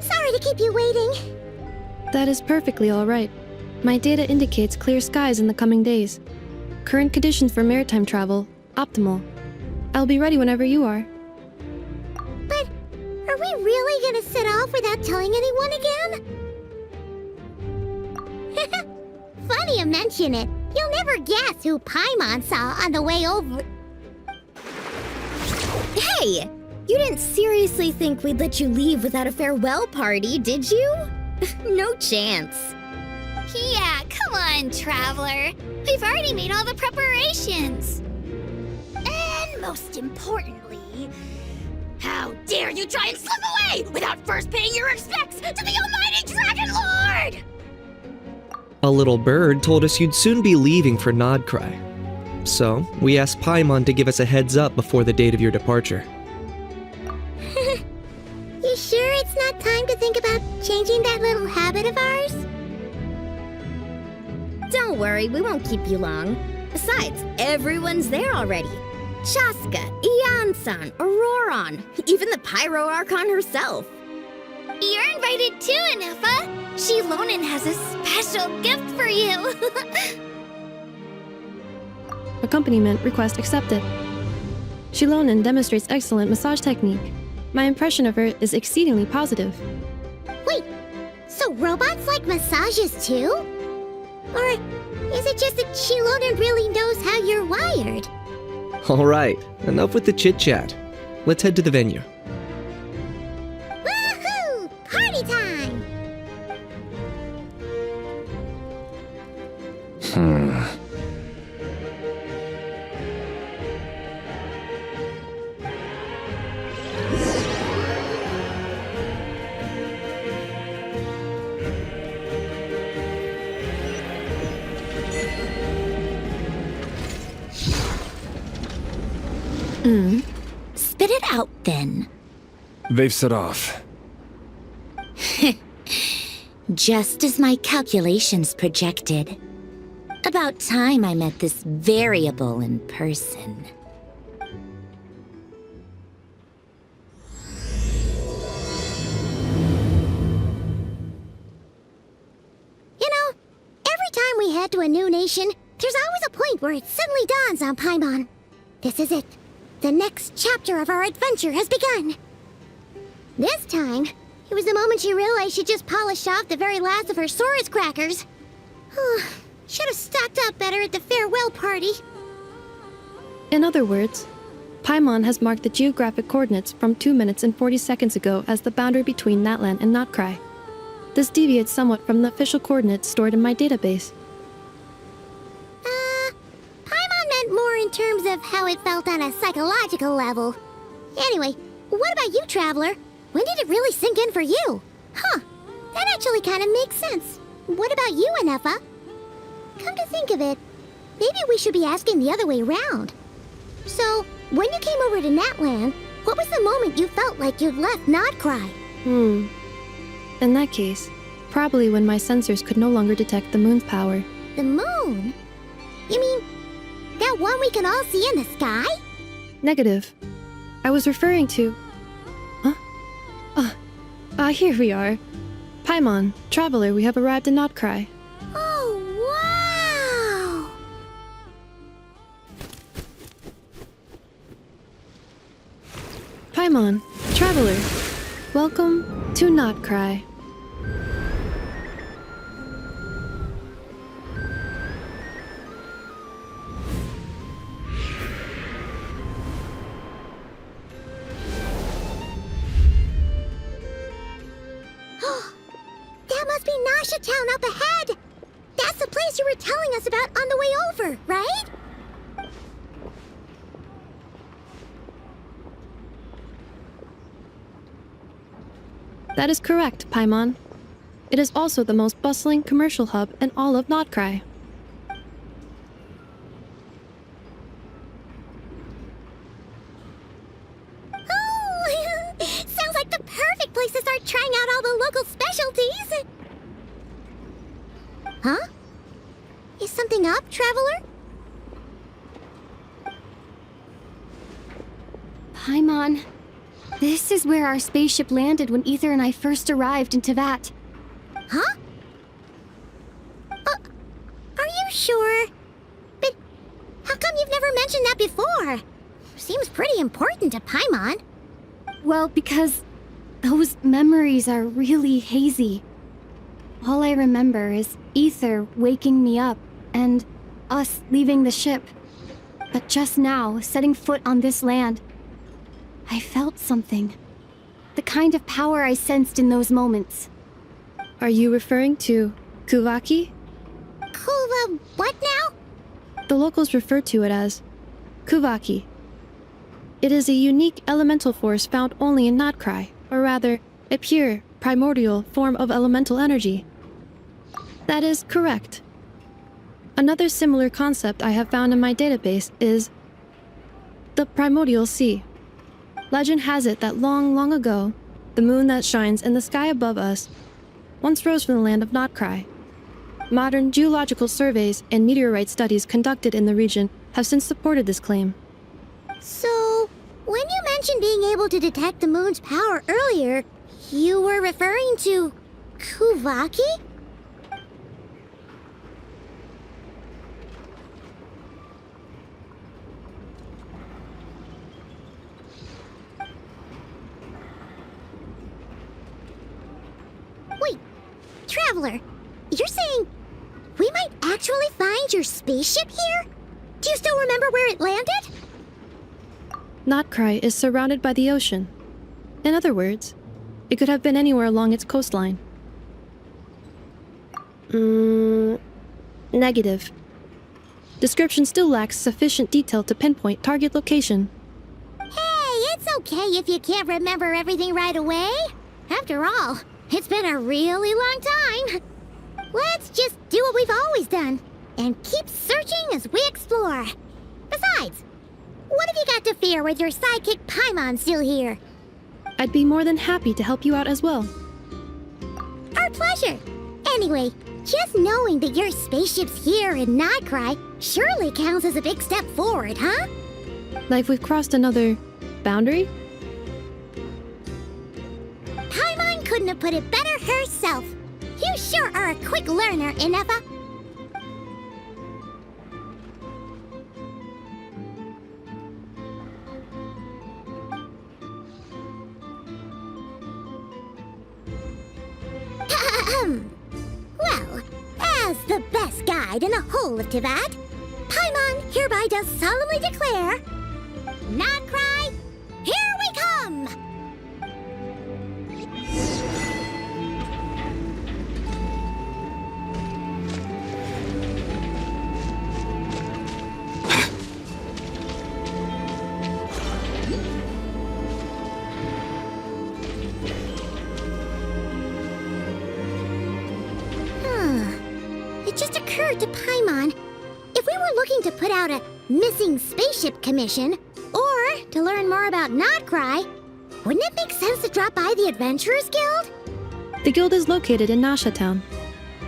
Sorry to keep you waiting. That is perfectly all right. My data indicates clear skies in the coming days. Current conditions for maritime travel, optimal. I'll be ready whenever you are. But are we really gonna set off without telling anyone again? Funny you mention it. You'll never guess who Paimon saw on the way over. Hey! You didn't seriously think we'd let you leave without a farewell party, did you? No chance. Yeah, come on, Traveler. We've already made all the preparations. And most importantly, how dare you try and slip away without first paying your respects to the almighty Dragon Lord! A little bird told us you'd soon be leaving for Krai. So, we asked Paimon to give us a heads up before the date of your departure. You sure it's not time to think about changing that little habit of ours? Don't worry, we won't keep you long. Besides, everyone's there already. Chaska, Ian-san, Auroron, even the Pyro Archon herself. You're invited too, Anefa. Shilonen has a special gift for you. Accompaniment request accepted. Shilonen demonstrates excellent massage technique. My impression of her is exceedingly positive. Wait, so robots like massages too? Or is it just that Shilonen really knows how you're wired? Alright, enough with the chit-chat. Let's head to the venue. Woohoo! Party time! Spit it out, then. They've set off. Just as my calculations projected. About time I met this variable in person. You know, every time we head to a new nation, there's always a point where it suddenly dawns on Paimon. This is it. The next chapter of our adventure has begun. This time, it was the moment she realized she just polished off the very last of her Saurus crackers. Should have stocked up better at the farewell party. In other words, Paimon has marked the geographic coordinates from 2 minutes and 40 seconds ago as the boundary between Natlan and Krai. This deviates somewhat from the official coordinates stored in my database. Paimon meant more in terms of how it felt on a psychological level. Anyway, what about you, Traveler? When did it really sink in for you? Huh, that actually kind of makes sense. What about you, Anefa? Come to think of it, maybe we should be asking the other way around. So, when you came over to Natlan, what was the moment you felt like you'd left Krai? In that case, probably when my sensors could no longer detect the moon's power. The moon? You mean, that one we can all see in the sky? Negative. I was referring to... here we are. Paimon, Traveler, we have arrived in Krai. Oh, wow! Paimon, Traveler, welcome to Krai. Nasha Town up ahead! That's the place you were telling us about on the way over, right? That is correct, Paimon. It is also the most bustling commercial hub in all of Krai. Oh, sounds like the perfect place to start trying out all the local specialties. Huh? Is something up, traveler? Paimon, this is where our spaceship landed when Ether and I first arrived in Teyvat. Huh? Are you sure? But how come you've never mentioned that before? Seems pretty important to Paimon. Well, because those memories are really hazy. All I remember is Ether waking me up and us leaving the ship. But just now, setting foot on this land, I felt something. The kind of power I sensed in those moments. Are you referring to Kuvaki? Kuva, what now? The locals refer to it as Kuvaki. It is a unique elemental force found only in Krai, or rather, a pure, primordial form of elemental energy. That is correct. Another similar concept I have found in my database is the primordial sea. Legend has it that long, long ago, the moon that shines in the sky above us once rose from the land of Krai. Modern geological surveys and meteorite studies conducted in the region have since supported this claim. So, when you mentioned being able to detect the moon's power earlier, you were referring to Kuvaki? Wait, Traveler, you're saying we might actually find your spaceship here? Do you still remember where it landed? Krai is surrounded by the ocean. In other words, it could have been anywhere along its coastline. Negative. Description still lacks sufficient detail to pinpoint target location. Hey, it's okay if you can't remember everything right away. After all, it's been a really long time. Let's just do what we've always done and keep searching as we explore. Besides, what have you got to fear with your sidekick Paimon still here? I'd be more than happy to help you out as well. Our pleasure. Anyway, just knowing that your spaceship's here in Krai surely counts as a big step forward, huh? Like we've crossed another boundary? Paimon couldn't have put it better herself. You sure are a quick learner, Inefa. Well, as the best guide in the whole of Teyvat, Paimon hereby does solemnly declare, Krai, here we come! It just occurred to Paimon, if we were looking to put out a missing spaceship commission, or to learn more about Krai, wouldn't it make sense to drop by the Adventurers Guild? The guild is located in Nasha Town.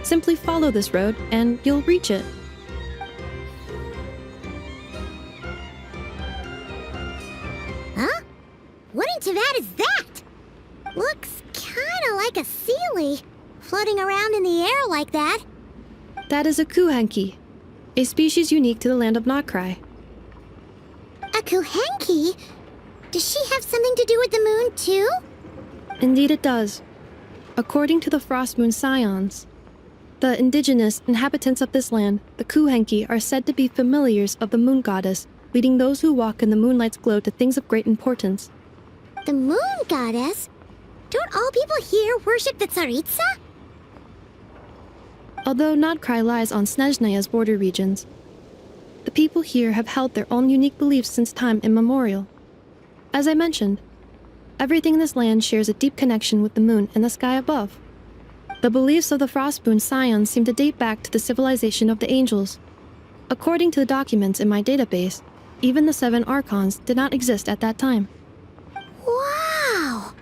Simply follow this road and you'll reach it. Huh? What in Teyvat is that? Looks kinda like a Sealy, floating around in the air like that. That is a kuhenki, a species unique to the land of Krai. A Kuhenki? Does she have something to do with the moon, too? Indeed it does. According to the Frost Moon Scions, the indigenous inhabitants of this land, the kuhenki, are said to be familiars of the moon goddess, leading those who walk in the moonlight's glow to things of great importance. The moon goddess? Don't all people here worship the Tsaritsa? Although Nodkrai lies on Snezhnaya's border regions, the people here have held their own unique beliefs since time immemorial. As I mentioned, everything in this land shares a deep connection with the moon and the sky above. The beliefs of the Frostmoon Scions seem to date back to the civilization of the angels. According to the documents in my database, even the 7 Archons did not exist at that time. Wow!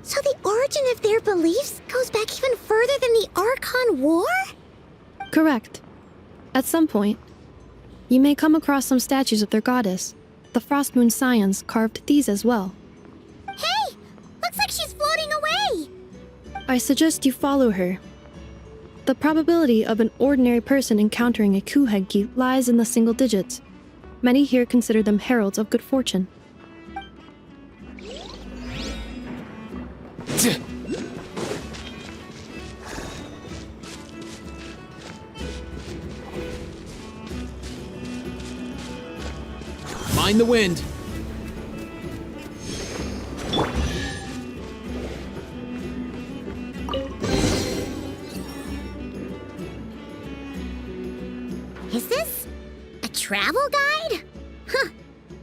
So the origin of their beliefs goes back even further than the Archon War? Correct. At some point, you may come across some statues of their goddess. The Frostmoon Scions carved these as well. Hey! Looks like she's floating away! I suggest you follow her. The probability of an ordinary person encountering a Kuhegki lies in the single digits. Many here consider them heralds of good fortune. Mind the wind. Is this a travel guide? Huh.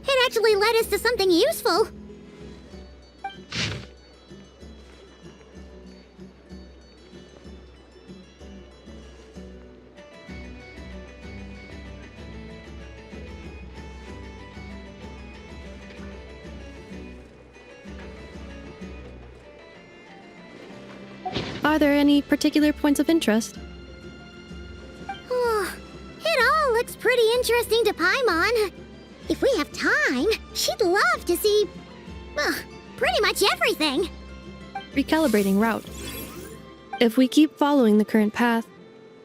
It actually led us to something useful. Are there any particular points of interest? Oh, it all looks pretty interesting to Paimon. If we have time, she'd love to see, pretty much everything. Recalibrating route. If we keep following the current path,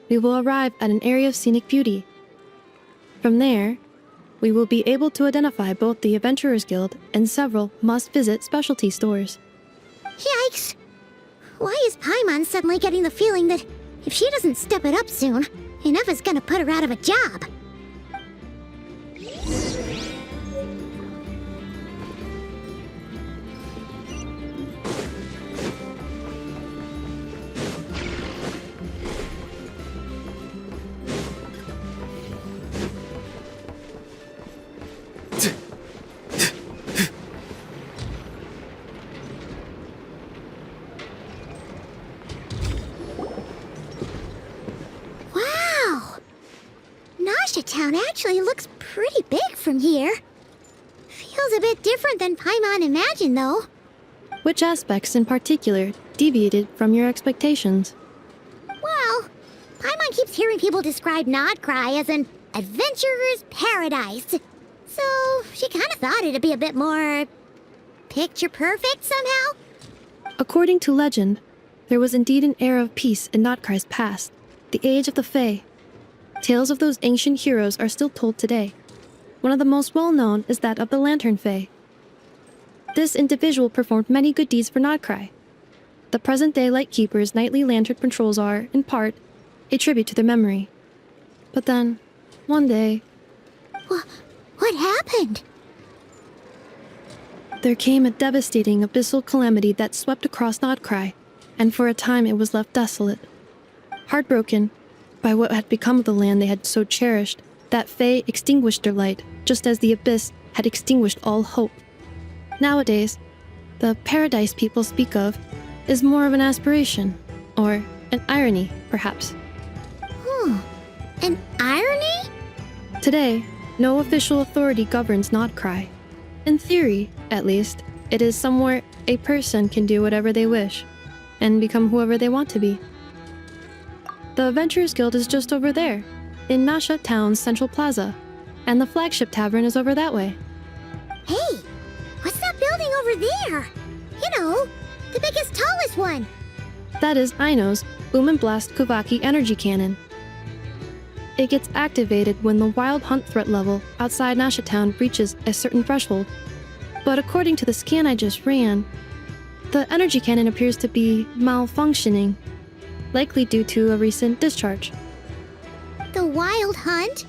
we will arrive at an area of scenic beauty. From there, we will be able to identify both the Adventurers Guild and several must-visit specialty stores. Yikes! Why is Paimon suddenly getting the feeling that if she doesn't step it up soon, enough is gonna put her out of a job? Town actually looks pretty big from here. Feels a bit different than Paimon imagined, though. Which aspects in particular deviated from your expectations? Well, Paimon keeps hearing people describe Nodkrai as an adventurer's paradise. So she kind of thought it'd be a bit more picture perfect somehow. According to legend, there was indeed an era of peace in Nodkrai's past, the age of the Fae. Tales of those ancient heroes are still told today. One of the most well-known is that of the Lantern Fae. This individual performed many good deeds for Nodkrai. The present-day Lightkeeper's nightly lantern patrols are, in part, a tribute to their memory. But then, one day... What happened? There came a devastating abyssal calamity that swept across Nodkrai, and for a time it was left desolate. Heartbroken by what had become of the land they had so cherished, that Fae extinguished their light, just as the abyss had extinguished all hope. Nowadays, the paradise people speak of is more of an aspiration, or an irony, perhaps. An irony? Today, no official authority governs Nodkrai. In theory, at least, it is somewhere a person can do whatever they wish, and become whoever they want to be. The Adventurers Guild is just over there, in Nasha Town's Central Plaza, and the flagship tavern is over that way. Hey, what's that building over there? You know, the biggest, tallest one. That is Aino's Boom and Blast Kuvaki energy cannon. It gets activated when the wild hunt threat level outside Nasha Town reaches a certain threshold. But according to the scan I just ran, the energy cannon appears to be malfunctioning, likely due to a recent discharge. The Wild Hunt?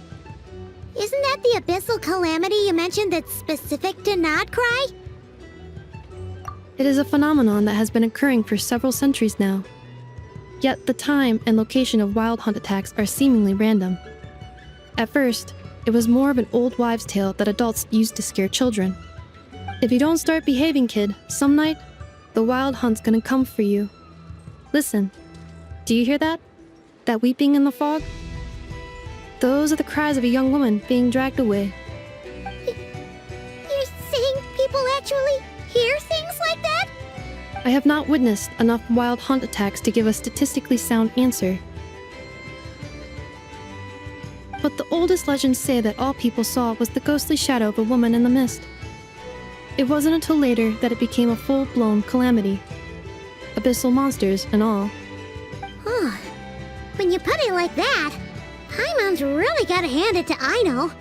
Isn't that the abyssal calamity you mentioned that's specific to Nodkrai? It is a phenomenon that has been occurring for several centuries now. Yet the time and location of wild hunt attacks are seemingly random. At first, it was more of an old wives' tale that adults used to scare children. If you don't start behaving, kid, some night, the wild hunt's gonna come for you. Listen, do you hear that? That weeping in the fog? Those are the cries of a young woman being dragged away. You're saying people actually hear things like that? I have not witnessed enough wild hunt attacks to give a statistically sound answer. But the oldest legends say that all people saw was the ghostly shadow of a woman in the mist. It wasn't until later that it became a full-blown calamity. Abyssal monsters and all. Oh, when you put it like that, Paimon's really gotta hand it to Aino.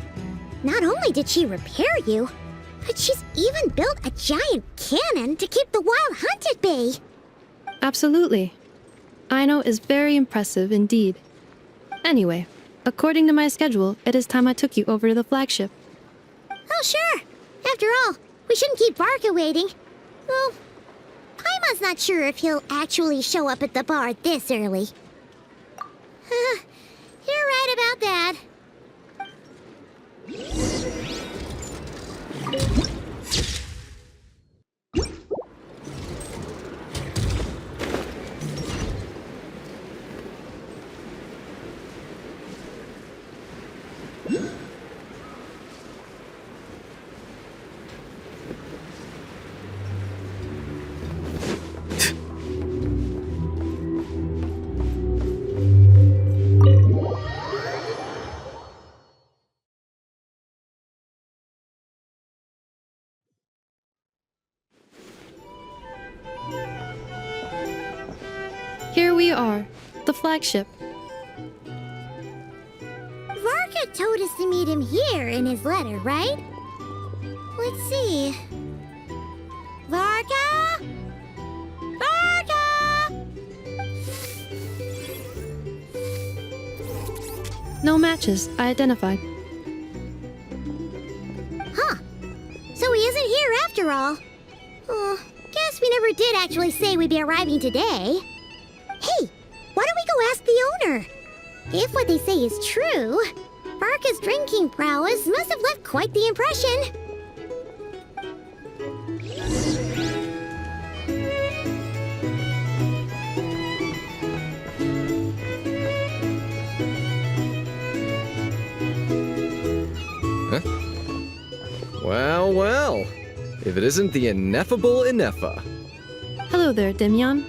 Not only did she repair you, but she's even built a giant cannon to keep the wild hunt at bay. Absolutely. Aino is very impressive indeed. Anyway, according to my schedule, it is time I took you over to the flagship. Oh, sure. After all, we shouldn't keep Varka waiting. Well, Paimon's not sure if he'll actually show up at the bar this early. You're right about that. Here we are, the flagship. Varka told us to meet him here in his letter, right? Let's see. Varka? Varka! No matches, I identified. Huh. So he isn't here after all. Oh, guess we never did actually say we'd be arriving today. Hey, why don't we go ask the owner? If what they say is true, Varka's drinking prowess must have left quite the impression. Well, well. If it isn't the ineffable Ineffa. Hello there, Demyon.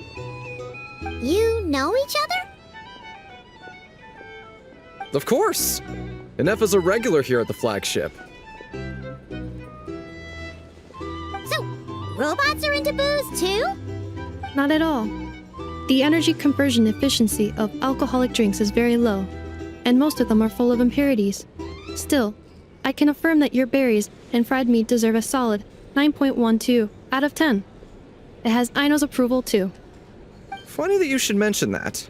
You know each other? Of course! Ineffa's a regular here at the flagship. So, robots are into booze too? Not at all. The energy conversion efficiency of alcoholic drinks is very low, and most of them are full of impurities. Still, I can affirm that your berries and fried meat deserve a solid 9.12 out of 10. It has Aino's approval too. Funny that you should mention that.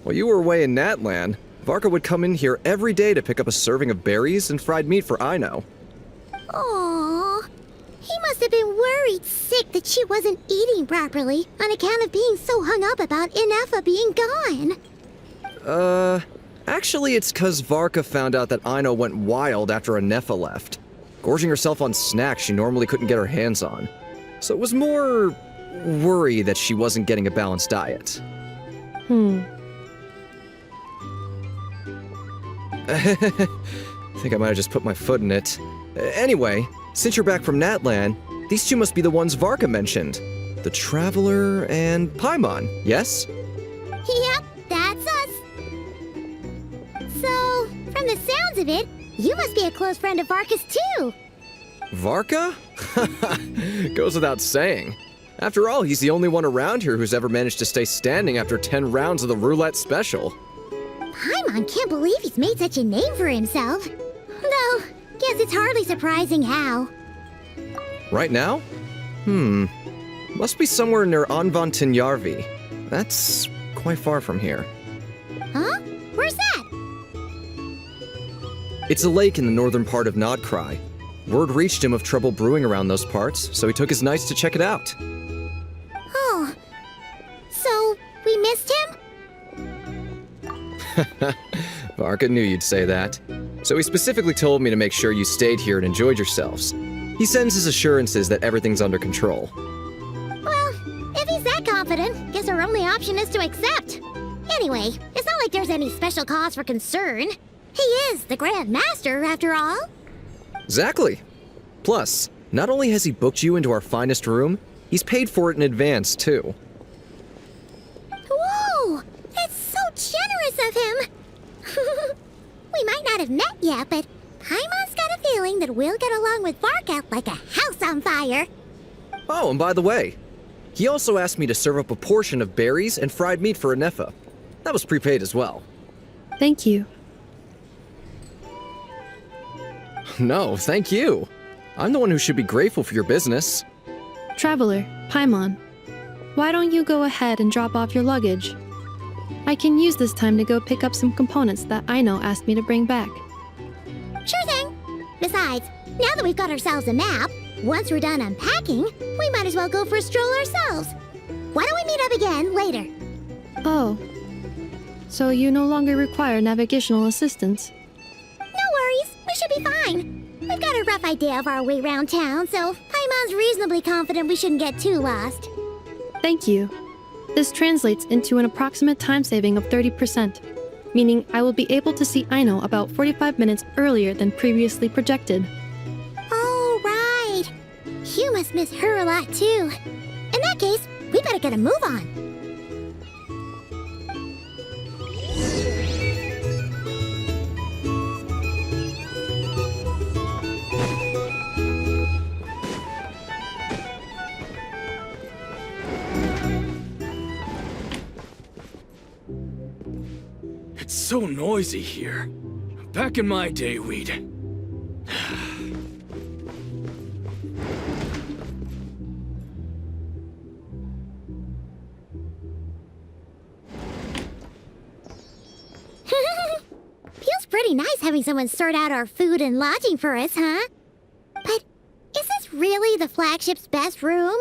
While you were away in Natlan, Varka would come in here every day to pick up a serving of berries and fried meat for Aino. Aww. He must have been worried sick that she wasn't eating properly on account of being so hung up about Ineffa being gone. Actually it's 'cause Varka found out that Aino went wild after Ineffa left, gorging herself on snacks she normally couldn't get her hands on. So it was more worry that she wasn't getting a balanced diet. I think I might have just put my foot in it. Anyway, since you're back from Natlan, these two must be the ones Varka mentioned. The Traveler and Paimon, yes? Yep, that's us. So, from the sounds of it, you must be a close friend of Varka's too. Varka? Goes without saying. After all, he's the only one around here who's ever managed to stay standing after 10 rounds of the roulette special. Paimon can't believe he's made such a name for himself. Though, guess it's hardly surprising how. Right now? Must be somewhere near Anvantinyarvi. That's quite far from here. Huh? Where's that? It's a lake in the northern part of Krai. Word reached him of trouble brewing around those parts, so he took his knights to check it out. Oh. So, we missed him? Varka knew you'd say that. So he specifically told me to make sure you stayed here and enjoyed yourselves. He sends his assurances that everything's under control. Well, if he's that confident, guess our only option is to accept. Anyway, it's not like there's any special cause for concern. He is the Grand Master, after all. Exactly. Plus, not only has he booked you into our finest room, he's paid for it in advance, too. Whoa! That's so generous of him! We might not have met yet, but Paimon's got a feeling that we'll get along with Varka like a house on fire. Oh, and by the way, he also asked me to serve up a portion of berries and fried meat for Anefa. That was prepaid as well. Thank you. No, thank you. I'm the one who should be grateful for your business. Traveler, Paimon, why don't you go ahead and drop off your luggage? I can use this time to go pick up some components that Aino asked me to bring back. Sure thing. Besides, now that we've got ourselves a map, once we're done unpacking, we might as well go for a stroll ourselves. Why don't we meet up again later? Oh. So you no longer require navigational assistance? No worries, we should be fine. We've got a rough idea of our way around town, so Paimon's reasonably confident we shouldn't get too lost. Thank you. This translates into an approximate time saving of 30%, meaning I will be able to see Aino about 45 minutes earlier than previously projected. Oh, right. You must miss her a lot, too. In that case, we better get a move on. It's so noisy here. Back in my day, we'd... Feels pretty nice having someone sort out our food and lodging for us, huh? But is this really the flagship's best room?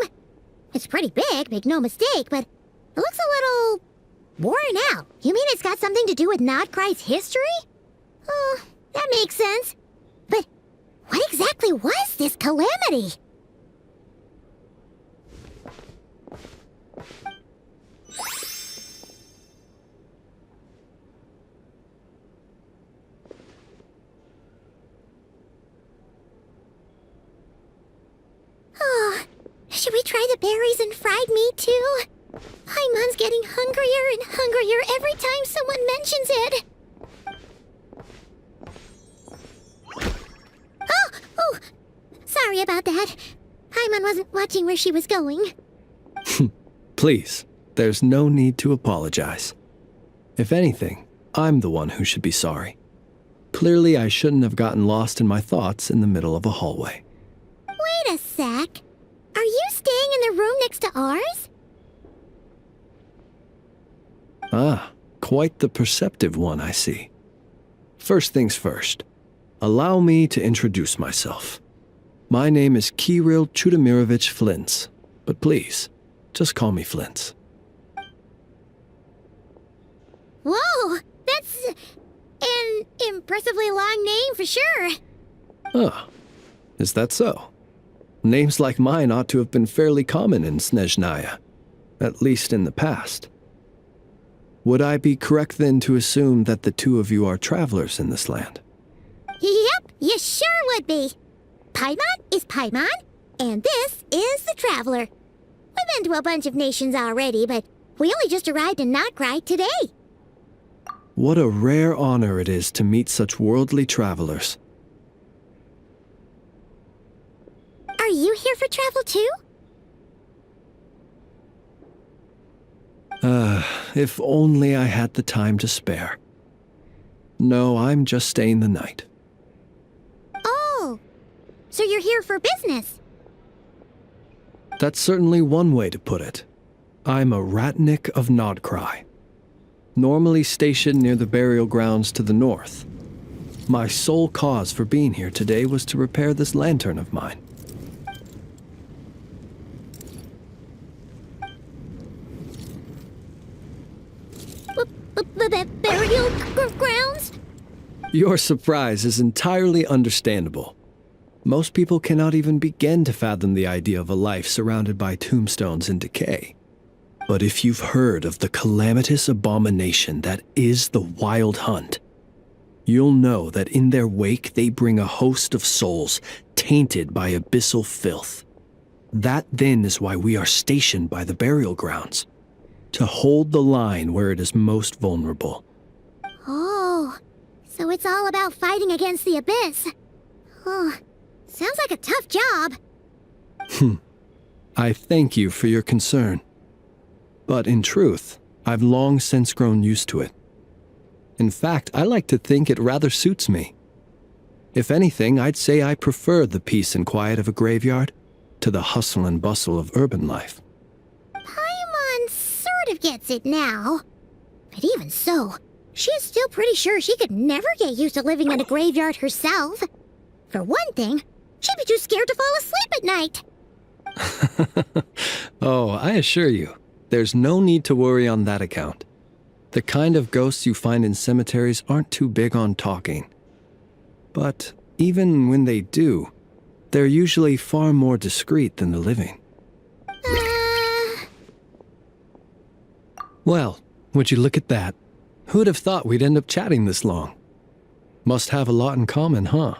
It's pretty big, make no mistake, but it looks a little worn out. You mean it's got something to do with Krai's history? Oh, that makes sense. But what exactly was this calamity? Oh, should we try the berries and fried meat too? Paimon's getting hungrier and hungrier every time someone mentions it. Oh, sorry about that. Paimon wasn't watching where she was going. Please, there's no need to apologize. If anything, I'm the one who should be sorry. Clearly, I shouldn't have gotten lost in my thoughts in the middle of a hallway. Wait a sec. Are you staying in the room next to ours? Ah, quite the perceptive one, I see. First things first, allow me to introduce myself. My name is Kirill Chudamirovich Flintz, but please, just call me Flintz. Whoa, that's an impressively long name for sure. Ah, is that so? Names like mine ought to have been fairly common in Snezhnaya, at least in the past. Would I be correct then to assume that the two of you are travelers in this land? Yep, you sure would be. Paimon is Paimon, and this is the Traveler. We've been to a bunch of nations already, but we only just arrived in Krai today. What a rare honor it is to meet such worldly travelers. Are you here for travel too? If only I had the time to spare. No, I'm just staying the night. Oh, so you're here for business? That's certainly one way to put it. I'm a ratnik of Krai, normally stationed near the burial grounds to the north. My sole cause for being here today was to repair this lantern of mine. Burial Your surprise is entirely understandable. Most people cannot even begin to fathom the idea of a life surrounded by tombstones and decay. But if you've heard of the calamitous abomination that is the Wild Hunt, you'll know that in their wake they bring a host of souls tainted by abyssal filth. That then is why we are stationed by the burial grounds, to hold the line where it is most vulnerable. Oh, so it's all about fighting against the abyss. Oh, sounds like a tough job. I thank you for your concern. But in truth, I've long since grown used to it. In fact, I like to think it rather suits me. If anything, I'd say I prefer the peace and quiet of a graveyard to the hustle and bustle of urban life. Paimon sort of gets it now. But even so, she's still pretty sure she could never get used to living in a graveyard herself. For one thing, she'd be too scared to fall asleep at night. Oh, I assure you, there's no need to worry on that account. The kind of ghosts you find in cemeteries aren't too big on talking. But even when they do, they're usually far more discreet than the living. Well, would you look at that? Who'd have thought we'd end up chatting this long? Must have a lot in common, huh?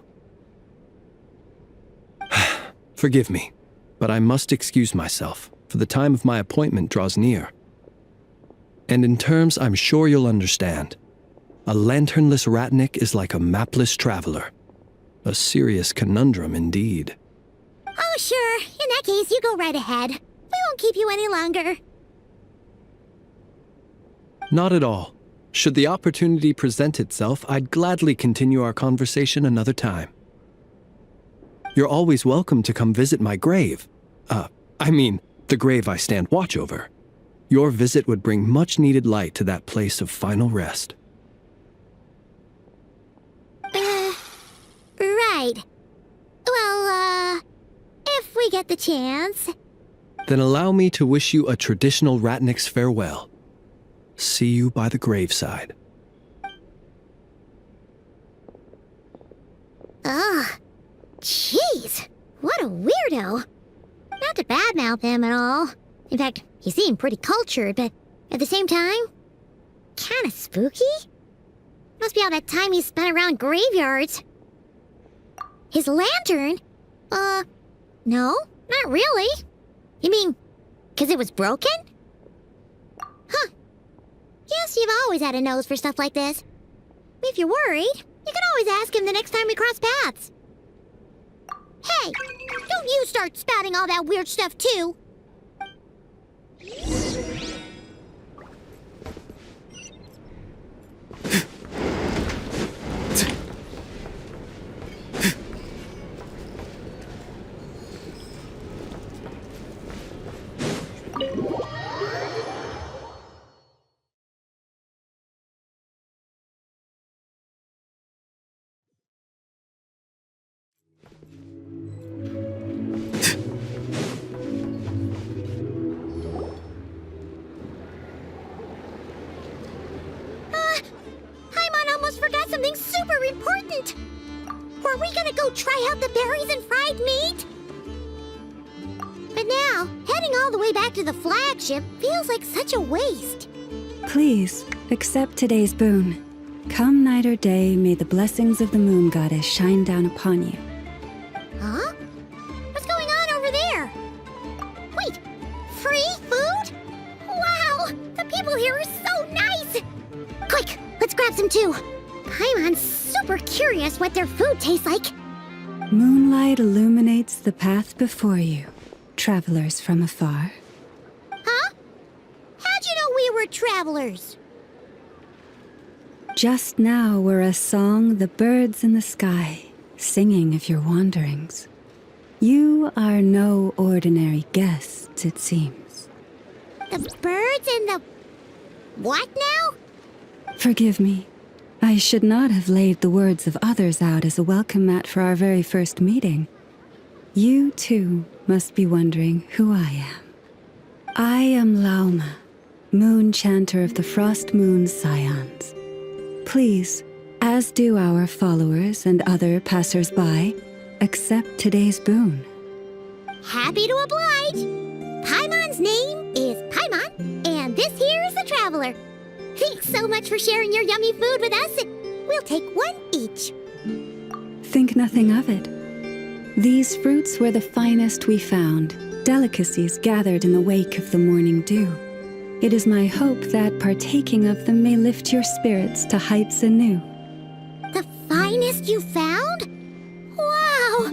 Forgive me, but I must excuse myself, for the time of my appointment draws near. And in terms I'm sure you'll understand, a lanternless ratnik is like a mapless traveler. A serious conundrum indeed. Oh, sure. In that case, you go right ahead. We won't keep you any longer. Not at all. Should the opportunity present itself, I'd gladly continue our conversation another time. You're always welcome to come visit my grave. The grave I stand watch over. Your visit would bring much-needed light to that place of final rest. Right. Well, if we get the chance. Then allow me to wish you a traditional ratnik's farewell. See you by the graveside. Ugh. Jeez. What a weirdo. Not to badmouth him at all. In fact, he seemed pretty cultured, but at the same time, kinda spooky? Must be all that time he spent around graveyards. His lantern? No, not really. You mean, 'cause it was broken? Huh. Guess you've always had a nose for stuff like this. If you're worried, you can always ask him the next time we cross paths. Hey, don't you start spouting all that weird stuff too. Something super important! Were we gonna go try out the berries and fried meat? But now, heading all the way back to the flagship feels like such a waste. Please, accept today's boon. Come night or day, may the blessings of the moon goddess shine down upon you. Huh? What's going on over there? Wait, free food? Wow, the people here are so nice! Quick, let's grab some too. Paimon's super curious what their food tastes like. Moonlight illuminates the path before you, travelers from afar. Huh? How'd you know we were travelers? Just now were a song the birds in the sky, singing of your wanderings. You are no ordinary guests, it seems. The birds and the... what now? Forgive me. I should not have laid the words of others out as a welcome mat for our very first meeting. You, too, must be wondering who I am. I am Lauma, moon chanter of the Frost Moon's scions. Please, as do our followers and other passers-by, accept today's boon. Happy to oblige. Paimon's name is Paimon, and this here is the Traveler. Thanks so much for sharing your yummy food with us. We'll take one each. Think nothing of it. These fruits were the finest we found, delicacies gathered in the wake of the morning dew. It is my hope that partaking of them may lift your spirits to heights anew. The finest you found? Wow!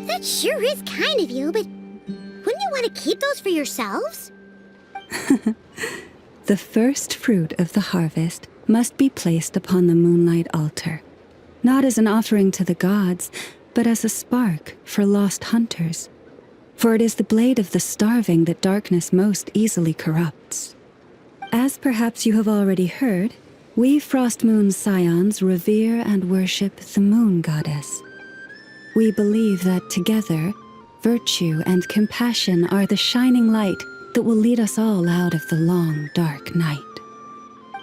That sure is kind of you, but wouldn't you want to keep those for yourselves? The first fruit of the harvest must be placed upon the moonlight altar, not as an offering to the gods, but as a spark for lost hunters. For it is the blade of the starving that darkness most easily corrupts. As perhaps you have already heard, we Frost Moon Scions revere and worship the moon goddess. We believe that together, virtue and compassion are the shining light that will lead us all out of the long, dark night.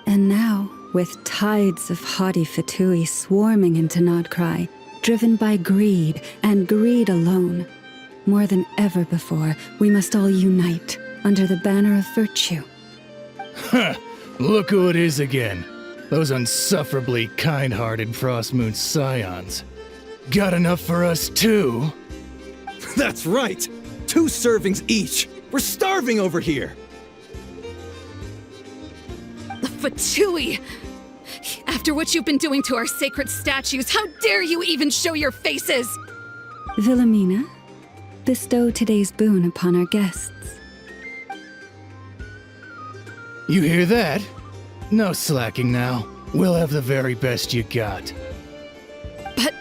And now, with tides of haughty Fatui swarming into Nodkrai, driven by greed and greed alone, more than ever before, we must all unite under the banner of virtue. Ha! Look who it is again. Those unsufferably kind-hearted Frost Moon Scions. Got enough for us too? That's right! 2 servings each! We're starving over here! The Fatui! After what you've been doing to our sacred statues, how dare you even show your faces! Wilhelmina, bestow today's boon upon our guests. You hear that? No slacking now. We'll have the very best you got. But,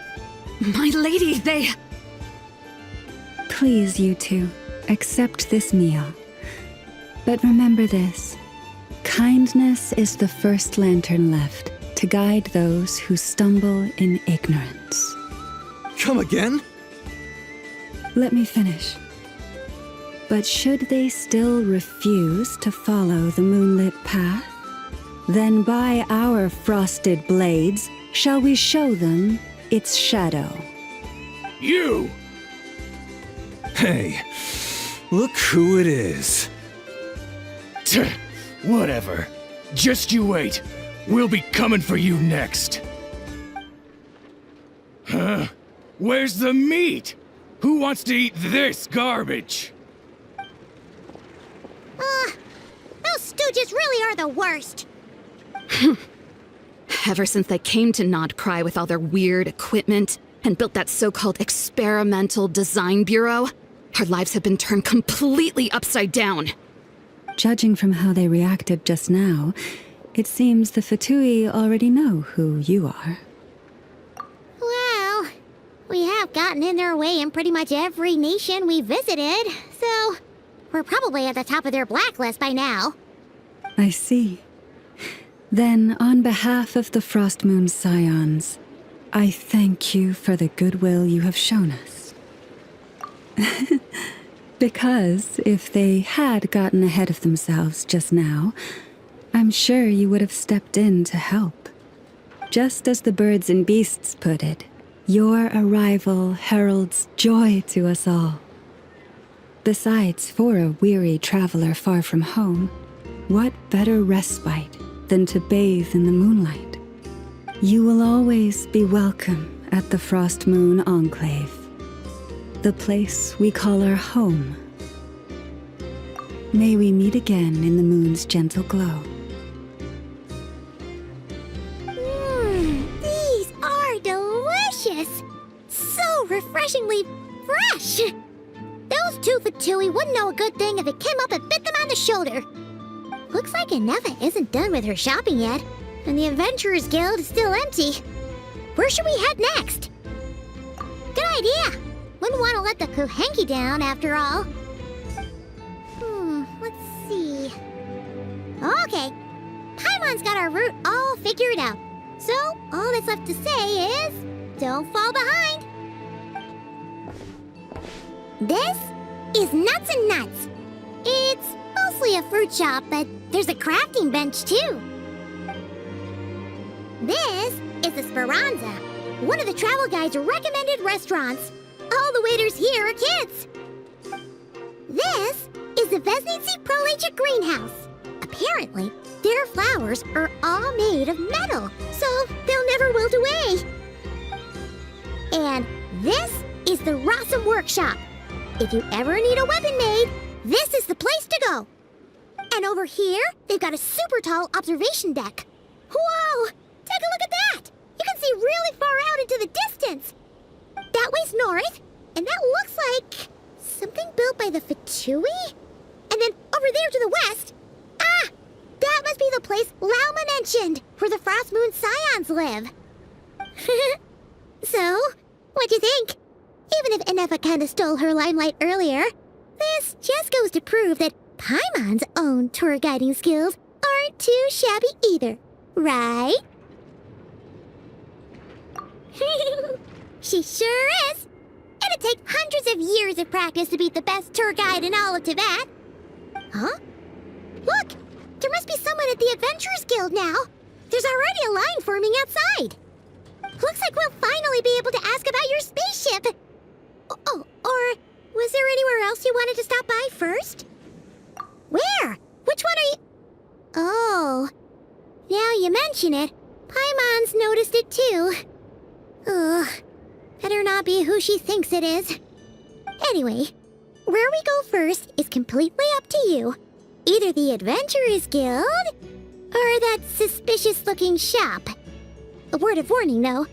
my lady, they... Please, you two, accept this meal. But remember this. Kindness is the first lantern left to guide those who stumble in ignorance. Come again? Let me finish. But should they still refuse to follow the moonlit path, then by our frosted blades shall we show them its shadow. You! Hey, look who it is. Tch, whatever. Just you wait. We'll be coming for you next. Huh? Where's the meat? Who wants to eat this garbage? Those stooges really are the worst. Ever since they came to Nodkrai with all their weird equipment and built that so-called experimental design bureau, our lives have been turned completely upside down. Judging from how they reacted just now, it seems the Fatui already know who you are. Well, we have gotten in their way in pretty much every nation we visited, so we're probably at the top of their blacklist by now. I see. Then, on behalf of the Frost Moon Scions, I thank you for the goodwill you have shown us. Because if they had gotten ahead of themselves just now, I'm sure you would have stepped in to help. Just as the birds and beasts put it, your arrival heralds joy to us all. Besides, for a weary traveler far from home, what better respite than to bathe in the moonlight? You will always be welcome at the Frost Moon Enclave, the place we call our home. May we meet again in the moon's gentle glow. These are delicious! So refreshingly fresh! Those 2 Fatui wouldn't know a good thing if it came up and bit them on the shoulder. Looks like Inefa isn't done with her shopping yet, and the Adventurers Guild is still empty. Where should we head next? Good idea! Wouldn't want to let the Kuhenki down, after all. Let's see. Okay, Paimon's got our route all figured out. So, all that's left to say is, don't fall behind. This is Nuts and Nuts. It's mostly a fruit shop, but there's a crafting bench too. This is the Speranza, one of the travel guide's recommended restaurants. All the waiters here are kids. This is the Vesnici Prolicha greenhouse. Apparently, their flowers are all made of metal, so they'll never wilt away. And this is the Rossum workshop. If you ever need a weapon made, this is the place to go. And over here, they've got a super tall observation deck. Whoa! Take a look at that! You can see really far out into the distance. That way's north, and that looks like something built by the Fatui? And then over there to the west, that must be the place Lauma mentioned, where the Frost Moon Scions live. So, what'd you think? Even if Enefa kinda stole her limelight earlier, this just goes to prove that Paimon's own tour guiding skills aren't too shabby either, right? She sure is! It'd take hundreds of years of practice to beat the best tour guide in all of Tibet. Huh? Look! There must be someone at the Adventurers Guild now. There's already a line forming outside. Looks like we'll finally be able to ask about your spaceship. Oh, or was there anywhere else you wanted to stop by first? Where? Which one are you... Oh, now you mention it, Paimon's noticed it too. Ugh, better not be who she thinks it is. Anyway, where we go first is completely up to you. Either the Adventurers Guild, or that suspicious-looking shop. A word of warning, though.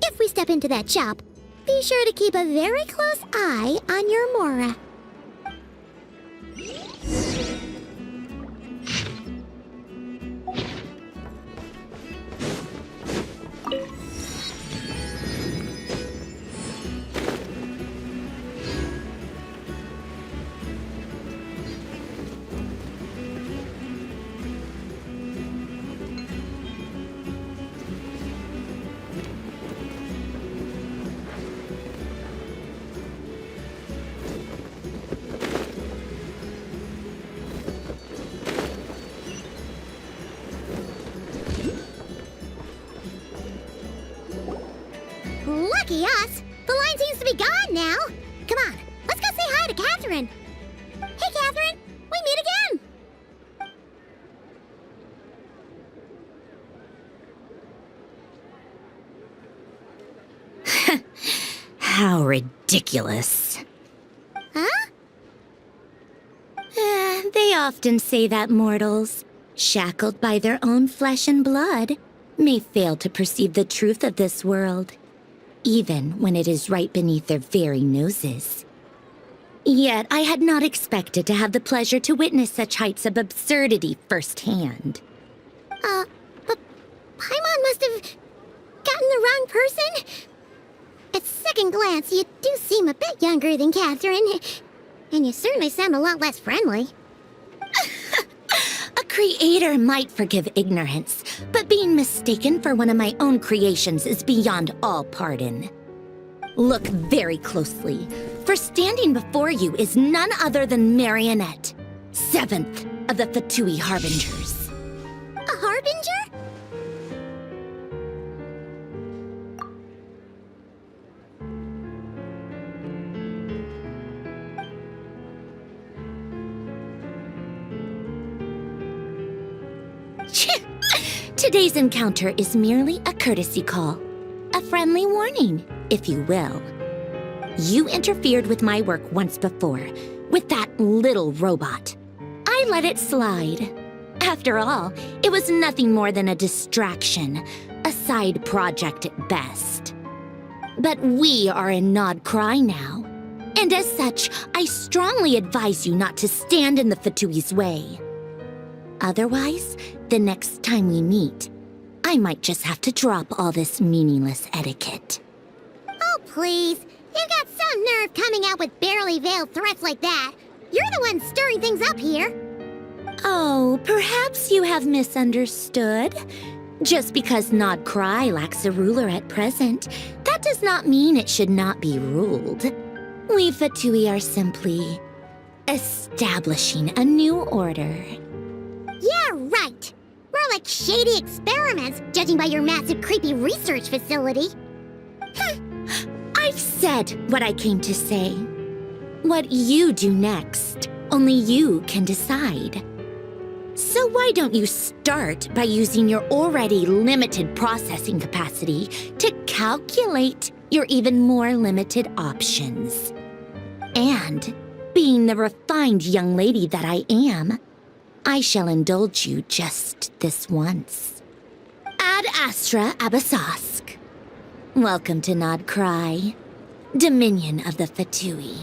If we step into that shop, be sure to keep a very close eye on your Mora. Lucky us! The line seems to be gone now! Come on, let's go say hi to Catherine! Hey, Catherine! We meet again! How ridiculous. Huh? They often say that mortals, shackled by their own flesh and blood, may fail to perceive the truth of this world, even when it is right beneath their very noses. Yet I had not expected to have the pleasure to witness such heights of absurdity firsthand. But Paimon must have gotten the wrong person? At second glance, you do seem a bit younger than Catherine, and you certainly sound a lot less friendly. A creator might forgive ignorance, but being mistaken for one of my own creations is beyond all pardon. Look very closely, for standing before you is none other than Marionette, 7th of the Fatui Harbingers. A harbinger? Today's encounter is merely a courtesy call. A friendly warning, if you will. You interfered with my work once before, with that little robot. I let it slide. After all, it was nothing more than a distraction, a side project at best. But we are in Nod Krai now, and as such, I strongly advise you not to stand in the Fatui's way. Otherwise, the next time we meet, I might just have to drop all this meaningless etiquette. Oh, please. You've got some nerve coming out with barely veiled threats like that. You're the one stirring things up here. Oh, perhaps you have misunderstood. Just because Nod Krai lacks a ruler at present, that does not mean it should not be ruled. We Fatui are simply establishing a new order. Yeah, right. More like shady experiments, judging by your massive, creepy research facility. I've said what I came to say. What you do next, only you can decide. So why don't you start by using your already limited processing capacity to calculate your even more limited options? And, being the refined young lady that I am, I shall indulge you just this once. Ad Astra Abasask. Welcome to Nod Krai, Dominion of the Fatui.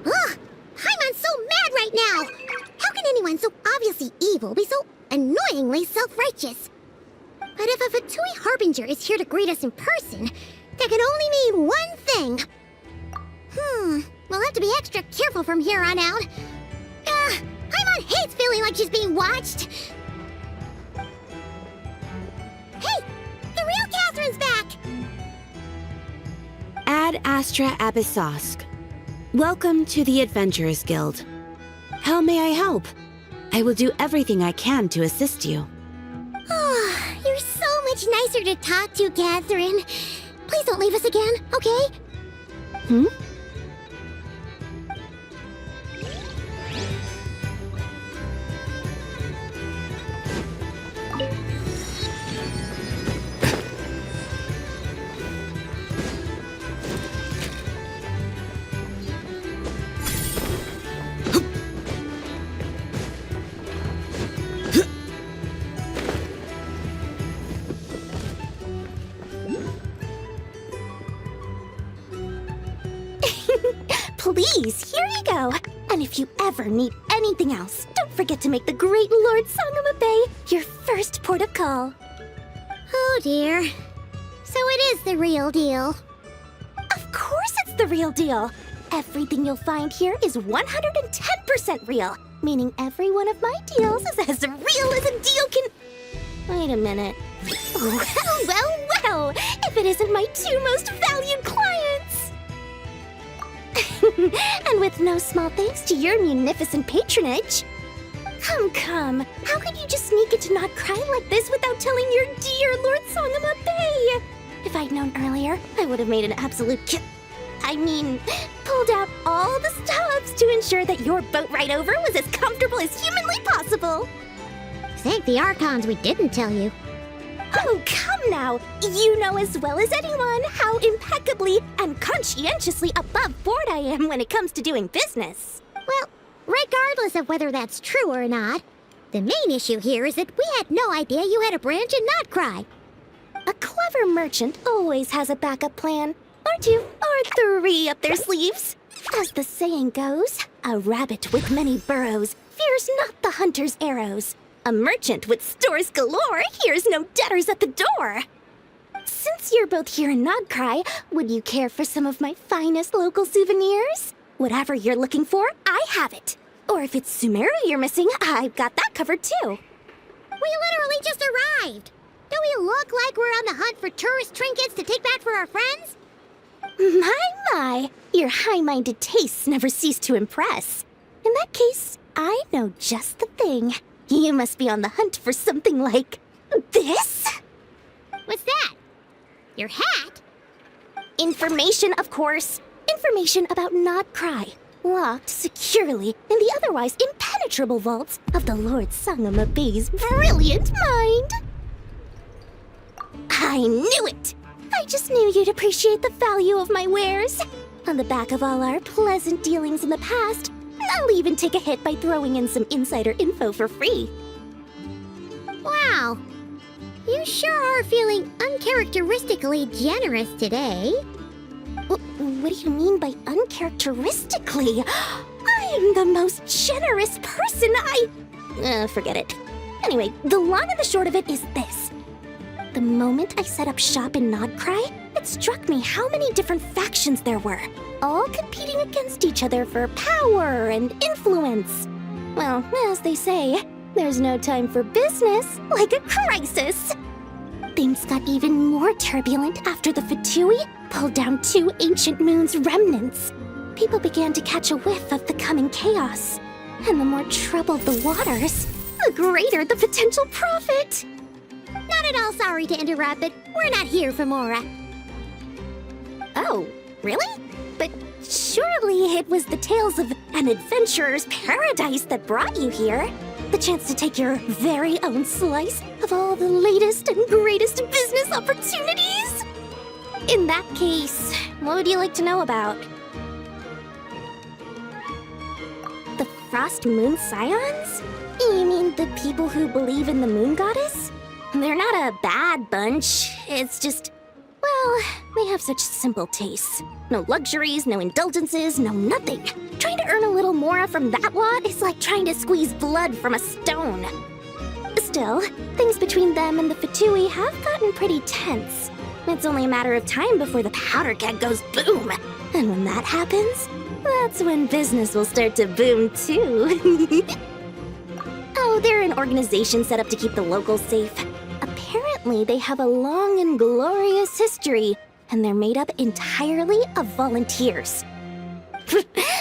Ugh! Paimon's so mad right now! How can anyone so obviously evil be so annoyingly self-righteous? But if a Fatui Harbinger is here to greet us in person, that can only mean one thing. We'll have to be extra careful from here on out. Paimon hates feeling like she's being watched. Hey! The real Catherine's back! Ad Astra Abyssosque. Welcome to the Adventurers Guild. How may I help? I will do everything I can to assist you. Oh, you're so much nicer to talk to, Catherine. Please don't leave us again, okay? Please, here you go. And if you ever need anything else, don't forget to make the great Lord Sangama Bay your first port of call. Oh dear. So it is the real deal. Of course it's the real deal. Everything you'll find here is 110% real, meaning every one of my deals is as real as a deal can... Wait a minute. Well, if it isn't my two most valued clients! And with no small thanks to your munificent patronage. Come. How could you just sneak into Nod Krai like this without telling your dear Lord Sangama Bay? If I'd known earlier, I would have made an absolute pulled out all the stops to ensure that your boat ride over was as comfortable as humanly possible. Thank the Archons we didn't tell you. Oh, come now! You know as well as anyone how impeccably and conscientiously above board I am when it comes to doing business. Well, regardless of whether that's true or not, the main issue here is that we had no idea you had a branch in Nod Krai. A clever merchant always has a backup plan, or two, or three up their sleeves. As the saying goes, a rabbit with many burrows fears not the hunter's arrows. A merchant with stores galore hears no debtors at the door. Since you're both here in Nod Krai, would you care for some of my finest local souvenirs? Whatever you're looking for, I have it. Or if it's Sumeru you're missing, I've got that covered too. We literally just arrived. Do we look like we're on the hunt for tourist trinkets to take back for our friends? My, your high-minded tastes never cease to impress. In that case, I know just the thing. You must be on the hunt for something like this? What's that? Your hat? Information, of course. Information about Nod Krai, locked securely in the otherwise impenetrable vaults of the Lord Sangama Bay's brilliant mind. I knew it! I just knew you'd appreciate the value of my wares. On the back of all our pleasant dealings in the past, I'll even take a hit by throwing in some insider info for free. Wow. You sure are feeling uncharacteristically generous today. What do you mean by uncharacteristically? I am the most generous person forget it. Anyway, the long and the short of it is this. The moment I set up shop in Nod Krai, it struck me how many different factions there were, all competing against each other for power and influence. Well, as they say, there's no time for business like a crisis. things got even more turbulent after the Fatui pulled down 2 ancient moon's remnants. People began to catch a whiff of the coming chaos. And the more troubled the waters, the greater the potential profit. Not at all sorry to interrupt, but we're not here for Mora. Oh, really? But surely it was the tales of an adventurer's paradise that brought you here. The chance to take your very own slice of all the latest and greatest business opportunities. In that case, what would you like to know about? The Frost Moon Scions? You mean the people who believe in the moon goddess? They're not a bad bunch. It's just, well, they have such simple tastes. No luxuries, no indulgences, no nothing. Trying to earn a little more from that lot is like trying to squeeze blood from a stone. Still, things between them and the Fatui have gotten pretty tense. It's only a matter of time before the powder keg goes boom. And when that happens, that's when business will start to boom too. Oh, they're an organization set up to keep the locals safe. Apparently, they have a long and glorious history, and they're made up entirely of volunteers.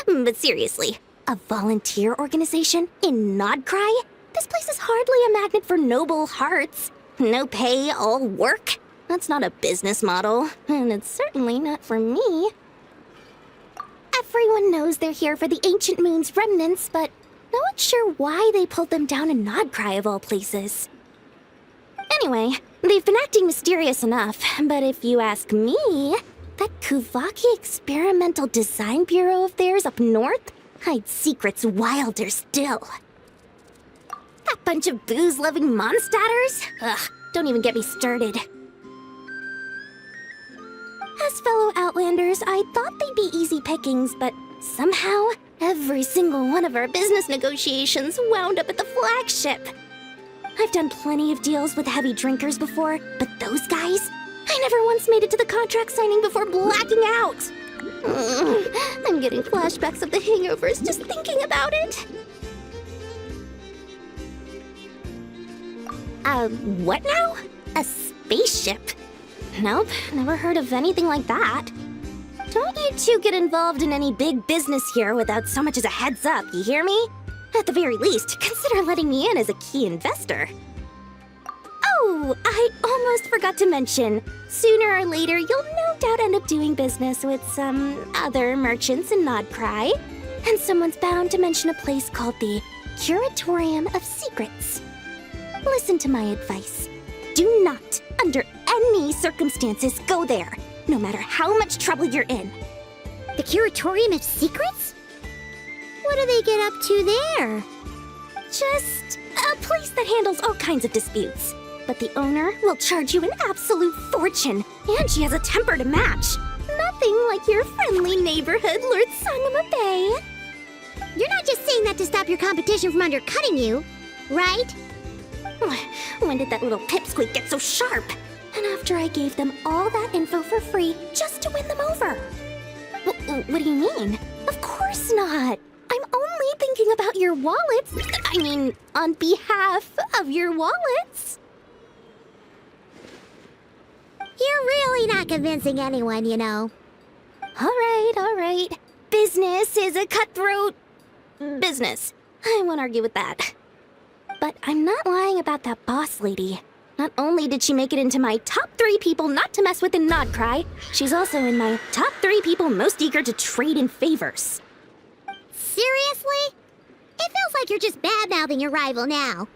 But seriously, a volunteer organization in Nodcry? This place is hardly a magnet for noble hearts. No pay, all work. That's not a business model, and it's certainly not for me. Everyone knows they're here for the Ancient Moon's remnants, but no one's sure why they pulled them down in Nodcry of all places. Anyway, they've been acting mysterious enough, but if you ask me, that Kuvaki Experimental Design Bureau of theirs up north hides secrets wilder still. That bunch of booze-loving monstatters? Ugh, don't even get me started. As fellow Outlanders, I thought they'd be easy pickings, but somehow, every single one of our business negotiations wound up at the flagship. I've done plenty of deals with heavy drinkers before, but those guys? I never once made it to the contract signing before blacking out. I'm getting flashbacks of the hangovers just thinking about it. What now? A spaceship? Nope, never heard of anything like that. Don't you two get involved in any big business here without so much as a heads up, you hear me? At the very least, consider letting me in as a key investor. Oh, I almost forgot to mention. Sooner or later, you'll no doubt end up doing business with some other merchants in Nodcry. And someone's bound to mention a place called the Curatorium of Secrets. Listen to my advice. Do not, under any circumstances, go there, no matter how much trouble you're in. The Curatorium of Secrets? What do they get up to there? Just a place that handles all kinds of disputes. But the owner will charge you an absolute fortune, and she has a temper to match. Nothing like your friendly neighborhood, Lord Sangama Bay. You're not just saying that to stop your competition from undercutting you, right? When did that little pipsqueak get so sharp? And after I gave them all that info for free just to win them over. What do you mean? Of course not. I'm only thinking about your wallets. I mean, on behalf of your wallets. You're really not convincing anyone, you know. All right. Business is a cutthroat business. I won't argue with that. But I'm not lying about that boss lady. Not only did she make it into my top 3 people not to mess with in Nodcry, she's also in my top 3 people most eager to trade in favors. Seriously? It feels like you're just bad-mouthing your rival now.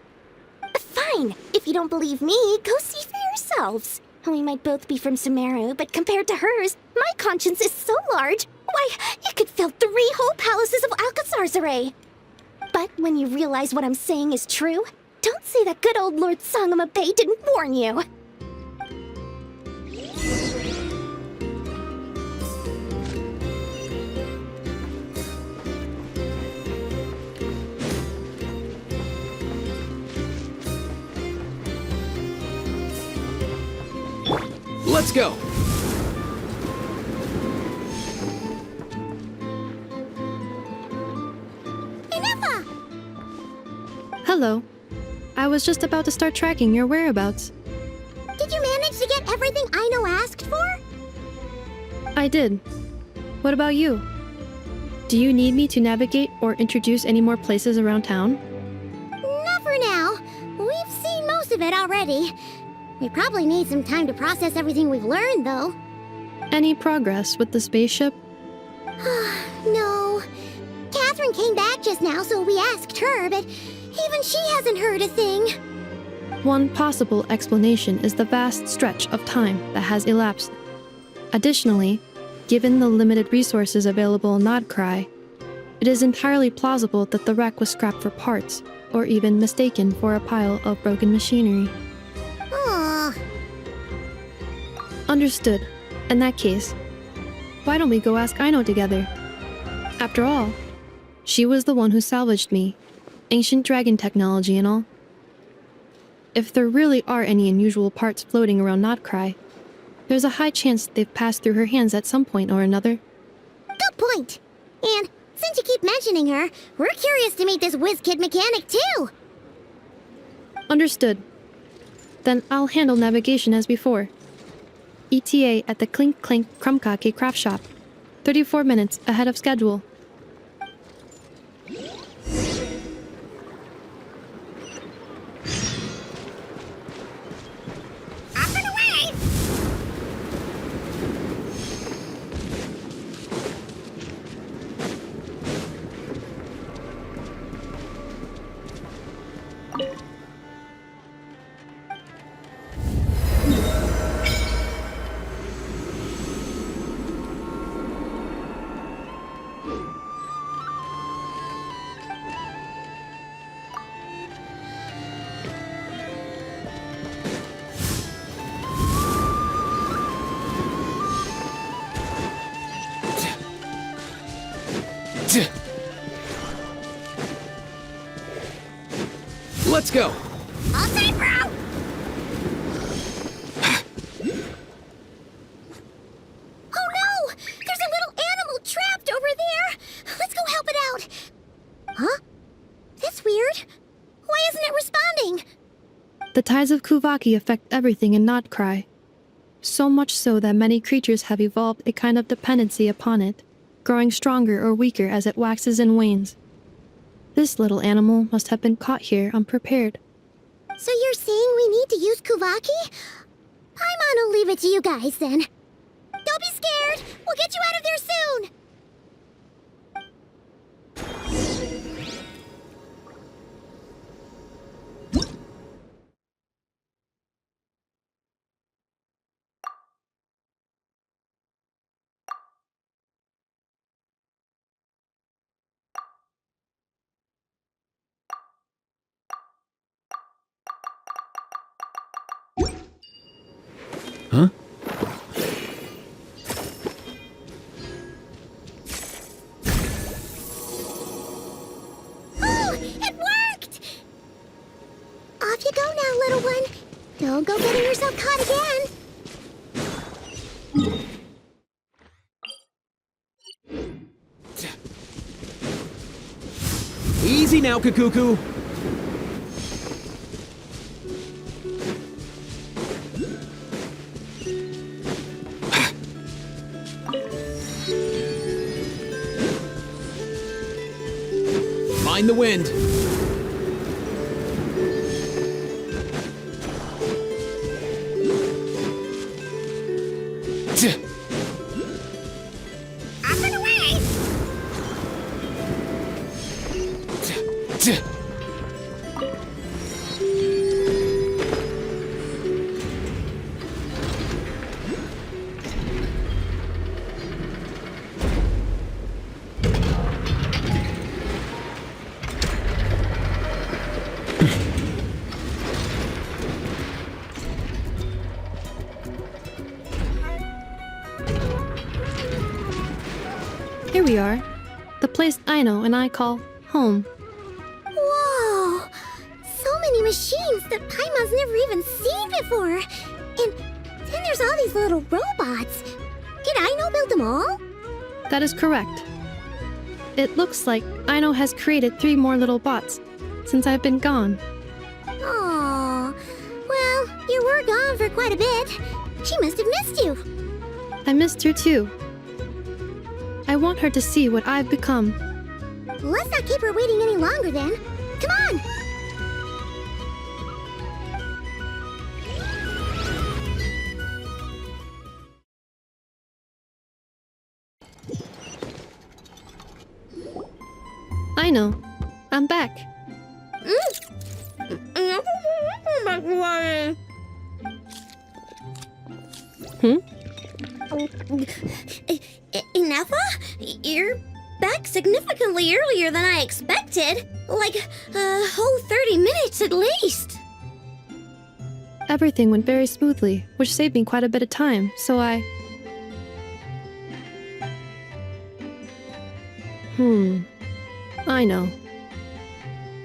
Fine. If you don't believe me, go see for yourselves. We might both be from Sumeru, but compared to hers, my conscience is so large, why, you could fill 3 whole palaces of Alcazar's. But when you realize what I'm saying is true, don't say that good old Lord Sangama Bay didn't warn you. Let's go! Hello. I was just about to start tracking your whereabouts. Did you manage Aino asked for? I did. What about you? Do you need me to navigate or introduce any more places around town? Not for now. We've seen most of it already. We probably need some time to process everything we've learned, though. Any progress with the spaceship? No. Catherine came back just now, so we asked her, but even she hasn't heard a thing. One possible explanation is the vast stretch of time that has elapsed. Additionally, given the limited resources available in Krai, it is entirely plausible that the wreck was scrapped for parts, or even mistaken for a pile of broken machinery. Aw. Understood. In that case, why don't we go ask Aino together? After all, she was the one who salvaged me, ancient dragon technology and all. If there really are any unusual parts floating around Krai, there's a high chance they've passed through her hands at some point or another. Good point. And since you keep mentioning her, we're curious to meet this whiz-kid mechanic too. Understood. Then I'll handle navigation as before. ETA at the Clink Clink Krumkake craft shop. 34 minutes ahead of schedule. Up and away! Let's go! All set, bro! Oh no! There's a little animal trapped over there! Let's go help it out! Huh? That's weird. Why isn't it responding? The tides of Kuvaki affect everything in Krai. So much so that many creatures have evolved a kind of dependency upon it, growing stronger or weaker as it waxes and wanes. This little animal must have been caught here unprepared. So you're saying we need to use Kuvaki? Paimon will leave it to you guys then. Don't be scared! We'll get you out of there soon! Huh? Oh! It worked! Off you go now, little one. Don't go getting yourself caught again. Easy now, Kakuku. Mind the wind. Up and away! Here we are. The place Aino and I call home. Whoa! So many machines that Paimon's never even seen before. And then there's all these little robots. Did Aino build them all? That is correct. It looks like Aino has created 3 more little bots since I've been gone. Aww. Well, you were gone for quite a bit. She must have missed you. I missed her too. I want her to see what I've become. Let's not keep her waiting any longer then. Come on! I know. I'm back. Ineffa? You're back significantly earlier than I expected. Like a whole 30 minutes at least. Everything went very smoothly, which saved me quite a bit of time, so I... I know.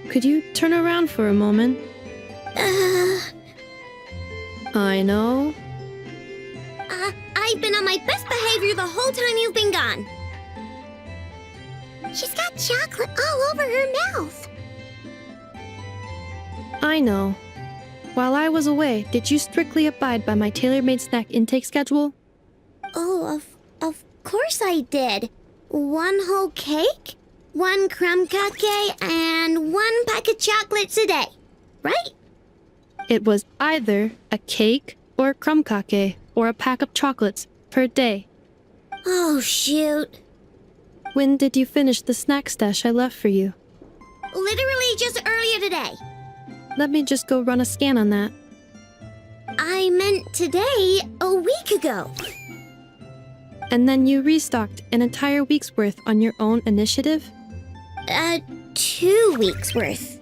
Could you turn around for a moment? I know. I've been on my best behavior the whole time you've been gone. She's got chocolate all over her mouth. I know. While I was away, did you strictly abide by my tailor-made snack intake schedule? Oh, of course I did. 1 whole cake, 1 crumb cake, and 1 pack of chocolates a day, right? It was either a cake or a crumb cake or a pack of chocolates per day. Oh, shoot. When did you finish the snack stash I left for you? Literally just earlier today. Let me just go run a scan on that. I meant today, a week ago. And then you restocked an entire week's worth on your own initiative? 2 weeks worth.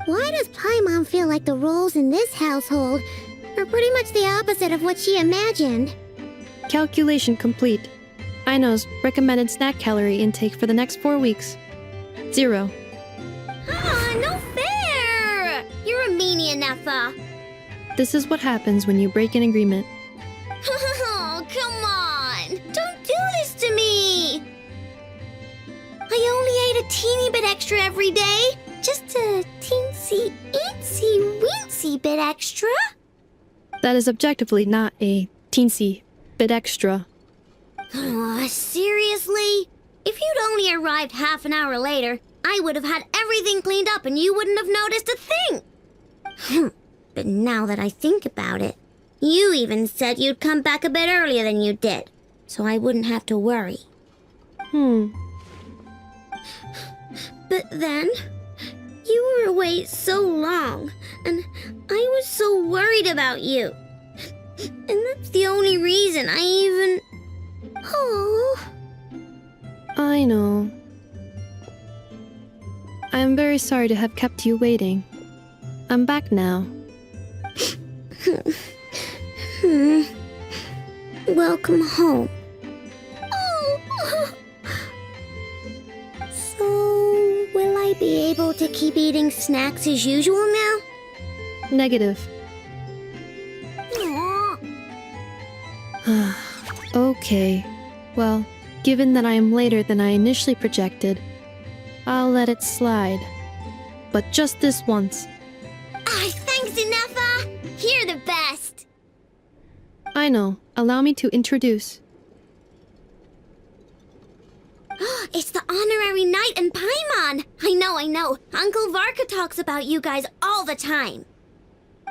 Why does Paimon feel like the roles in this household are pretty much the opposite of what she imagined? Calculation complete. Aino's recommended snack calorie intake for the next 4 weeks. 0. No fair! You're a meanie, Ineffa. This is what happens when you break an agreement. Oh, come on! Don't do this to me! I only ate a teeny bit extra every day. Just a teensy bit extra. That is objectively not a teensy bit extra. Seriously? If you'd only arrived half an hour later, I would have had everything cleaned up and you wouldn't have noticed a thing. But now that I think about it, you even said you'd come back a bit earlier than you did, so I wouldn't have to worry. But then, you were away so long, and I was so worried about you. And that's the only reason I even... Oh. I know. I am very sorry to have kept you waiting. I'm back now. Welcome home. Oh. So, will I be able to keep eating snacks as usual now? Negative. Aw. Okay. Well, given that I am later than I initially projected, I'll let it slide. But just this once. Thanks, Ineffa! You're the best! I know. Allow me to introduce. It's the honorary knight and Paimon! I know. Uncle Varka talks about you guys all the time.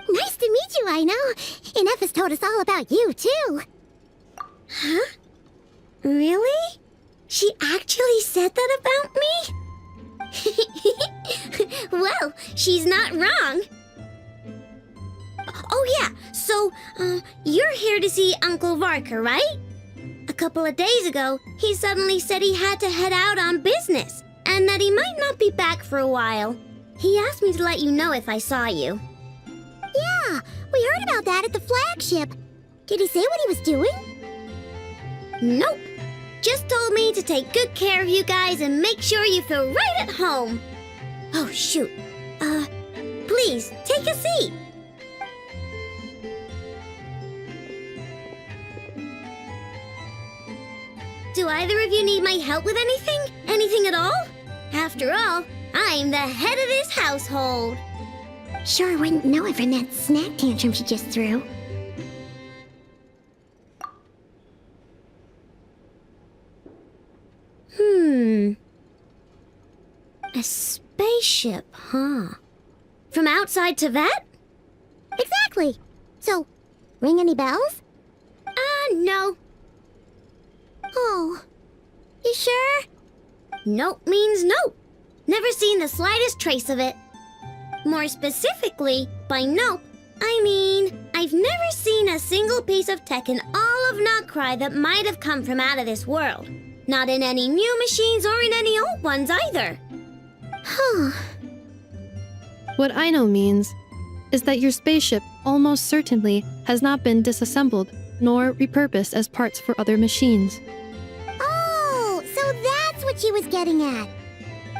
Nice to meet you, I know. Ineffa's told us all about you, too. Huh? Really? She actually said that about me? Well, she's not wrong. Oh yeah, so, you're here to see Uncle Varka, right? A couple of days ago, he suddenly said he had to head out on business, and that he might not be back for a while. He asked me to let you know if I saw you. Yeah, we heard about that at the flagship. Did he say what he was doing? Nope. Just told me to take good care of you guys and make sure you feel right at home. Oh, shoot. Please, take a seat. Do either of you need my help with anything? Anything at all? After all, I'm the head of this household. Sure wouldn't know it from that snack tantrum she just threw. A spaceship, huh? From outside to that? Exactly. So, ring any bells? No. Oh. You sure? Nope means nope. Never seen the slightest trace of it. More specifically, by nope, I mean, I've never seen a single piece of tech in all of Krai that might have come from out of this world. Not in any new machines or in any old ones either. Huh. What Aino means is that your spaceship almost certainly has not been disassembled nor repurposed as parts for other machines. Oh, so that's what she was getting at.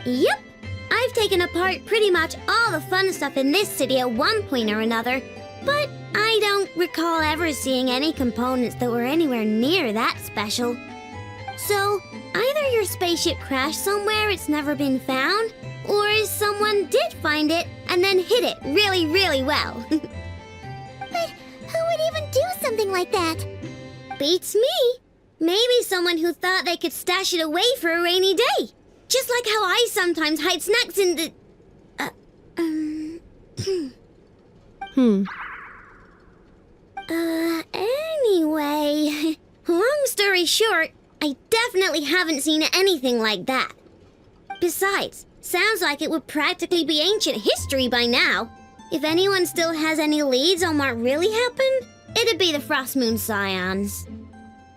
Yep. I've taken apart pretty much all the fun stuff in this city at one point or another, but I don't recall ever seeing any components that were anywhere near that special. So, either your spaceship crashed somewhere it's never been found, or someone did find it and then hid it really, really well. But who would even do something like that? Beats me. Maybe someone who thought they could stash it away for a rainy day. Just like how I sometimes hide snacks in the... Anyway, long story short, I definitely haven't seen anything like that. Besides, sounds like it would practically be ancient history by now. If anyone still has any leads on what really happened, it'd be the Frost Moon Scions.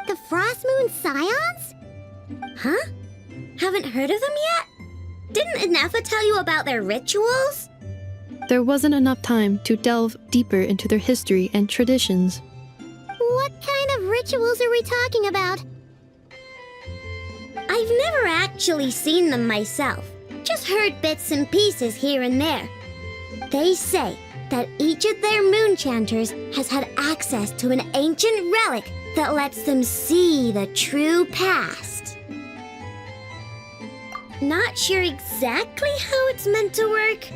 The Frost Moon Scions? Huh? Haven't heard of them yet? Didn't Inefa tell you about their rituals? There wasn't enough time to delve deeper into their history and traditions. What kind of rituals are we talking about? I've never actually seen them myself, just heard bits and pieces here and there. They say that each of their moon chanters has had access to an ancient relic that lets them see the true past. Not sure exactly how it's meant to work.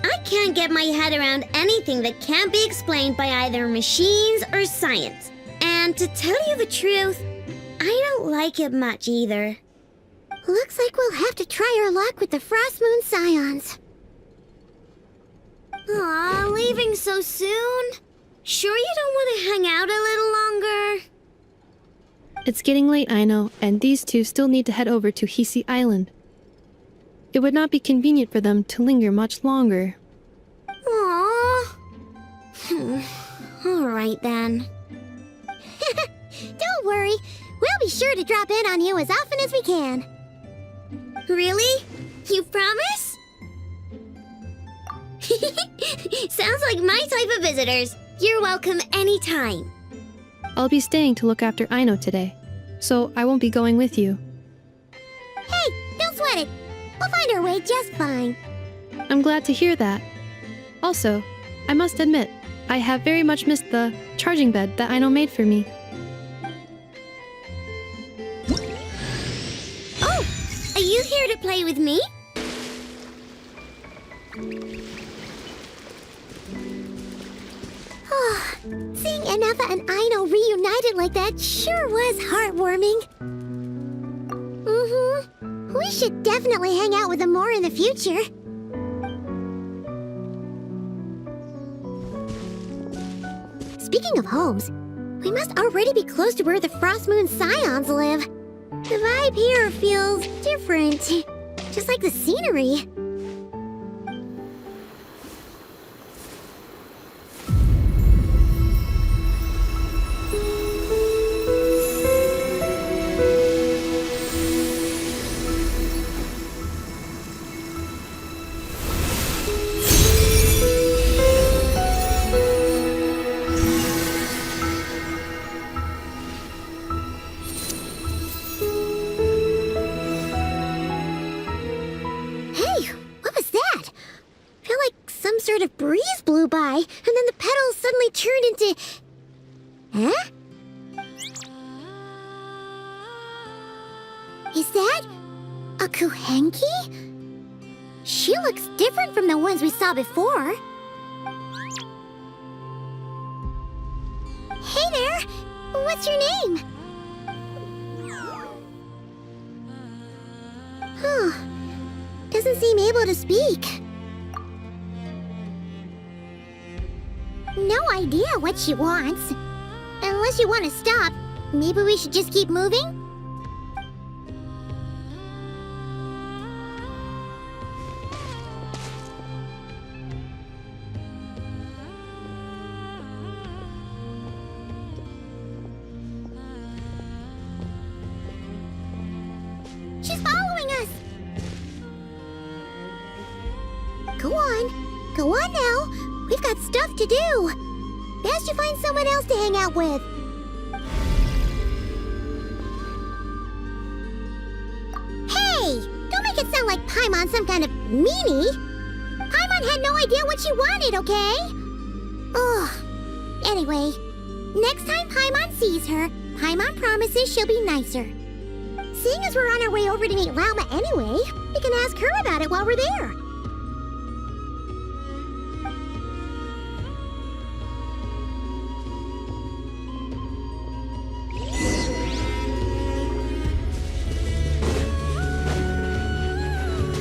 I can't get my head around anything that can't be explained by either machines or science. And to tell you the truth, I don't like it much either. Looks like we'll have to try our luck with the Frost Moon Scions. Aw, leaving so soon? Sure you don't want to hang out a little longer? It's getting late, I know, and these two still need to head over to Hisi Island. It would not be convenient for them to linger much longer. Aww. Alright then. Don't worry, we'll be sure to drop in on you as often as we can. Really? You promise? Sounds like my type of visitors. You're welcome anytime. I'll be staying to look after Aino today, so I won't be going with you. Hey, don't sweat it. We'll find our way just fine. I'm glad to hear that. Also, I must admit, I have very much missed the charging bed that Aino made for me. Oh, are you here to play with me? Seeing Inefa and Aino reunited like that sure was heartwarming. We should definitely hang out with them more in the future. Speaking of homes, we must already be close to where the Frost Moon Scions live. The vibe here feels different, just like the scenery. Sort of breeze blew by, and then the petals suddenly turned into... Huh? Is that a Kuhenki? She looks different from the ones we saw before. what's your name? Huh. Doesn't seem able to speak. No idea what she wants. Unless you want to stop, maybe we should just keep moving? She's following us! Go on. Go on now. We've got stuff to do. Best you find someone else to hang out with. Hey! Don't make it sound like Paimon's some kind of meanie. Paimon had no idea what she wanted, okay? Ugh. Anyway, next time Paimon sees her, Paimon promises she'll be nicer. Seeing as we're on our way over to meet Lauma anyway, we can ask her about it while we're there.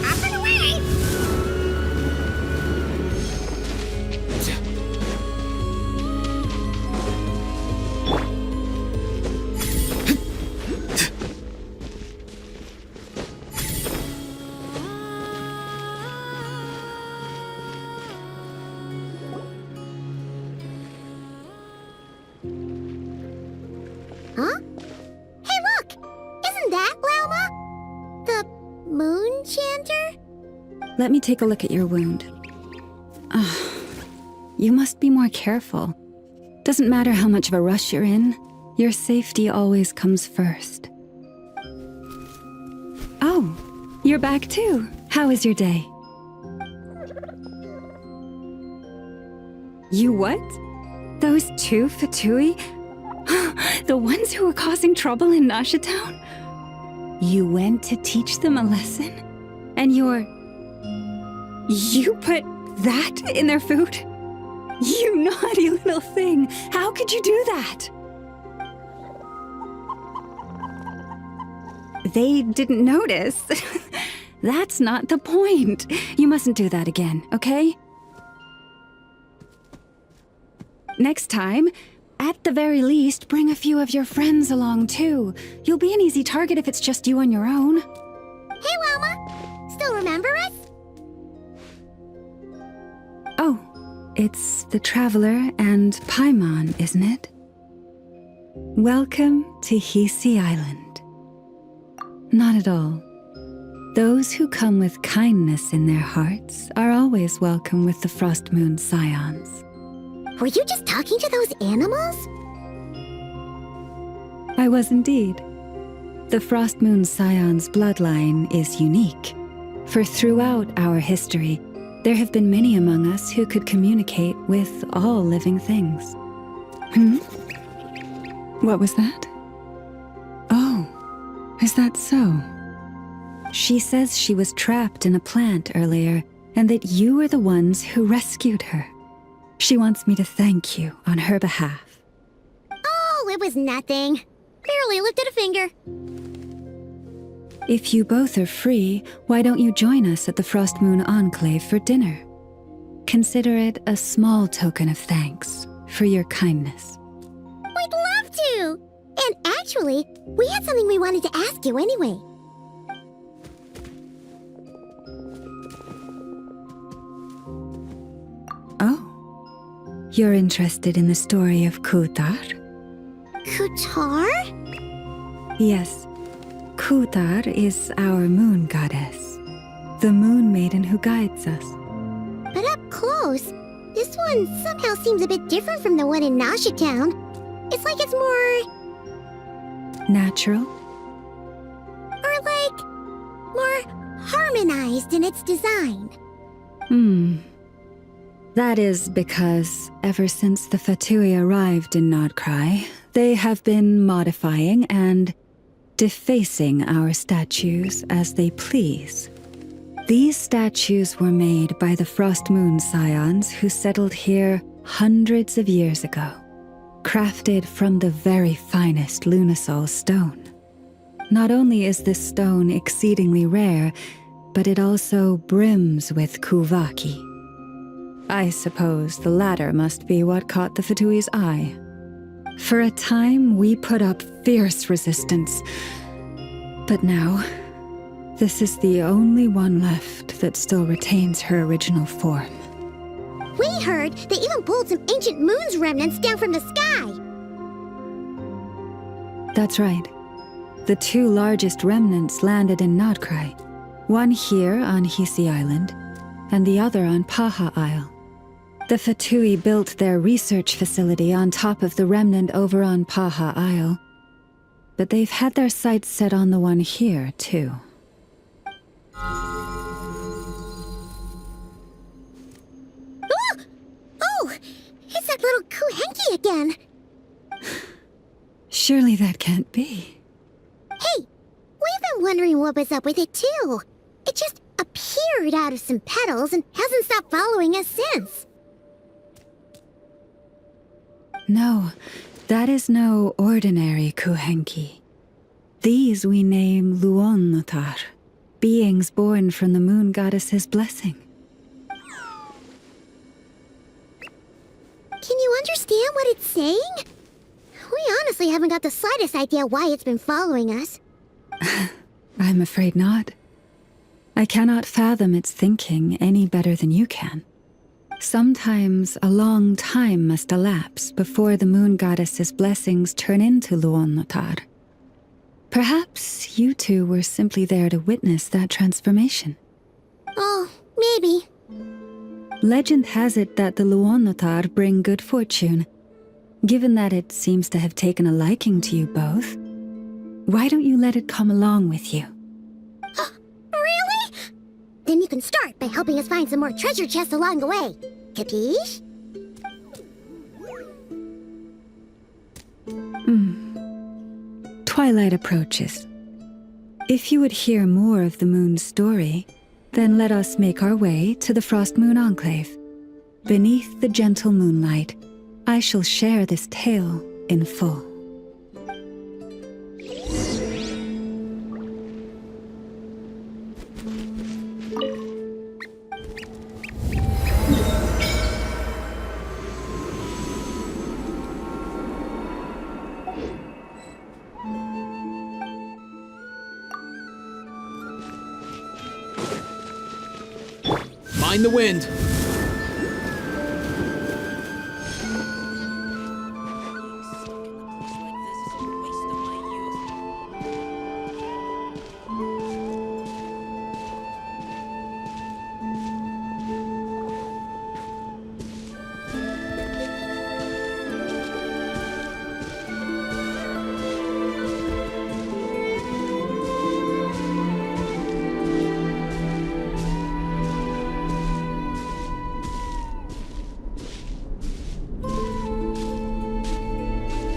Off and away! Huh? Hey, look! Isn't that Lauma? The moon chanter? Let me take a look at your wound. You must be more careful. Doesn't matter how much of a rush you're in, your safety always comes first. Oh, you're back too. How was your day? You what? Those two Fatui? The ones who were causing trouble in Nasha Town? You went to teach them a lesson? And you put that in their food? You naughty little thing! How could you do that? They didn't notice. That's not the point. You mustn't do that again, okay? Next time, at the very least, bring a few of your friends along too. You'll be an easy target if it's just you on your own. Hey, Lauma! Still remember us? Oh, it's the Traveler and Paimon, isn't it? Welcome to Hisi Island. Not at all. Those who come with kindness in their hearts are always welcome with the Frost Moon Scions. Were you just talking to those animals? I was indeed. The Frost Moon Scion's bloodline is unique, for throughout our history, there have been many among us who could communicate with all living things. What was that? Oh, is that so? She says she was trapped in a plant earlier, and that you were the ones who rescued her. She wants me to thank you on her behalf. Oh, it was nothing. Barely lifted a finger. If you both are free, why don't you join us at the Frost Moon Enclave for dinner? Consider it a small token of thanks for your kindness. We'd love to! And actually, we had something we wanted to ask you anyway. Oh, you're interested in the story of Kutar? Kutar? Yes. Kutar is our moon goddess, the moon maiden who guides us. But up close, this one somehow seems a bit different from the one in Nasha Town. It's like it's more... natural? Or like... more harmonized in its design. That is because ever since the Fatui arrived in Krai, they have been modifying and defacing our statues as they please. These statues were made by the Frost Moon Scions who settled here hundreds of years ago. crafted from the very finest Lunasol stone. Not only is this stone exceedingly rare, but it also brims with Kuvaki. I suppose the latter must be what caught the Fatui's eye. For a time, we put up fierce resistance. But now, this is the only one left that still retains her original form. We heard they even pulled some ancient moon's remnants down from the sky. That's right. The two largest remnants landed in Nodkrai. One here on Hisi Island, and the other on Paha Isle. The Fatui built their research facility on top of the remnant over on Paha Isle. But they've had their sights set on the one here, too. Oh! It's that little Kuhenki again! Surely that can't be. Hey! We've been wondering what was up with it, too. It just appeared out of some petals and hasn't stopped following us since. No, that is no ordinary Kuhenki. These we name Luonnotar, beings born from the moon goddess's blessing. Can you understand what it's saying? We honestly haven't got the slightest idea why it's been following us. I'm afraid not. I cannot fathom its thinking any better than you can. Sometimes a long time must elapse before the moon goddess's blessings turn into Luonnotar. Perhaps you two were simply there to witness that transformation. Oh, maybe. Legend has it that the Luonnotar bring good fortune. Given that it seems to have taken a liking to you both, why don't you let it come along with you? Really? Then you can start by helping us find some more treasure chests along the way. Capiche? Twilight approaches. If you would hear more of the moon's story, then let us make our way to the Frost Moon Enclave. Beneath the gentle moonlight, I shall share this tale in full. Mind the wind.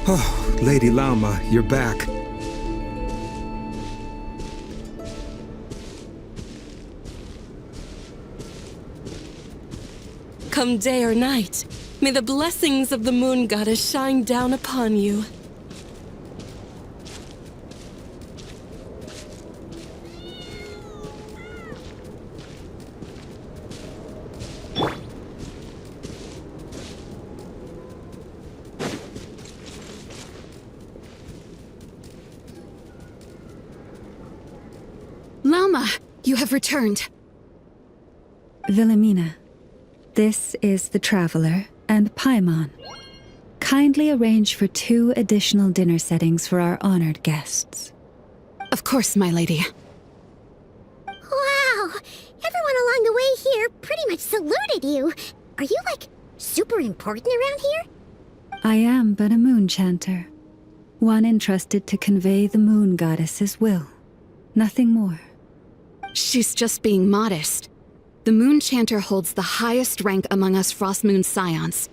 Oh, Lady Lauma, you're back. Come day or night, may the blessings of the moon goddess shine down upon you. Lauma, you have returned. Wilhelmina, this is the Traveler and Paimon. Kindly arrange for 2 additional dinner settings for our honored guests. Of course, my lady. Wow! Everyone along the way here pretty much saluted you. Are you, like, super important around here? I am but a moon chanter, one entrusted to convey the moon goddess's will. Nothing more. She's just being modest. The Moon Chanter holds the highest rank among us Frost Moon Scions.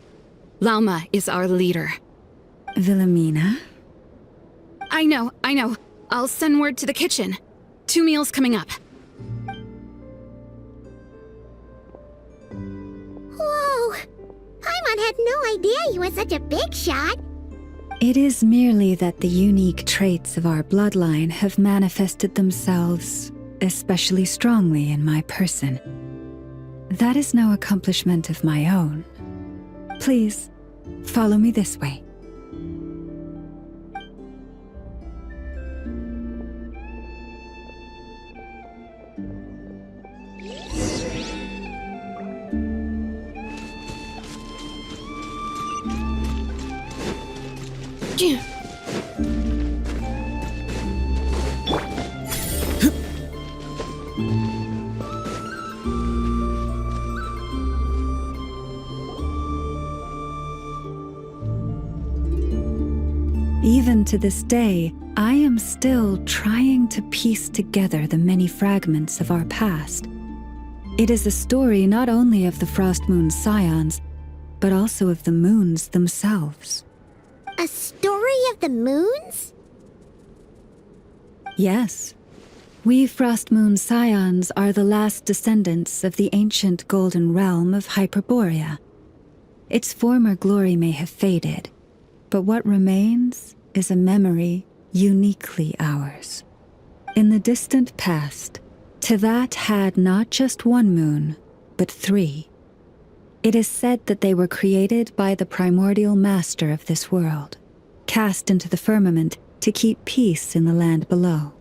Lauma is our leader. Wilhelmina? I know. I'll send word to the kitchen. 2 meals coming up. Whoa! Paimon had no idea you were such a big shot. It is merely that the unique traits of our bloodline have manifested themselves especially strongly in my person. That is no accomplishment of my own. Please, follow me this way. Even to this day, I am still trying to piece together the many fragments of our past. It is a story not only of the Frost Moon Scions, but also of the moons themselves. A story of the moons? Yes. We Frost Moon Scions are the last descendants of the ancient golden realm of Hyperborea. Its former glory may have faded, but what remains is a memory uniquely ours. In the distant past, Teyvat had not just one moon, but 3. It is said that they were created by the primordial master of this world, cast into the firmament to keep peace in the land below.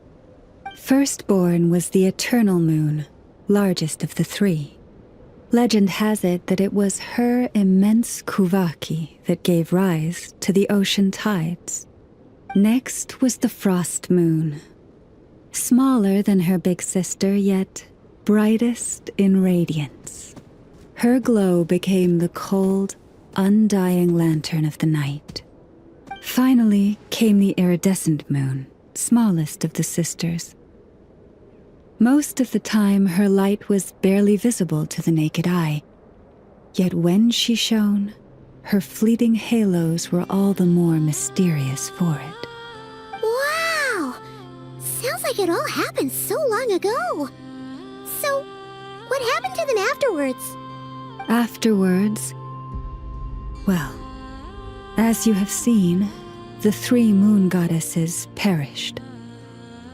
Firstborn was the eternal moon, largest of the 3. Legend has it that it was her immense Kuvaki that gave rise to the ocean tides. Next was the frost moon, smaller than her big sister, yet brightest in radiance. Her glow became the cold, undying lantern of the night. Finally came the iridescent moon, smallest of the sisters. Most of the time, her light was barely visible to the naked eye. Yet when she shone, her fleeting halos were all the more mysterious for it. Wow! Sounds like it all happened so long ago. So, what happened to them afterwards? Afterwards, well, as you have seen, the 3 moon goddesses perished.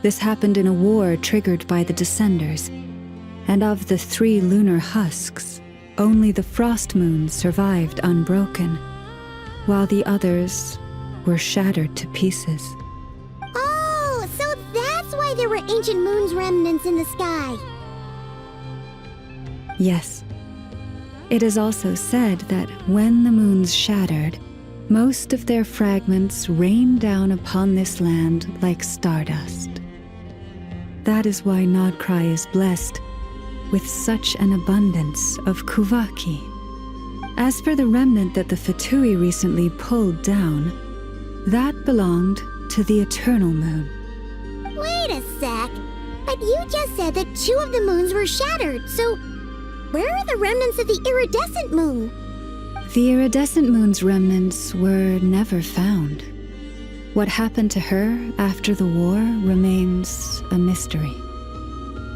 This happened in a war triggered by the Descenders, and of the 3 lunar husks, only the frost moon survived unbroken, while the others were shattered to pieces. Oh, so that's why there were ancient moon's remnants in the sky. Yes. It is also said that when the moons shattered, most of their fragments rained down upon this land like stardust. That is why Krai is blessed with such an abundance of Kuvaki. As for the remnant that the Fatui recently pulled down, that belonged to the eternal moon. Wait a sec. But you just said that 2 of the moons were shattered, so where are the remnants of the iridescent moon? The iridescent moon's remnants were never found. What happened to her after the war remains a mystery.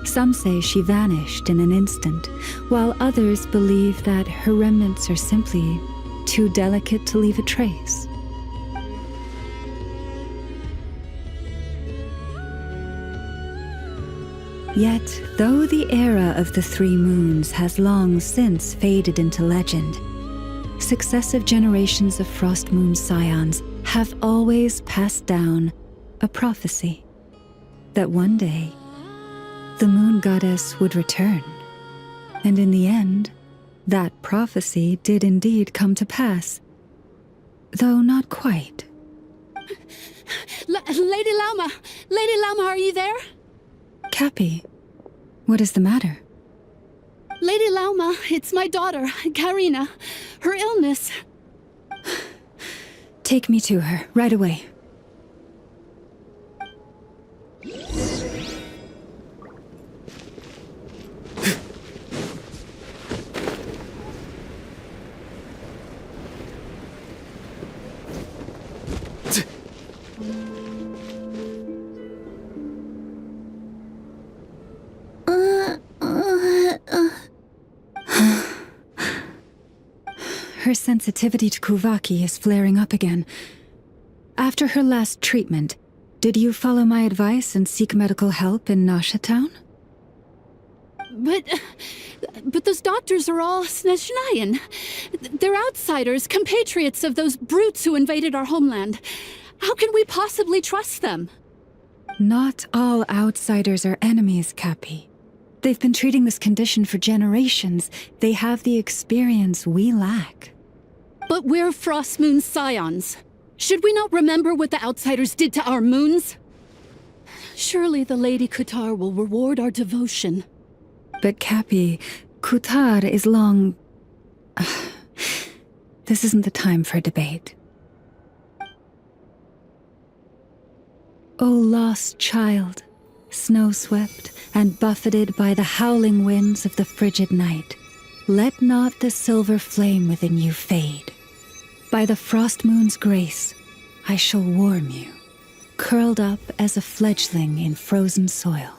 Some say she vanished in an instant, while others believe that her remnants are simply too delicate to leave a trace. Yet, though the era of the 3 moons has long since faded into legend, successive generations of Frost Moon Scions have always passed down a prophecy that one day the moon goddess would return. And in the end, that prophecy did indeed come to pass, though not quite. Lady Lauma! Lady Lauma, are you there? Cappy, what is the matter? Lady Lauma, it's my daughter, Karina. Her illness. Take me to her, right away. Her sensitivity to Kuvaki is flaring up again. After her last treatment, did you follow my advice and seek medical help in Nasha Town? But those doctors are all Snezhnayan. They're outsiders, compatriots of those brutes who invaded our homeland. How can we possibly trust them? Not all outsiders are enemies, Cappy. They've been treating this condition for generations. They have the experience we lack. But we're Frostmoon scions. Should we not remember what the outsiders did to our moons? Surely the Lady Kutar will reward our devotion. But Cappy, Kutar is long... This isn't the time for a debate. O lost child, snow-swept and buffeted by the howling winds of the frigid night, let not the silver flame within you fade. By the frost moon's grace, I shall warm you, curled up as a fledgling in frozen soil.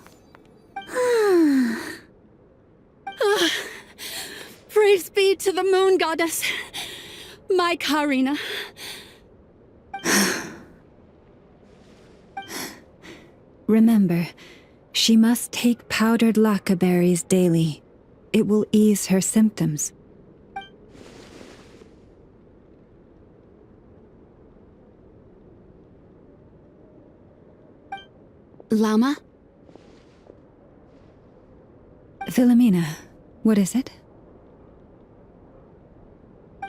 Praise be to the moon goddess, my Karina. Remember, she must take powdered laka berries daily. It will ease her symptoms. Llama? Philomena, what is it?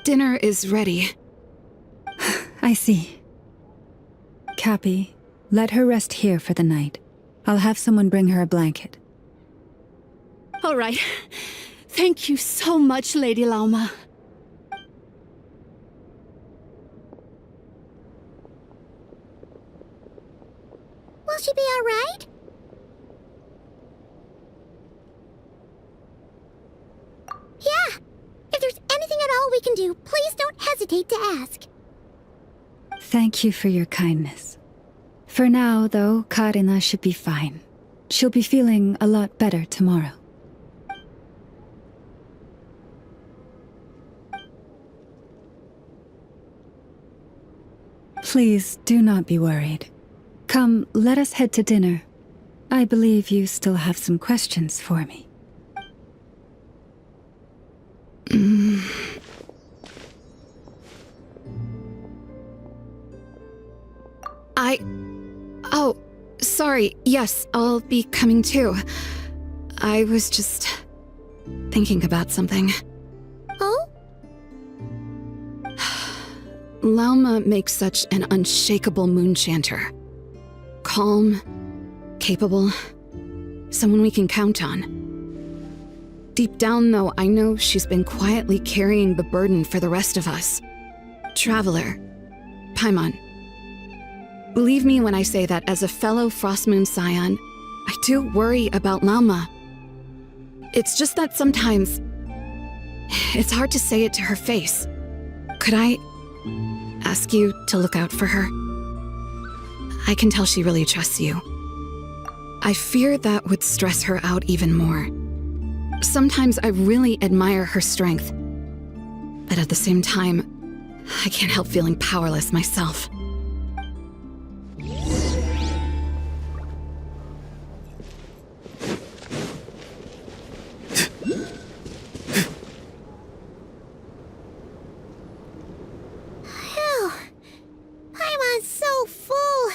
Dinner is ready. I see. Cappy, let her rest here for the night. I'll have someone bring her a blanket. All right. Thank you so much, Lady Llama. Will she be all right? Yeah. If there's anything at all we can do, please don't hesitate to ask. Thank you for your kindness. For now, though, Karina should be fine. She'll be feeling a lot better tomorrow. Please do not be worried. Come, let us head to dinner. I believe you still have some questions for me. Oh, sorry. Yes, I'll be coming too. I was just thinking about something. Oh? Llama makes such an unshakable moon chanter. Calm, capable, someone we can count on. Deep down, though, I know she's been quietly carrying the burden for the rest of us. Traveler, Paimon. Believe me when I say that as a fellow Frostmoon scion, I do worry about Llama. It's just that sometimes it's hard to say it to her face. Could I ask you to look out for her? I can tell she really trusts you. I fear that would stress her out even more. Sometimes I really admire her strength, but at the same time, I can't help feeling powerless myself. Paimon's so full.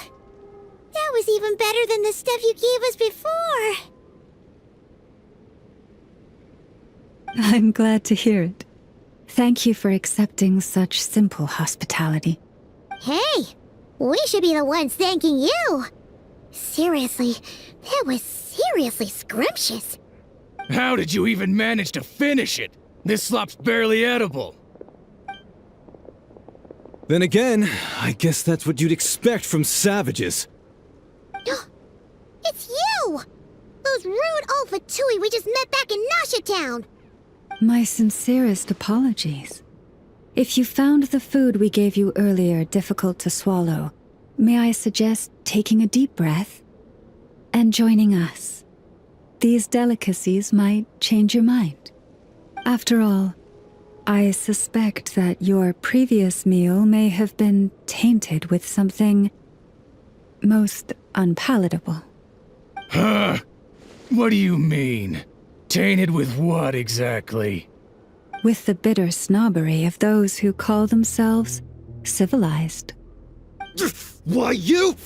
That was even better than the stuff you gave us before. I'm glad to hear it. Thank you for accepting such simple hospitality. Hey, we should be the ones thanking you. Seriously, that was seriously scrumptious. How did you even manage to finish it? This slop's barely edible. Then again, I guess that's what you'd expect from savages. It's you! Those rude old Fatui we just met back in Nasha Town. My sincerest apologies. If you found the food we gave you earlier difficult to swallow, may I suggest taking a deep breath and joining us? These delicacies might change your mind. After all, I suspect that your previous meal may have been tainted with something most unpalatable. Huh? What do you mean? Tainted with what exactly? With the bitter snobbery of those who call themselves civilized. Why, you?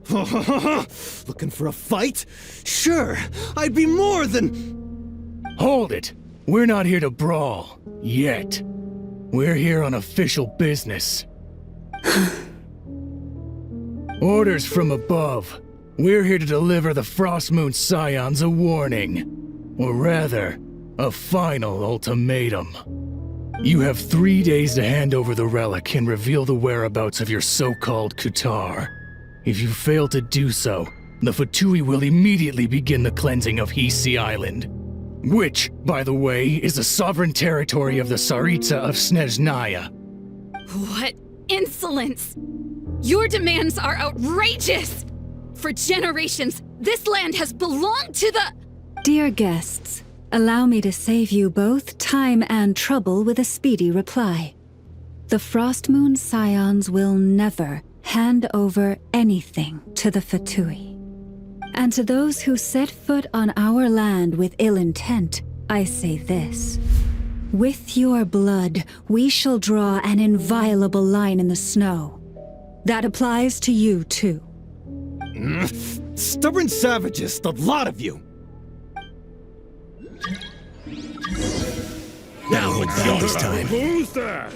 Looking for a fight? Sure, I'd be more than... Hold it! We're not here to brawl. Yet. We're here on official business. Orders from above. We're here to deliver the Frostmoon Scions a warning. Or rather, a final ultimatum. You have 3 days to hand over the relic and reveal the whereabouts of your so-called Kutar. If you fail to do so, the Fatui will immediately begin the cleansing of Hisi Island. Which, by the way, is the sovereign territory of the Tsaritsa of Snezhnaya. What insolence! Your demands are outrageous! For generations, this land has belonged to the— Dear guests, allow me to save you both time and trouble with a speedy reply. The Frostmoon Scions will never hand over anything to the Fatui. And to those who set foot on our land with ill intent, I say this. With your blood, we shall draw an inviolable line in the snow. That applies to you, too. Stubborn savages, the lot of you! Now it's Zelda's time. Who's that?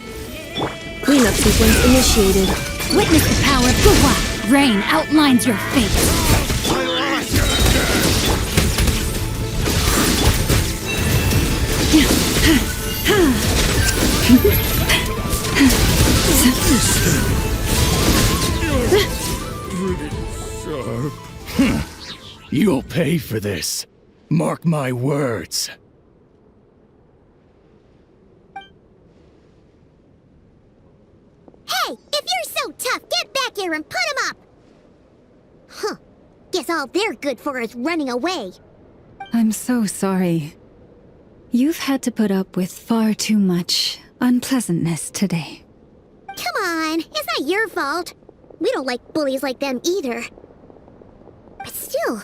Cleanup sequence initiated. Witness the power of Guhua! Rain outlines your fate! You'll pay for this. Mark my words. Hey, if you're so tough, get back here and put him up! Huh. Guess all they're good for is running away. I'm so sorry. You've had to put up with far too much unpleasantness today. Come on, it's not your fault. We don't like bullies like them either. But still,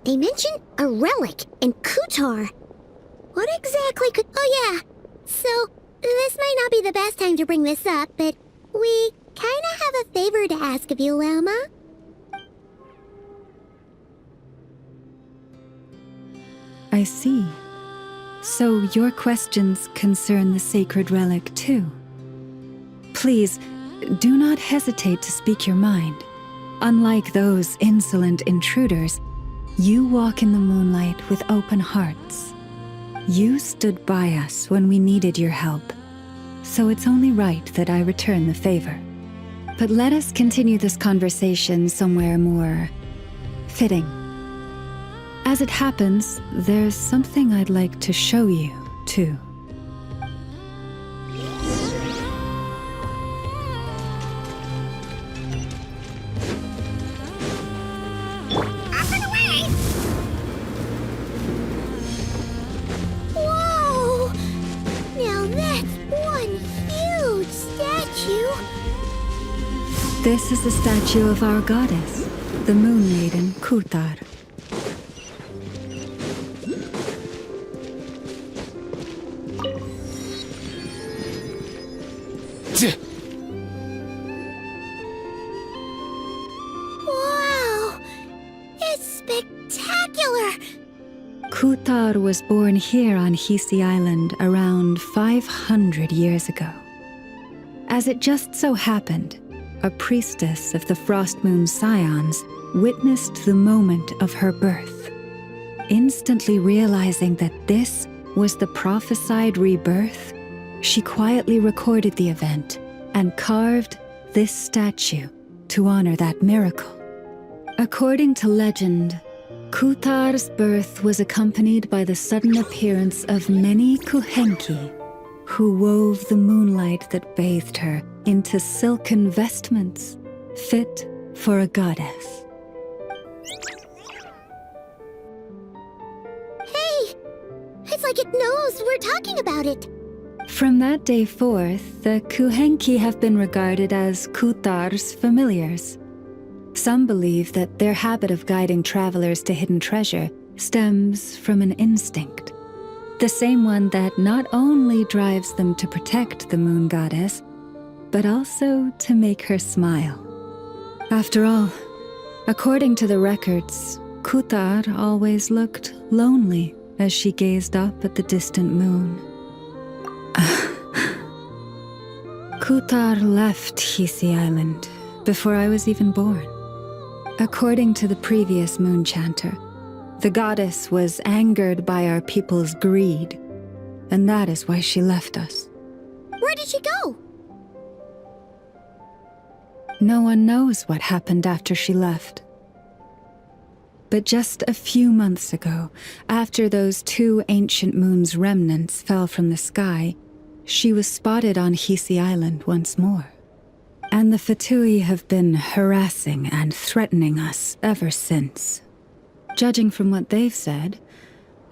they mentioned a relic in Kutar. What exactly could... Oh yeah, so this might not be the best time to bring this up, but we kinda have a favor to ask of you, Lelma. I see. So your questions concern the sacred relic too. Please, do not hesitate to speak your mind. Unlike those insolent intruders, you walk in the moonlight with open hearts. You stood by us when we needed your help, so it's only right that I return the favor. But let us continue this conversation somewhere more fitting. As it happens, there's something I'd like to show you, too. Whoa! Now that's one huge statue! This is the statue of our goddess, the Moon Maiden Kutar. Wow! It's spectacular! Kutar was born here on Hisi Island around 500 years ago. As it just so happened, a priestess of the Frostmoon Scions witnessed the moment of her birth. Instantly realizing that this was the prophesied rebirth, she quietly recorded the event and carved this statue to honor that miracle. According to legend, Kutar's birth was accompanied by the sudden appearance of many Kuhenki, who wove the moonlight that bathed her into silken vestments fit for a goddess. Hey! It's like it knows we're talking about it. From that day forth, the Kuhenki have been regarded as Kutar's familiars. Some believe that their habit of guiding travelers to hidden treasure stems from an instinct. The same one that not only drives them to protect the moon goddess, but also to make her smile. After all, according to the records, Kutar always looked lonely as she gazed up at the distant moon. Kutar left Hisi Island before I was even born. According to the previous moon chanter, the goddess was angered by our people's greed, and that is why she left us. Where did she go? No one knows what happened after she left. But just a few months ago, after those 2 ancient moon's remnants fell from the sky, she was spotted on Hisi Island once more. And the Fatui have been harassing and threatening us ever since. Judging from what they've said,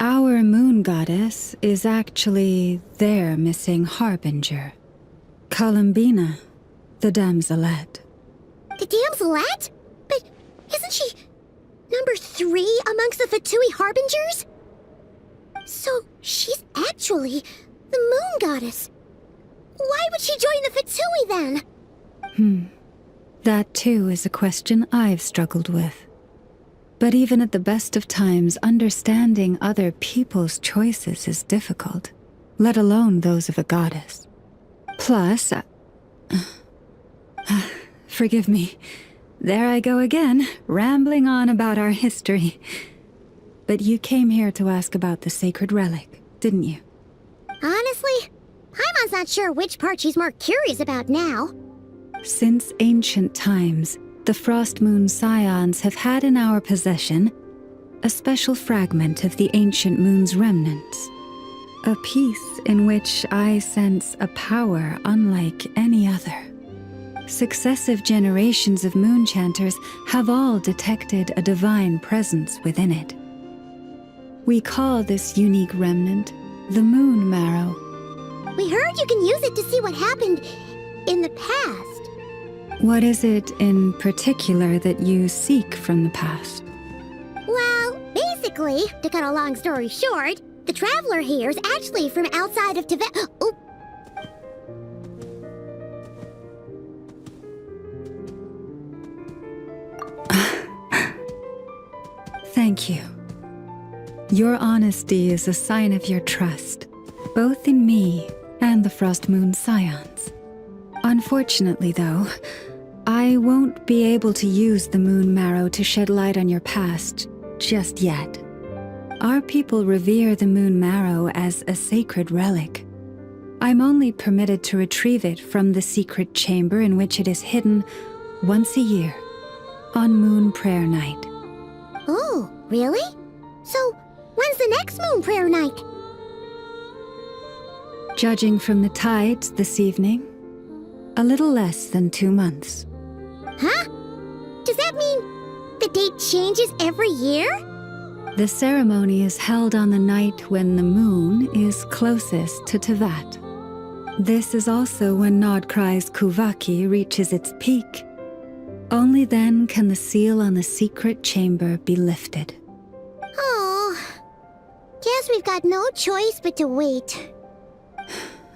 our moon goddess is actually their missing harbinger, Columbina, the damselette. The damselette? But isn't she number 3 amongst the Fatui harbingers? So she's actually the moon goddess. Why would she join the Fatui then? That too is a question I've struggled with. But even at the best of times, understanding other people's choices is difficult, let alone those of a goddess. Plus, forgive me, there I go again, rambling on about our history. But you came here to ask about the sacred relic, didn't you? Honestly, Paimon's not sure which part she's more curious about now. Since ancient times, the Frost Moon Scions have had in our possession a special fragment of the ancient moon's remnants. A piece in which I sense a power unlike any other. Successive generations of moon chanters have all detected a divine presence within it. We call this unique remnant the Moon Marrow. We heard you can use it to see what happened in the past. What is it in particular that you seek from the past? Well, basically, to cut a long story short, the traveler here is actually from outside of Tibet. Oh. Thank you. Your honesty is a sign of your trust, both in me and the Frost Moon Scions. Unfortunately, though, I won't be able to use the Moon Marrow to shed light on your past just yet. Our people revere the Moon Marrow as a sacred relic. I'm only permitted to retrieve it from the secret chamber in which it is hidden once a year, on Moon Prayer Night. Oh, really? So, when's the next Moon Prayer Night? Judging from the tides this evening, a little less than 2 months. Huh? Does that mean the date changes every year? The ceremony is held on the night when the moon is closest to Tevat. This is also when Nodkrai's Kuvaki reaches its peak. Only then can the seal on the secret chamber be lifted. Oh, guess we've got no choice but to wait.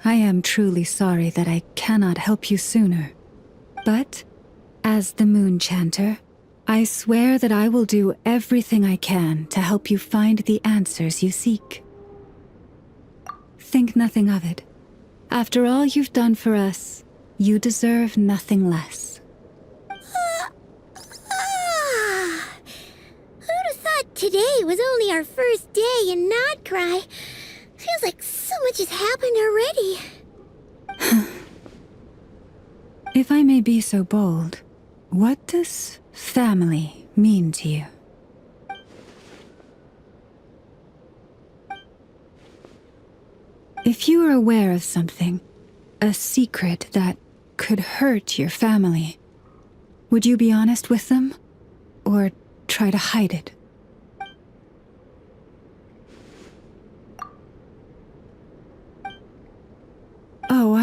I am truly sorry that I cannot help you sooner. But, as the Moon Chanter, I swear that I will do everything I can to help you find the answers you seek. Think nothing of it. After all you've done for us, you deserve nothing less. Who'd have thought today was only our first day in Nodkrai? Feels like so much has happened already. If I may be so bold, what does family mean to you? If you are aware of something, a secret that could hurt your family, would you be honest with them? Or try to hide it?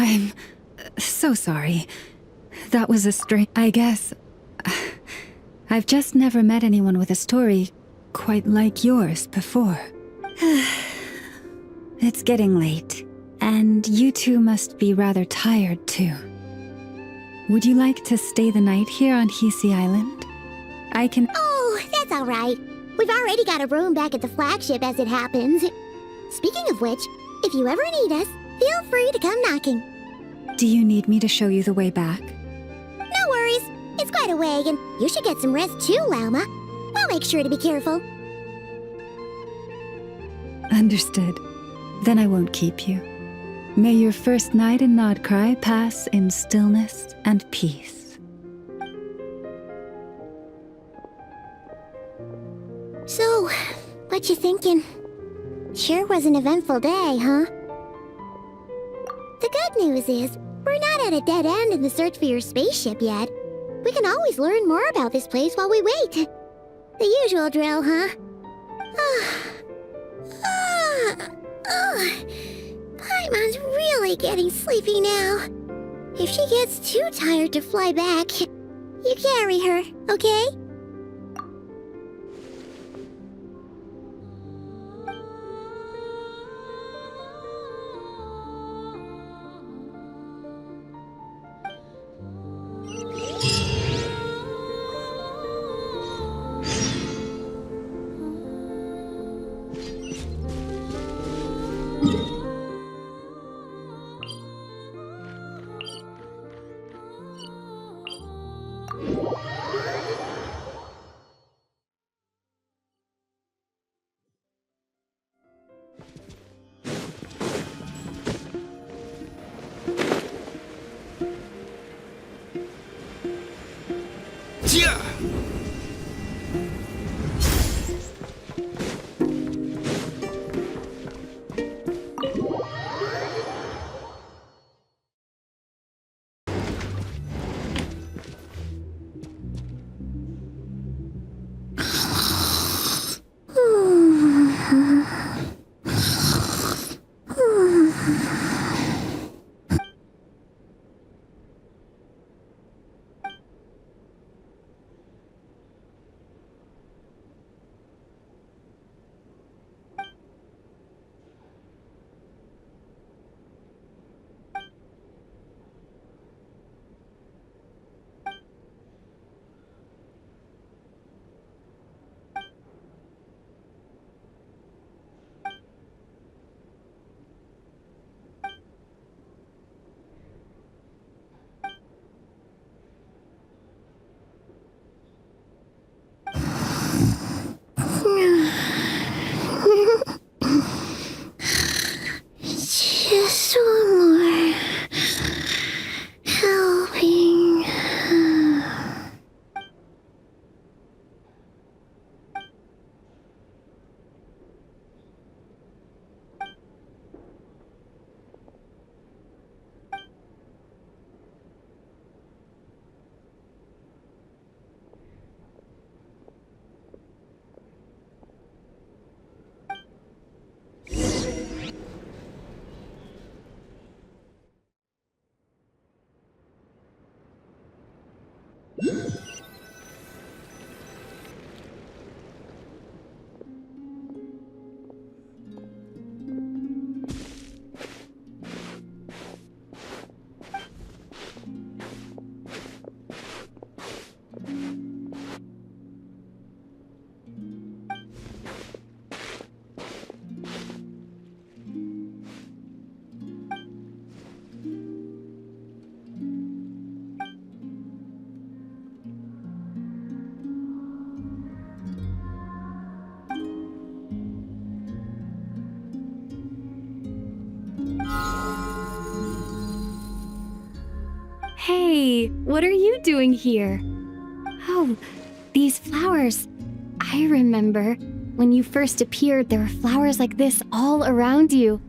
I'm so sorry. That was a I guess. I've just never met anyone with a story quite like yours before. It's getting late, and you two must be rather tired too. Would you like to stay the night here on Hisi Island? I can— Oh, that's all right. We've already got a room back at the flagship as it happens. Speaking of which, if you ever need us, feel free to come knocking. Do you need me to show you the way back? No worries. It's quite a way, and you should get some rest too, Lauma. I'll make sure to be careful. Understood. Then I won't keep you. May your first night in Nodcry pass in stillness and peace. So, what you thinking? Sure was an eventful day, huh? The good news is, we're not at a dead end in the search for your spaceship yet. We can always learn more about this place while we wait. The usual drill, huh? Paimon's really getting sleepy now. If she gets too tired to fly back, you carry her, okay? Just one more helping. Hey, what are you doing here? Oh, these flowers. I remember. When you first appeared, there were flowers like this all around you.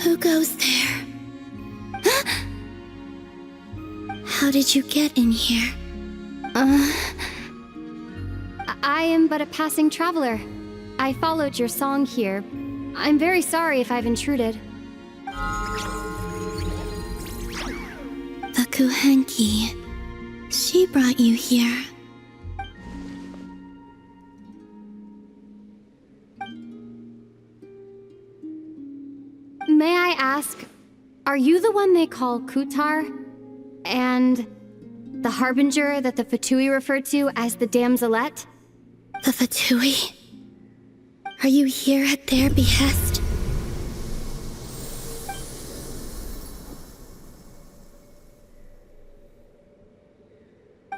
Who goes there? How did you get in here? I am but a passing traveler. I followed your song here. I'm very sorry if I've intruded. The Kuhenki. She brought you here. May I ask, are you the one they call Kutar? And the harbinger that the Fatui referred to as the Damselette? The Fatui? Are you here at their behest?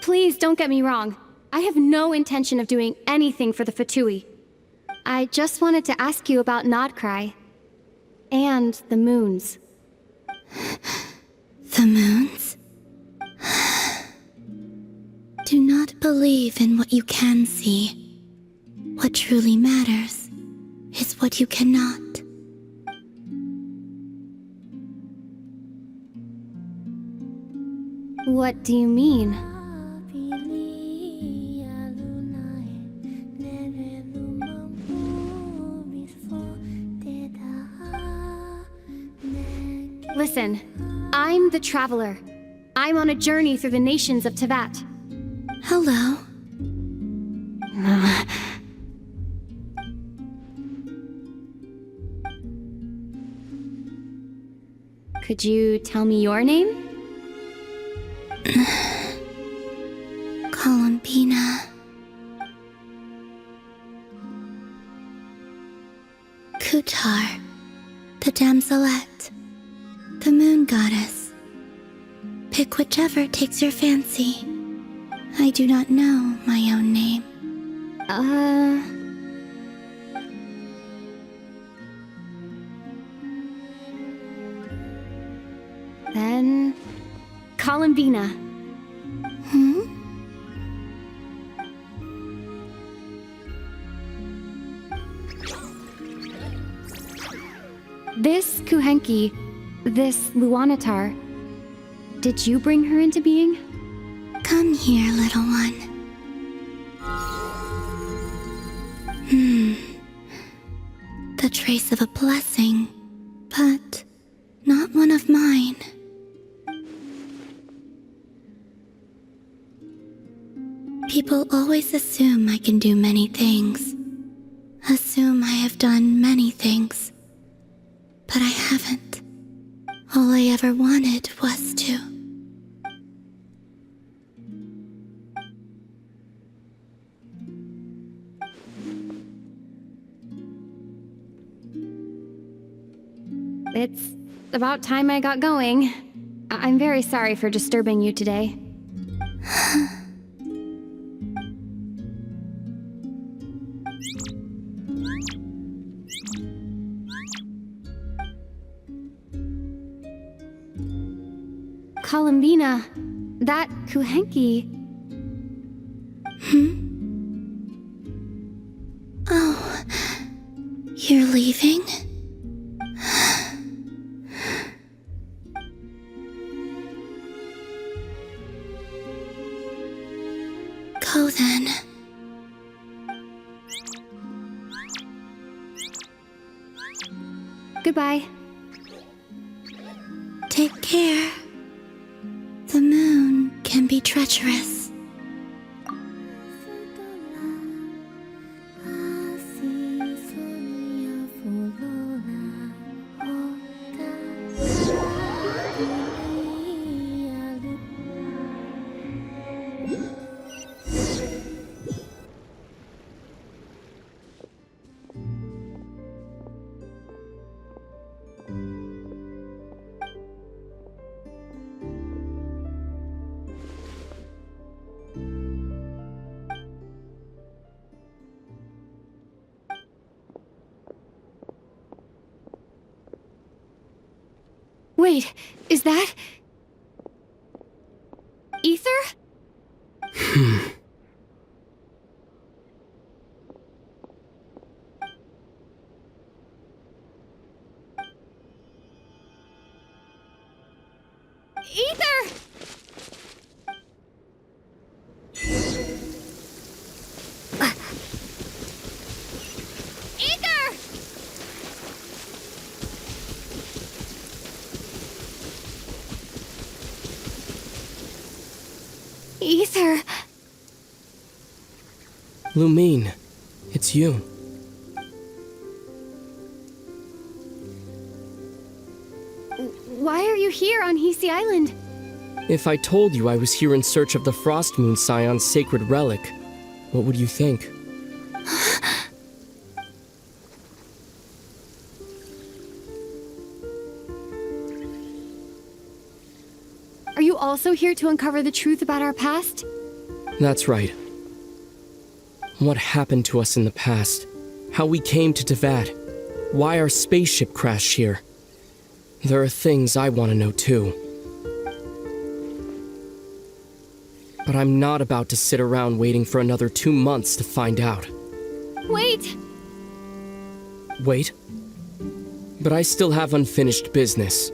Please don't get me wrong. I have no intention of doing anything for the Fatui. I just wanted to ask you about Nodkrai. And the moons. The moons? Do not believe in what you can see. What truly matters is what you cannot. What do you mean? Listen, I'm the Traveler. I'm on a journey through the nations of Tevat. Hello. Could you tell me your name? Columbina. Kutar, the Damselette, the moon goddess. Pick whichever takes your fancy. I do not know my own name. Then... Columbina. This Kuhenki, this Luanatar, did you bring her into being? Come here, little one. The trace of a blessing, but not one of mine. People always assume I can do many things. Assume I have done many things. But I haven't. All I ever wanted was to. It's about time I got going. I'm very sorry for disturbing you today. Columbina, that Kuhenki... Oh, you're leaving? Go then. Goodbye. Take care. The moon can be treacherous. Wait, is that... Ether? Ether! Ether! Ether... Lumine, it's you. Why are you here on Hisi Island? If I told you I was here in search of the Frost Moon Scion's sacred relic, what would you think? Are you also here to uncover the truth about our past? That's right. What happened to us in the past? How we came to Tevat? Why our spaceship crashed here? There are things I want to know too. But I'm not about to sit around waiting for another 2 months to find out. Wait! Wait? But I still have unfinished business.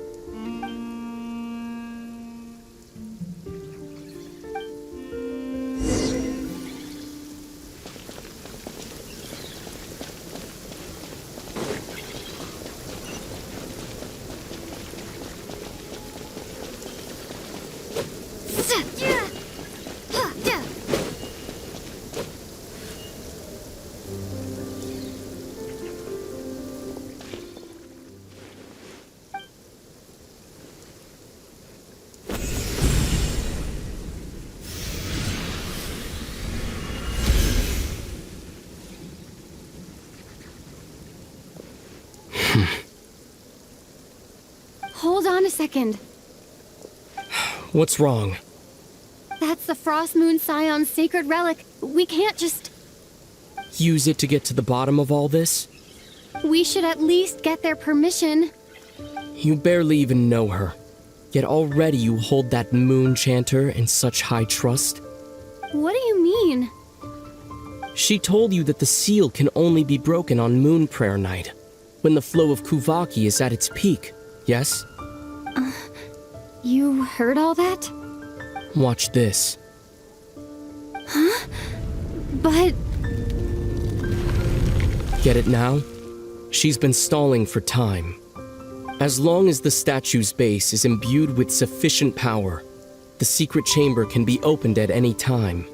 Hold on a second. What's wrong? That's the Frost Moon Scion's sacred relic. We can't just... Use it to get to the bottom of all this? We should at least get their permission. You barely even know her. Yet already you hold that moon chanter in such high trust. What do you mean? She told you that the seal can only be broken on Moon Prayer Night, when the flow of Kuvaki is at its peak, yes? You heard all that? Watch this. Huh? But... Get it now? She's been stalling for time. As long as the statue's base is imbued with sufficient power, the secret chamber can be opened at any time.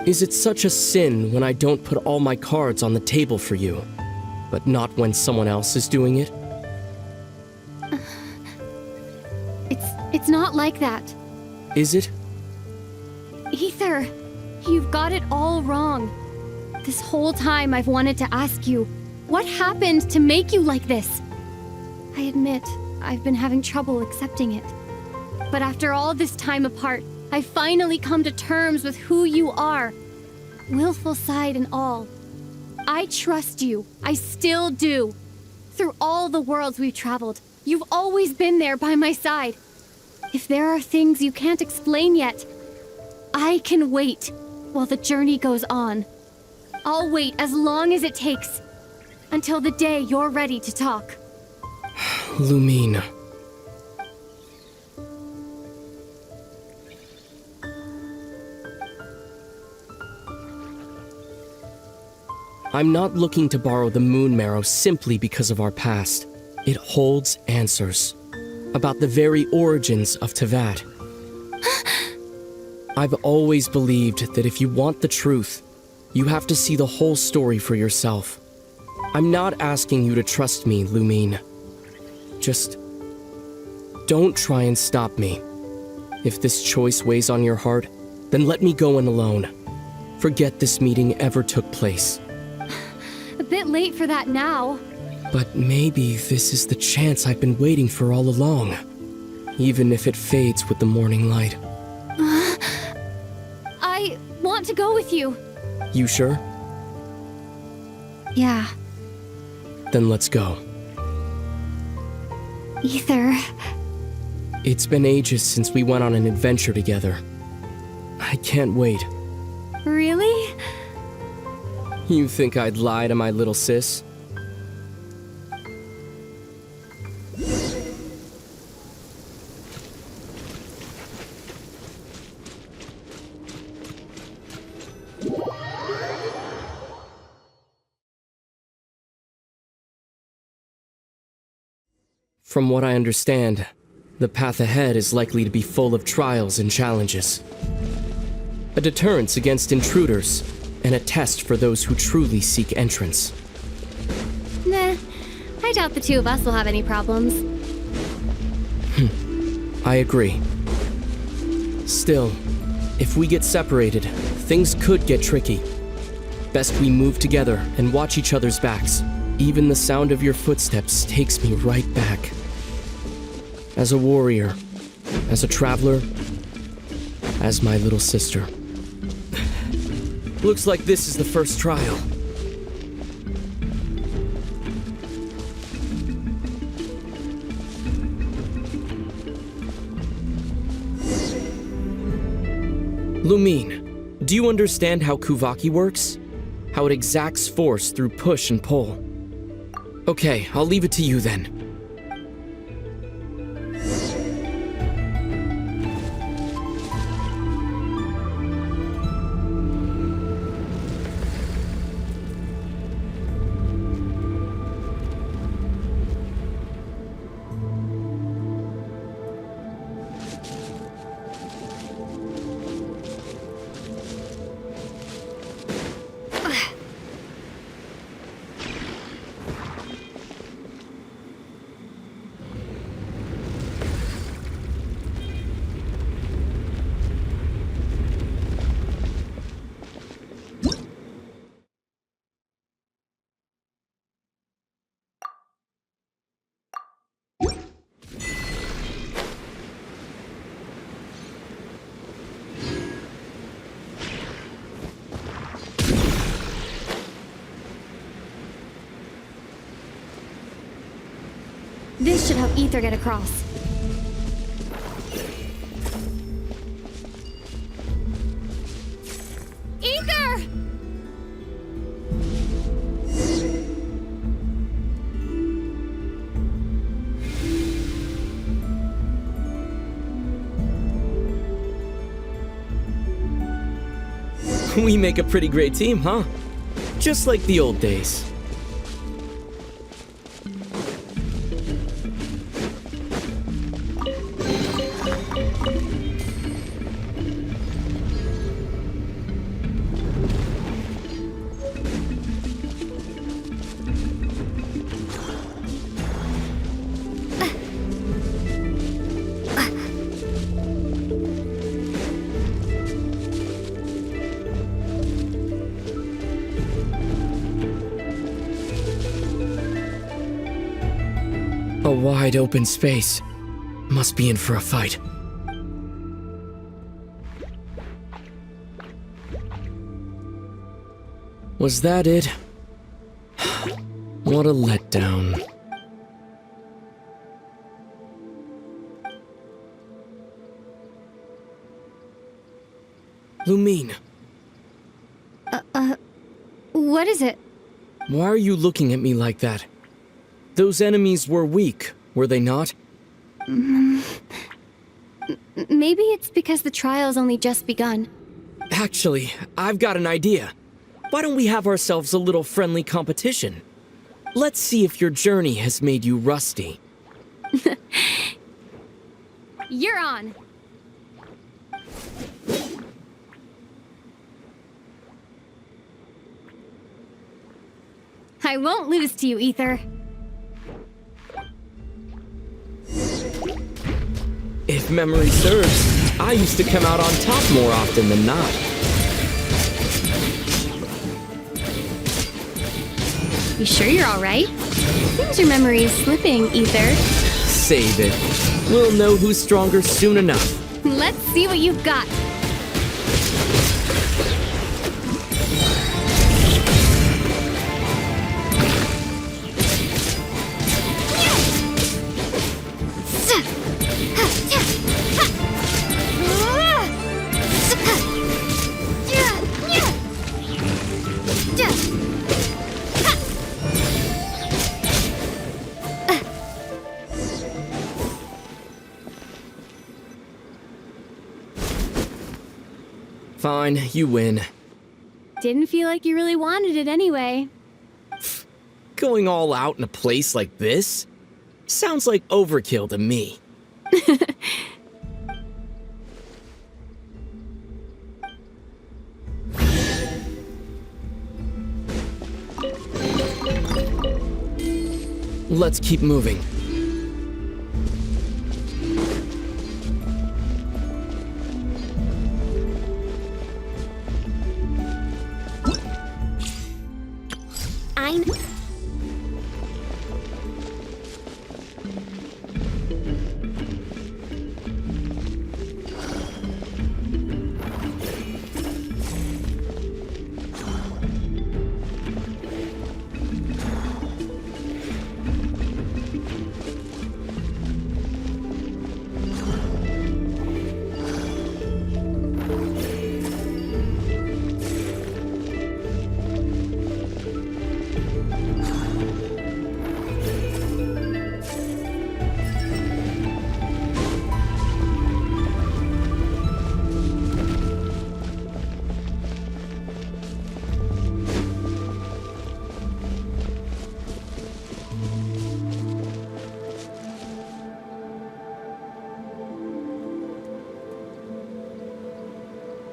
Is it such a sin when I don't put all my cards on the table for you, but not when someone else is doing it? It's not like that. Is it? Ether, you've got it all wrong. This whole time I've wanted to ask you, what happened to make you like this? I admit, I've been having trouble accepting it. But after all this time apart, I finally come to terms with who you are. Willful side and all. I trust you. I still do. Through all the worlds we've traveled, you've always been there by my side. If there are things you can't explain yet, I can wait while the journey goes on. I'll wait as long as it takes, until the day you're ready to talk. Lumine. I'm not looking to borrow the moon marrow simply because of our past. It holds answers about the very origins of Tevat. I've always believed that if you want the truth, you have to see the whole story for yourself. I'm not asking you to trust me, Lumine. Just don't try and stop me. If this choice weighs on your heart, then let me go in alone. Forget this meeting ever took place. A bit late for that now. But maybe this is the chance I've been waiting for all along. even if it fades with the morning light. I want to go with you. You sure? Yeah. Then let's go. Ether. It's been ages since we went on an adventure together. I can't wait. Really? You think I'd lie to my little sis? From what I understand, the path ahead is likely to be full of trials and challenges. A deterrence against intruders, and a test for those who truly seek entrance. Nah, I doubt the two of us will have any problems. I agree. Still, if we get separated, things could get tricky. Best we move together and watch each other's backs. Even the sound of your footsteps takes me right back. As a warrior, as a traveler, as my little sister. Looks like this is the first trial. Lumine, do you understand how Kuvaki works? How it exacts force through push and pull? Okay, I'll leave it to you then. This should help Ether get across. Ether! We make a pretty great team, huh? Just like the old days. A wide open space. Must be in for a fight. Was that it? What a letdown. Lumine. What is it? Why are you looking at me like that? Those enemies were weak, were they not? Maybe it's because the trial's only just begun. Actually, I've got an idea. Why don't we have ourselves a little friendly competition? Let's see if your journey has made you rusty. You're on. I won't lose to you, Ether. If memory serves, I used to come out on top more often than not. You sure you're all right? Seems your memory is slipping, Ether. Save it. We'll know who's stronger soon enough. Let's see what you've got. Fine, you win. Didn't feel like you really wanted it anyway. Going all out in a place like this? Sounds like overkill to me. Let's keep moving.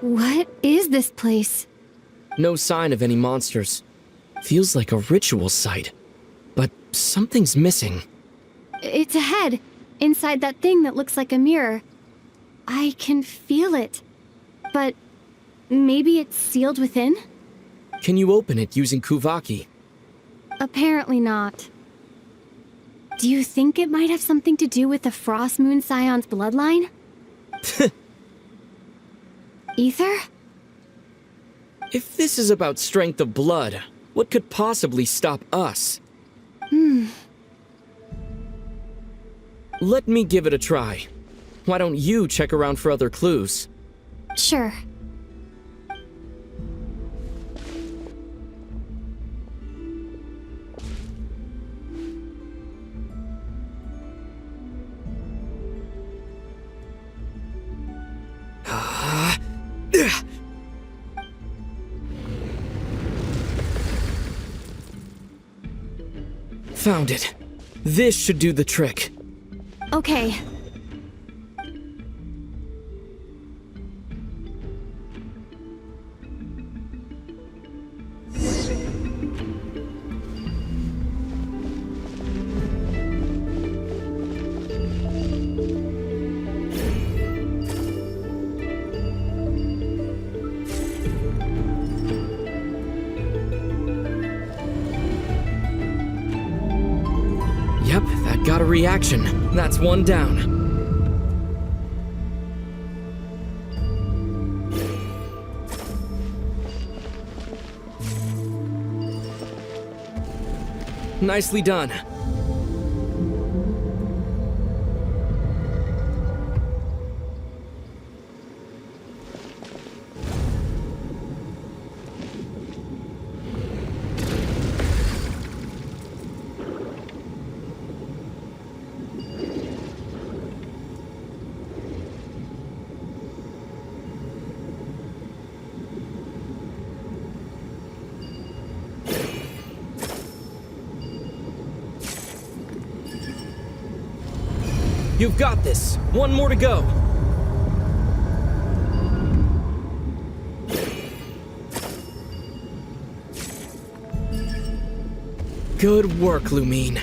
What is this place? No sign of any monsters. Feels like a ritual site. But something's missing. It's ahead, inside that thing that looks like a mirror. I can feel it. But maybe it's sealed within? Can you open it using Kuvaki? Apparently not. Do you think it might have something to do with the Frost Moon Scion's bloodline? Ether? If this is about strength of blood, what could possibly stop us? Let me give it a try. Why don't you check around for other clues? Sure. Found it. This should do the trick. Okay. Yep, that got a reaction. That's one down. Nicely done. You've got this. One more to go. Good work, Lumine.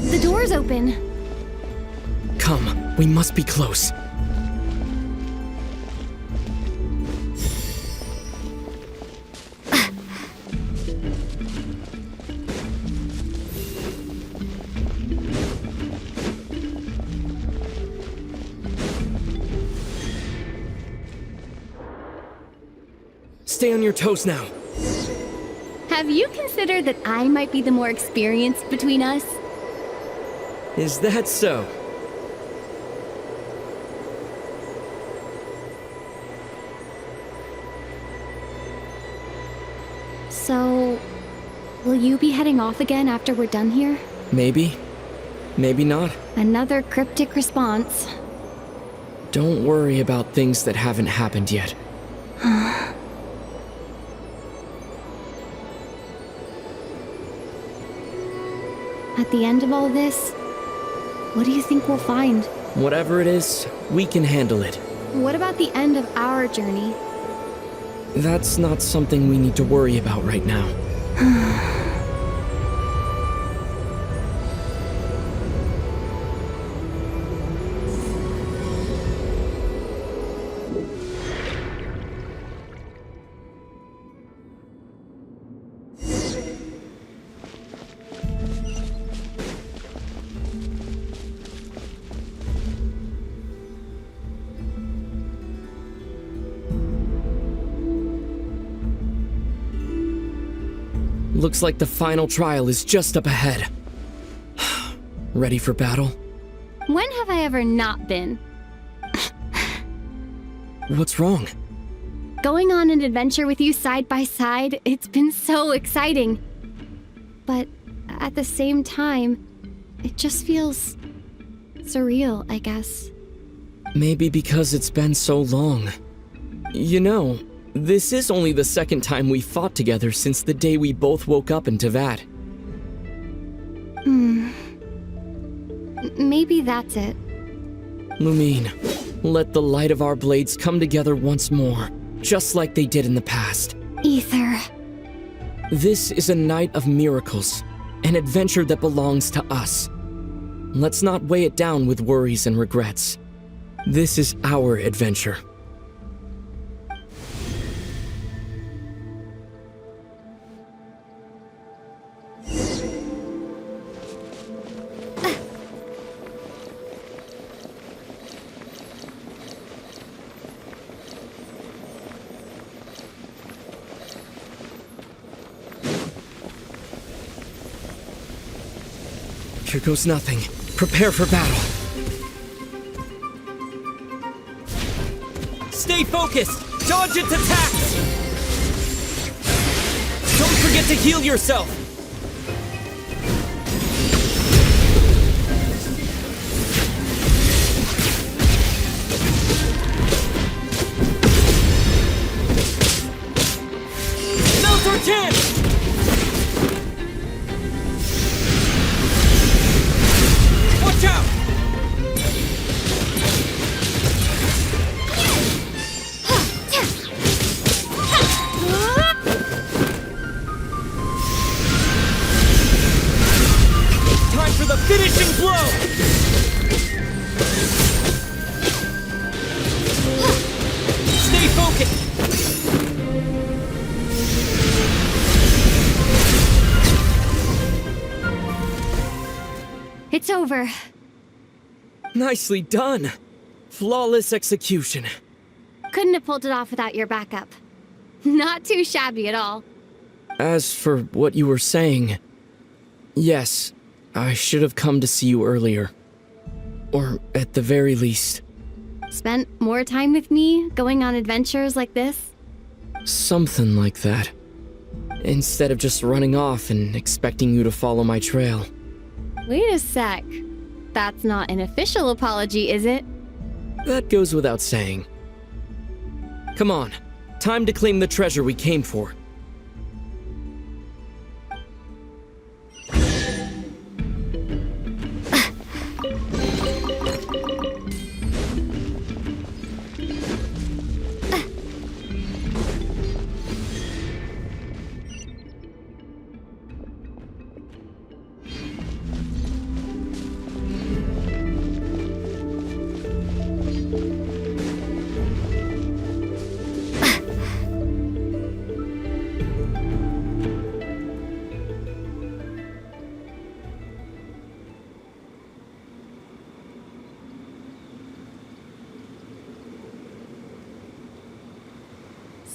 The door's open. Come, We must be close. Stay on your toes now. Have you considered that I might be the more experienced between us? Is that so? So, will you be heading off again after we're done here? Maybe. Maybe not. Another cryptic response. Don't worry about things that haven't happened yet. At the end of all this, what do you think we'll find? Whatever it is, we can handle it. What about the end of our journey? That's not something we need to worry about right now. Looks like the final trial is just up ahead. Ready for battle? When have I ever not been? What's wrong? Going on an adventure with you side by side, it's been so exciting. But at the same time, it just feels surreal, I guess. Maybe because it's been so long. You know, this is only the second time we fought together since the day we both woke up in Teyvat. Maybe that's it. Lumine, let the light of our blades come together once more, just like they did in the past. Ether. This is a night of miracles, an adventure that belongs to us. Let's not weigh it down with worries and regrets. This is our adventure. Here goes nothing. Prepare for battle. Stay focused! Dodge its attacks! Don't forget to heal yourself! Now's our chance! Watch out! Time for the finishing blow! Stay focused! It's over. Nicely done. Flawless execution. Couldn't have pulled it off without your backup. Not too shabby at all. As for what you were saying, yes, I should have come to see you earlier. Or at the very least. Spent more time with me, going on adventures like this? Something like that. Instead of just running off and expecting you to follow my trail. Wait a sec. That's not an official apology, is it? That goes without saying. Come on, time to claim the treasure we came for.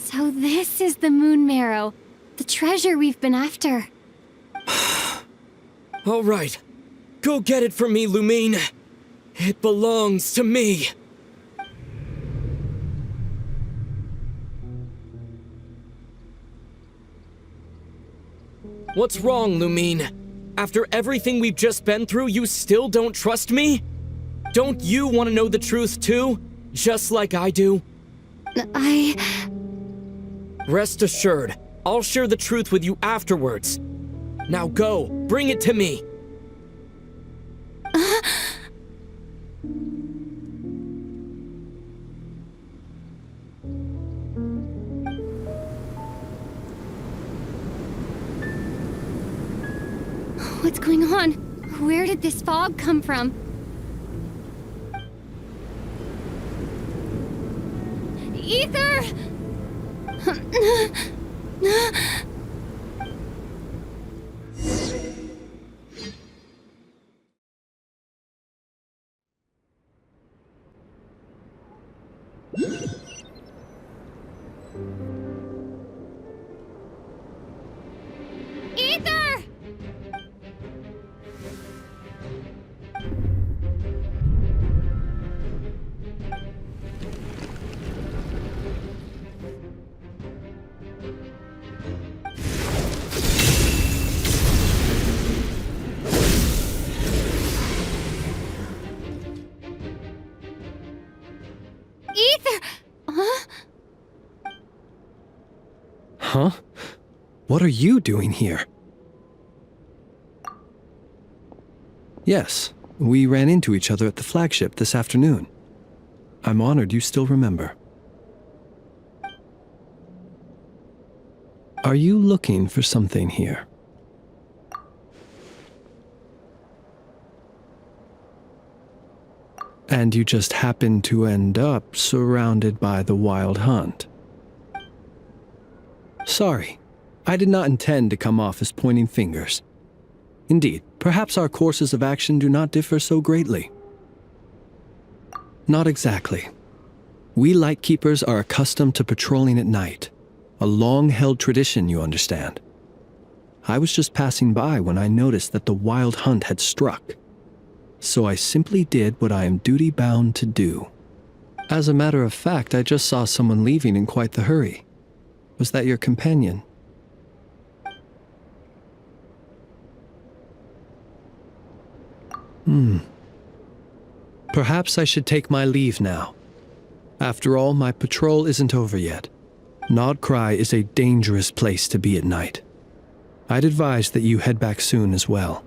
So this is the moon marrow, the treasure we've been after. All right. Go get it for me, Lumine. It belongs to me. What's wrong, Lumine? After everything we've just been through, you still don't trust me? Don't you want to know the truth too? Just like I do? Rest assured, I'll share the truth with you afterwards. Now go, bring it to me. What's going on? Where did this fog come from? Ether! Ether! Ether! Huh? Huh? What are you doing here? Yes, we ran into each other at the flagship this afternoon. I'm honored you still remember. Are you looking for something here? And you just happened to end up surrounded by the Wild Hunt. Sorry, I did not intend to come off as pointing fingers. Indeed, perhaps our courses of action do not differ so greatly. Not exactly. We Lightkeepers are accustomed to patrolling at night. A long-held tradition, you understand. I was just passing by when I noticed that the Wild Hunt had struck. So I simply did what I am duty-bound to do. As a matter of fact, I just saw someone leaving in quite the hurry. Was that your companion? Perhaps I should take my leave now. After all, my patrol isn't over yet. Krai is a dangerous place to be at night. I'd advise that you head back soon as well.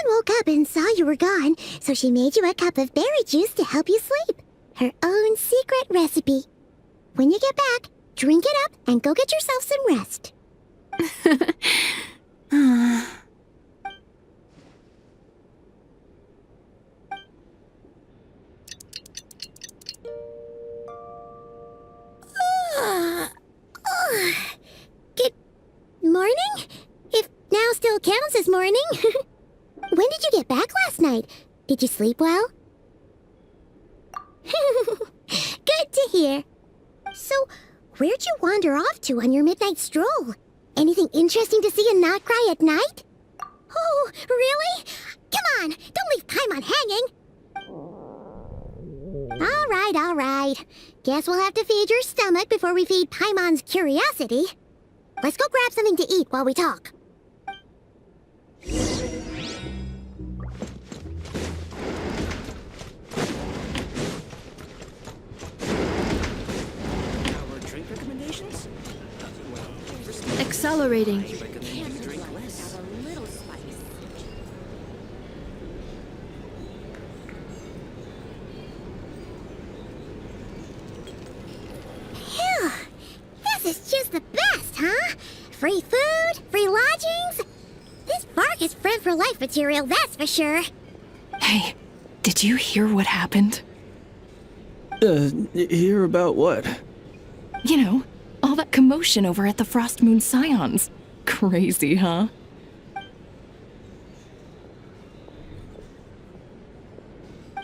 Woke up and saw you were gone, so she made you a cup of berry juice to help you sleep. Her own secret recipe. When you get back, drink it up and go get yourself some rest. Good morning? If now still counts as morning. When did you get back last night? Did you sleep well? Good to hear. So, where'd you wander off to on your midnight stroll? Anything interesting to see in Krai at night? Oh, really? Come on, don't leave Paimon hanging. All alright. Guess we'll have to feed your stomach before we feed Paimon's curiosity. Let's go grab something to eat while we talk. Our drink recommendations? Accelerating. Phew! This is just the best, huh? Free food, free lodgings. This bark is friend for life material, that's for sure. Hey, did you hear what happened? Hear about what? You know, all that commotion over at the Frost Moon Scions. Crazy, huh?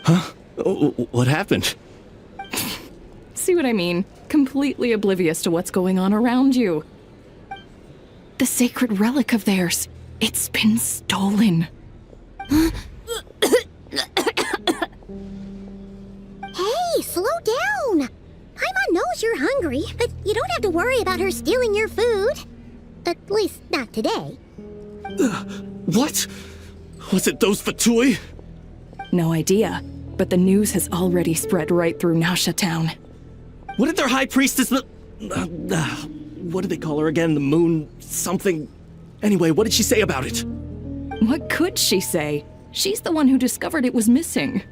Huh? What happened? See what I mean? Completely oblivious to what's going on around you. The sacred relic of theirs. It's been stolen. Hey, slow down. Paimon knows you're hungry, but you don't have to worry about her stealing your food. At least, not today. What? Was it those Fatui? No idea, but the news has already spread right through Nasha Town. What did their high priestess... what did they call her again? The moon... something... Anyway, what did she say about it? What could she say? She's the one who discovered it was missing.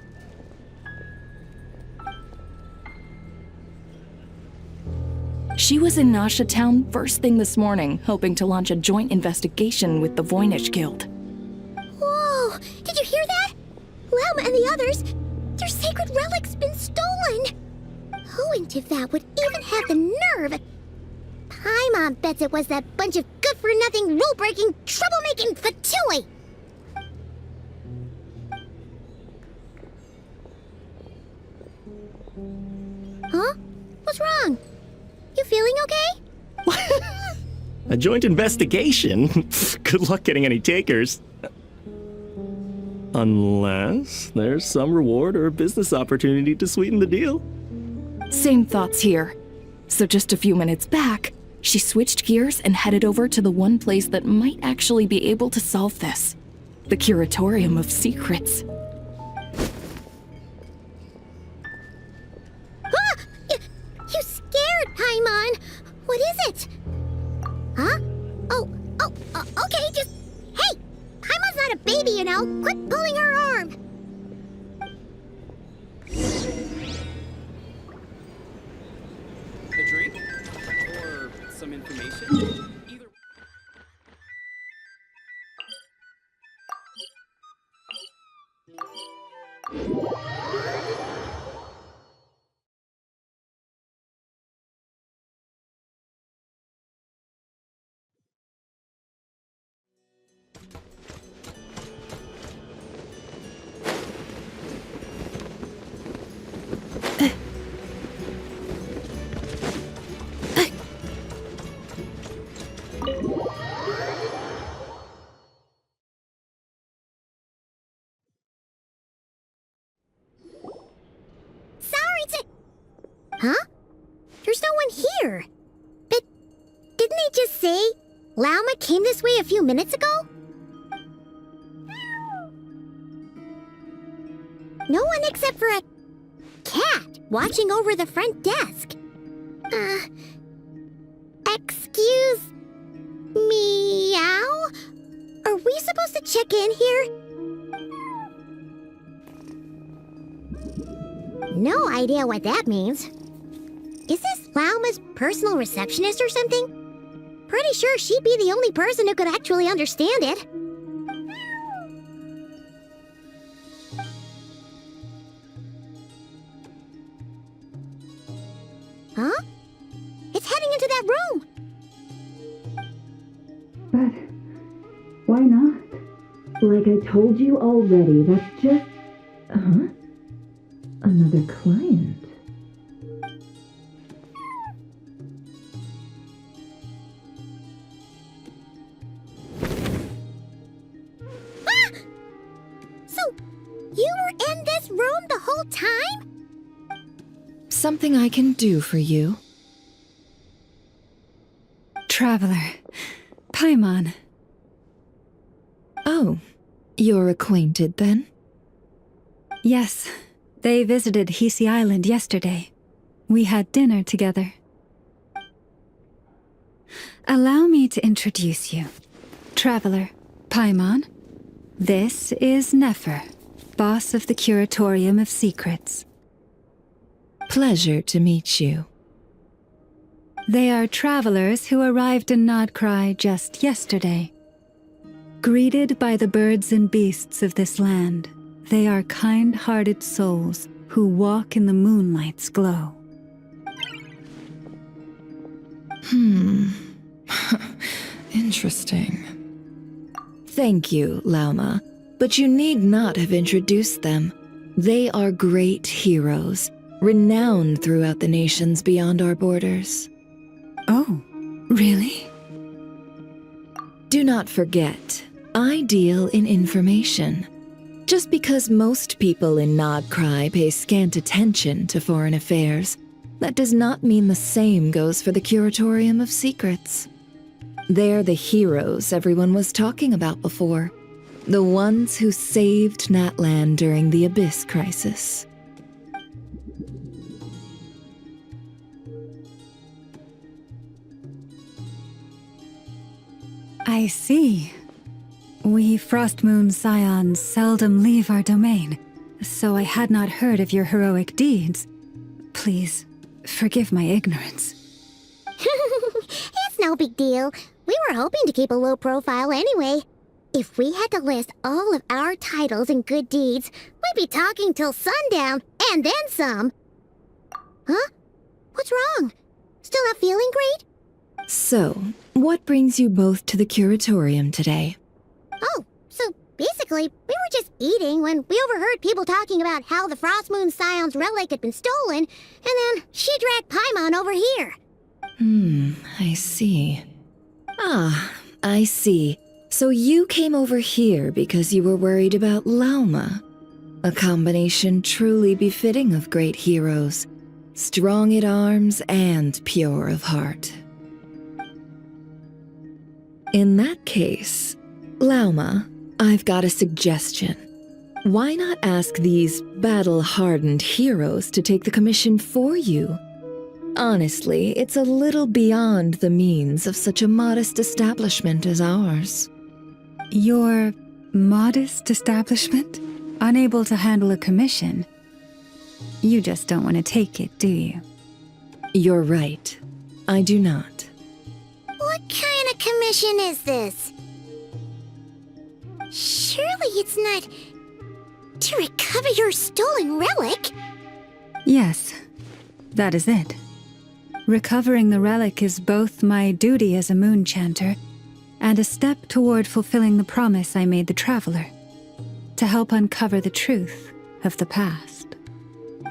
She was in Nasha Town first thing this morning, hoping to launch a joint investigation with the Voynich Guild. Whoa! Did you hear that? Lauma and the others, their sacred relic's been stolen! Who in Tifat would even have the nerve? Paimon bets it was that bunch of good-for-nothing, rule-breaking, troublemaking Fatui! Huh? What's wrong? You feeling okay? A joint investigation? Good luck getting any takers. Unless there's some reward or business opportunity to sweeten the deal. Same thoughts here. So just a few minutes back, she switched gears and headed over to the one place that might actually be able to solve this. The Curatorium of Secrets. Ah! You scared, Paimon! What is it? Huh? Okay, just... Hey! Paimon's not a baby, you know! Quit pulling her arm! A drink? Or some information? Either... Huh? There's no one here. But didn't they just say Lauma came this way a few minutes ago? No one except for a cat watching over the front desk. Excuse meow? Are we supposed to check in here? No idea what that means. Is this Lauma's personal receptionist or something? Pretty sure she'd be the only person who could actually understand it. Huh? It's heading into that room! But why not? Like I told you already, that's just... Huh? Another client. Ah! So, you were in this room the whole time? Something I can do for you? Traveler. Paimon. Oh, you're acquainted then? Yes, they visited Hisi Island yesterday. We had dinner together. Allow me to introduce you. Traveler, Paimon. This is Nefer, boss of the Curatorium of Secrets. Pleasure to meet you. They are travelers who arrived in Krai just yesterday. Greeted by the birds and beasts of this land, they are kind-hearted souls who walk in the moonlight's glow. Interesting. Thank you, Lauma, but you need not have introduced them. They are great heroes, renowned throughout the nations beyond our borders. Oh, really? Do not forget, I deal in information. Just because most people in Krai pay scant attention to foreign affairs, that does not mean the same goes for the Curatorium of Secrets. They're the heroes everyone was talking about before. The ones who saved Natlan during the Abyss Crisis. I see. We Frostmoon Scions seldom leave our domain, so I had not heard of your heroic deeds. Please, forgive my ignorance. It's no big deal. We were hoping to keep a low profile anyway. If we had to list all of our titles and good deeds, we'd be talking till sundown, and then some. Huh? What's wrong? Still not feeling great? So, what brings you both to the Curatorium today? Oh, so basically, we were just eating when we overheard people talking about how the Frostmoon Scion's relic had been stolen, and then she dragged Paimon over here. I see. Ah, I see. So you came over here because you were worried about Lauma. A combination truly befitting of great heroes. Strong at arms and pure of heart. In that case, Lauma, I've got a suggestion. Why not ask these battle-hardened heroes to take the commission for you? Honestly, it's a little beyond the means of such a modest establishment as ours. Your modest establishment? Unable to handle a commission? You just don't want to take it, do you? You're right. I do not. What kind of commission is this? Surely it's not to recover your stolen relic? Yes, that is it. Recovering the relic is both my duty as a moon chanter and a step toward fulfilling the promise I made the traveler, to help uncover the truth of the past.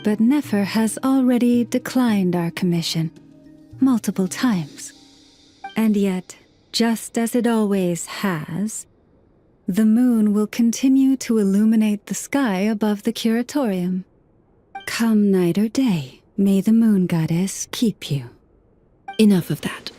But Nefer has already declined our commission multiple times. And yet, just as it always has, the moon will continue to illuminate the sky above the Curatorium. Come night or day, may the moon goddess keep you. Enough of that.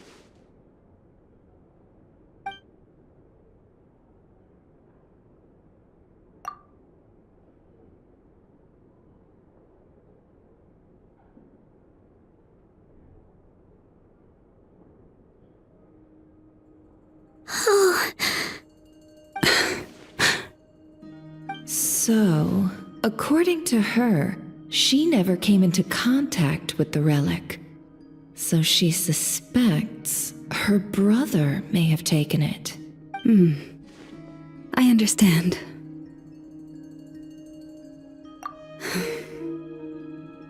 So, according to her, she never came into contact with the relic. So she suspects her brother may have taken it. I understand.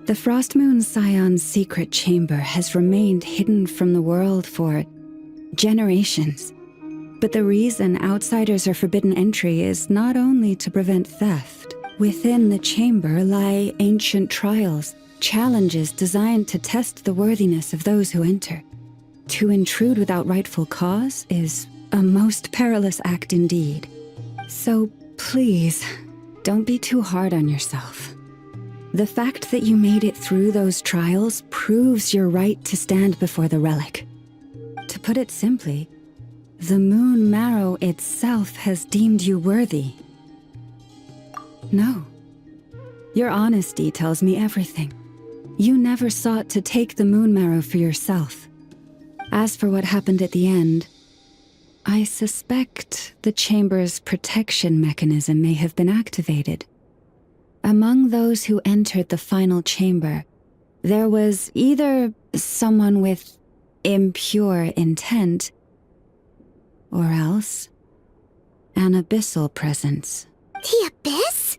The Frostmoon Scion's secret chamber has remained hidden from the world for generations. But the reason outsiders are forbidden entry is not only to prevent theft. Within the chamber lie ancient trials, challenges designed to test the worthiness of those who enter. To intrude without rightful cause is a most perilous act indeed. So please, don't be too hard on yourself. The fact that you made it through those trials proves your right to stand before the relic. To put it simply, the moon marrow itself has deemed you worthy. No. Your honesty tells me everything. You never sought to take the moon marrow for yourself. As for what happened at the end, I suspect the chamber's protection mechanism may have been activated. Among those who entered the final chamber, there was either someone with impure intent, or else an abyssal presence. The Abyss?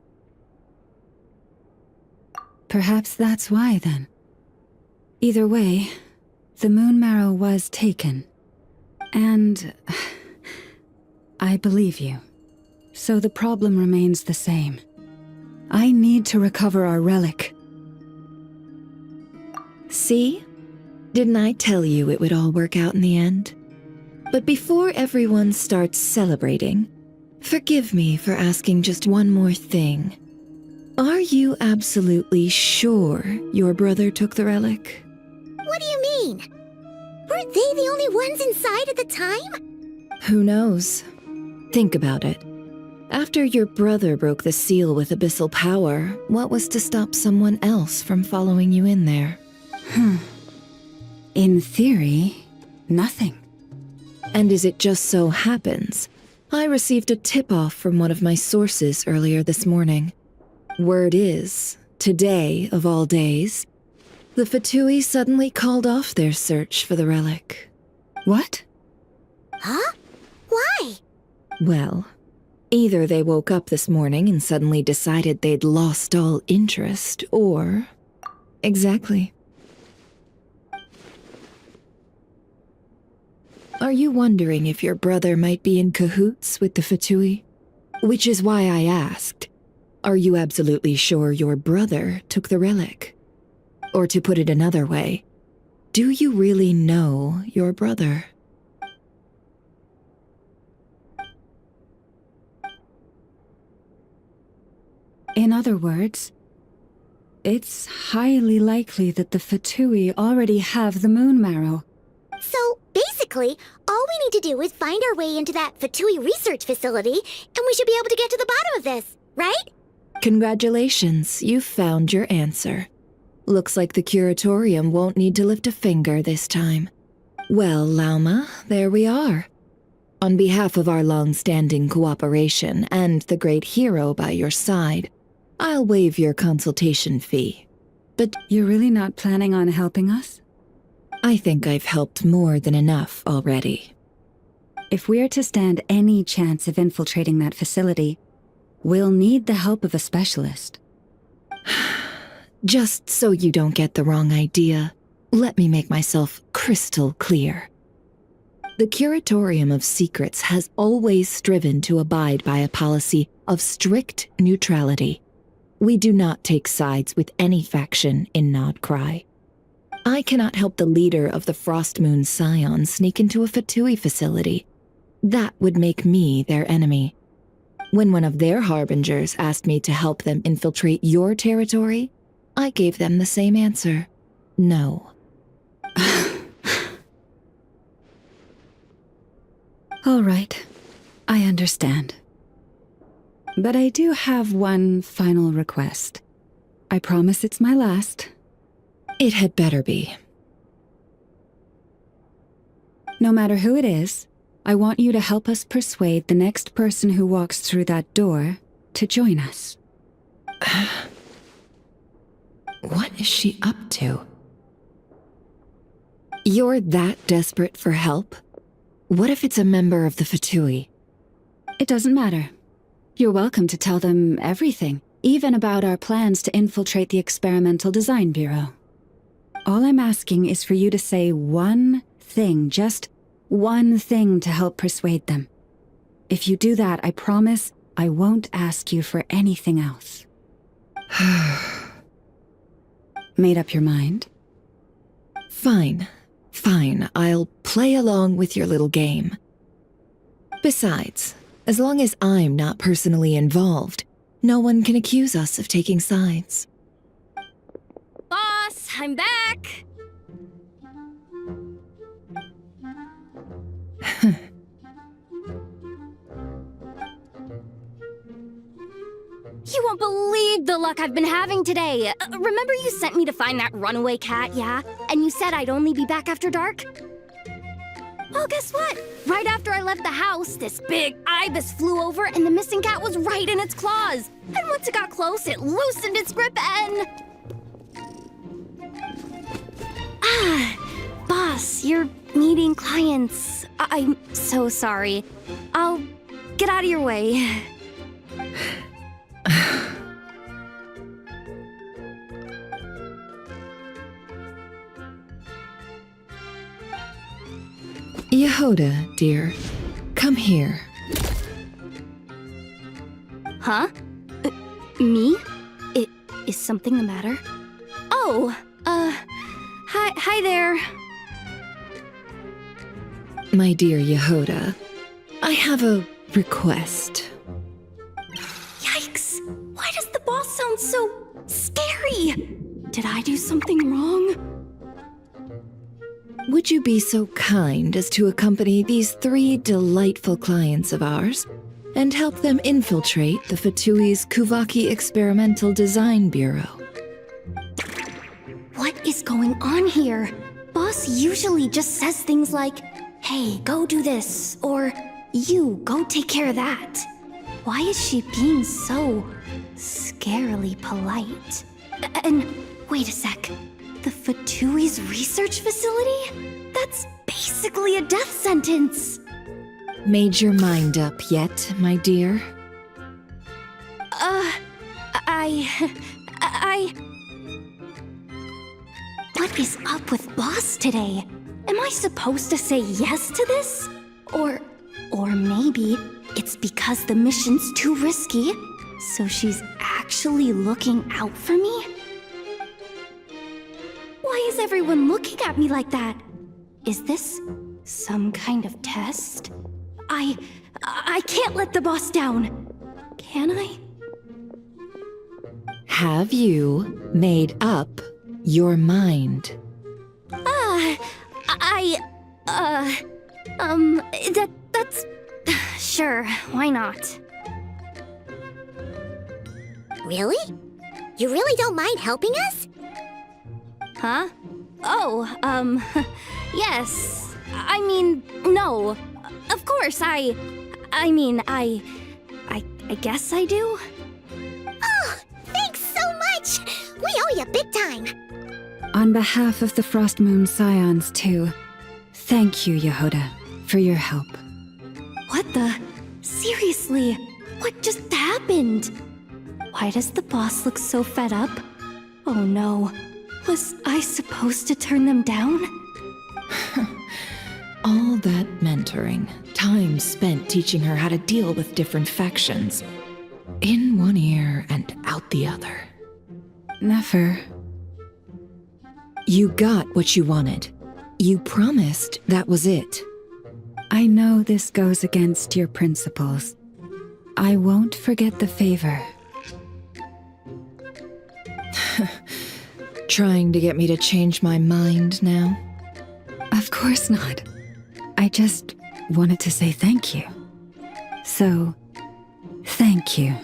Perhaps that's why, then. Either way, the moon marrow was taken. And I believe you. So the problem remains the same. I need to recover our relic. See? Didn't I tell you it would all work out in the end? But before everyone starts celebrating, forgive me for asking just one more thing. Are you absolutely sure your brother took the relic? What do you mean? Weren't they the only ones inside at the time? Who knows? Think about it. After your brother broke the seal with abyssal power, what was to stop someone else from following you in there? In theory, nothing. And as it just so happens, I received a tip-off from one of my sources earlier this morning. Word is, today of all days, the Fatui suddenly called off their search for the relic. What? Huh? Why? Well, either they woke up this morning and suddenly decided they'd lost all interest, or... Exactly. Are you wondering if your brother might be in cahoots with the Fatui? Which is why I asked, are you absolutely sure your brother took the relic? Or to put it another way, do you really know your brother? In other words, it's highly likely that the Fatui already have the moon marrow. So, basically, all we need to do is find our way into that Fatui research facility, and we should be able to get to the bottom of this, right? Congratulations, you've found your answer. Looks like the curatorium won't need to lift a finger this time. Well, Lauma, there we are. On behalf of our long-standing cooperation and the great hero by your side, I'll waive your consultation fee. But you're really not planning on helping us? I think I've helped more than enough already. If we're to stand any chance of infiltrating that facility, we'll need the help of a specialist. Just so you don't get the wrong idea, let me make myself crystal clear. The Curatorium of Secrets has always striven to abide by a policy of strict neutrality. We do not take sides with any faction in Krai. I cannot help the leader of the Frostmoon Scions sneak into a Fatui facility. That would make me their enemy. When one of their harbingers asked me to help them infiltrate your territory, I gave them the same answer. No. All right, I understand. But I do have one final request. I promise it's my last. It had better be. No matter who it is, I want you to help us persuade the next person who walks through that door to join us. What is she up to? You're that desperate for help? What if it's a member of the Fatui? It doesn't matter. You're welcome to tell them everything, even about our plans to infiltrate the Experimental Design Bureau. All I'm asking is for you to say one thing, just one thing to help persuade them. If you do that, I promise I won't ask you for anything else. Made up your mind? Fine. Fine, I'll play along with your little game. Besides, as long as I'm not personally involved, no one can accuse us of taking sides. I'm back! You won't believe the luck I've been having today. Remember you sent me to find that runaway cat, yeah? And you said I'd only be back after dark? Well, guess what? Right after I left the house, this big ibis flew over and the missing cat was right in its claws. And once it got close, it loosened its grip and... Boss, you're meeting clients. I'm so sorry. I'll get out of your way. Yehoda, dear, come here. Huh? Me? Is something the matter? Oh, hi there. My dear Yehoda, I have a request. Yikes! Why does the boss sound so scary? Did I do something wrong? Would you be so kind as to accompany these 3 delightful clients of ours and help them infiltrate the Fatui's Kuvaki Experimental Design Bureau? What is going on here? Boss usually just says things like, hey, go do this, or you, go take care of that. Why is she being so scarily polite? And wait a sec. The Fatui's research facility? That's basically a death sentence. Made your mind up yet, my dear? What is up with Boss today? Am I supposed to say yes to this? Or maybe it's because the mission's too risky, so she's actually looking out for me? Why is everyone looking at me like that? Is this some kind of test? I can't let the boss down. Can I? Have you made up your mind? That's... Sure, why not? Really? You really don't mind helping us? Huh? Oh, yes. I mean, no. Of course, I guess I do. Oh, thanks so much! We owe you big time! On behalf of the Frost Moon Scions, too, thank you, Yehoda, for your help. What the? Seriously? What just happened? Why does the boss look so fed up? Oh no. Was I supposed to turn them down? All that mentoring, time spent teaching her how to deal with different factions. In one ear and out the other. Never. You got what you wanted. You promised that was it. I know this goes against your principles. I won't forget the favor. Trying to get me to change my mind now? Of course not. I just wanted to say thank you. So, thank you.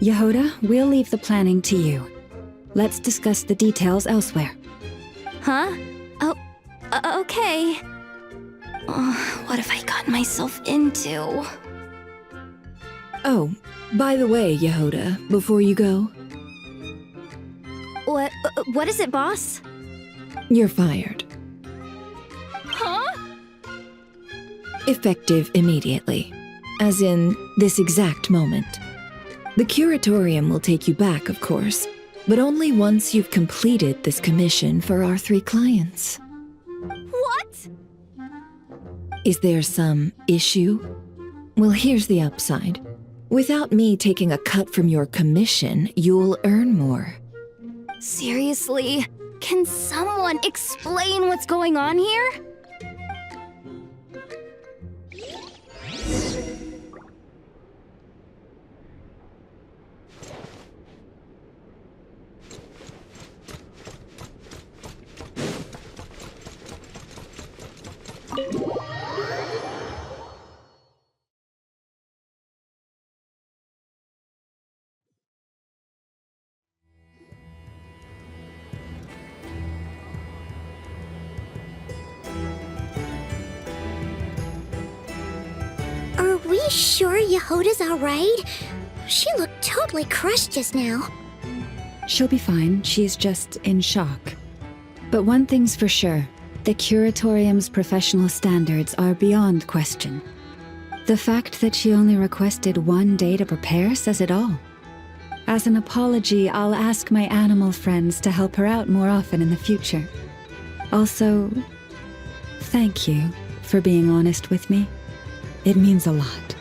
Yehoda, we'll leave the planning to you. Let's discuss the details elsewhere. Huh? Oh, okay. Oh, what have I gotten myself into? Oh, by the way, Yehoda, before you go... What is it, boss? You're fired. Huh? Effective immediately. As in, this exact moment. The curatorium will take you back, of course, but only once you've completed this commission for our 3 clients. What? Is there some issue? Well, here's the upside. Without me taking a cut from your commission, you'll earn more. Seriously? Can someone explain what's going on here? sure Yehoda's alright? She looked totally crushed just now. She'll be fine. She's just in shock. But one thing's for sure. The Curatorium's professional standards are beyond question. The fact that she only requested 1 day to prepare says it all. As an apology, I'll ask my animal friends to help her out more often in the future. Also, thank you for being honest with me. It means a lot.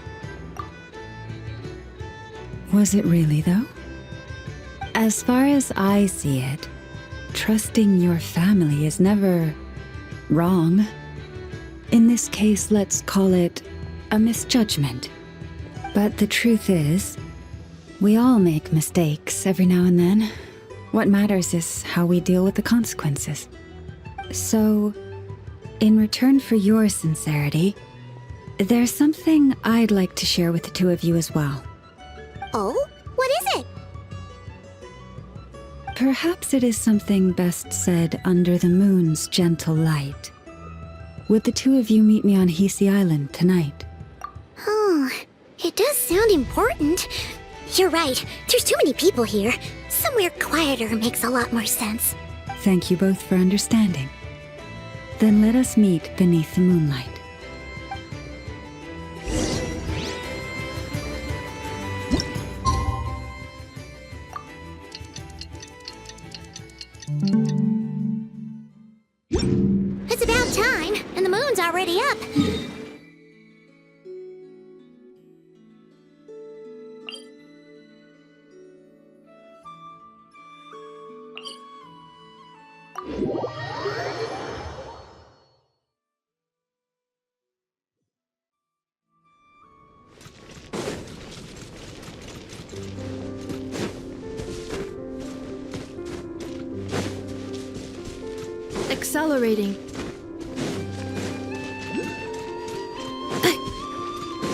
Was it really, though? As far as I see it, trusting your family is never wrong. In this case, let's call it a misjudgment. But the truth is, we all make mistakes every now and then. What matters is how we deal with the consequences. So, in return for your sincerity, there's something I'd like to share with the two of you as well. Oh? What is it? Perhaps it is something best said under the moon's gentle light. Would the two of you meet me on Hisi Island tonight? Oh, it does sound important. You're right, there's too many people here. Somewhere quieter makes a lot more sense. Thank you both for understanding. Then let us meet beneath the moonlight. It's about time, and the moon's already up. Accelerating.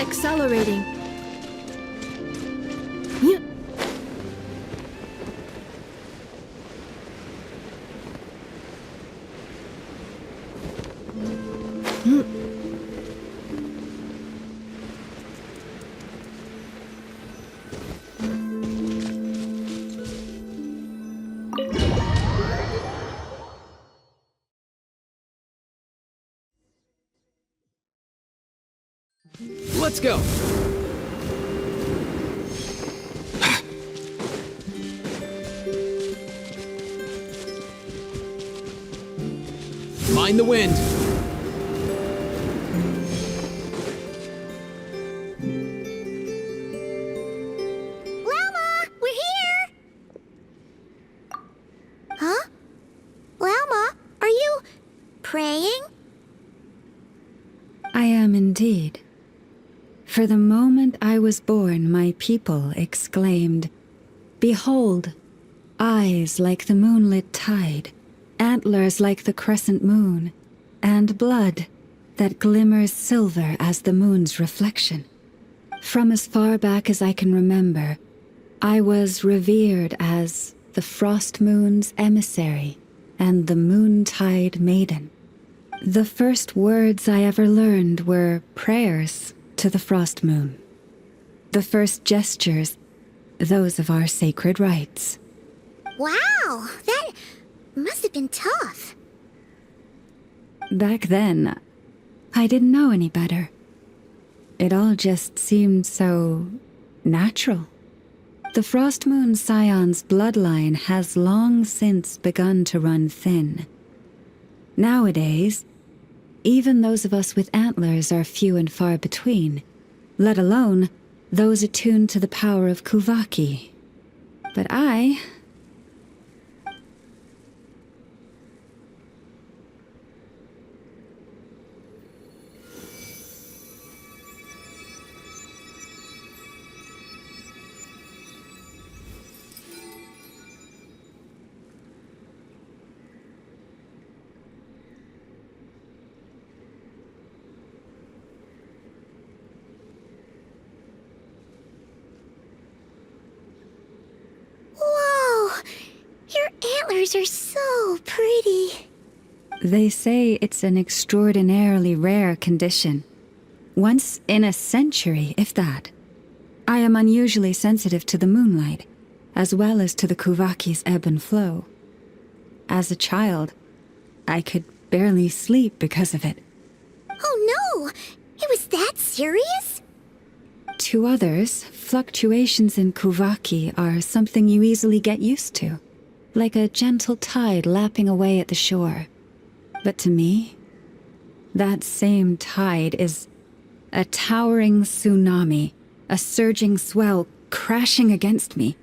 Accelerating. Let's go! Mind the wind! Lalma, we're here! Huh? Lalma, are you praying? I am indeed. For the moment I was born, my people exclaimed, "Behold, eyes like the moonlit tide, antlers like the crescent moon, and blood that glimmers silver as the moon's reflection." From as far back as I can remember, I was revered as the frost moon's emissary and the moontide maiden. The first words I ever learned were prayers to the frost moon. The first gestures, those of our sacred rites. Wow, that must have been tough. Back then, I didn't know any better. It all just seemed so natural. The Frost Moon Scion's bloodline has long since begun to run thin. Nowadays, even those of us with antlers are few and far between, let alone those attuned to the power of Kuvaki. But I... Antlers are so pretty. They say it's an extraordinarily rare condition. Once in a century, if that. I am unusually sensitive to the moonlight, as well as to the Kuvaki's ebb and flow. As a child, I could barely sleep because of it. Oh no! It was that serious? To others, fluctuations in Kuvaki are something you easily get used to, like a gentle tide lapping away at the shore. But to me, that same tide is a towering tsunami, a surging swell crashing against me.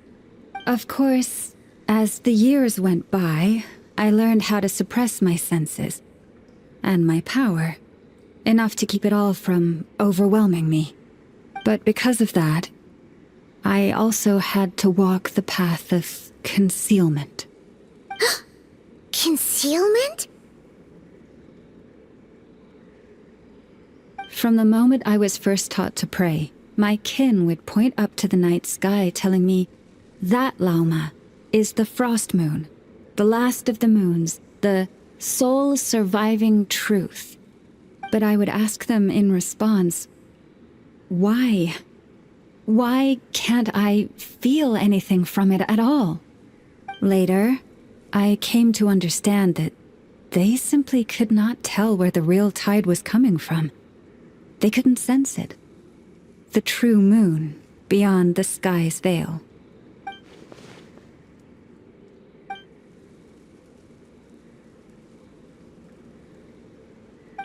Of course, as the years went by, I learned how to suppress my senses and my power, enough to keep it all from overwhelming me. But because of that, I also had to walk the path of concealment. Concealment? From the moment I was first taught to pray, my kin would point up to the night sky telling me, that Lauma is the frost moon, the last of the moons, the sole surviving truth. But I would ask them in response, why? Why can't I feel anything from it at all? Later, I came to understand that they simply could not tell where the real tide was coming from. They couldn't sense it. The true moon beyond the sky's veil.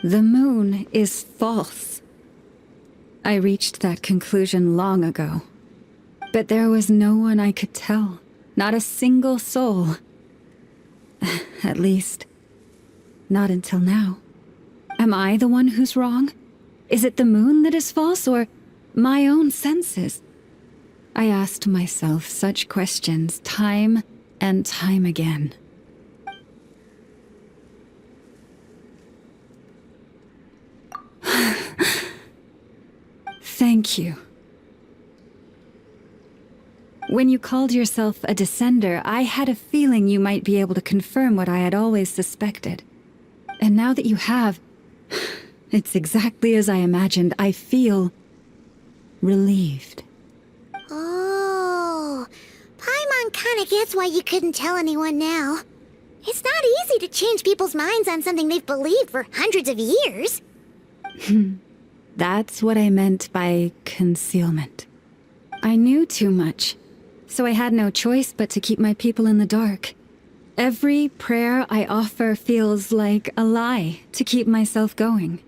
The moon is false. I reached that conclusion long ago. But there was no one I could tell. Not a single soul. At least, not until now. Am I the one who's wrong? Is it the moon that is false, or my own senses? I asked myself such questions time and time again. Thank you. When you called yourself a descender, I had a feeling you might be able to confirm what I had always suspected. And now that you have, it's exactly as I imagined. I feel relieved. Oh, Paimon kinda gets why you couldn't tell anyone now. It's not easy to change people's minds on something they've believed for hundreds of years. That's what I meant by concealment. I knew too much, so I had no choice but to keep my people in the dark. Every prayer I offer feels like a lie to keep myself going.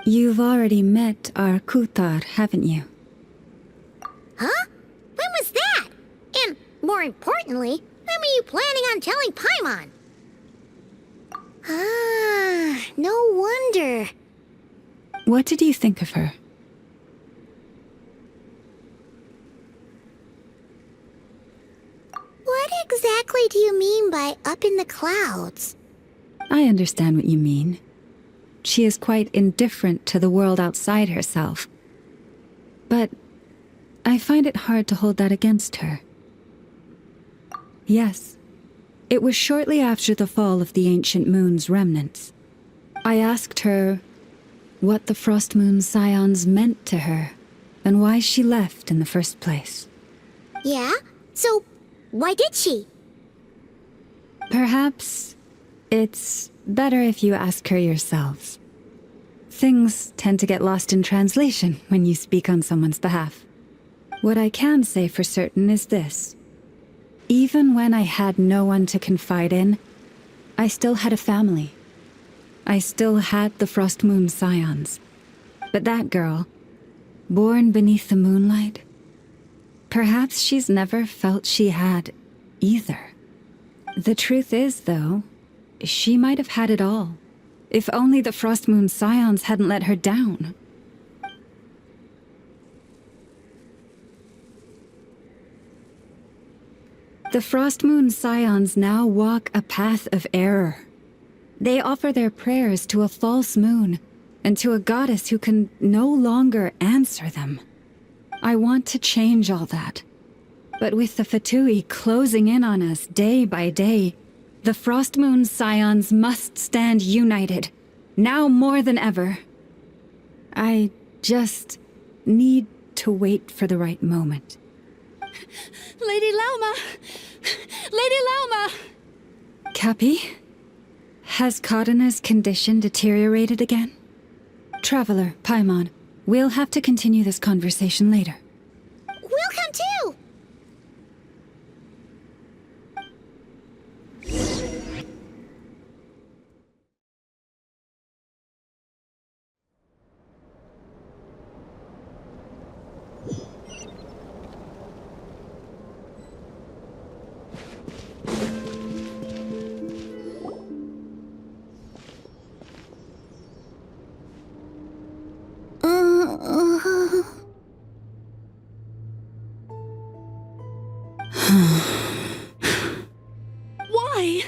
You've already met our Kutar, haven't you? Huh? When was that? And, more importantly, when were you planning on telling Paimon? Ah, no wonder. What did you think of her? What exactly do you mean by up in the clouds? I understand what you mean. She is quite indifferent to the world outside herself. But I find it hard to hold that against her. Yes, it was shortly after the fall of the ancient moon's remnants. I asked her what the Frost Moon Scions meant to her, and why she left in the first place. Yeah? So, why did she? Perhaps it's better if you ask her yourselves. Things tend to get lost in translation when you speak on someone's behalf. What I can say for certain is this. Even when I had no one to confide in, I still had a family. I still had the Frost Moon Scions. But that girl, born beneath the moonlight, perhaps she's never felt she had either. The truth is, though, she might have had it all, if only the Frost Moon Scions hadn't let her down. The Frost Moon Scions now walk a path of error. They offer their prayers to a false moon, and to a goddess who can no longer answer them. I want to change all that. But with the Fatui closing in on us day by day, the Frostmoon Scions must stand united, now more than ever. I just need to wait for the right moment. Lady Lauma! Lady Lauma! Cappy? Has Cardina's condition deteriorated again? Traveler, Paimon, we'll have to continue this conversation later. We'll come too! Why?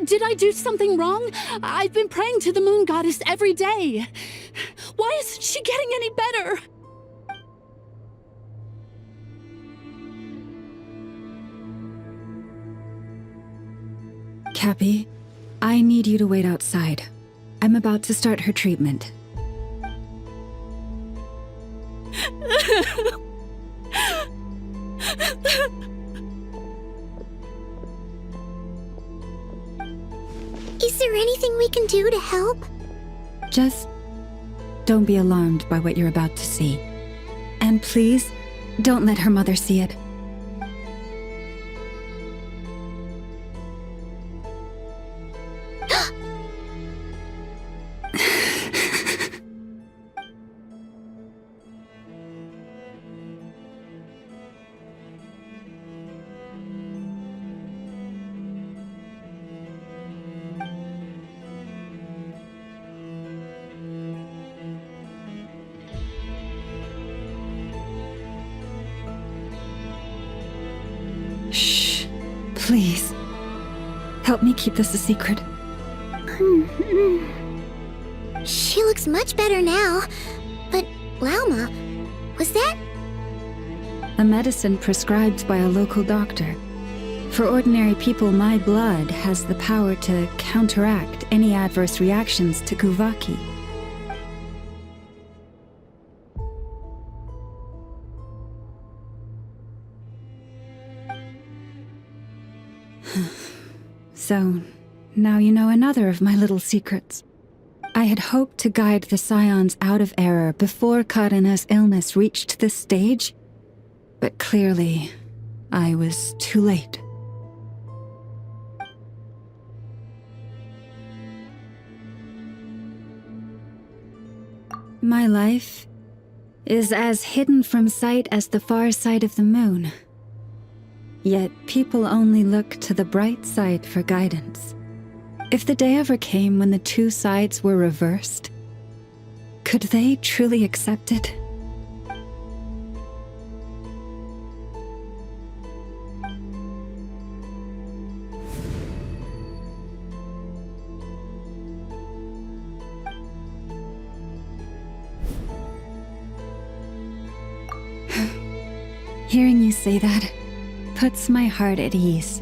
Did I do something wrong? I've been praying to the moon goddess every day. Why isn't she getting any better? Cappy, I need you to wait outside. I'm about to start her treatment. Is there anything we can do to help? Just don't be alarmed by what you're about to see. And please, don't let her mother see it. Shh. Please. Help me keep this a secret. She looks much better now. But, Lauma, was that? A medicine prescribed by a local doctor. For ordinary people, my blood has the power to counteract any adverse reactions to Kuvaki. So, now you know another of my little secrets. I had hoped to guide the Scions out of error before Karina's illness reached this stage, but clearly, I was too late. My life is as hidden from sight as the far side of the moon. Yet people only look to the bright side for guidance. If the day ever came when the two sides were reversed, could they truly accept it? Hearing you say that puts my heart at ease.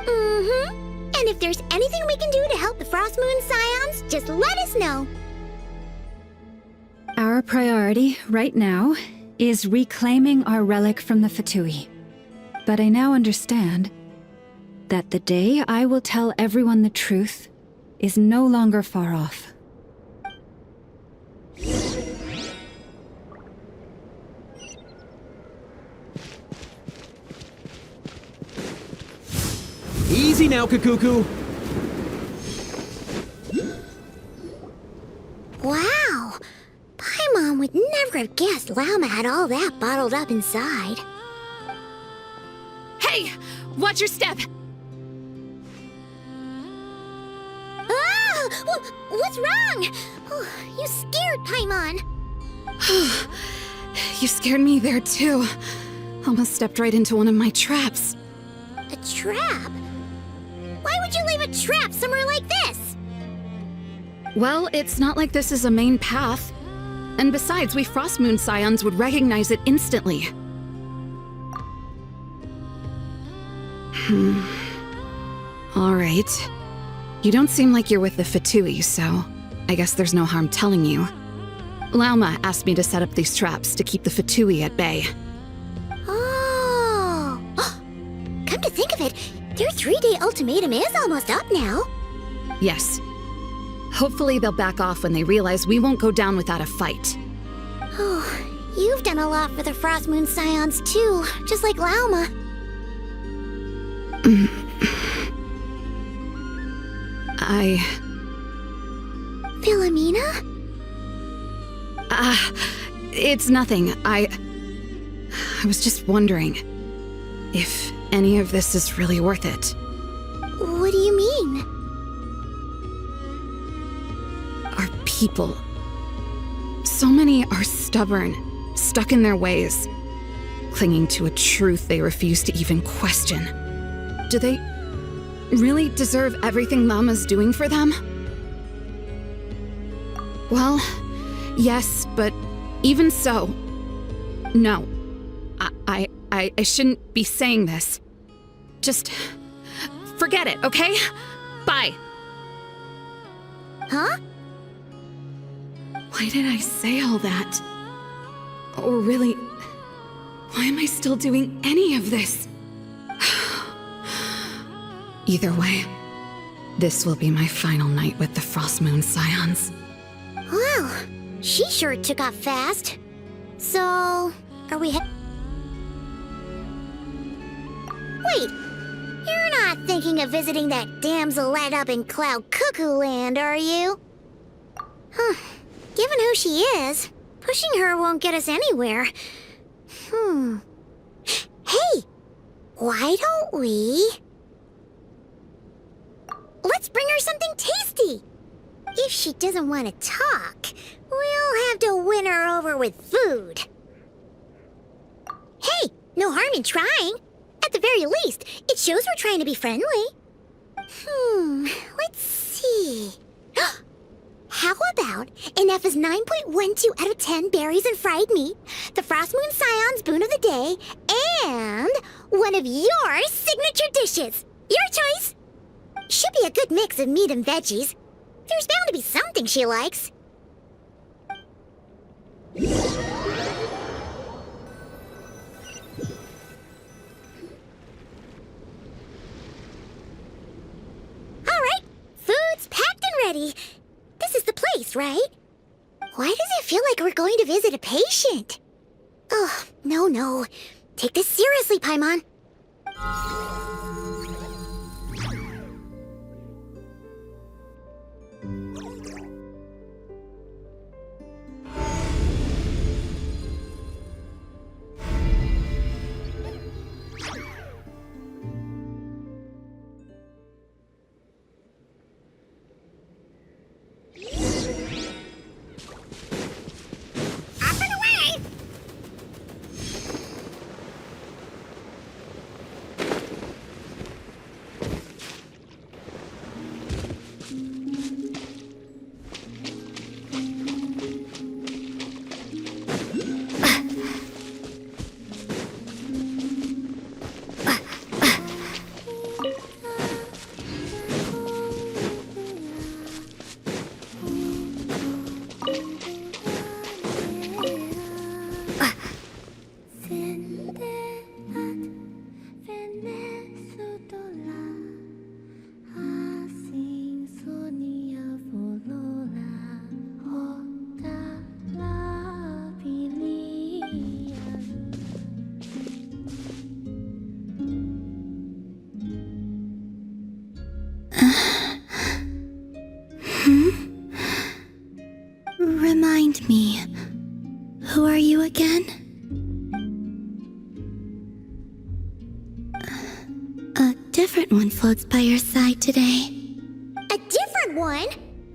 And if there's anything we can do to help the Frostmoon Scions, just let us know. Our priority, right now, is reclaiming our relic from the Fatui. But I now understand that the day I will tell everyone the truth is no longer far off. Easy now, Kakuku! Wow! Paimon would never have guessed Lauma had all that bottled up inside. Hey! Watch your step! Ah! What's wrong? Oh, you scared Paimon. You scared me there too. Almost stepped right into one of my traps. A trap? Why would you leave a trap somewhere like this? Well, it's not like this is a main path. And besides, we Frostmoon Scions would recognize it instantly. All right. You don't seem like you're with the Fatui, so I guess there's no harm telling you. Lauma asked me to set up these traps to keep the Fatui at bay. Oh! Come to think of it, their 3-day ultimatum is almost up now. Yes. Hopefully they'll back off when they realize we won't go down without a fight. Oh, you've done a lot for the Frost Moon Scions too, just like Lauma. Philomena? It's nothing. I was just wondering if any of this is really worth it. What do you mean? Our people. So many are stubborn, stuck in their ways, clinging to a truth they refuse to even question. Do they really deserve everything Lama's doing for them? Well, yes, but even so, no. I shouldn't be saying this. Just forget it, okay? Bye. Huh? Why did I say all that? Or really, why am I still doing any of this? Either way, this will be my final night with the Frost Moon Scions. Wow, she sure took off fast. So, are we Wait, you're not thinking of visiting that damselette up in Cloud Cuckoo Land, are you? Huh, given who she is, pushing her won't get us anywhere. Hey, why don't we... Let's bring her something tasty! If she doesn't want to talk, we'll have to win her over with food. Hey, no harm in trying. At the very least, it shows we're trying to be friendly. Let's see. How about Ineffa's 9.12 out of 10 berries and fried meat, the Frost Moon Scion's boon of the day, and one of your signature dishes. Your choice. Should be a good mix of meat and veggies. There's bound to be something she likes. Alright, food's packed and ready. This is the place, right? Why does it feel like we're going to visit a patient? Oh, no. Take this seriously, Paimon. Remind me, who are you again? A different one floats by your side today. A different one?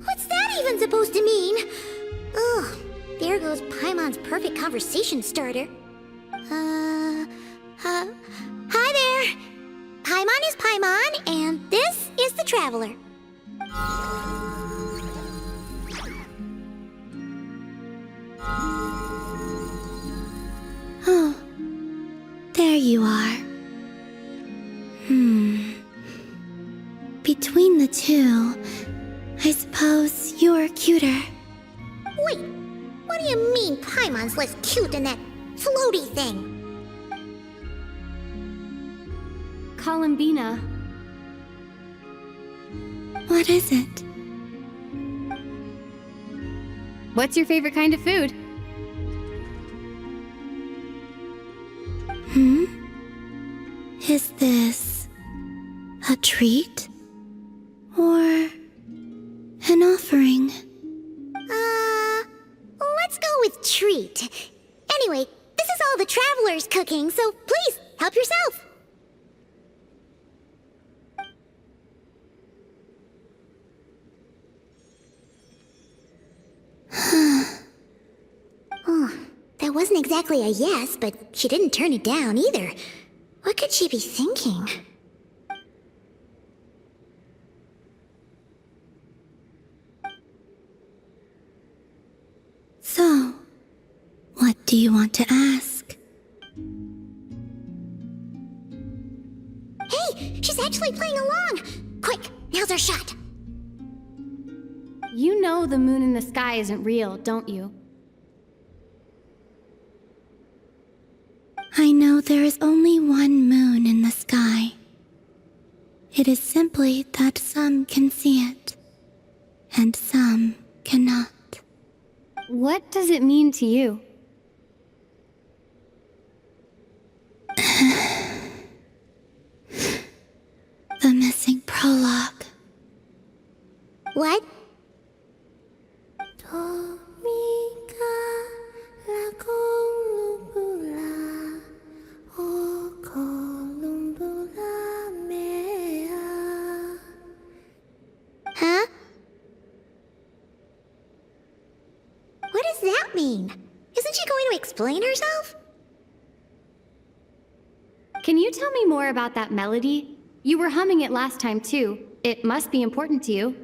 What's that even supposed to mean? Ugh, there goes Paimon's perfect conversation starter. Hi there! Paimon is Paimon, and this is the Traveler. Oh, there you are. too. I suppose you're cuter. Wait, what do you mean Paimon's less cute than that floaty thing? Columbina. What is it? What's your favorite kind of food? Is this a treat? Or an offering? Let's go with treat. Anyway, this is all the traveler's cooking, so please, help yourself. Oh, that wasn't exactly a yes, but she didn't turn it down either. What could she be thinking? So, what do you want to ask? Hey, she's actually playing along! Quick, now's our shot. You know the moon in the sky isn't real, don't you? I know there is only one moon in the sky. It is simply that some can see it, and some cannot. What does it mean to you? The missing prologue. What? Huh? What does that mean? Isn't she going to explain herself? Can you tell me more about that melody? You were humming it last time too. It must be important to you.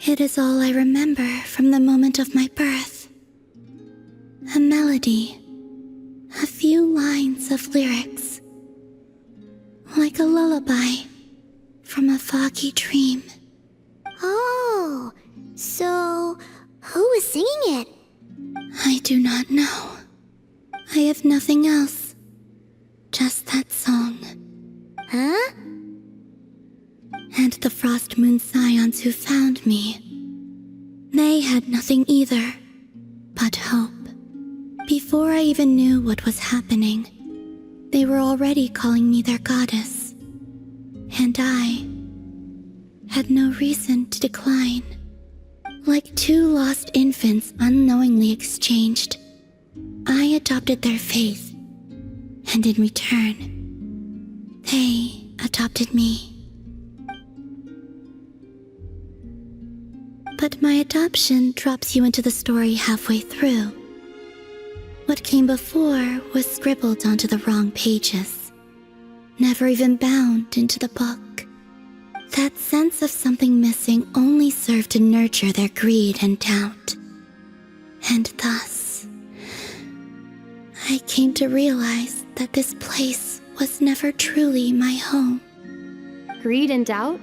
It is all I remember from the moment of my birth. A melody. A few lines of lyrics. Like a lullaby from a foggy dream. Oh, so who was singing it? I do not know. I have nothing else. Just that song. Huh? And the Frost Moon Scions who found me. They had nothing either, but hope. Before I even knew what was happening, they were already calling me their goddess. And I had no reason to decline. Like two lost infants unknowingly exchanged, I adopted their faith. And in return, they adopted me. But my adoption drops you into the story halfway through. What came before was scribbled onto the wrong pages, never even bound into the book. That sense of something missing only served to nurture their greed and doubt. And thus, I came to realize that this place was never truly my home. Greed and doubt?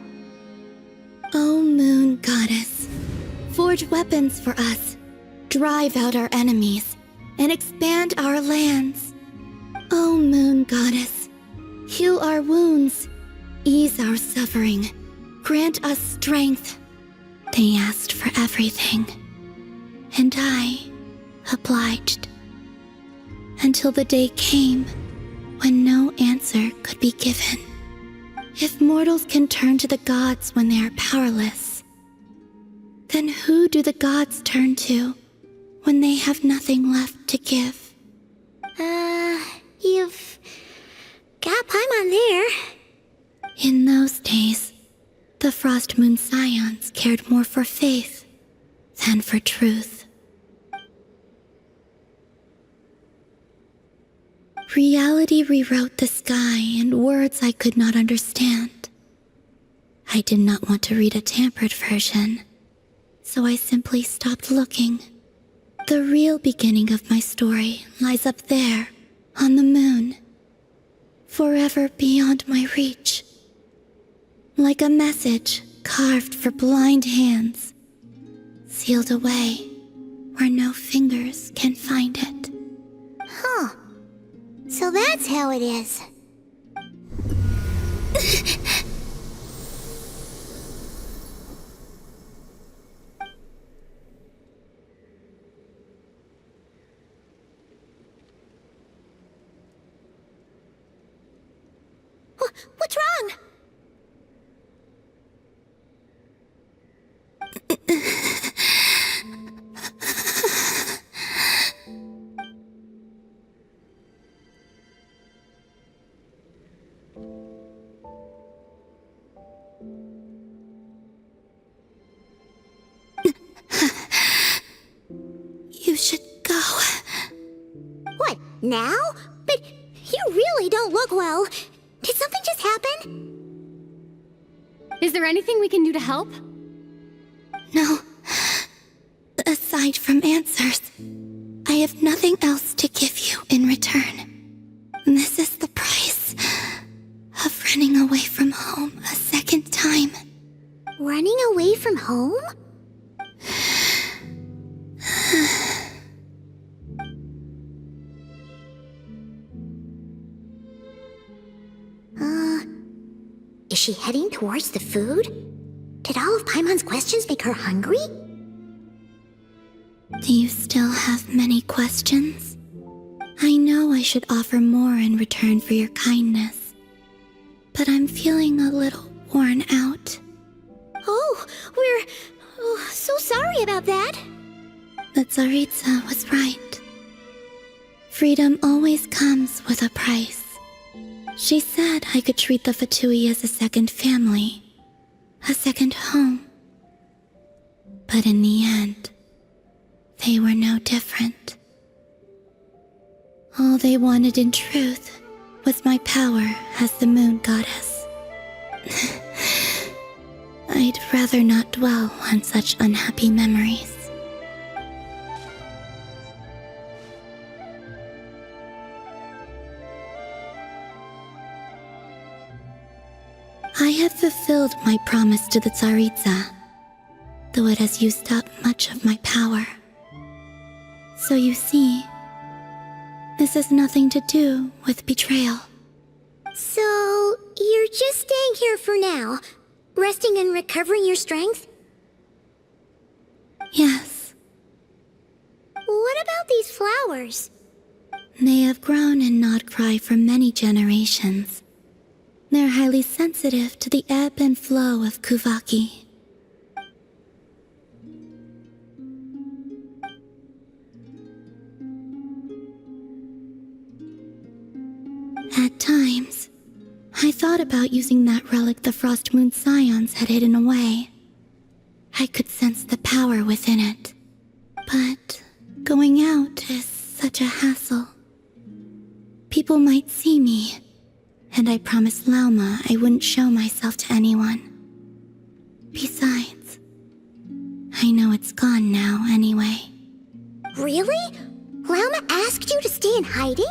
O Moon Goddess, forge weapons for us, drive out our enemies, and expand our lands. O Moon Goddess, heal our wounds, ease our suffering, grant us strength. They asked for everything, and I obliged. Until the day came when no answer could be given. If mortals can turn to the gods when they are powerless, then who do the gods turn to when they have nothing left to give? You've got Paimon there. In those days, the Frost Moon Scions cared more for faith than for truth. Reality rewrote the sky in words I could not understand. I did not want to read a tampered version, so I simply stopped looking. The real beginning of my story lies up there, on the moon. Forever beyond my reach. Like a message carved for blind hands. Sealed away where no fingers can find it. Huh. So that's how it is. What's wrong? You should go. What, now? But you really don't look well. Did something just happen? Is there anything we can do to help? No. Aside from answers, I have nothing else to give you in return. This is the price of running away from home a second time. Running away from home? Is she heading towards the food? Did all of Paimon's questions make her hungry? Do you still have many questions? I know I should offer more in return for your kindness, but I'm feeling a little worn out. Oh, we're so sorry about that. The Tsaritsa was right. Freedom always comes with a price. She said I could treat the Fatui as a second family, a second home. But in the end, they were no different. All they wanted in truth was my power as the moon goddess. I'd rather not dwell on such unhappy memories. I have fulfilled my promise to the Tsaritsa, though it has used up much of my power. So you see, this has nothing to do with betrayal. So, you're just staying here for now, resting and recovering your strength? Yes. What about these flowers? They have grown in Krai for many generations. They're highly sensitive to the ebb and flow of Kuvaki. At times, I thought about using that relic the Frost Moon Scions had hidden away. I could sense the power within it. But going out is such a hassle. People might see me, and I promised Lauma I wouldn't show myself to anyone. Besides, I know it's gone now anyway. Really? Lauma asked you to stay in hiding?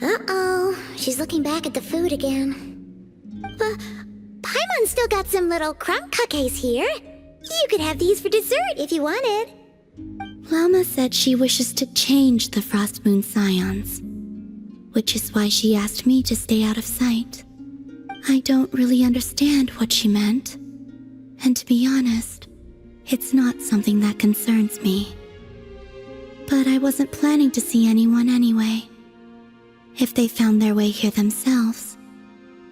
Uh-oh, she's looking back at the food again. Paimon's still got some little crumb cookies here. You could have these for dessert if you wanted. Lauma said she wishes to change the Frost Moon Scions, which is why she asked me to stay out of sight. I don't really understand what she meant, and to be honest, it's not something that concerns me. But I wasn't planning to see anyone anyway. If they found their way here themselves,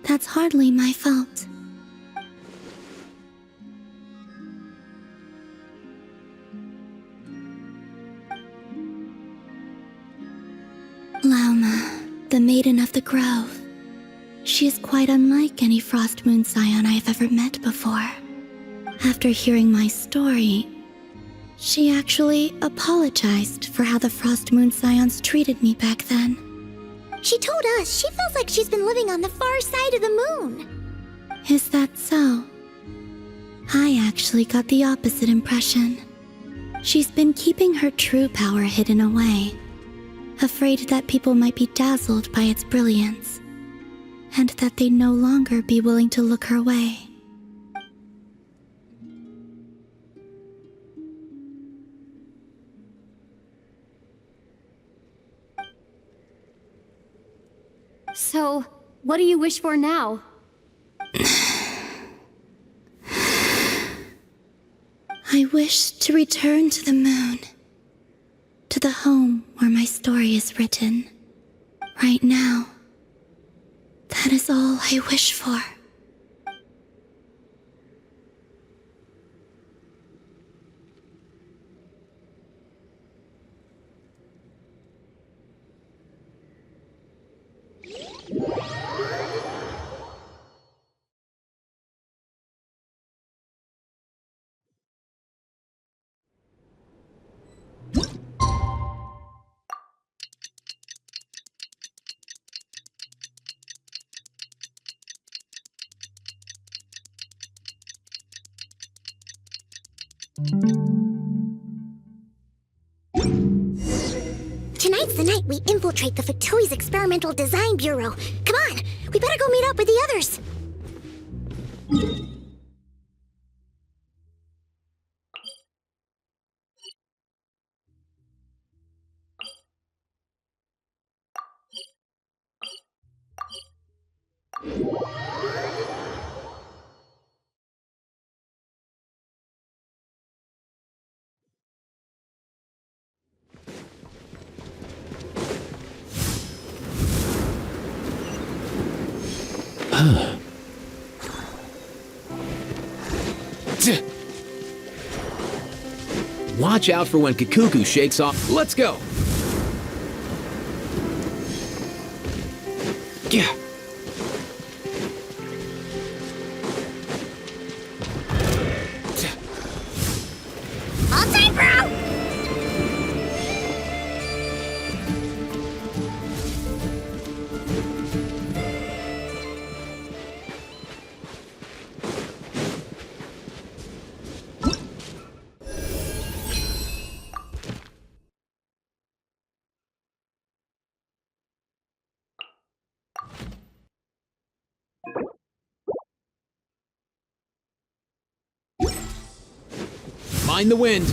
that's hardly my fault. Lauma, the Maiden of the Grove. She is quite unlike any Frost Moon Scion I have ever met before. After hearing my story, she actually apologized for how the Frost Moon Scions treated me back then. She told us she feels like she's been living on the far side of the moon. Is that so? I actually got the opposite impression. She's been keeping her true power hidden away, afraid that people might be dazzled by its brilliance, and that they'd no longer be willing to look her way. So, what do you wish for now? I wish to return to the moon, to the home where my story is written. Right now, that is all I wish for. Tonight's the night we infiltrate the Fatoi's Experimental Design Bureau. Come on, we better go meet up with the others. Watch out for when Kikuku shakes off. Let's go! Yeah. All time, bro! Mind the wind.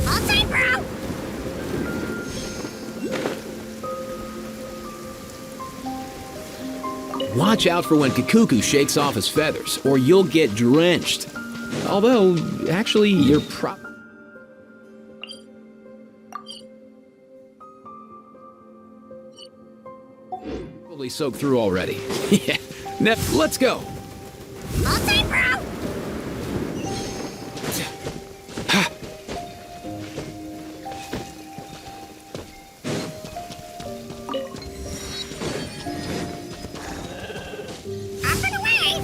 All time, bro! Watch out for when Kikuku shakes off his feathers, or you'll get drenched. Although, actually, you're probably soaked through already. Yeah. Now, let's go! All time, bro! Off and away!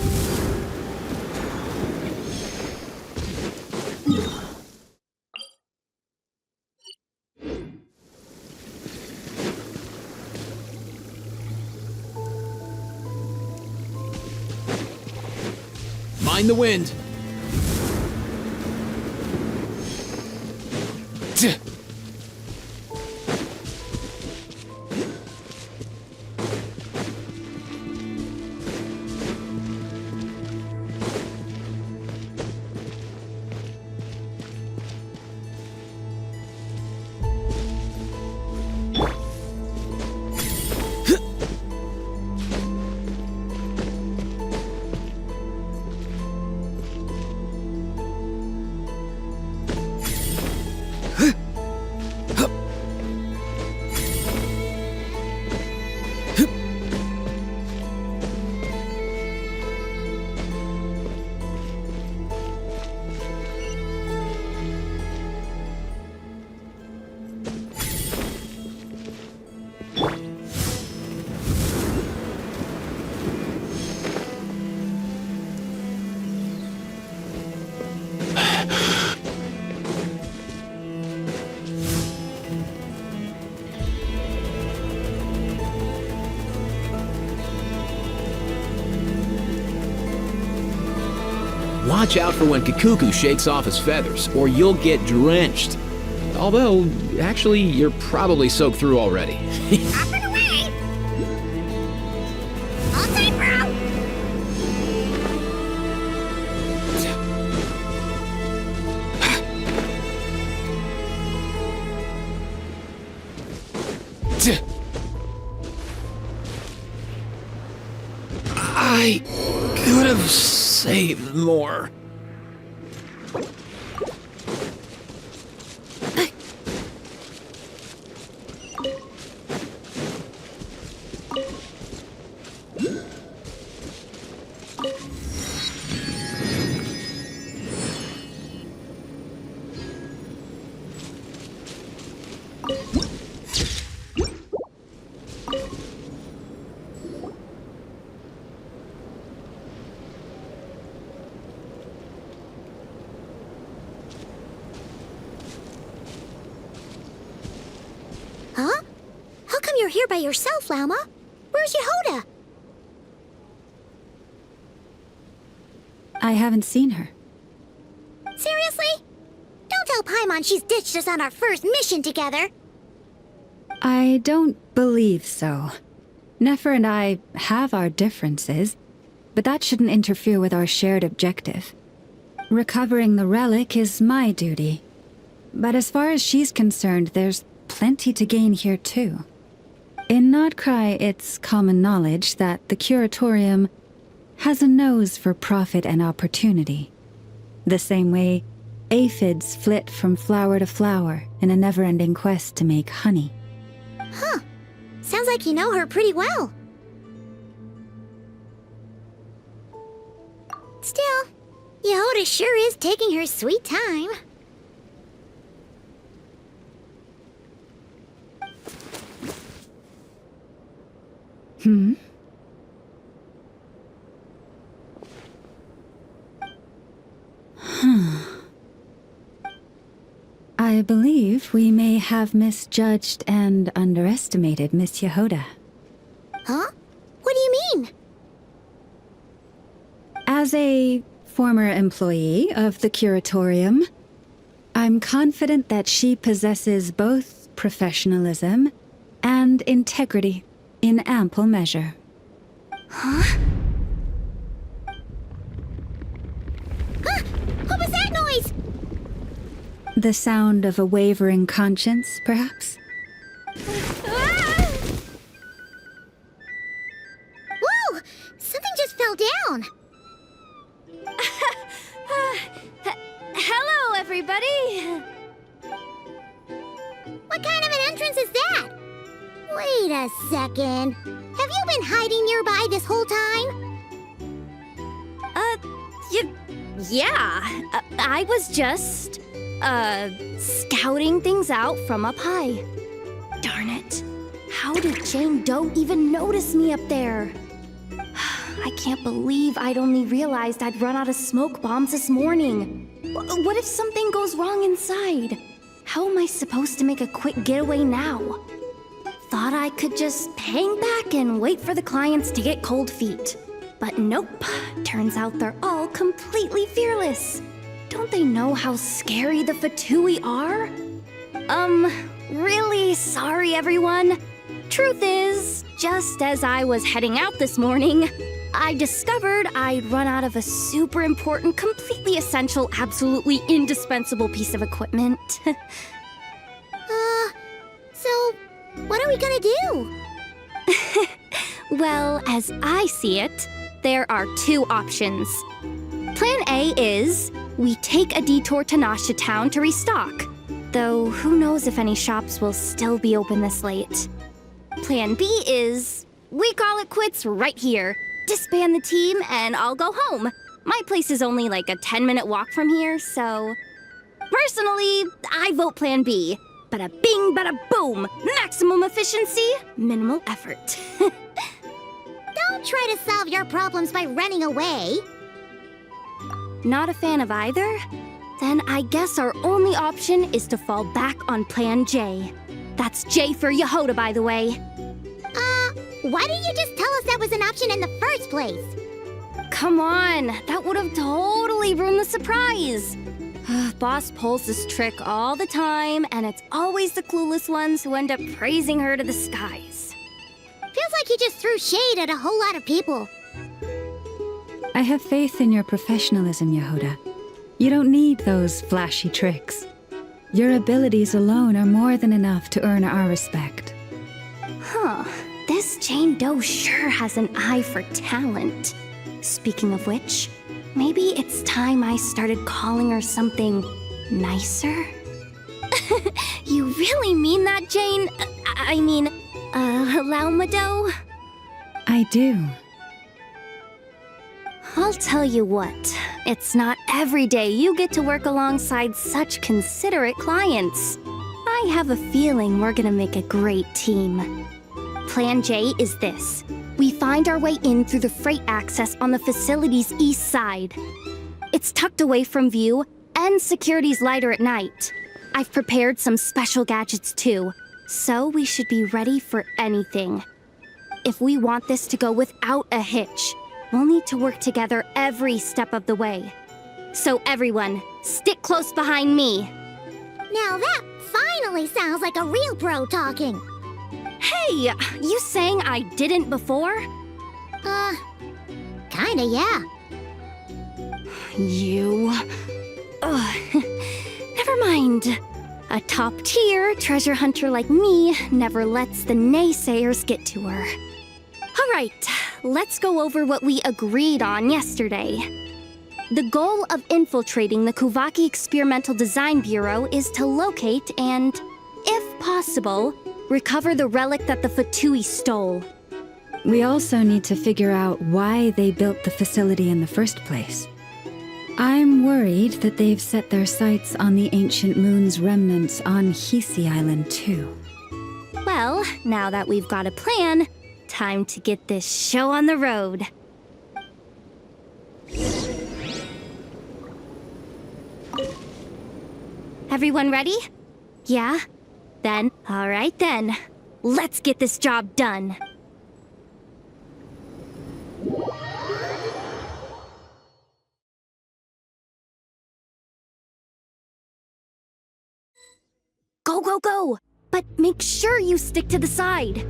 Mind the wind. watch out for when Kikuku shakes off his feathers, or you'll get drenched. Although, actually, you're probably soaked through already. Up and away! All tight, bro! I could have saved more. Huh? How come you're here by yourself, Lauma? Where's Yehoda? I haven't seen her. Seriously? Don't tell Paimon she's ditched us on our first mission together. I don't believe so. Nefer and I have our differences, but that shouldn't interfere with our shared objective. Recovering the relic is my duty. But as far as she's concerned, there's plenty to gain here too. In Nodkrai, it's common knowledge that the Curatorium has a nose for profit and opportunity. The same way aphids flit from flower to flower in a never-ending quest to make honey. Huh. Sounds like you know her pretty well. Still, Yehoda sure is taking her sweet time. Hmm? I believe we may have misjudged and underestimated Miss Yehoda. Huh? What do you mean? As a former employee of the Curatorium, I'm confident that she possesses both professionalism and integrity in ample measure. Huh? Huh? What was that noise? The sound of a wavering conscience, perhaps? Ah! Whoa! Something just fell down. Hello, everybody! What kind of an entrance is that? Wait a second. Have you been hiding nearby this whole time? Yeah. I was just, scouting things out from up high. Darn it. How did Jane Doe even notice me up there? I can't believe I'd only realized I'd run out of smoke bombs this morning. What if something goes wrong inside? How am I supposed to make a quick getaway now? Thought I could just hang back and wait for the clients to get cold feet. But nope. Turns out they're all completely fearless. Don't they know how scary the Fatui are? Really sorry, everyone. Truth is, just as I was heading out this morning, I discovered I'd run out of a super important, completely essential, absolutely indispensable piece of equipment. So, what are we gonna do? Well, as I see it, there are two options. Plan A is we take a detour to Nasha Town to restock, though who knows if any shops will still be open this late. Plan B is we call it quits right here, disband the team, and I'll go home. My place is only like a 10-minute walk from here, so... Personally, I vote Plan B. Bada bing, bada boom! Maximum efficiency, minimal effort. Don't try to solve your problems by running away. Not a fan of either? Then I guess our only option is to fall back on Plan J. That's J for Yehoda, by the way. Why didn't you just tell us that was an option in the first place? come on. That would have totally ruined the surprise. Boss pulls this trick all the time, and it's always the clueless ones who end up praising her to the skies. Feels like he just threw shade at a whole lot of people. I have faith in your professionalism, Yehuda. You don't need those flashy tricks. Your abilities alone are more than enough to earn our respect. Huh. This Jane Doe sure has an eye for talent. Speaking of which, maybe it's time I started calling her something nicer? You really mean that, Jane? Lauma Doe? I do. I'll tell you what, it's not every day you get to work alongside such considerate clients. I have a feeling we're gonna make a great team. Plan J is this. We find our way in through the freight access on the facility's east side. It's tucked away from view, and security's lighter at night. I've prepared some special gadgets too, so we should be ready for anything. If we want this to go without a hitch, we'll need to work together every step of the way. So everyone, stick close behind me. Now that finally sounds like a real pro talking. Hey, you saying I didn't before? Kinda, yeah. You... Never mind. A top-tier treasure hunter like me never lets the naysayers get to her. All right, let's go over what we agreed on yesterday. The goal of infiltrating the Kuvaki Experimental Design Bureau is to locate and, if possible, recover the relic that the Fatui stole. We also need to figure out why they built the facility in the first place. I'm worried that they've set their sights on the ancient moon's remnants on Hisi Island too. Well, now that we've got a plan, time to get this show on the road. Everyone ready? Yeah? Then, all right then. Let's get this job done. Go, go, go! But make sure you stick to the side.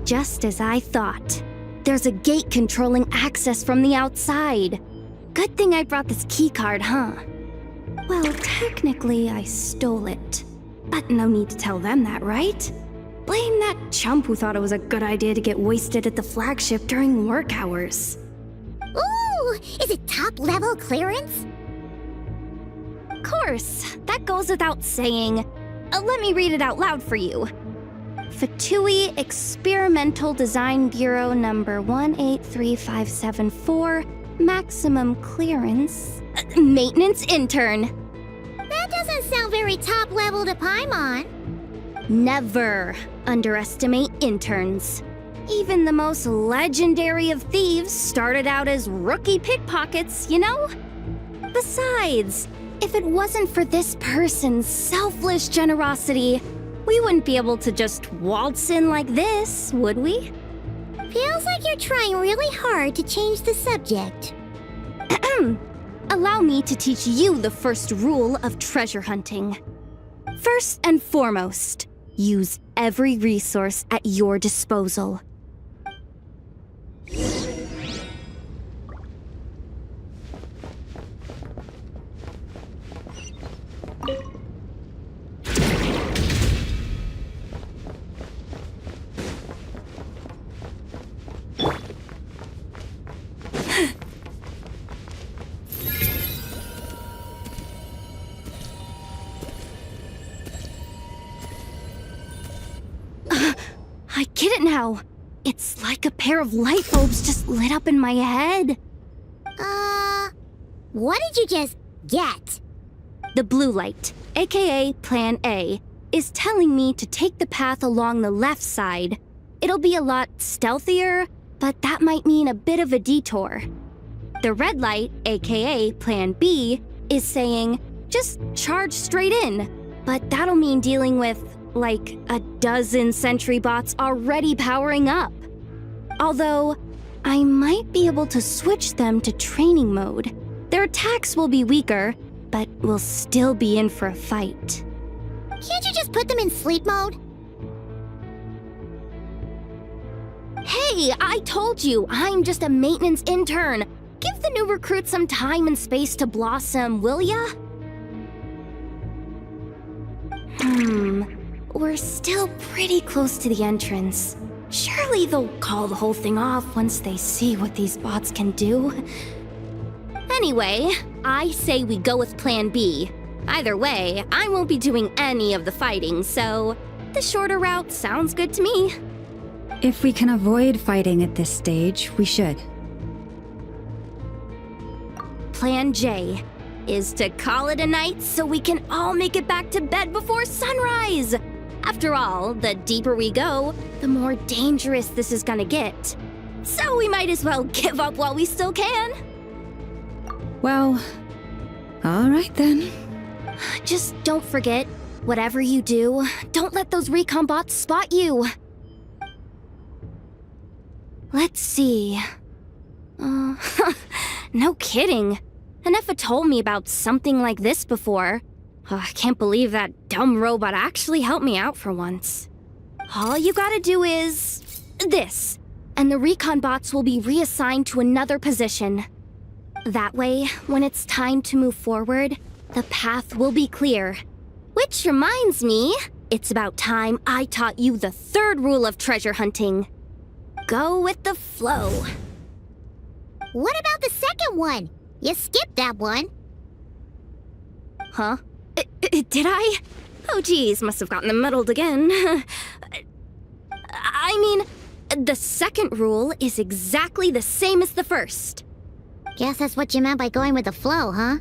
Just as I thought. There's a gate controlling access from the outside. Good thing I brought this keycard, huh? Well, technically I stole it. But no need to tell them that, right? Blame that chump who thought it was a good idea to get wasted at the flagship during work hours. Ooh, is it top-level clearance? Of course, that goes without saying. Let me read it out loud for you. Fatui Experimental Design Bureau number 183574, maximum clearance, maintenance intern. That doesn't sound very top-level to Paimon. Never underestimate interns. Even the most legendary of thieves started out as rookie pickpockets, you know? Besides, if it wasn't for this person's selfless generosity, we wouldn't be able to just waltz in like this, would we? Feels like you're trying really hard to change the subject. Allow me to teach you the first rule of treasure hunting. First and foremost, use every resource at your disposal. I get it now. It's like a pair of light bulbs just lit up in my head. What did you just get? The blue light, aka Plan A, is telling me to take the path along the left side. It'll be a lot stealthier, but that might mean a bit of a detour. The red light, aka Plan B, is saying, just charge straight in. But that'll mean dealing with, like, a dozen sentry bots already powering up. Although, I might be able to switch them to training mode. Their attacks will be weaker, but we'll still be in for a fight. Can't you just put them in sleep mode? Hey, I told you, I'm just a maintenance intern. Give the new recruits some time and space to blossom, will ya? We're still pretty close to the entrance. Surely they'll call the whole thing off once they see what these bots can do. Anyway, I say we go with Plan B. Either way, I won't be doing any of the fighting, so the shorter route sounds good to me. If we can avoid fighting at this stage, we should. Plan J is to call it a night so we can all make it back to bed before sunrise. After all, the deeper we go, the more dangerous this is gonna get. So we might as well give up while we still can. Well, all right then. Just don't forget, whatever you do, don't let those recon bots spot you. Let's see. No kidding. Anefa told me about something like this before. I can't believe that dumb robot actually helped me out for once. All you gotta do is this, and the recon bots will be reassigned to another position. That way, when it's time to move forward, the path will be clear. Which reminds me, it's about time I taught you the third rule of treasure hunting. Go with the flow. What about the second one? You skipped that one. Huh? Did I? Oh geez, must have gotten them muddled again. I mean, the second rule is exactly the same as the first. Guess that's what you meant by going with the flow, huh?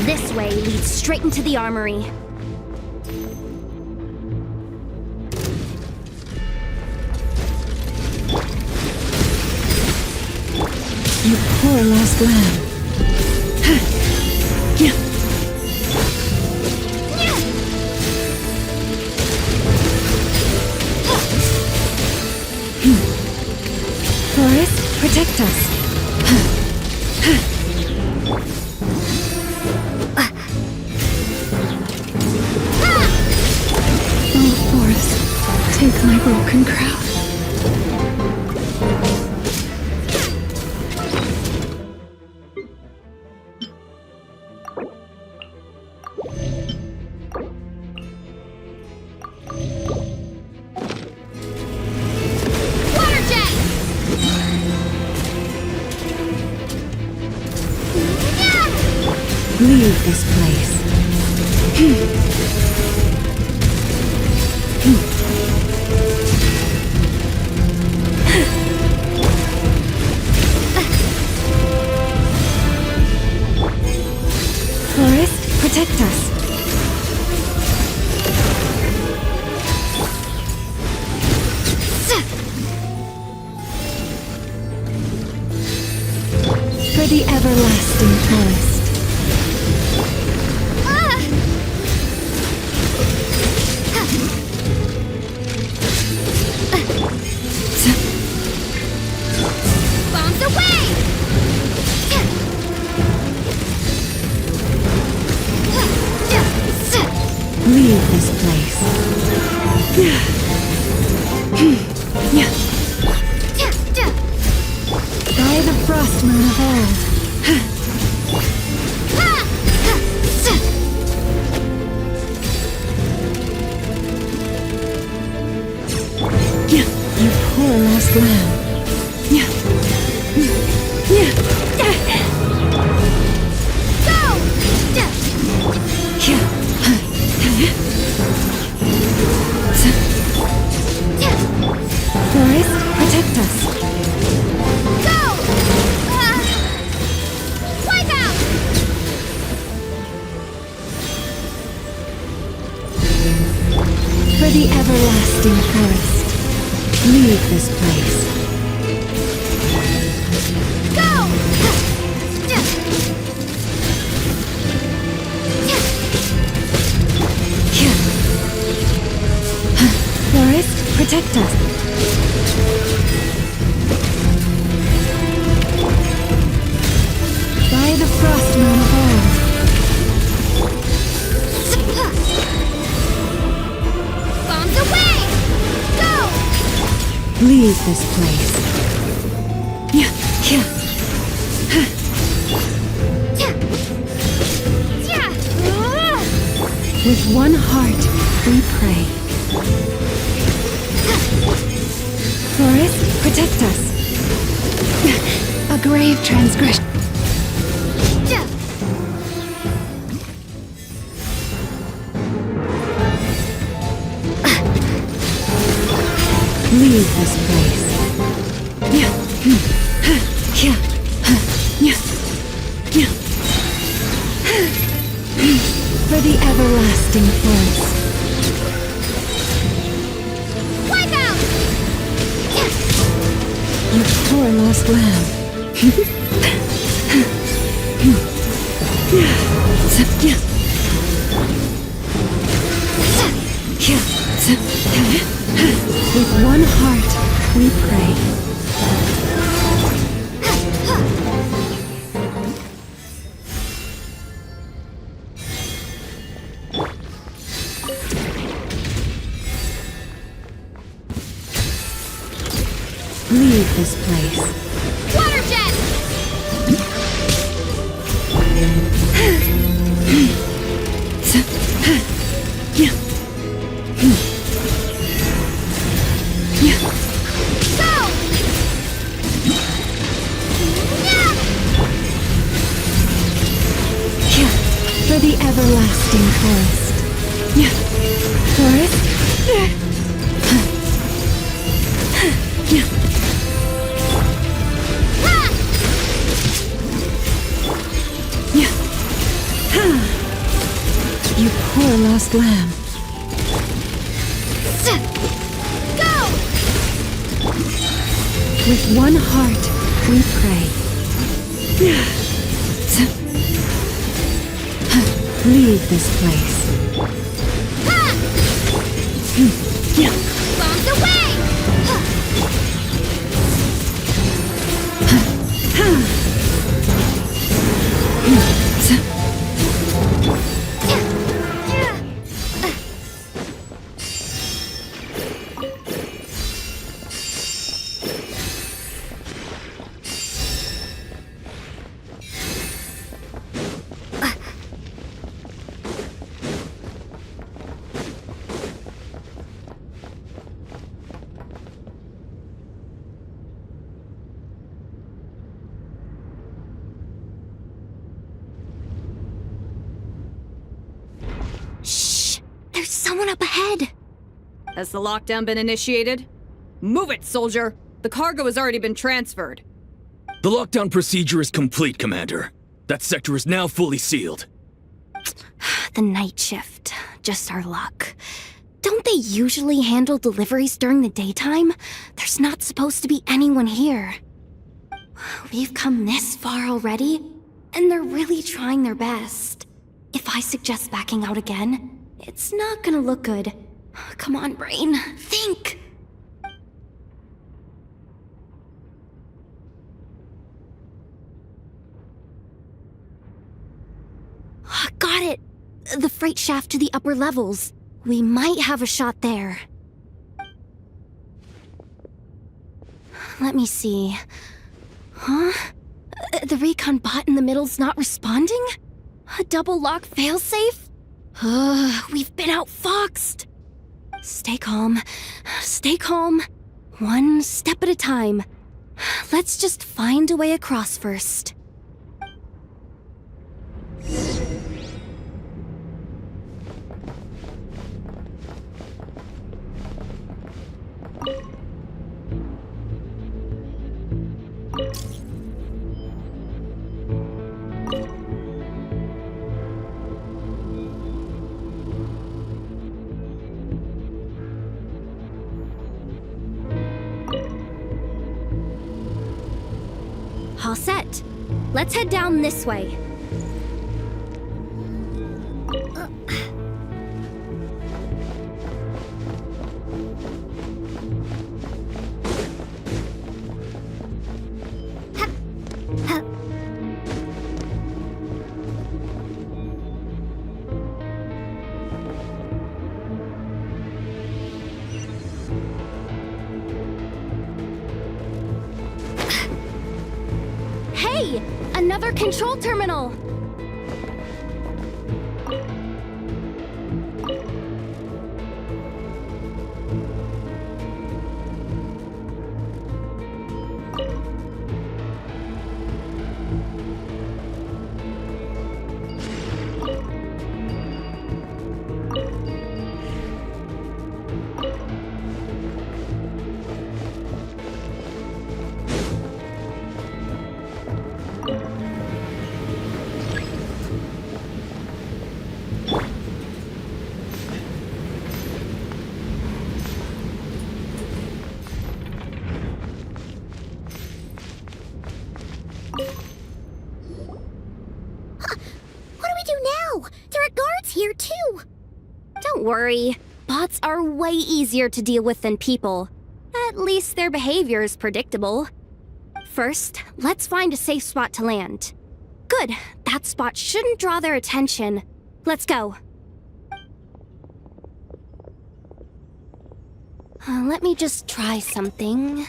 This way leads straight into the armory. You poor lost lamb. Forest, protect us. Oh, Forest, take my broken crown. Leave this place. Forest, protect us. For the everlasting forest. Bombs away! Leave this place. By the frost moon of old. You poor lost lamb. Forest, protect the everlasting forest, leave this place. Go! Forest, protect us. By the frost moon of old. Bombs away! Go! Leave this place. Yeah, yeah. With one heart, we pray. Forest, protect us. A grave transgression. Leave this place. Yeah. Yeah. Yeah. Yeah. For the everlasting forest. Wipe out! You poor lost lamb. With one heart, we pray. Leave this place. Water jet! Go! For the everlasting forest. Forest? You poor lost lamb. Go! With one heart, we pray. Leave this place. Bombs away! There's someone up ahead. Has the lockdown been initiated? Move it, soldier! The cargo has already been transferred. The lockdown procedure is complete, Commander. That sector is now fully sealed. The night shift. Just our luck. Don't they usually handle deliveries during the daytime? There's not supposed to be anyone here. We've come this far already, and they're really trying their best. If I suggest backing out again, it's not gonna look good. Come on, brain. Think! Got it! The freight shaft to the upper levels. We might have a shot there. Let me see. Huh? The recon bot in the middle's not responding? A double lock failsafe? We've been outfoxed. Stay calm. Stay calm. One step at a time. Let's just find a way across first. All set. Let's head down this way. Hey! Another control terminal! Here too. Don't worry. Bots are way easier to deal with than people. At least their behavior is predictable. First, let's find a safe spot to land. Good. That spot shouldn't draw their attention. Let's go. Let me just try something.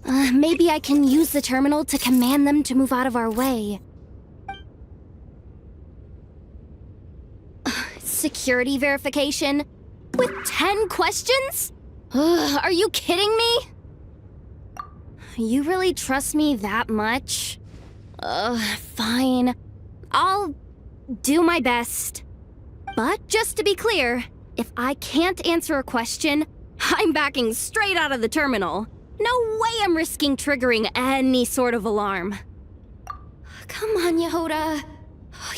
Maybe I can use the terminal to command them to move out of our way. Security verification? With 10 questions? Are you kidding me? You really trust me that much? Fine. I'll do my best. But just to be clear, if I can't answer a question, I'm backing straight out of the terminal. No way I'm risking triggering any sort of alarm. Come on, Yehoda.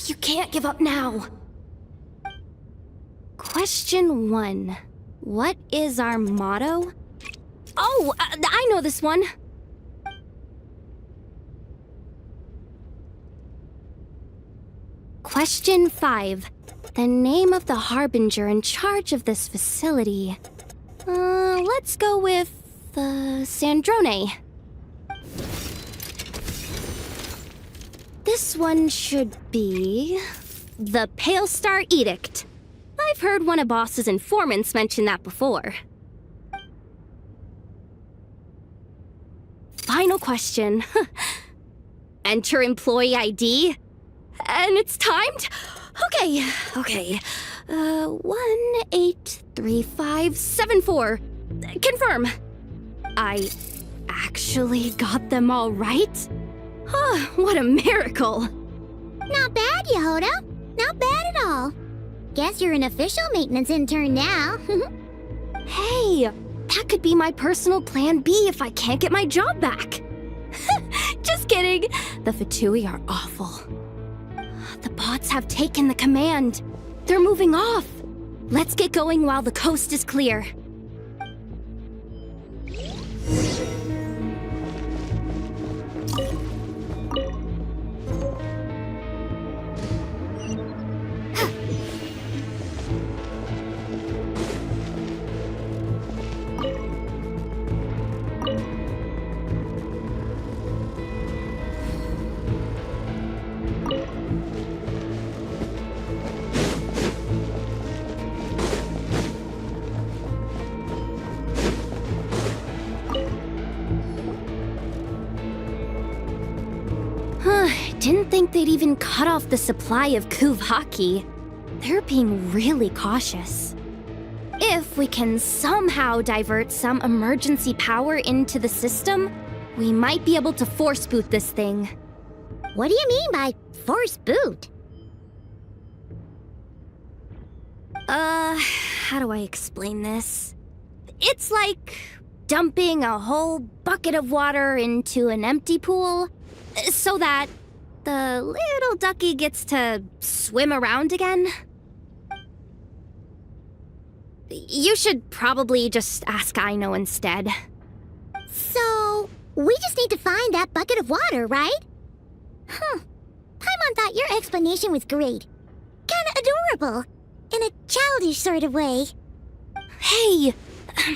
You can't give up now. Question 1. What is our motto? Oh, I know this one. Question 5. The name of the harbinger in charge of this facility. Let's go with, Sandrone. This one should be the Pale Star Edict. I've heard one of Boss's informants mention that before. Final question. Enter employee ID. And it's timed? Okay. 183574. Confirm. I actually got them all right? What a miracle. Not bad, Yehoda. Not bad at all. Guess you're an official maintenance intern now. Hey, that could be my personal plan B if I can't get my job back. Just kidding. The Fatui are awful. The bots have taken the command. They're moving off. Let's get going while the coast is clear. Didn't think they'd even cut off the supply of Kuvaki. They're being really cautious. If we can somehow divert some emergency power into the system, we might be able to force boot this thing. What do you mean by force boot? How do I explain this? It's like dumping a whole bucket of water into an empty pool, so that the little ducky gets to swim around again. You should probably just ask Aino instead. So, We just need to find that bucket of water, right? Paimon thought your explanation was great. Kinda adorable. In a childish sort of way. Hey,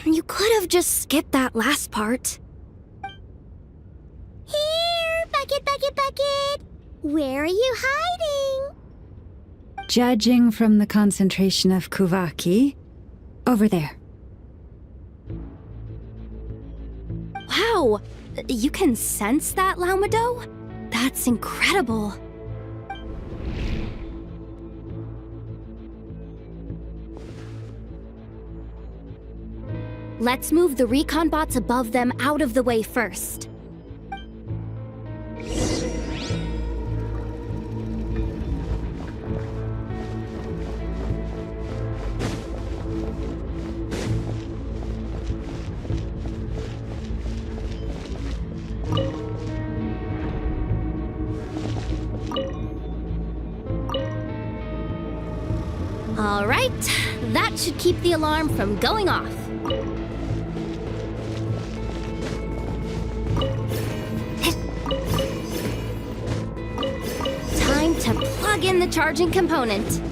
you could have just skipped that last part. Here, bucket, bucket, bucket. Where are you hiding? Judging from the concentration of Kuvaki, over there. Wow, you can sense that, Laumado? That's incredible. Let's move the recon bots above them out of the way first. All right, that should keep the alarm from going off. Time to plug in the charging component.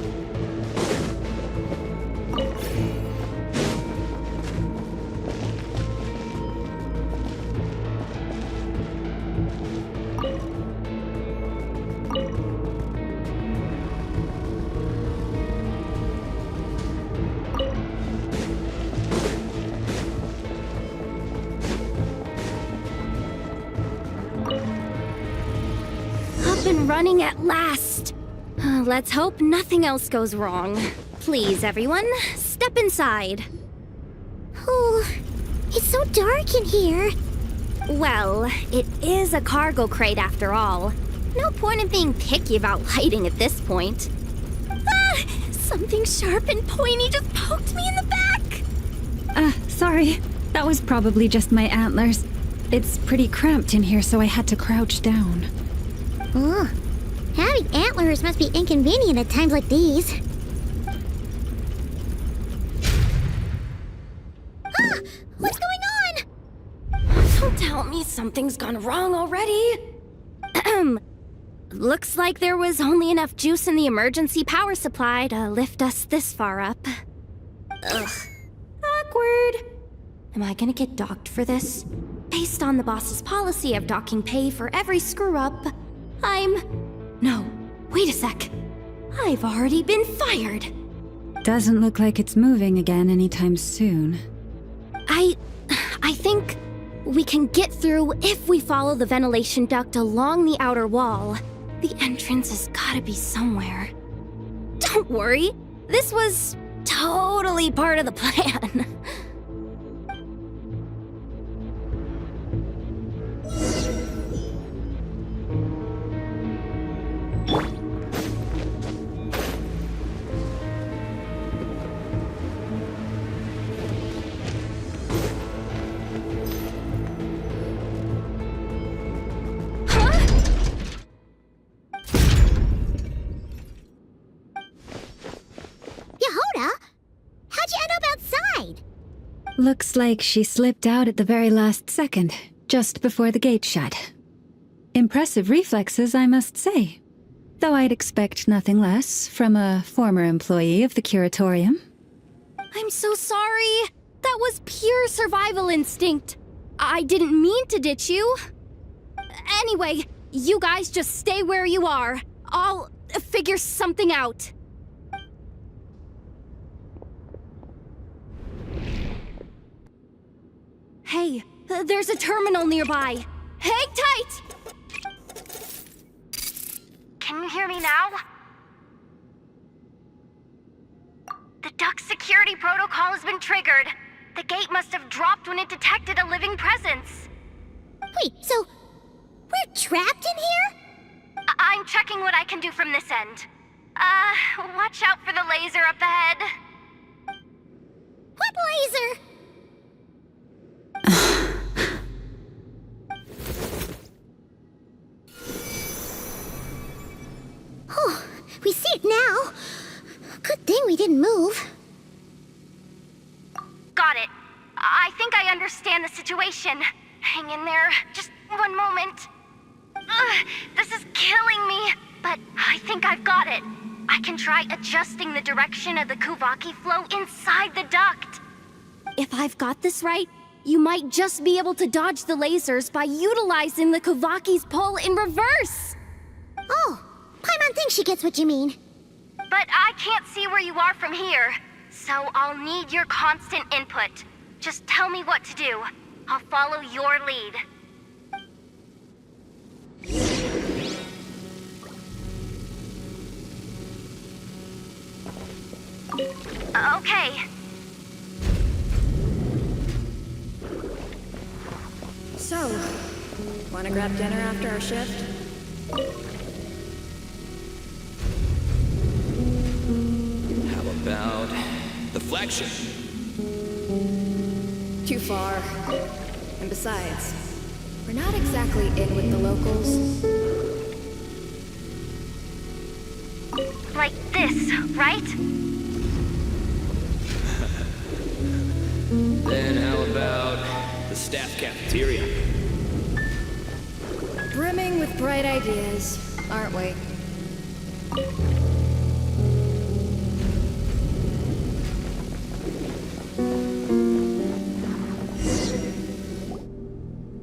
Running at last. Let's hope nothing else goes wrong. Please, everyone, step inside. Oh, it's so dark in here. Well, it is a cargo crate after all. No point in being picky about lighting at this point. Ah! Something sharp and pointy just poked me in the back! Sorry. That was probably just my antlers. It's pretty cramped in here, so I had to crouch down. Oh, having antlers must be inconvenient at times like these. Ah! What's going on? Don't tell me something's gone wrong already. Looks like there was only enough juice in the emergency power supply to lift us this far up. Ugh. Awkward. Am I gonna get docked for this? Based on the boss's policy of docking pay for every screw-up, No, wait a sec. I've already been fired. Doesn't look like it's moving again anytime soon. I think we can get through if we follow the ventilation duct along the outer wall. The entrance has gotta be somewhere. Don't worry, this was totally part of the plan. Looks like she slipped out at the very last second, just before the gate shut. Impressive reflexes, I must say. Though I'd expect nothing less from a former employee of the Curatorium. I'm so sorry. That was pure survival instinct. I didn't mean to ditch you. Anyway, you guys just stay where you are. I'll figure something out. Hey, there's a terminal nearby. Hang tight! Can you hear me now? The duct security protocol has been triggered. The gate must have dropped when it detected a living presence. Wait, so we're trapped in here? I'm checking what I can do from this end. Watch out for the laser up ahead. What laser? Oh, we see it now. Good thing we didn't move. Got it. I think I understand the situation. hang in there. Just one moment. This is killing me, but I think I've got it. I can try adjusting the direction of the Kuvaki flow inside the duct. If I've got this right, you might just be able to dodge the lasers by utilizing the Kuvaki's pull in reverse! Oh, Paimon thinks she gets what you mean. But I can't see where you are from here, so I'll need your constant input. Just tell me what to do. I'll follow your lead. Okay. So, wanna grab dinner after our shift? How about the flagship? Too far. And besides, we're not exactly in with the locals. Like this, right? Then how about the staff cafeteria? Brimming with bright ideas, aren't we?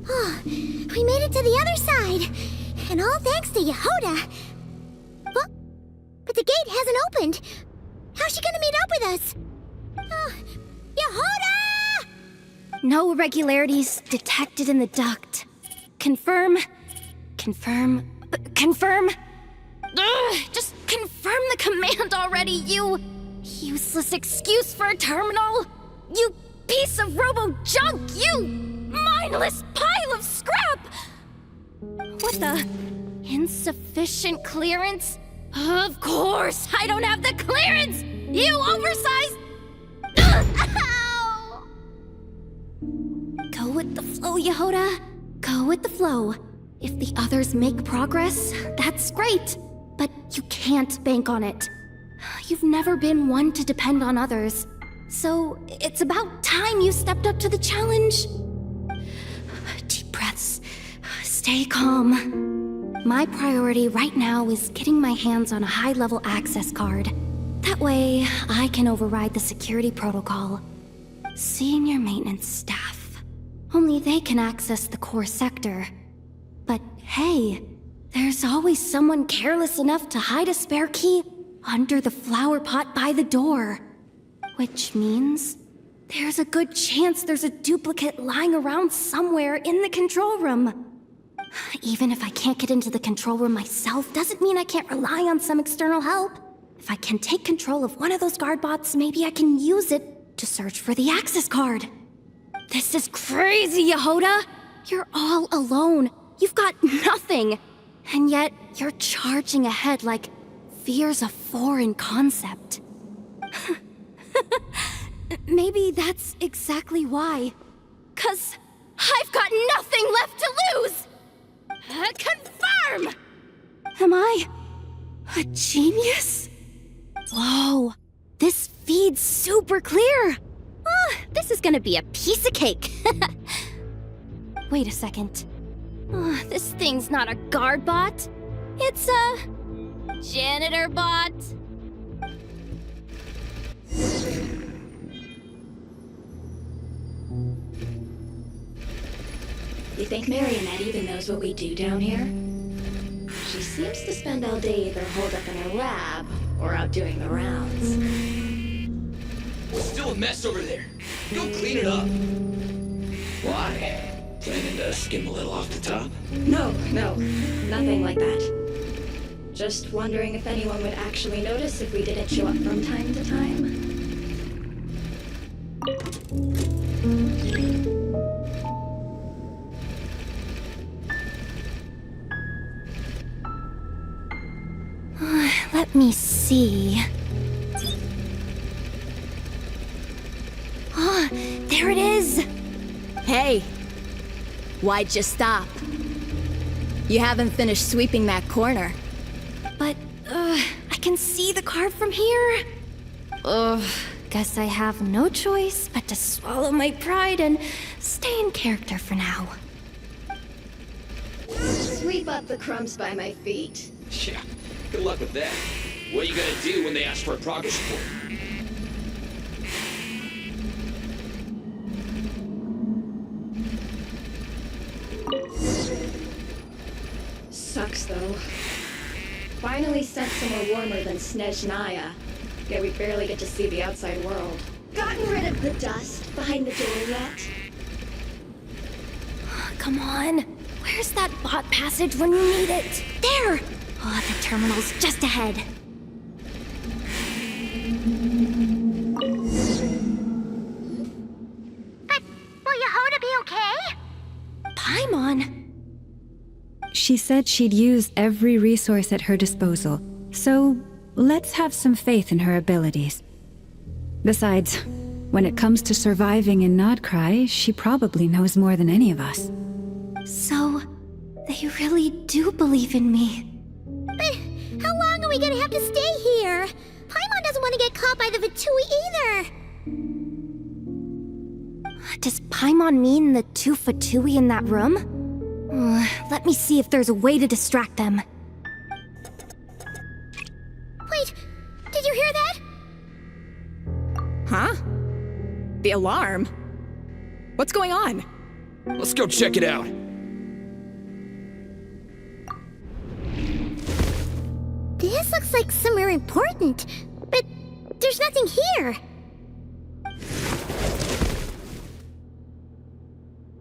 Oh, we made it to the other side. And all thanks to Yehoda. Well, but the gate hasn't opened. How's she gonna meet up with us? Yehoda! No irregularities detected in the duct. Confirm. Confirm. Confirm. Ugh, just confirm the command already, you useless excuse for a terminal. You piece of robo-junk, you mindless pile of scrap! What the? Insufficient clearance? Of course, I don't have the clearance! You oversized... Ow! Go with the flow, Yehoda. Go with the flow. If the others make progress, that's great. But you can't bank on it. You've never been one to depend on others. So it's about time you stepped up to the challenge. Deep breaths. Stay calm. My priority right now is getting my hands on a high-level access card. That way, I can override the security protocol. Senior maintenance staff. Only they can access the core sector. But hey, there's always someone careless enough to hide a spare key under the flower pot by the door. Which means there's a good chance there's a duplicate lying around somewhere in the control room. Even if I can't get into the control room myself, doesn't mean I can't rely on some external help. If I can take control of one of those guard bots, maybe I can use it to search for the access card. This is crazy, Yehoda! You're all alone. You've got nothing. And yet, you're charging ahead like fear's a foreign concept. Maybe that's exactly why. 'Cause I've got nothing left to lose! Confirm! Am I a genius? Whoa, this feed's super clear. Oh, this is gonna be a piece of cake. Wait a second. Oh, this thing's not a guard bot. It's a janitor bot. You think Marionette even knows what we do down here? She seems to spend all day either holed up in her lab or out doing the rounds. It's still a mess over there. Go clean it up. Why? Planning to skim a little off the top? No, nothing like that. Just wondering if anyone would actually notice if we didn't show up from time to time. Let me see. Ah, there it is! Hey! Why'd you stop? You haven't finished sweeping that corner. But, I can see the card from here. Ugh, guess I have no choice but to swallow my pride and stay in character for now. Sweep up the crumbs by my feet. Yeah, good luck with that. What are you gonna do when they ask for a progress report? Sucks, though. Finally sent somewhere warmer than Snezhnaya. Yet we barely get to see the outside world. Gotten rid of the dust behind the door yet? Come on. Where's that bot passage when you need it? There! Oh, the terminal's just ahead. But will Yehoda be okay? Paimon! She said she'd use every resource at her disposal, so let's have some faith in her abilities. Besides, when it comes to surviving in Nodkrai, she probably knows more than any of us. So, they really do believe in me. But how long are we gonna have to stay here? Paimon doesn't want to get caught by the Fatui either. Does Paimon mean the two Fatui in that room? Let me see if there's a way to distract them. Wait, did you hear that? Huh? The alarm? What's going on? Let's go check it out. This looks like somewhere important, but there's nothing here.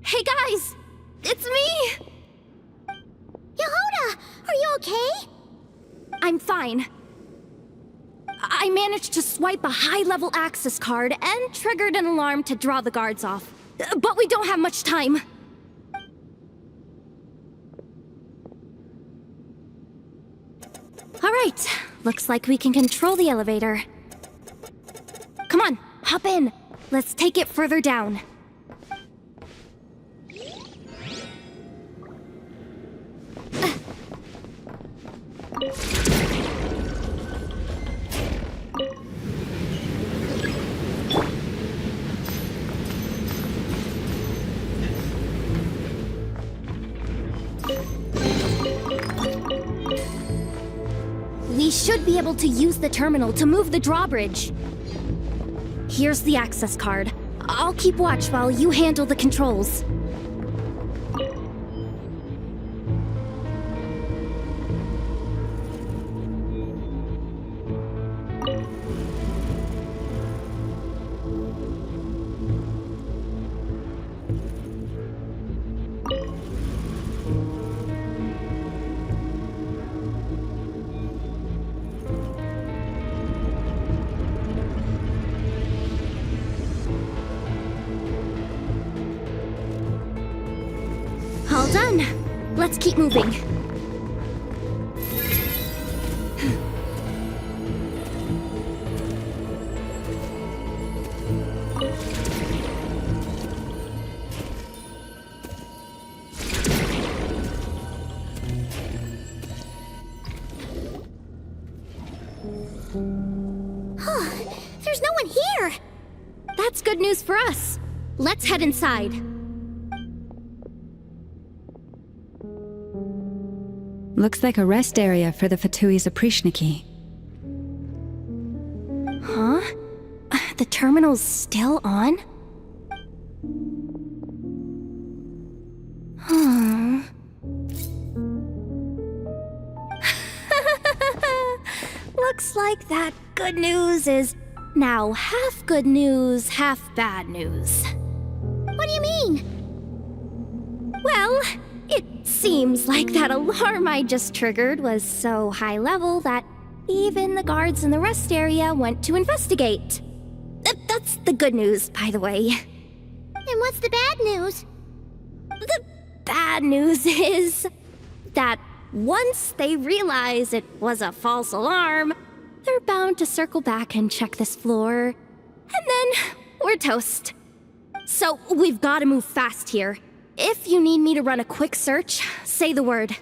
Hey guys! It's me! Yehoda, are you okay? I'm fine. I managed to swipe a high-level access card and triggered an alarm to draw the guards off. But we don't have much time. All right, looks like we can control the elevator. Come on, hop in. Let's take it further down. We should be able to use the terminal to move the drawbridge. Here's the access card. I'll keep watch while you handle the controls. All done. Let's keep moving. There's no one here. That's good news for us. Let's head inside. Looks like a rest area for the Fatui's Oprishniki. Huh? The terminal's still on? Huh. Looks like that good news is now half good news, half bad news. What do you mean? Well, it seems like that alarm I just triggered was so high level that even the guards in the rest area went to investigate. That's the good news, by the way. And what's the bad news? The bad news is that once they realize it was a false alarm, they're bound to circle back and check this floor. And then we're toast. So we've got to move fast here. If you need me to run a quick search, say the word.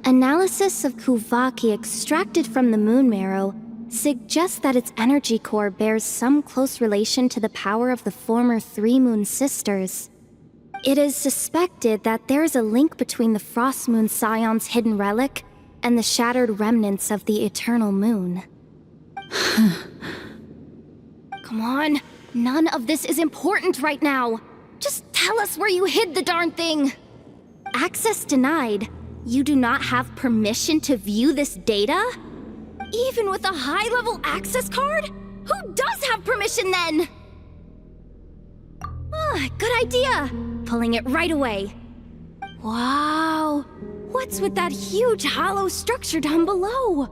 Analysis of Kuvaki extracted from the moon marrow suggests that its energy core bears some close relation to the power of the former Three Moon Sisters. It is suspected that there is a link between the Frost Moon Scion's hidden relic and the shattered remnants of the Eternal Moon. Come on, none of this is important right now. Just tell us where you hid the darn thing. Access denied. You do not have permission to view this data? Even with a high-level access card? Who does have permission then? Good idea. Pulling it right away. Wow. What's with that huge hollow structure down below?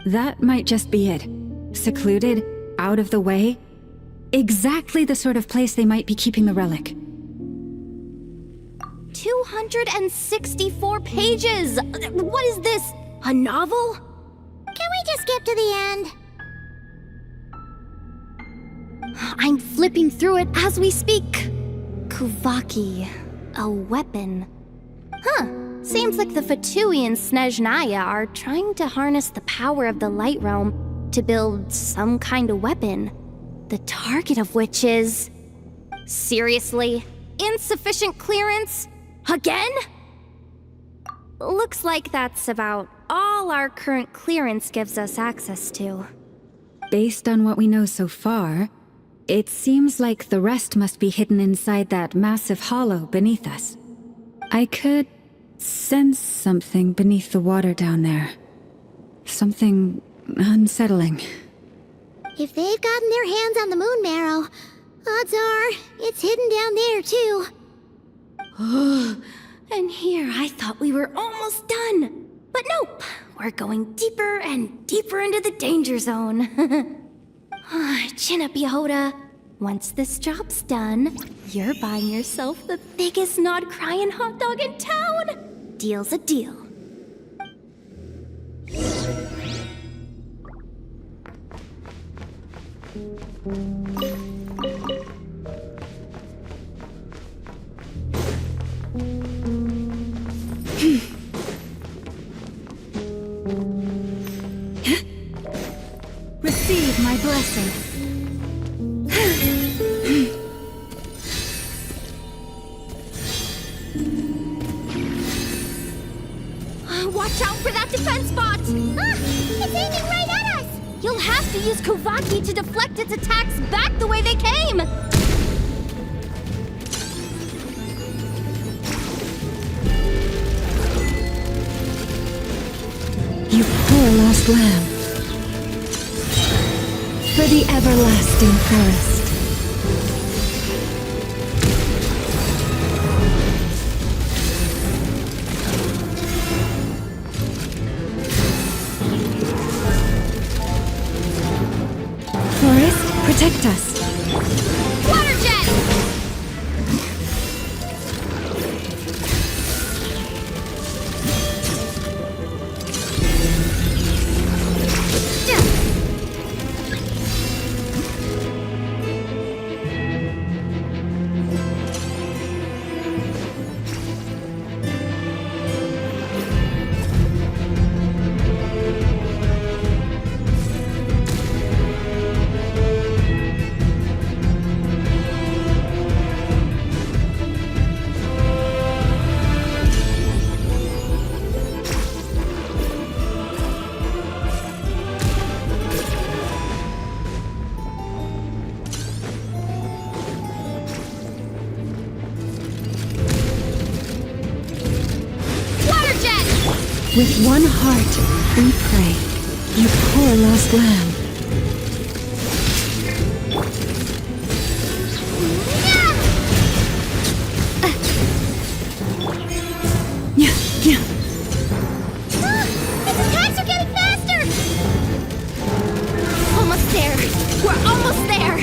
That might just be it. Secluded, out of the way. Exactly the sort of place they might be keeping the relic. 264 pages! What is this? A novel? Can we just skip to the end? I'm flipping through it as we speak. Kuvaki. A weapon. Seems like the Fatui and Snezhnaya are trying to harness the power of the Light Realm to build some kind of weapon. The target of which is... Seriously? Insufficient clearance? Again? Looks like that's about all our current clearance gives us access to. Based on what we know so far, it seems like the rest must be hidden inside that massive hollow beneath us. I could sense something beneath the water down there. Something unsettling. If they've gotten their hands on the moon marrow, odds are it's hidden down there too. And here I thought we were almost done. But nope, we're going deeper and deeper into the danger zone. Chin up, Yehoda. Once this job's done, you're buying yourself the biggest nod-crying hot dog in town. Deal's a deal. Receive my blessing. Watch out for that defense bot! It's aiming right at us! You'll have to use Kuvaki to deflect its attacks back the way they came! You poor lost lamb. For the everlasting forest. Forest, protect us. Water jet! With one heart, we pray. You poor lost lamb. Its attacks are getting faster! Almost there! We're almost there!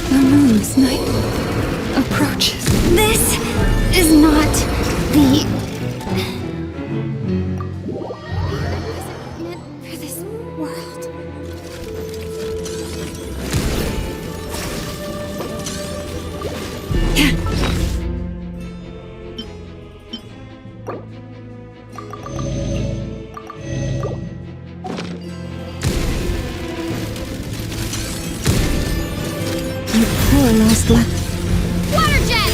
The moon's night approaches. This is not the... You poor lost Water jet!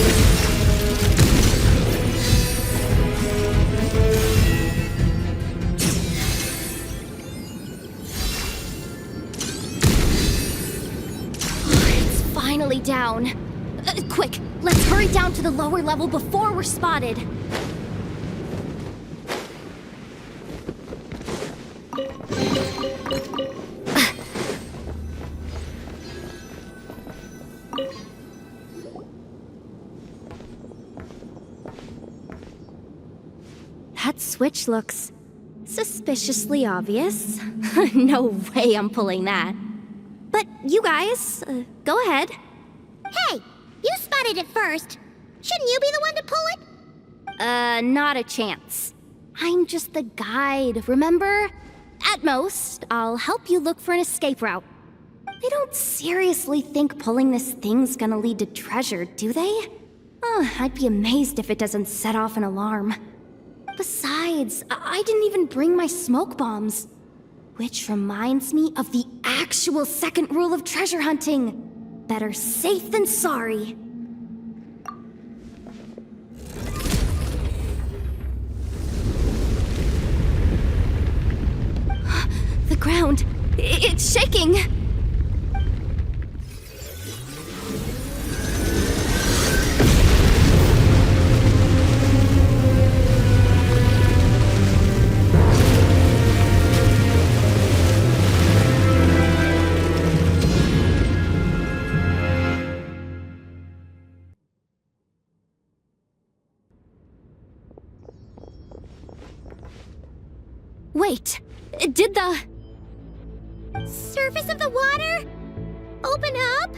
It's finally down. Quick, let's hurry down to the lower level before we're spotted. That switch looks suspiciously obvious. No way I'm pulling that. But you guys, go ahead. Hey, you spotted it first. Shouldn't you be the one to pull it? Not a chance. I'm just the guide, remember? At most, I'll help you look for an escape route. They don't seriously think pulling this thing's gonna lead to treasure, do they? I'd be amazed if it doesn't set off an alarm. Besides, I didn't even bring my smoke bombs. Which reminds me of the actual second rule of treasure hunting. Better safe than sorry. The ground, it's shaking. Wait, did the surface of the water open up?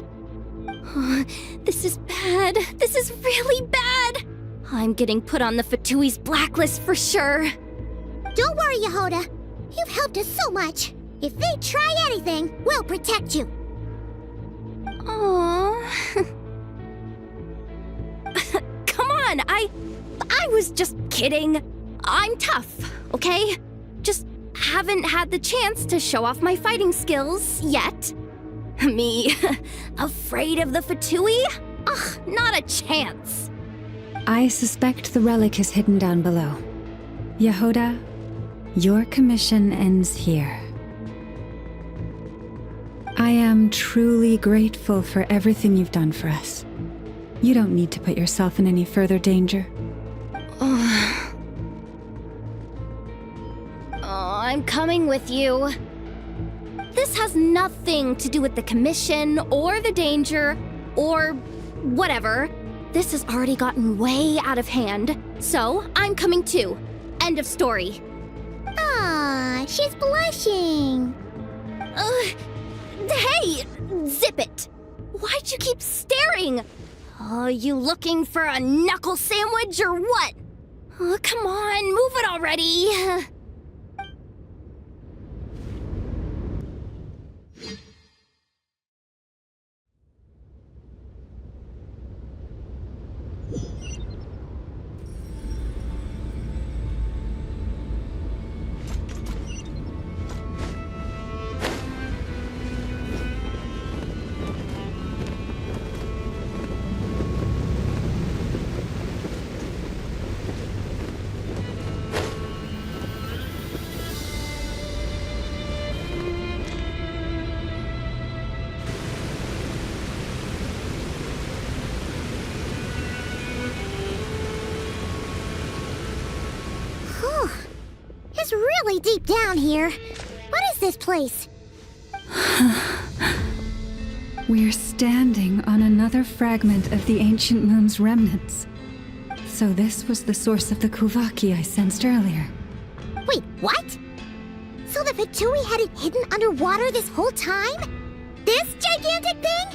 This is bad. This is really bad. I'm getting put on the Fatui's blacklist for sure. Don't worry, Yehoda. You've helped us so much. If they try anything, we'll protect you. Aww. Come on, I was just kidding. I'm tough, okay? Just haven't had the chance to show off my fighting skills yet. Me, afraid of the Fatui? Ugh, not a chance. I suspect the relic is hidden down below. Yehoda, your commission ends here. I am truly grateful for everything you've done for us. You don't need to put yourself in any further danger. I'm coming with you. This has nothing to do with the commission or the danger or whatever. This has already gotten way out of hand, so I'm coming too. End of story. Ah, she's blushing. Hey, zip it. Why'd you keep staring? Oh, you looking for a knuckle sandwich or what? Oh, come on, move it already. It's really deep down here. What is this place? We're standing on another fragment of the ancient moon's remnants. So this was the source of the Kuvaki I sensed earlier. Wait, what? So the Fatui had it hidden underwater this whole time? This gigantic thing?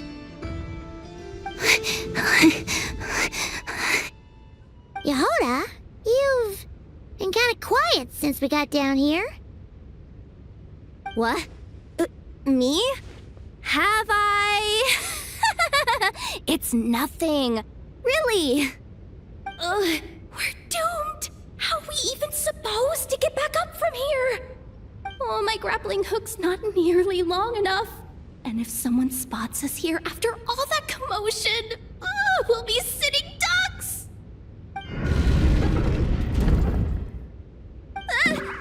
Yehoda, you've been kind of quiet since we got down here. What? Me? Have I? It's nothing. Really? We're doomed! How are we even supposed to get back up from here? Oh, my grappling hook's not nearly long enough. And if someone spots us here after all that commotion, we'll be sitting ducks! Oh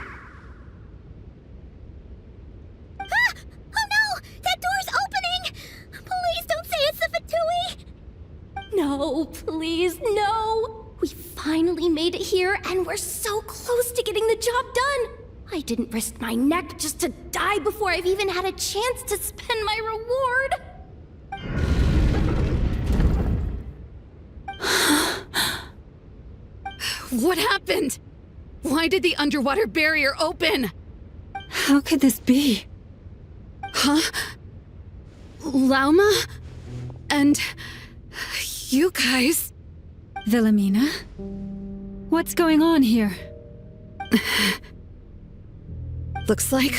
no! That door's opening! Please don't say it's the Fatui! No, please, no! We finally made it here, and we're so close to getting the job done! I didn't risk my neck just to die before I've even had a chance to spend my reward! What happened? Why did the underwater barrier open? How could this be? Huh? Lauma? And you guys? Wilhelmina? What's going on here? Looks like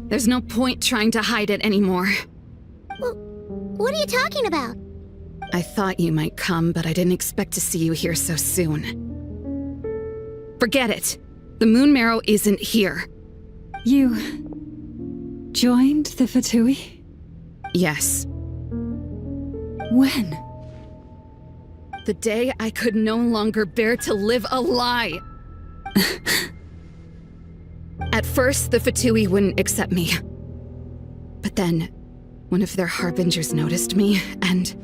there's no point trying to hide it anymore. Well, what are you talking about? I thought you might come, but I didn't expect to see you here so soon. Forget it. The moon marrow isn't here. You joined the Fatui? Yes. When? The day I could no longer bear to live a lie. At first, the Fatui wouldn't accept me. But then, one of their harbingers noticed me and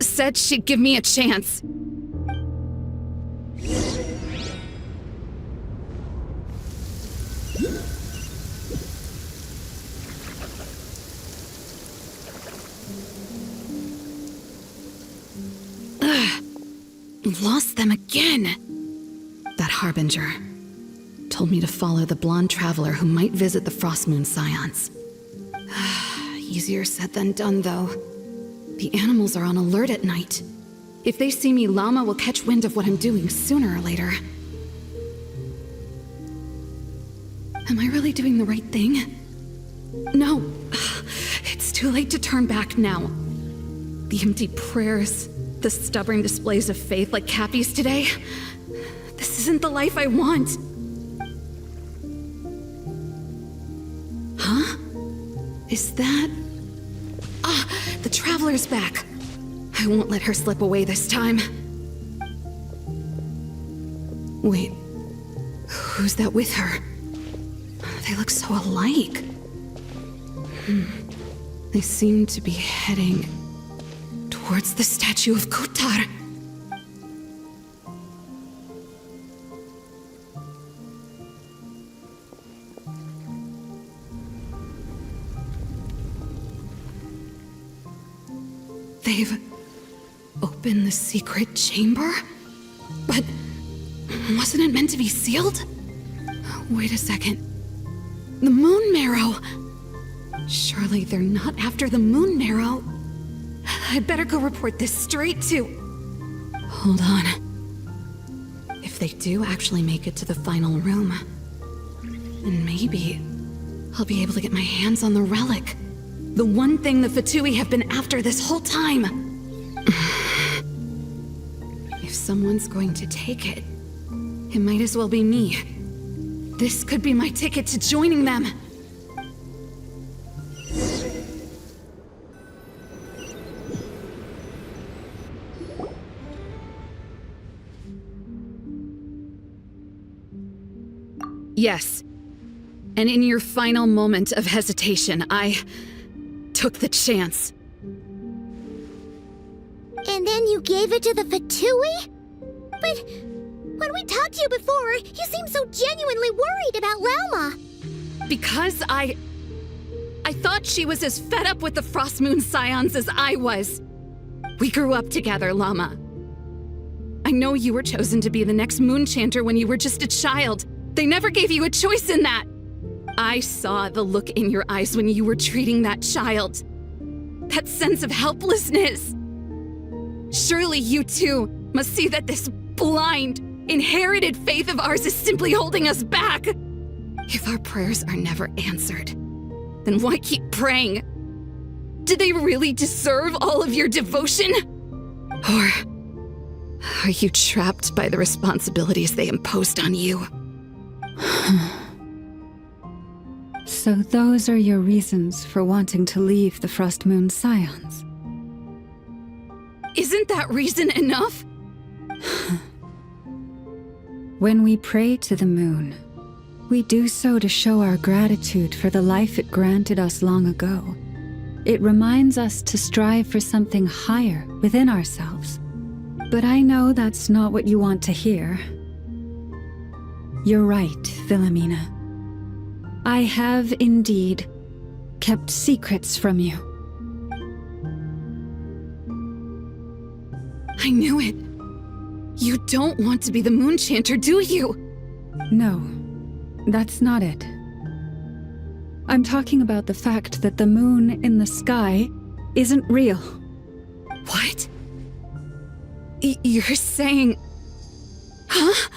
said she'd give me a chance. Lost them again. That harbinger told me to follow the blonde traveler who might visit the Frostmoon Scions. Easier said than done, though. The animals are on alert at night. If they see me, Llama will catch wind of what I'm doing sooner or later. Am I really doing the right thing? No. It's too late to turn back now. The empty prayers, the stubborn displays of faith like Cappy's today. This isn't the life I want. Huh? Is that... the Traveler's back. I won't let her slip away this time. Wait, who's that with her? They look so alike. They seem to be heading towards the statue of Kotar. They've opened the secret chamber? But wasn't it meant to be sealed? Wait a second. The moon marrow! Surely they're not after the moon marrow. I'd better go report this straight to... Hold on. If they do actually make it to the final room, then maybe I'll be able to get my hands on the relic. The one thing the Fatui have been after this whole time. If someone's going to take it, it might as well be me. This could be my ticket to joining them. Yes. And in your final moment of hesitation, I took the chance. And then you gave it to the Fatui? But when we talked to you before, you seemed so genuinely worried about Lauma. Because I thought she was as fed up with the Frostmoon Scions as I was. We grew up together, Llama. I know you were chosen to be the next Moon Chanter when you were just a child. They never gave you a choice in that. I saw the look in your eyes when you were treating that child. That sense of helplessness. Surely you too must see that this blind, inherited faith of ours is simply holding us back. If our prayers are never answered, then why keep praying? Do they really deserve all of your devotion? Or are you trapped by the responsibilities they imposed on you? So those are your reasons for wanting to leave the Frost Moon Scions? Isn't that reason enough? When we pray to the moon, we do so to show our gratitude for the life it granted us long ago. It reminds us to strive for something higher within ourselves. But I know that's not what you want to hear. You're right, Philomena. I have indeed kept secrets from you. I knew it. You don't want to be the Moonchanter, do you? No, that's not it. I'm talking about the fact that the moon in the sky isn't real. What? You're saying... Huh?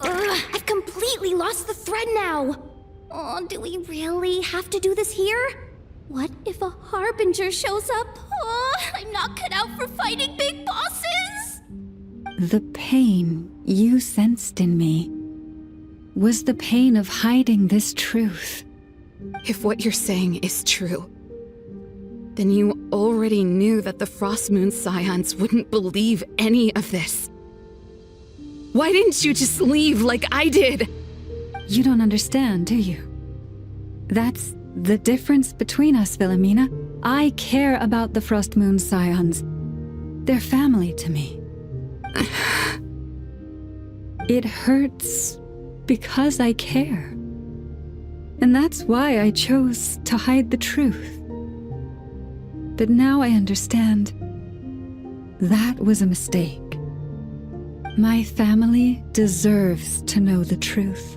I've completely lost the thread now. Oh, do we really have to do this here? What if a Harbinger shows up? Oh, I'm not cut out for fighting big bosses! The pain you sensed in me was the pain of hiding this truth. If what you're saying is true, then you already knew that the Frost Moon Scions wouldn't believe any of this. Why didn't you just leave like I did? You don't understand, do you? That's the difference between us, Philomena. I care about the Frost Moon Scions. They're family to me. It hurts because I care. And that's why I chose to hide the truth. But now I understand that was a mistake. My family deserves to know the truth.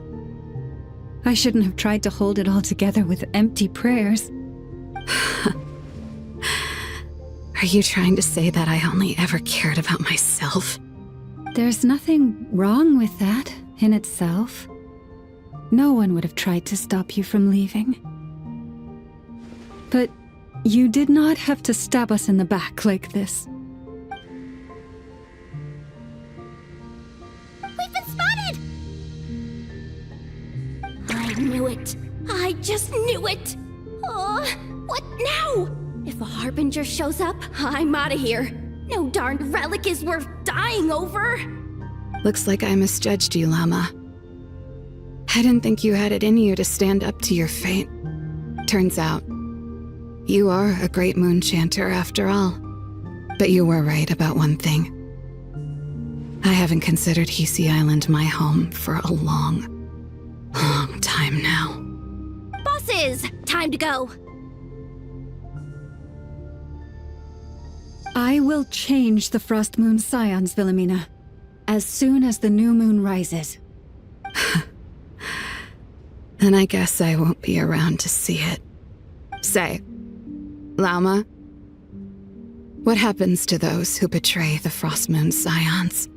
I shouldn't have tried to hold it all together with empty prayers. Are you trying to say that I only ever cared about myself? There's nothing wrong with that in itself. No one would have tried to stop you from leaving. But you did not have to stab us in the back like this. We've been spotted! I knew it. I just knew it. Oh, what now? If a Harbinger shows up, I'm out of here. No darned relic is worth dying over. Looks like I misjudged you, Llama. I didn't think you had it in you to stand up to your fate. Turns out, you are a great Moonchanter after all. But you were right about one thing. I haven't considered Hisi Island my home for a long time now. Bosses, time to go. I will change the Frost Moon Scions, Philomena, as soon as the new moon rises. Then I guess I won't be around to see it. Say, Llama, what happens to those who betray the Frost Moon Scions?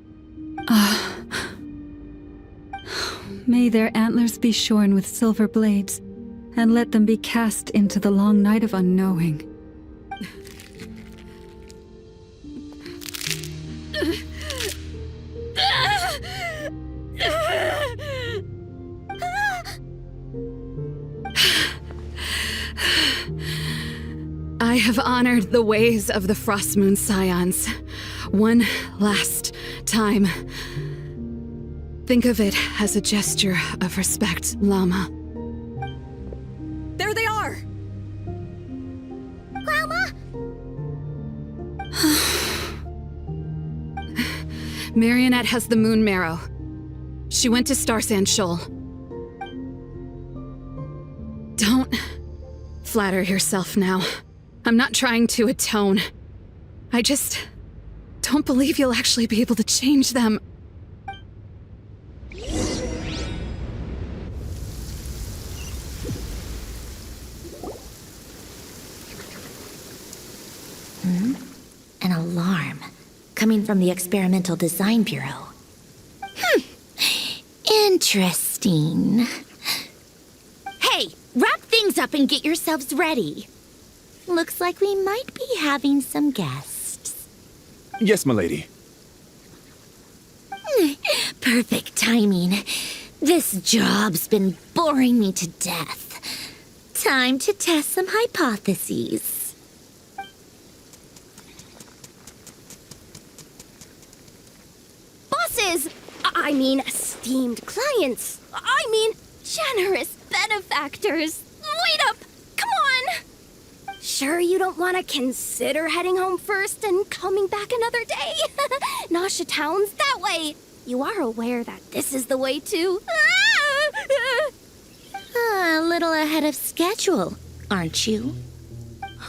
May their antlers be shorn with silver blades, and let them be cast into the long night of unknowing. I have honored the ways of the Frost Moon Scions one last time. Think of it as a gesture of respect, Llama. There they are! Llama? Marionette has the moon marrow. She went to Starsand Shoal. Don't flatter yourself now. I'm not trying to atone. I just don't believe you'll actually be able to change them. An alarm coming from the Experimental Design Bureau. Interesting. Hey, wrap things up and get yourselves ready. Looks like we might be having some guests. Yes, milady. Perfect timing. This job's been boring me to death. Time to test some hypotheses. Bosses! I mean, esteemed clients. I mean, generous benefactors. Wait up! Come on! Sure you don't want to consider heading home first and coming back another day? Nasha Town's that way. You are aware that this is the way to... A little ahead of schedule, aren't you?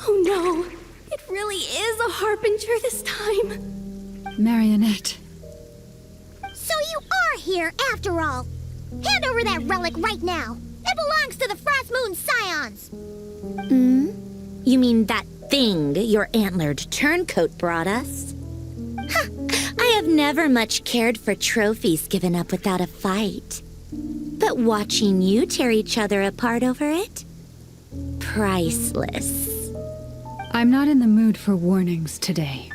Oh no, it really is a harbinger this time. Marionette. So you are here after all. Hand over that relic right now. It belongs to the Frost Moon Scions. You mean that thing your antlered turncoat brought us? Huh. I have never much cared for trophies given up without a fight. But watching you tear each other apart over it? Priceless. I'm not in the mood for warnings today.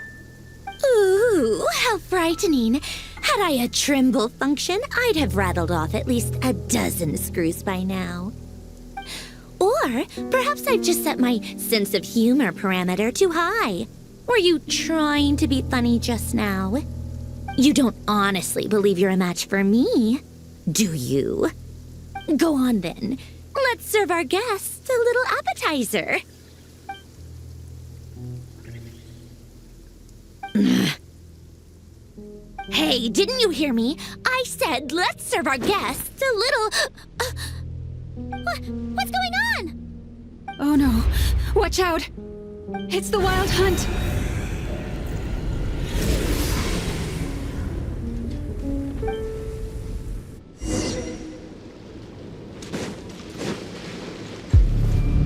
Ooh, how frightening. Had I a Trimble function, I'd have rattled off at least a dozen screws by now. Or perhaps I've just set my sense of humor parameter too high. Were you trying to be funny just now? You don't honestly believe you're a match for me, do you? Go on then. Let's serve our guests a little appetizer. Hey, didn't you hear me? I said let's serve our guests a little... What's going on? Oh no. Watch out. It's the Wild Hunt.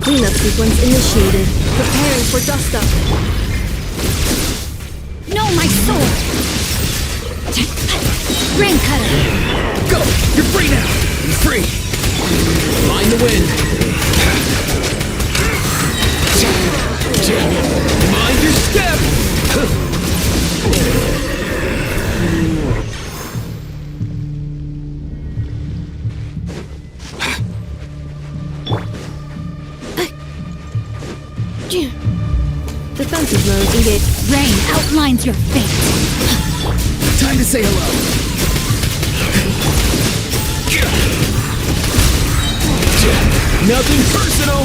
Cleanup sequence initiated. Preparing for dust-up. No, my sword! Rain cutter! Go! You're free now! You're free! Mind the wind! Mind your step! Defensive mode engaged. Rain outlines your fate. Time to say hello. Nothing personal.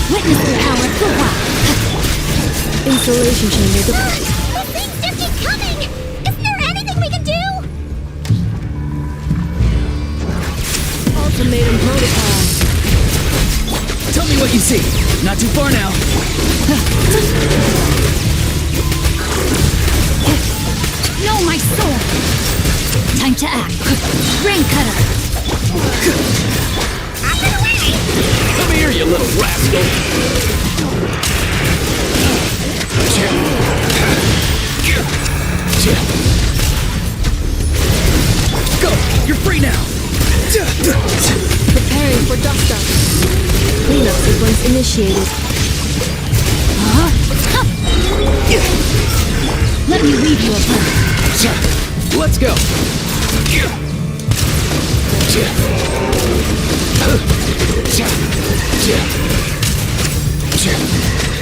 Witness the power of the wild. Insulation chamber The things just keep coming! Isn't there anything we can do? ultimatum protocol. Tell me what you see. Not too far now. No, my sword! Time to act. Rain cutter! Come here, you little rascal. Go! You're free now! Preparing for dust-up. Cleanup sequence initiated. Let me lead you apart. Let's go!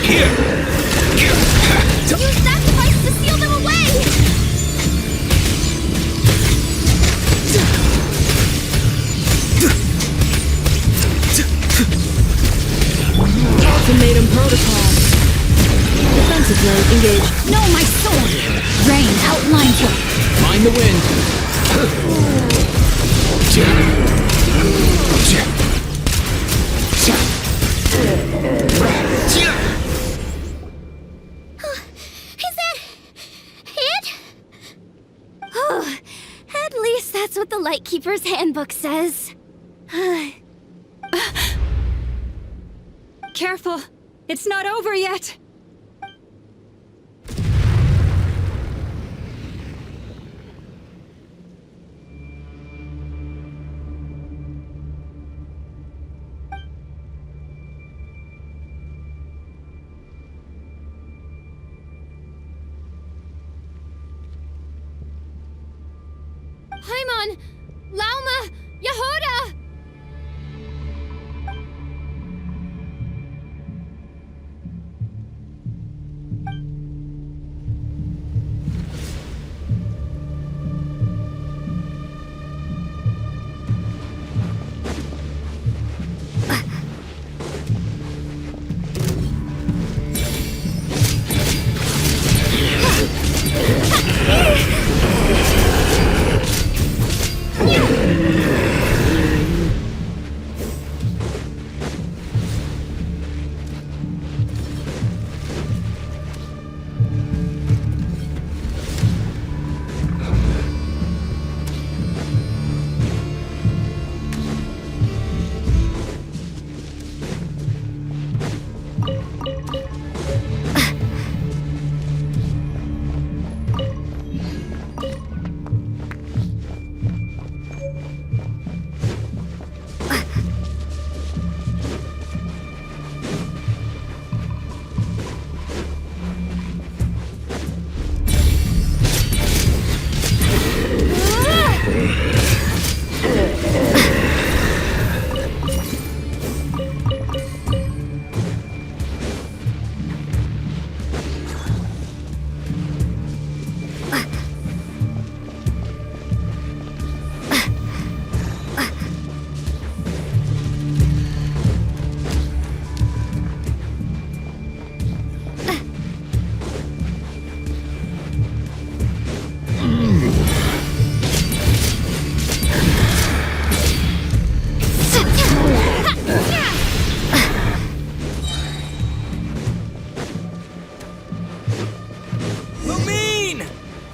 Here! You sacrificed to seal them away! Ultimatum protocol. Defensive mode engaged. No, my sword! Rain outlines you. Mind the wind. Is that it? Oh, at least that's what the Lightkeeper's handbook says. Careful. It's not over yet. Yehuda!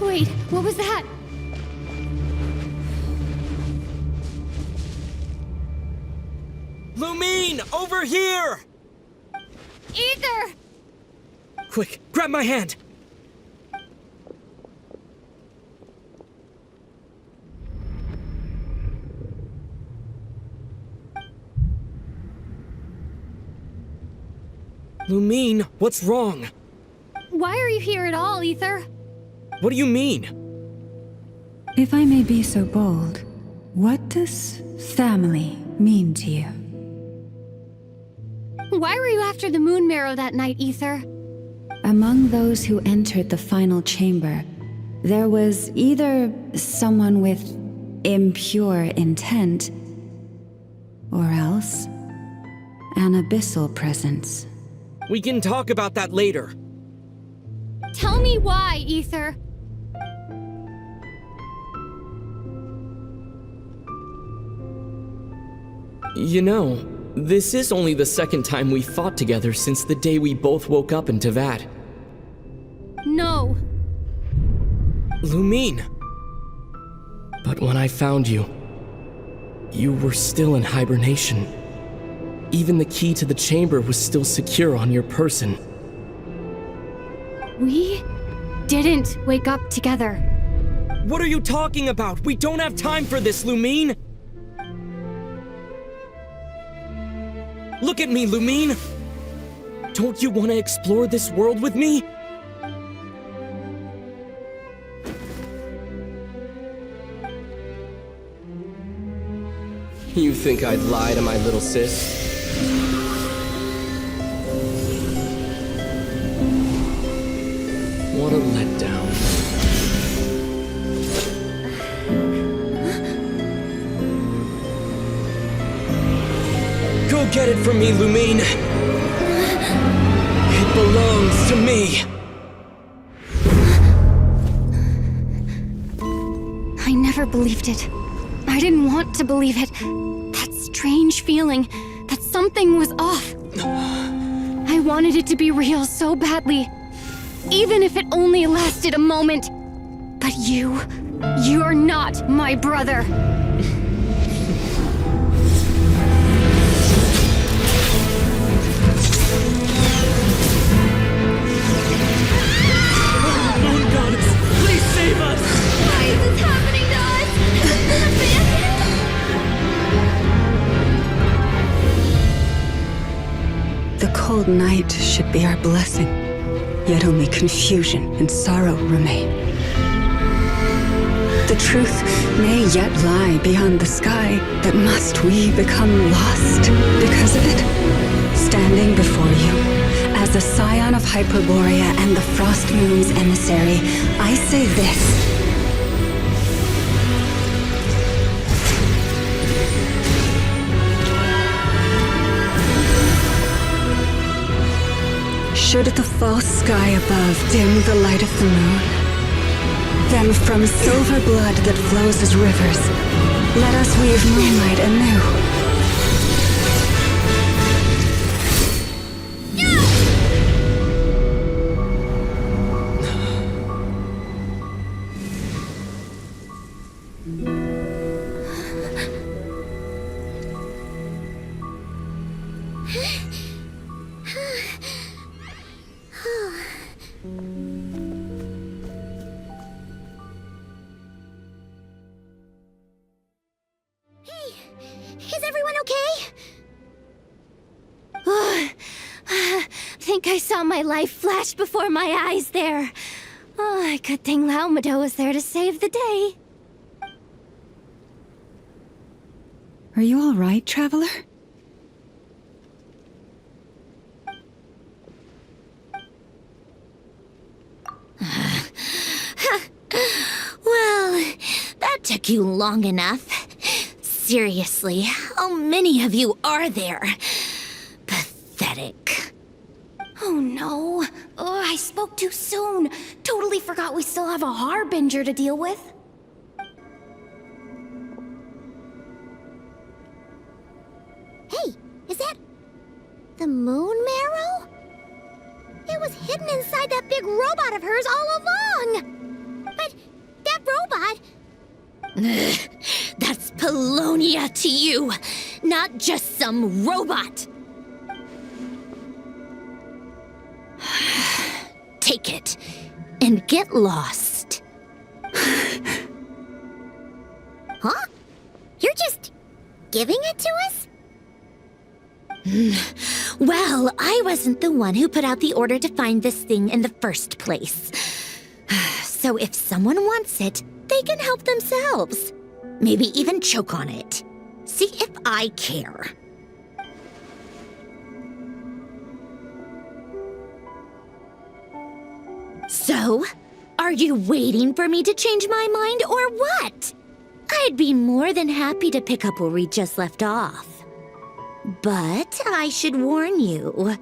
Wait, what was that? Lumine, over here! Ether! Quick, grab my hand! Lumine, what's wrong? Why are you here at all, Ether? What do you mean? If I may be so bold, what does family mean to you? Why were you after the moon marrow that night, Ether? Among those who entered the final chamber, there was either someone with impure intent, or else an abyssal presence. We can talk about that later. Tell me why, Ether. You know, this is only the second time we fought together since the day we both woke up in Teyvat. No. Lumine. But when I found you, you were still in hibernation. Even the key to the chamber was still secure on your person. We didn't wake up together. What are you talking about? We don't have time for this, Lumine! Look at me, Lumine! Don't you want to explore this world with me? You think I'd lie to my little sis? What a letdown. Go get it from me, Lumine. It belongs to me. I never believed it. I didn't want to believe it. That strange feeling that something was off. I wanted it to be real so badly. Even if it only lasted a moment. But you're not my brother. Moon Goddess, please save us! Why is this happening to us? The cold night should be our blessing, yet only confusion and sorrow remain. the truth may yet lie beyond the sky, but must we become lost because of it? Standing before you, as the scion of Hyperborea and the Frost Moon's emissary, I say this. Should the false sky above dim the light of the moon, then from silver blood that flows as rivers, let us weave moonlight anew. Is everyone okay? Think I saw my life flash before my eyes there. Oh, good thing Laumado was there to save the day. Are you all right, traveler? Well, that took you long enough. Seriously, how many of you are there? Pathetic. Oh no. Oh, I spoke too soon. Totally forgot we still have a Harbinger to deal with. Hey, is that the moon marrow? It was hidden inside that big robot of hers all along. But that robot... That's Polonia to you, not just some robot. Take it and get lost. Huh? You're just giving it to us? Well, I wasn't the one who put out the order to find this thing in the first place. So if someone wants it, they can help themselves. Maybe even choke on it. See if I care. So, are you waiting for me to change my mind or what? I'd be more than happy to pick up where we just left off. But I should warn you,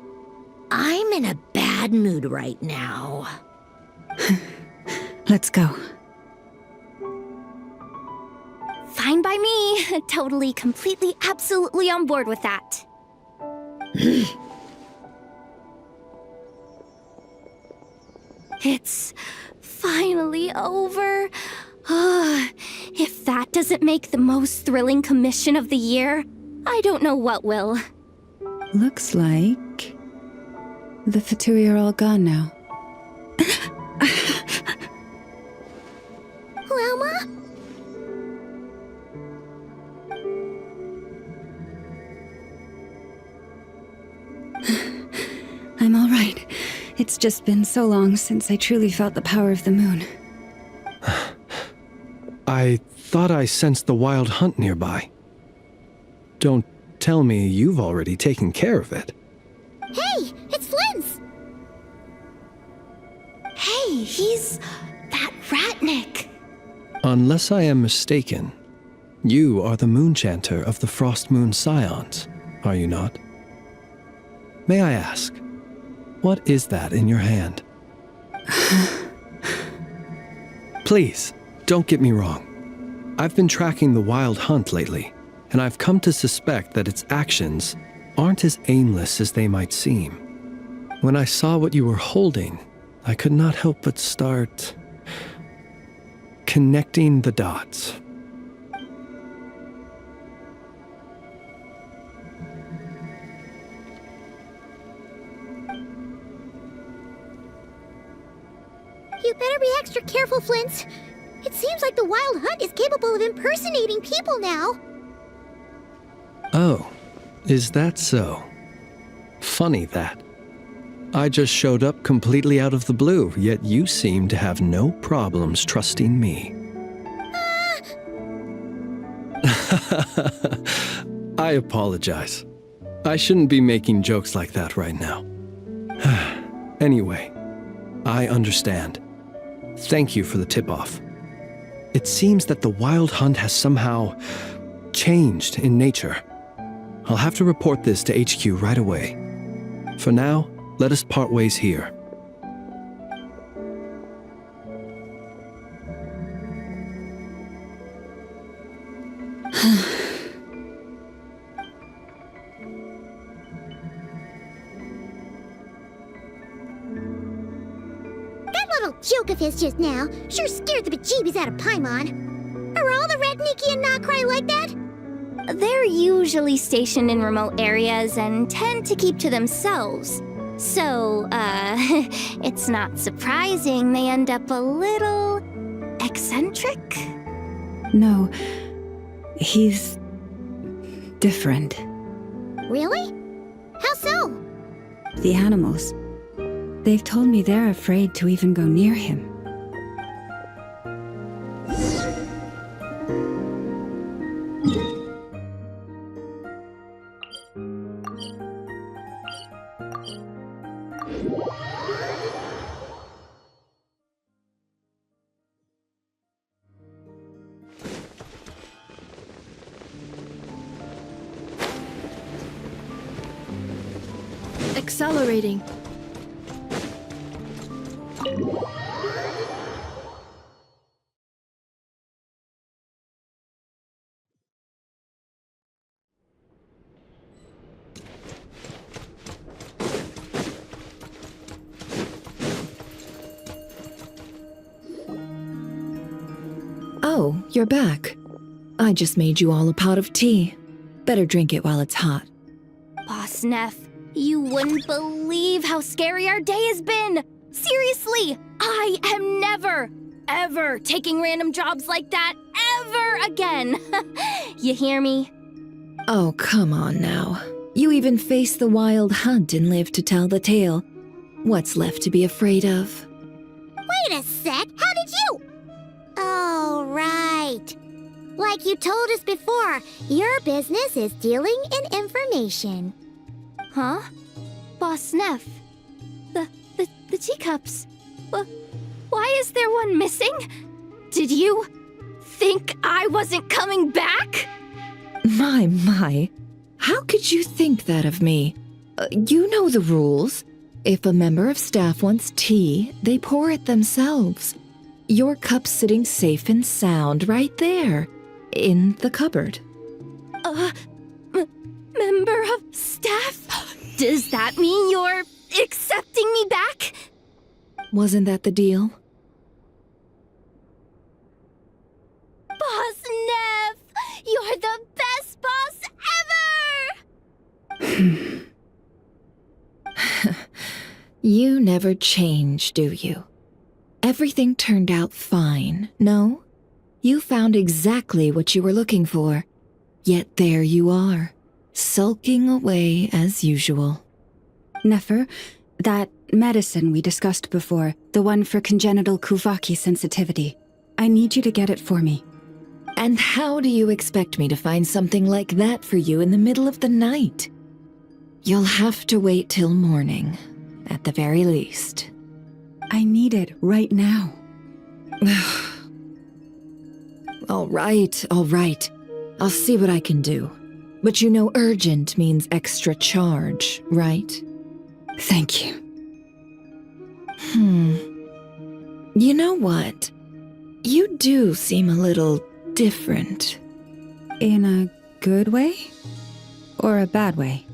I'm in a bad mood right now. Let's go. Fine by me. Totally, completely, absolutely on board with that. It's finally over. If that doesn't make the most thrilling commission of the year, I don't know what will. Looks like the Fatui are all gone now. Lauma? I'm all right. It's just been so long since I truly felt the power of the moon. I thought I sensed the wild hunt nearby. Don't tell me you've already taken care of it. Hey, it's Flint's! Hey, he's that Ratnik. Unless I am mistaken, you are the Moonchanter of the Frost Moon Scions, are you not? May I ask, what is that in your hand? Please, don't get me wrong. I've been tracking the wild hunt lately, and I've come to suspect that its actions aren't as aimless as they might seem. When I saw what you were holding, I could not help but start connecting the dots. You better be extra careful, Flint. It seems like the Wild Hunt is capable of impersonating people now. Oh, is that so? Funny that. I just showed up completely out of the blue, yet you seem to have no problems trusting me. I apologize. I shouldn't be making jokes like that right now. Anyway, I understand. Thank you for the tip-off. It seems that the wild hunt has somehow changed in nature. I'll have to report this to HQ right away. For now, let us part ways here. That little joke of his just now sure scared the bejeebies out of Paimon. Are all the Red Nikki and Krai like that? They're usually stationed in remote areas and tend to keep to themselves. So, it's not surprising they end up a little eccentric. No, he's different. Really? How so? The animals. They've told me they're afraid to even go near him. Accelerating. Oh, you're back. I just made you all a pot of tea. Better drink it while it's hot. Boss Neff, you wouldn't believe how scary our day has been! Seriously, I am never, ever taking random jobs like that ever again! You hear me? Oh, come on now. You even faced the wild hunt and lived to tell the tale. What's left to be afraid of? Wait a sec, how did you? Oh, right. Like you told us before, your business is dealing in information. Huh? Boss Neff? The teacups? Why is there one missing? Did you think I wasn't coming back? My. How could you think that of me? You know the rules. If a member of staff wants tea, they pour it themselves. Your cup's sitting safe and sound right there, in the cupboard. Member of staff? Does that mean you're accepting me back? Wasn't that the deal? Boss Neff! You're the best boss ever! You never change, do you? Everything turned out fine, no? You found exactly what you were looking for. Yet there you are, sulking away as usual. Nefer, that medicine we discussed before, the one for congenital Kuvaki sensitivity, I need you to get it for me. And how do you expect me to find something like that for you in the middle of the night? You'll have to wait till morning, at the very least. I need it right now. All right. I'll see what I can do. But you know urgent means extra charge, right? Thank you. You know what? You do seem a little different. In a good way? Or a bad way?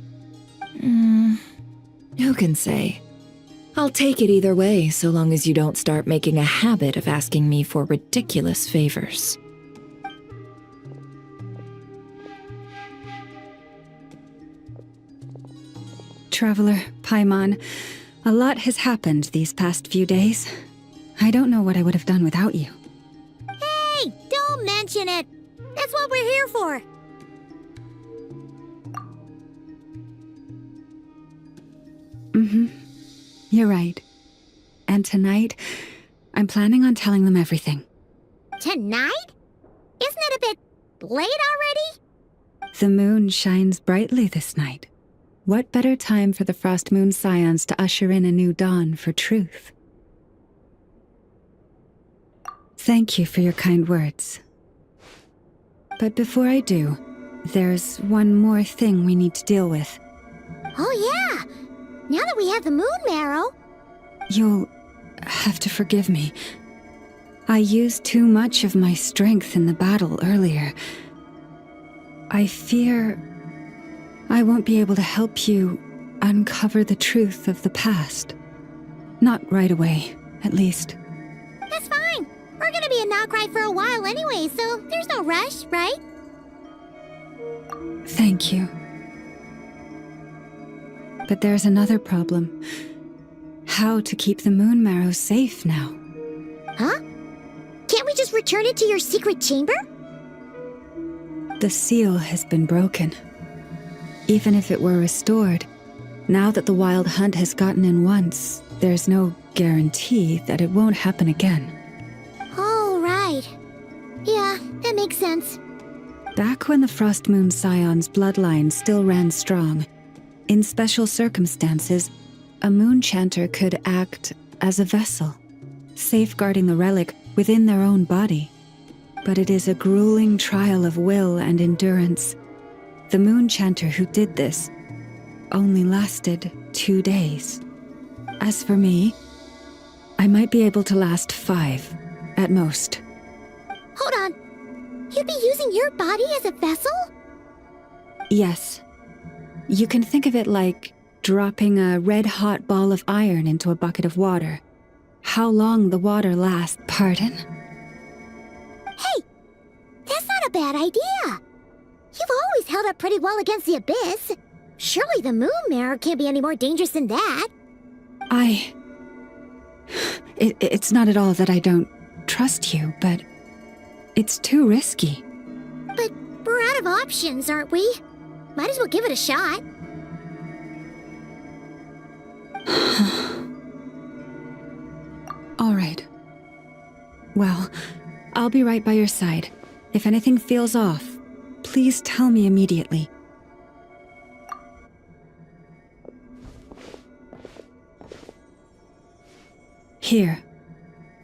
Who can say? I'll take it either way, so long as you don't start making a habit of asking me for ridiculous favors. Traveler, Paimon, a lot has happened these past few days. I don't know what I would have done without you. Hey, don't mention it. That's what we're here for. You're right. And tonight, I'm planning on telling them everything. Tonight? Isn't it a bit late already? The moon shines brightly this night. What better time for the Frost Moon Scions to usher in a new dawn for truth? Thank you for your kind words. But before I do, there's one more thing we need to deal with. Oh yeah! Now that we have the moon marrow... You'll have to forgive me. I used too much of my strength in the battle earlier. I fear I won't be able to help you uncover the truth of the past. Not right away, at least. That's fine. We're gonna be in Krai for a while anyway, so there's no rush, right? Thank you. But there's another problem. How to keep the moon marrow safe now? Huh? Can't we just return it to your secret chamber? The seal has been broken. Even if it were restored, now that the wild hunt has gotten in once, there's no guarantee that it won't happen again. Oh, right. Yeah, that makes sense. Back when the Frost Moon Scion's bloodline still ran strong, in special circumstances, a moon chanter could act as a vessel, safeguarding the relic within their own body. But it is a grueling trial of will and endurance. The moon chanter who did this only lasted 2 days. As for me, I might be able to last 5, at most. Hold on. You'd be using your body as a vessel? Yes. You can think of it like dropping a red-hot ball of iron into a bucket of water. How long the water lasts... Pardon? Hey! That's not a bad idea! You've always held up pretty well against the abyss. Surely the moon mirror can't be any more dangerous than that. It's not at all that I don't trust you, but it's too risky. But we're out of options, aren't we? Might as well give it a shot. All right. Well, I'll be right by your side. If anything feels off, please tell me immediately. Here,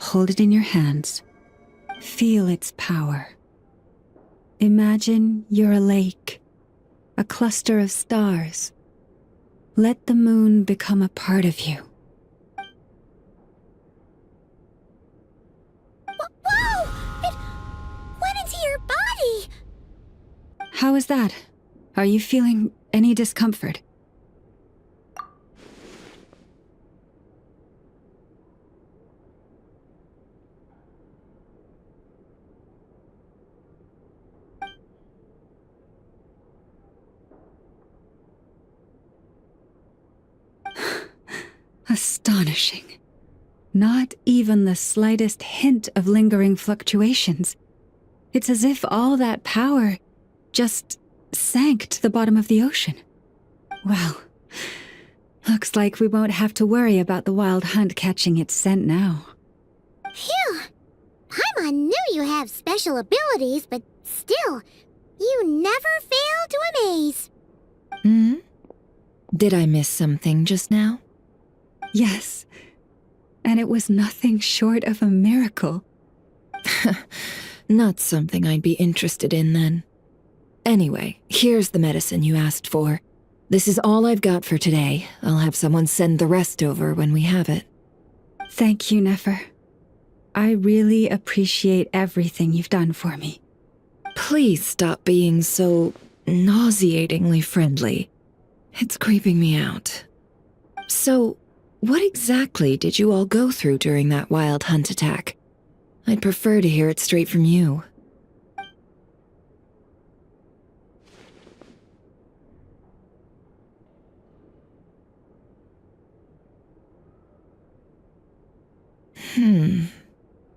hold it in your hands. Feel its power. Imagine you're a lake, a cluster of stars. Let the moon become a part of you. Whoa! It went into your body! How is that? Are you feeling any discomfort? Astonishing. Not even the slightest hint of lingering fluctuations. It's as if all that power just sank to the bottom of the ocean. Well, looks like we won't have to worry about the wild hunt catching its scent now. Phew! Paimon knew you have special abilities, but still, you never fail to amaze. Hmm? Did I miss something just now? Yes, and it was nothing short of a miracle. Not something I'd be interested in then. Anyway, here's the medicine you asked for. This is all I've got for today. I'll have someone send the rest over when we have it. Thank you, Nefer. I really appreciate everything you've done for me. Please stop being so nauseatingly friendly. It's creeping me out. So, what exactly did you all go through during that wild hunt attack? I'd prefer to hear it straight from you.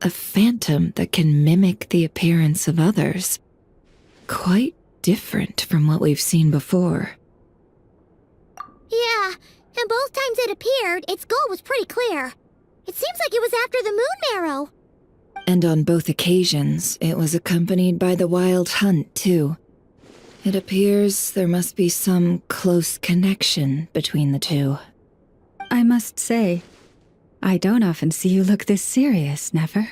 A phantom that can mimic the appearance of others. Quite different from what we've seen before. Yeah, and both times it appeared, its goal was pretty clear. It seems like it was after the moon marrow. And on both occasions, it was accompanied by the Wild Hunt, too. It appears there must be some close connection between the two. I must say, I don't often see you look this serious, Never.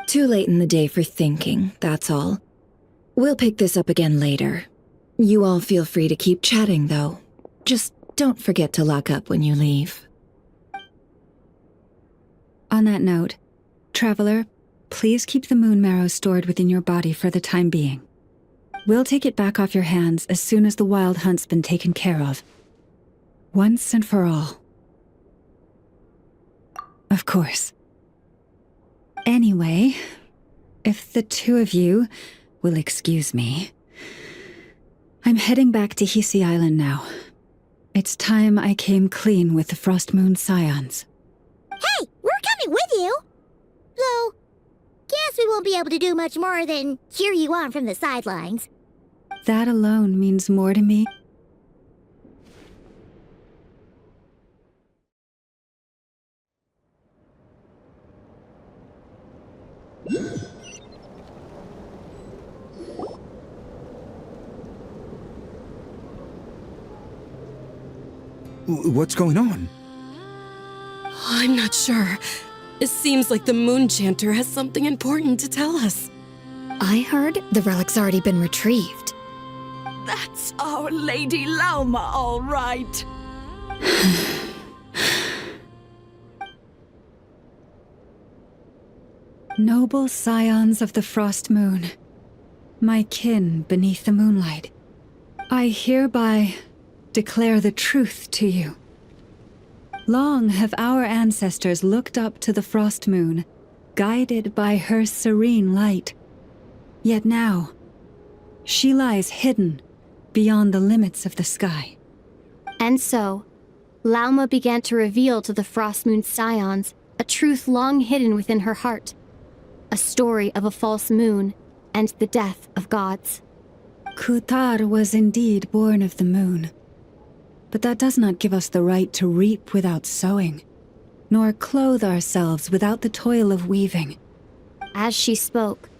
Too late in the day for thinking, that's all. We'll pick this up again later. You all feel free to keep chatting, though. Just don't forget to lock up when you leave. On that note, Traveler, please keep the moon marrow stored within your body for the time being. We'll take it back off your hands as soon as the Wild Hunt's been taken care of. Once and for all. Of course. Anyway, if the two of you will excuse me, I'm heading back to Hisi Island now. It's time I came clean with the Frost Moon Scions. Hey, we're coming with you! Though, guess we won't be able to do much more than cheer you on from the sidelines. That alone means more to me. What's going on? I'm not sure. It seems like the Moon Chanter has something important to tell us. I heard the relic's already been retrieved. That's our Lady Lauma, all right. Noble scions of the Frost Moon, my kin beneath the moonlight, I hereby declare the truth to you. Long have our ancestors looked up to the Frost Moon, guided by her serene light. Yet now, she lies hidden beyond the limits of the sky. And so, Lauma began to reveal to the Frost Moon Scions a truth long hidden within her heart. A story of a false moon and the death of gods. Kutar was indeed born of the moon. But that does not give us the right to reap without sowing, nor clothe ourselves without the toil of weaving. As she spoke,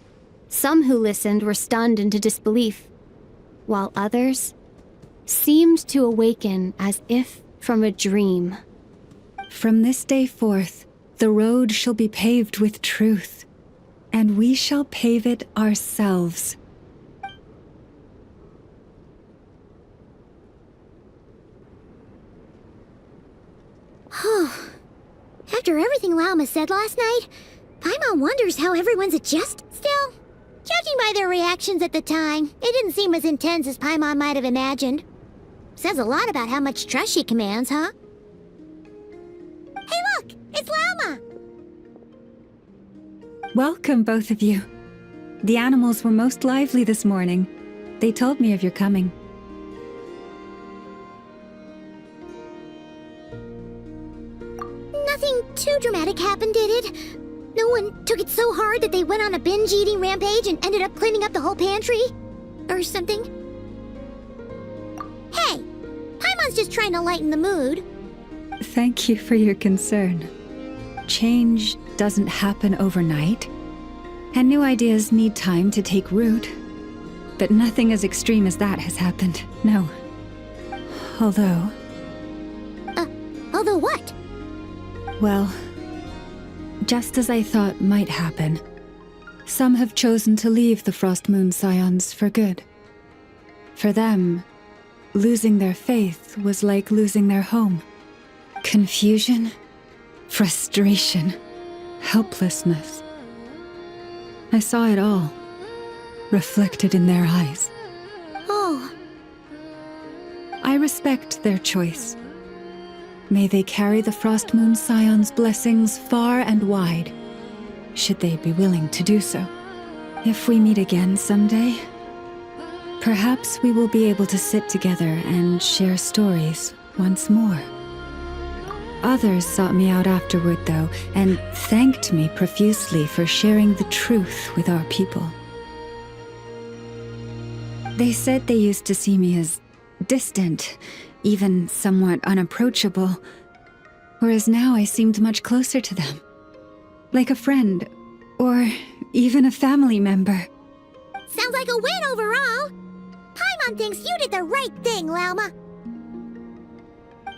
some who listened were stunned into disbelief, while others seemed to awaken as if from a dream. From this day forth, the road shall be paved with truth, and we shall pave it ourselves. After everything Lauma said last night, Paimon wonders how everyone's adjusted still. Judging by their reactions at the time, it didn't seem as intense as Paimon might have imagined. Says a lot about how much trust she commands, huh? Hey look! It's Lauma! Welcome, both of you. The animals were most lively this morning. They told me of your coming. Nothing too dramatic happened, did it? No one took it so hard that they went on a binge-eating rampage and ended up cleaning up the whole pantry? Or something? Hey! Paimon's just trying to lighten the mood. Thank you for your concern. Change doesn't happen overnight, and new ideas need time to take root. But nothing as extreme as that has happened, no. Although... Although what? Well, just as I thought might happen, some have chosen to leave the Frost Moon Scions for good. For them, losing their faith was like losing their home. Confusion, frustration, helplessness. I saw it all, reflected in their eyes. Oh. I respect their choice. May they carry the Frost Moon Scions' blessings far and wide, should they be willing to do so. If we meet again someday, perhaps we will be able to sit together and share stories once more. Others sought me out afterward, though, and thanked me profusely for sharing the truth with our people. They said they used to see me as distant, even somewhat unapproachable, whereas now I seemed much closer to them. Like a friend, or even a family member. Sounds like a win overall. Paimon thinks you did the right thing, Lauma.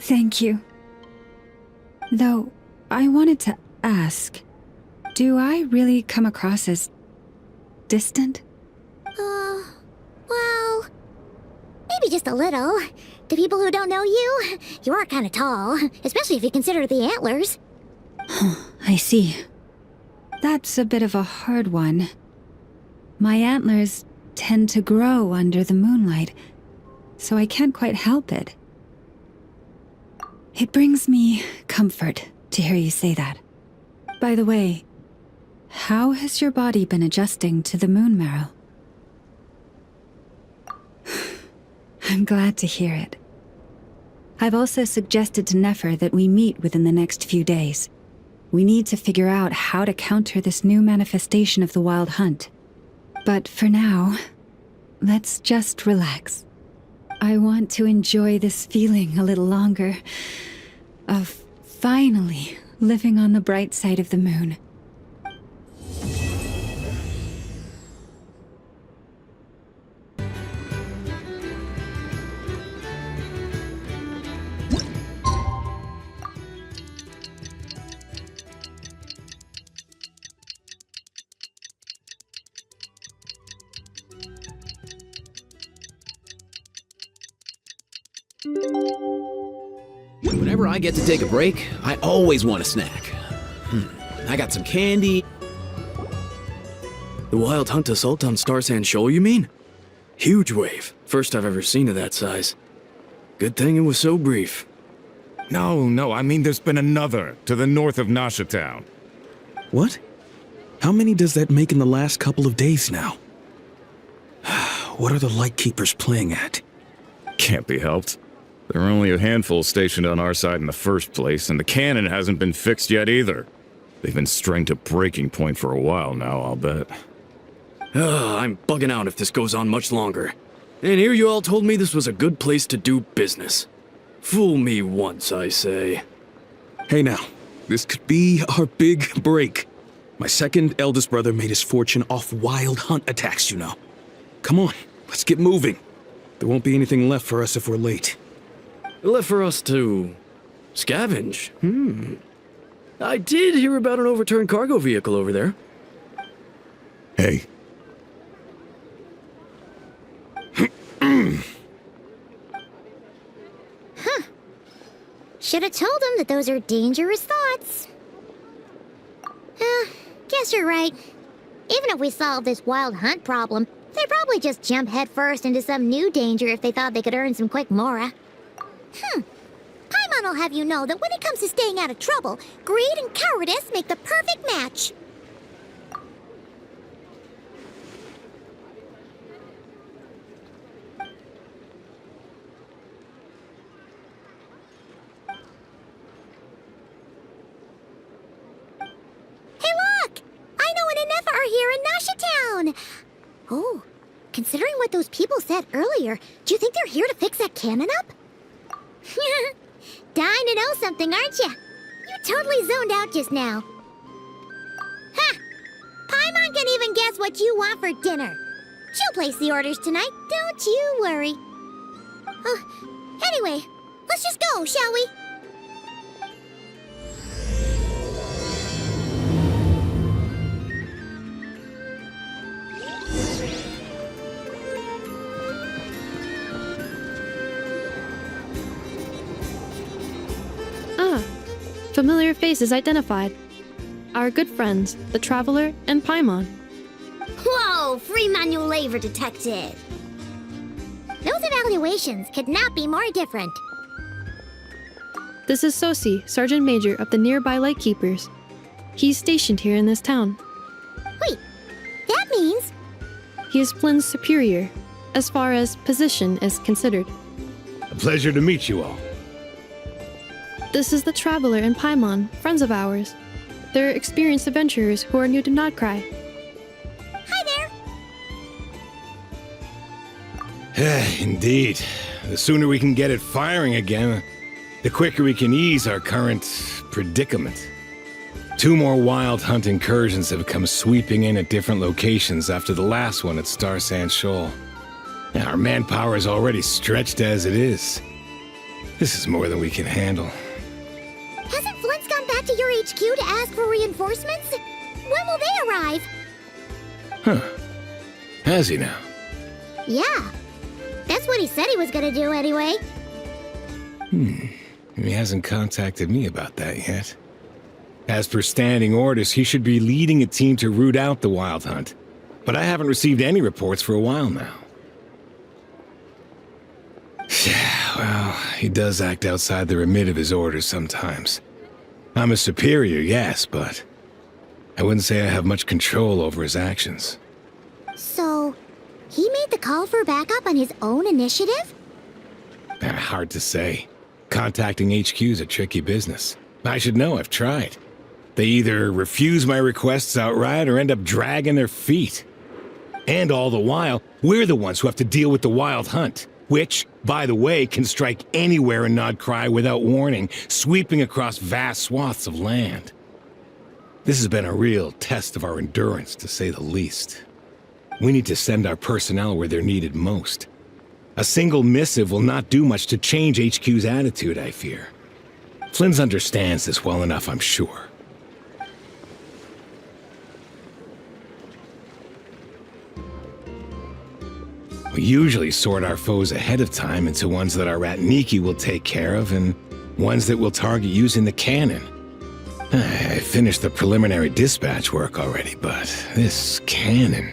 Thank you. Though, I wanted to ask, do I really come across as distant? Well, maybe just a little. To people who don't know you, you are kind of tall, especially if you consider the antlers. I see. That's a bit of a hard one. My antlers tend to grow under the moonlight, so I can't quite help it. It brings me comfort to hear you say that. By the way, how has your body been adjusting to the moon marrow? I'm glad to hear it. I've also suggested to Nefer that we meet within the next few days. We need to figure out how to counter this new manifestation of the Wild Hunt. But for now, let's just relax. I want to enjoy this feeling a little longer of finally living on the bright side of the moon. Whenever I get to take a break, I always want a snack. I got some candy. The Wild Hunt assault on Star Sand Shoal, you mean? Huge wave. First I've ever seen of that size. Good thing it was so brief. No, I mean there's been another to the north of Nasha Town. What? How many does that make in the last couple of days now? What are the Lightkeepers playing at? Can't be helped. There are only a handful stationed on our side in the first place, and the cannon hasn't been fixed yet either. They've been strained to breaking point for a while now, I'll bet. I'm bugging out if this goes on much longer. And here you all told me this was a good place to do business. Fool me once, I say. Hey now, this could be our big break. My second eldest brother made his fortune off Wild Hunt attacks, you know. Come on, let's get moving. There won't be anything left for us if we're late. Left for us to scavenge? I did hear about an overturned cargo vehicle over there. Hey. Should have told them that those are dangerous thoughts. Guess you're right. Even if we solve this Wild Hunt problem, they'd probably just jump headfirst into some new danger if they thought they could earn some quick mora. Paimon will have you know that when it comes to staying out of trouble, greed and cowardice make the perfect match. Hey look! I know an Inefa are here in Nasha Town! Oh, considering what those people said earlier, do you think they're here to fix that cannon up? Dying to know something, aren't you? You totally zoned out just now. Ha! Paimon can even guess what you want for dinner. She'll place the orders tonight, don't you worry. Anyway, let's just go, shall we? Familiar faces identified. Our good friends, the Traveler and Paimon. Whoa, free manual labor detected. Those evaluations could not be more different. This is Sosi, Sergeant Major of the nearby Lightkeepers. He's stationed here in this town. Wait, that means... He is Flynn's superior, as far as position is considered. A pleasure to meet you all. This is the Traveler and Paimon, friends of ours. They're experienced adventurers who are new to Krai. Hi there! Indeed. The sooner we can get it firing again, the quicker we can ease our current predicament. 2 more wild hunt incursions have come sweeping in at different locations after the last one at Star Sand Shoal. Our manpower is already stretched as it is. This is more than we can handle. Hasn't Flint's gone back to your HQ to ask for reinforcements? When will they arrive? Huh. Has he now? Yeah. That's what he said he was gonna do anyway. He hasn't contacted me about that yet. As per standing orders, he should be leading a team to root out the wild hunt. But I haven't received any reports for a while now. Well, he does act outside the remit of his orders sometimes. I'm a superior, yes, but I wouldn't say I have much control over his actions. So, he made the call for backup on his own initiative? Hard to say. Contacting HQ's a tricky business. I should know, I've tried. They either refuse my requests outright or end up dragging their feet. And all the while, we're the ones who have to deal with the wild hunt, which, by the way, can strike anywhere in Krai without warning, sweeping across vast swaths of land. This has been a real test of our endurance, to say the least. We need to send our personnel where they're needed most. A single missive will not do much to change HQ's attitude, I fear. Flynn understands this well enough, I'm sure. We usually sort our foes ahead of time into ones that our Ratniki will take care of and ones that we'll target using the cannon. I finished the preliminary dispatch work already, but this cannon...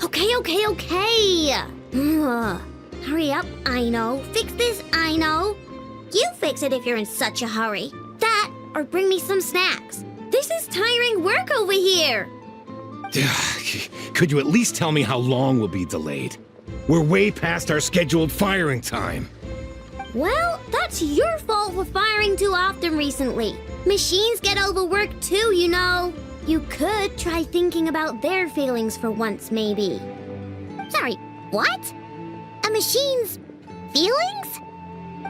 Okay. Hurry up, I know. Fix this, I know. You fix it if you're in such a hurry. That, or bring me some snacks. This is tiring work over here. Could you at least tell me how long we'll be delayed? We're way past our scheduled firing time. Well, that's your fault for firing too often recently. Machines get overworked too, you know. You could try thinking about their feelings for once, maybe. Sorry, what? A machine's feelings?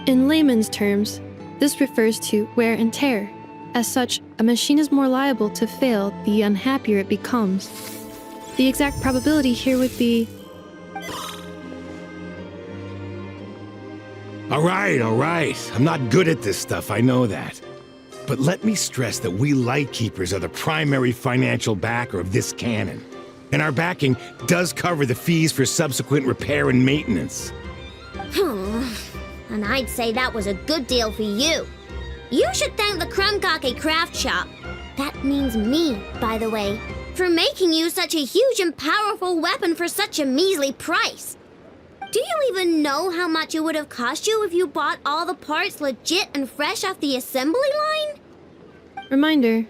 In layman's terms, this refers to wear and tear. As such, a machine is more liable to fail the unhappier it becomes. The exact probability here would be... All right. I'm not good at this stuff, I know that. But let me stress that we Lightkeepers are the primary financial backer of this cannon. And our backing does cover the fees for subsequent repair and maintenance. And I'd say that was a good deal for you. You should thank the Krumkake Craft Shop. That means me, by the way, for making you such a huge and powerful weapon for such a measly price. Do you even know how much it would have cost you if you bought all the parts legit and fresh off the assembly line? Reminder,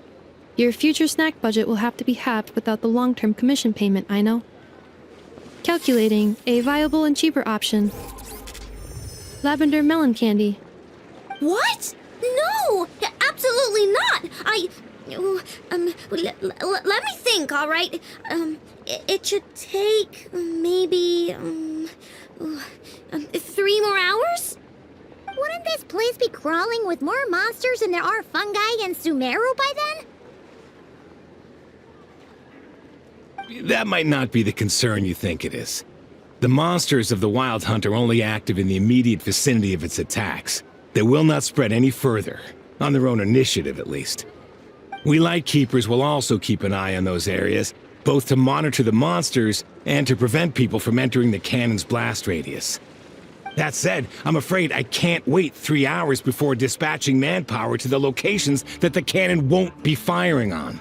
your future snack budget will have to be halved without the long-term commission payment, I know. Calculating a viable and cheaper option. Lavender melon candy. What? No! Absolutely not! Let me think, all right? It should take maybe 3 more hours? Wouldn't this place be crawling with more monsters than there are fungi and Sumeru by then? That might not be the concern you think it is. The monsters of the Wild Hunt are only active in the immediate vicinity of its attacks. They will not spread any further, on their own initiative at least. We Lightkeepers will also keep an eye on those areas, both to monitor the monsters and to prevent people from entering the cannon's blast radius. That said, I'm afraid I can't wait 3 hours before dispatching manpower to the locations that the cannon won't be firing on.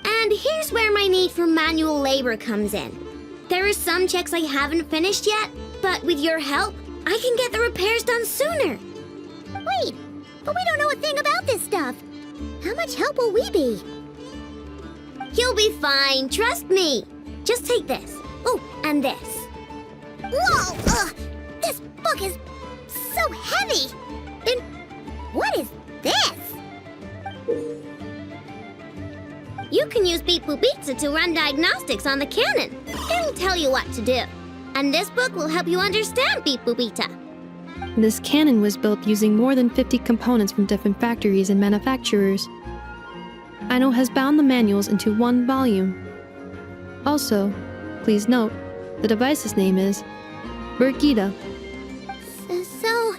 And here's where my need for manual labor comes in. There are some checks I haven't finished yet, but with your help, I can get the repairs done sooner. Wait, but we don't know a thing about this stuff. How much help will we be? You'll be fine, trust me. Just take this. Oh, and this. Whoa! This book is so heavy! And what is this? You can use Beep Boop Pizza to run diagnostics on the cannon. It'll tell you what to do. And this book will help you understand Beep Boop Pizza. This cannon was built using more than 50 components from different factories and manufacturers. Aino has bound the manuals into one volume. Also, please note, the device's name is Birgitta. So,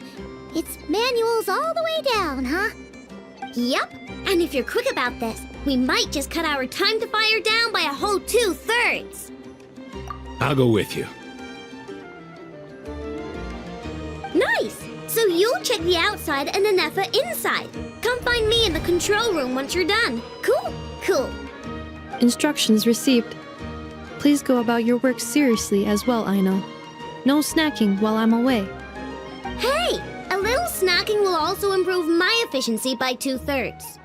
it's manuals all the way down, huh? Yup, and if you're quick about this, we might just cut our time to fire down by a whole 2/3. I'll go with you. Nice! So you'll check the outside and the Nefa inside. Come find me in the control room once you're done. Cool? Cool. Instructions received. Please go about your work seriously as well, Aino. No snacking while I'm away. Hey! A little snacking will also improve my efficiency by 2/3.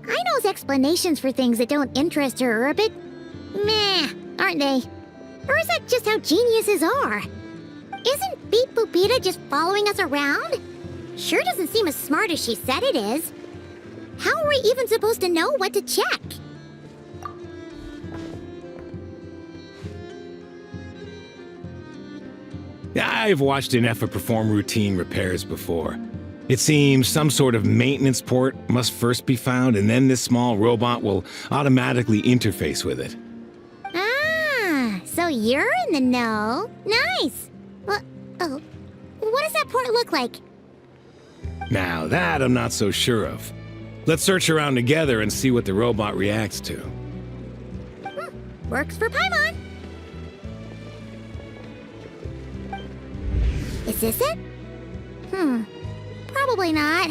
Aino's explanations for things that don't interest her are a bit meh, aren't they? Or is that just how geniuses are? Isn't Beep Boopita just following us around? Sure doesn't seem as smart as she said it is. How are we even supposed to know what to check? I've watched an Nefa perform routine repairs before. It seems some sort of maintenance port must first be found, and then this small robot will automatically interface with it. Ah, so you're in the know. Nice. What does that port look like? Now that I'm not so sure of. Let's search around together and see what the robot reacts to. Works for Paimon. Is this it? Probably not.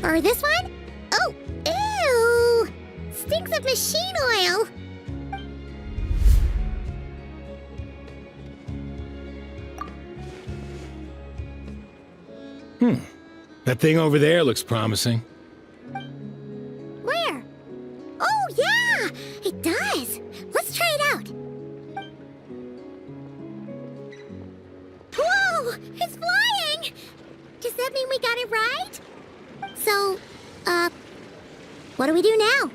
Or this one? Oh, ew! Stinks of machine oil. That thing over there looks promising. Where? Oh, yeah! It does. Let's try it out. Whoa! It's flying! Does that mean we got it right? So, what do we do now?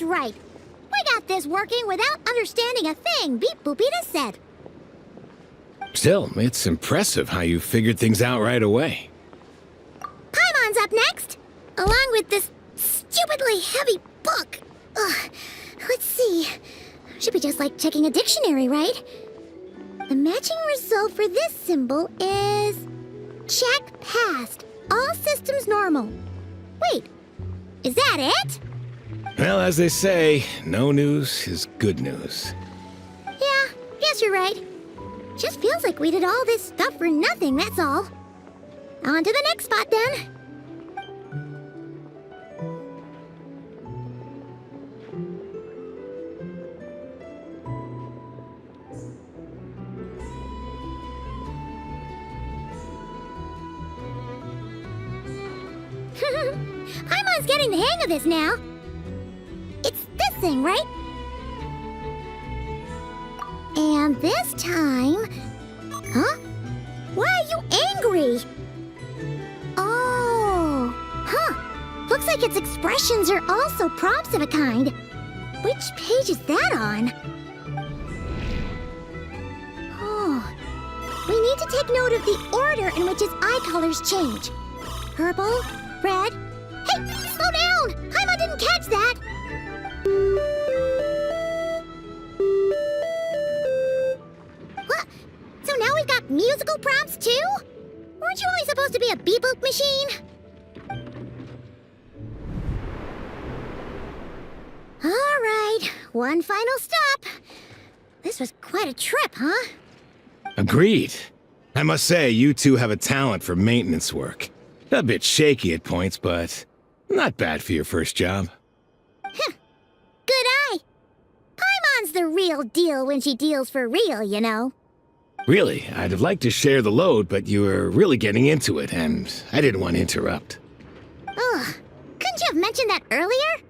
Right. We got this working without understanding a thing, Beep Boopita said. Still, it's impressive how you figured things out right away. Paimon's up next, along with this stupidly heavy book. Ugh. Let's see. Should be just like checking a dictionary, right? The matching result for this symbol is... check passed. All systems normal. Wait, is that it? Well, as they say, no news is good news. Yeah, guess you're right. Just feels like we did all this stuff for nothing, that's all. On to the next spot, then. Paimon's getting the hang of this now. It's this thing, right? And this time... Huh? Why are you angry? Oh... Huh. Looks like its expressions are also prompts of a kind. Which page is that on? Oh... We need to take note of the order in which its eye colors change. Purple, red... Hey! Slow down! Paimon didn't catch that! What? So now we've got musical prompts too? Weren't you only supposed to be a beep-boop machine? one final stop. This was quite a trip, huh? Agreed. I must say, you two have a talent for maintenance work. A bit shaky at points, but not bad for your first job. Good eye. Paimon's the real deal when she deals for real, you know. Really, I'd have liked to share the load, but you were really getting into it, and I didn't want to interrupt. Ugh. Couldn't you have mentioned that earlier?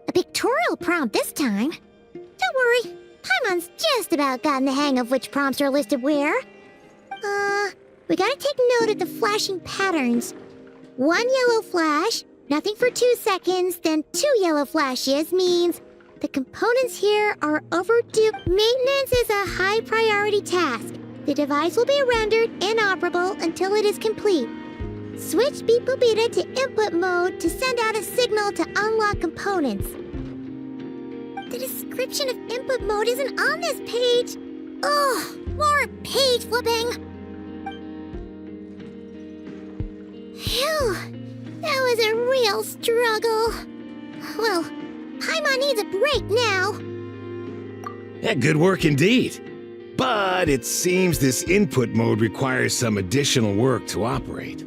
A pictorial prompt this time. Don't worry, Paimon's just about gotten the hang of which prompts are listed where. We gotta take note of the flashing patterns. 1 yellow flash, nothing for 2 seconds, then 2 yellow flashes means the components here are overdue. Maintenance is a high priority task. The device will be rendered inoperable until it is complete. Switch Beep Boopita to input mode to send out a signal to unlock components. The description of input mode isn't on this page. Ugh, more page flipping. Phew, that was a real struggle. Well, Paimon needs a break now. Yeah, good work indeed. But it seems this input mode requires some additional work to operate.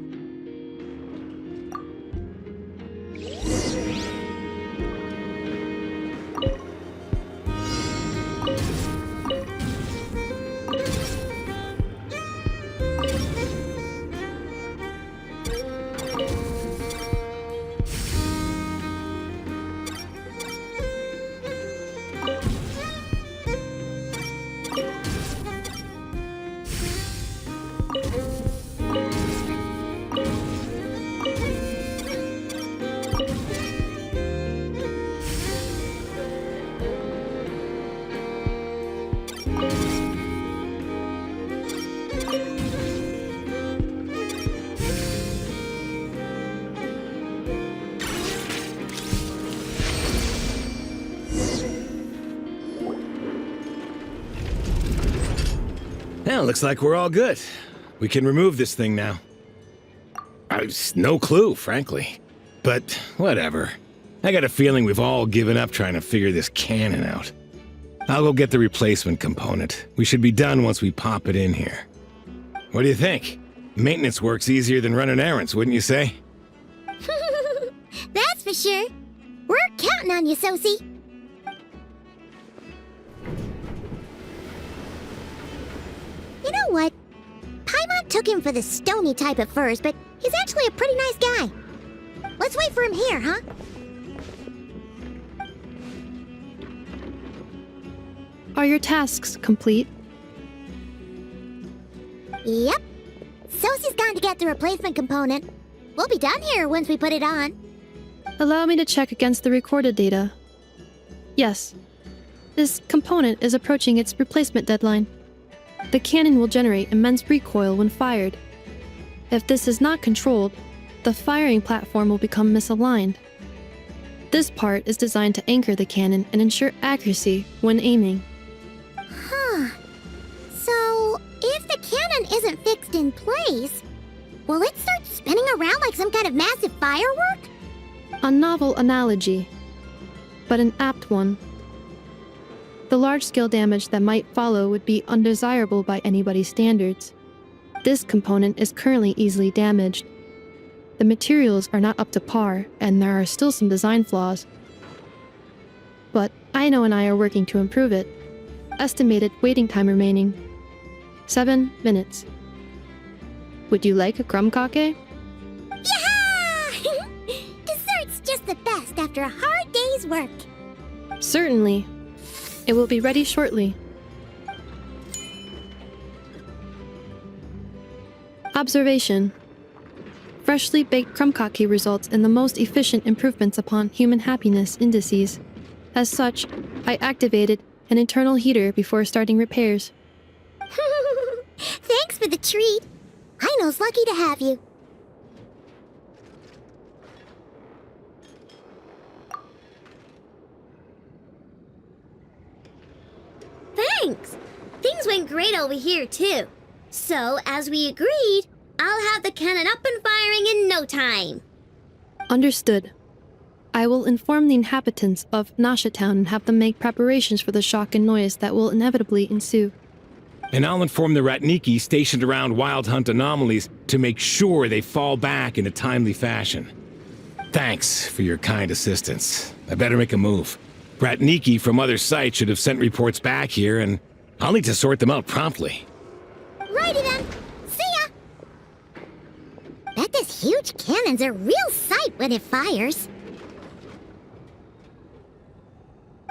Well, looks like we're all good. We can remove this thing now. I've no clue, frankly. But whatever. I got a feeling we've all given up trying to figure this cannon out. I'll go get the replacement component. We should be done once we pop it in here. What do you think? Maintenance work's easier than running errands, wouldn't you say? That's for sure. We're counting on you, Sosie. You know what? Paimon took him for the stony type at first, but he's actually a pretty nice guy. Let's wait for him here, huh? Are your tasks complete? Yep. Sosie's gone to get the replacement component. We'll be done here once we put it on. Allow me to check against the recorded data. Yes. This component is approaching its replacement deadline. The cannon will generate immense recoil when fired. If this is not controlled, the firing platform will become misaligned. This part is designed to anchor the cannon and ensure accuracy when aiming. Huh. So, if the cannon isn't fixed in place, will it start spinning around like some kind of massive firework? A novel analogy, but an apt one. The large-scale damage that might follow would be undesirable by anybody's standards. This component is currently easily damaged. The materials are not up to par, and there are still some design flaws. But Aino and I are working to improve it. Estimated waiting time remaining: 7 minutes. Would you like a crumb-kake? Yeah! Dessert's just the best after a hard day's work. Certainly. It will be ready shortly. Observation. Freshly baked krumkake results in the most efficient improvements upon human happiness indices. As such, I activated an internal heater before starting repairs. Thanks for the treat. Aino's lucky to have you. Thanks. Things went great over here, too. So, as we agreed, I'll have the cannon up and firing in no time. Understood. I will inform the inhabitants of Nasha Town and have them make preparations for the shock and noise that will inevitably ensue. And I'll inform the Ratniki stationed around Wild Hunt anomalies to make sure they fall back in a timely fashion. Thanks for your kind assistance. I better make a move. Ratniki from other sites should have sent reports back here, and I'll need to sort them out promptly. Righty then. See ya! Bet this huge cannon's a real sight when it fires.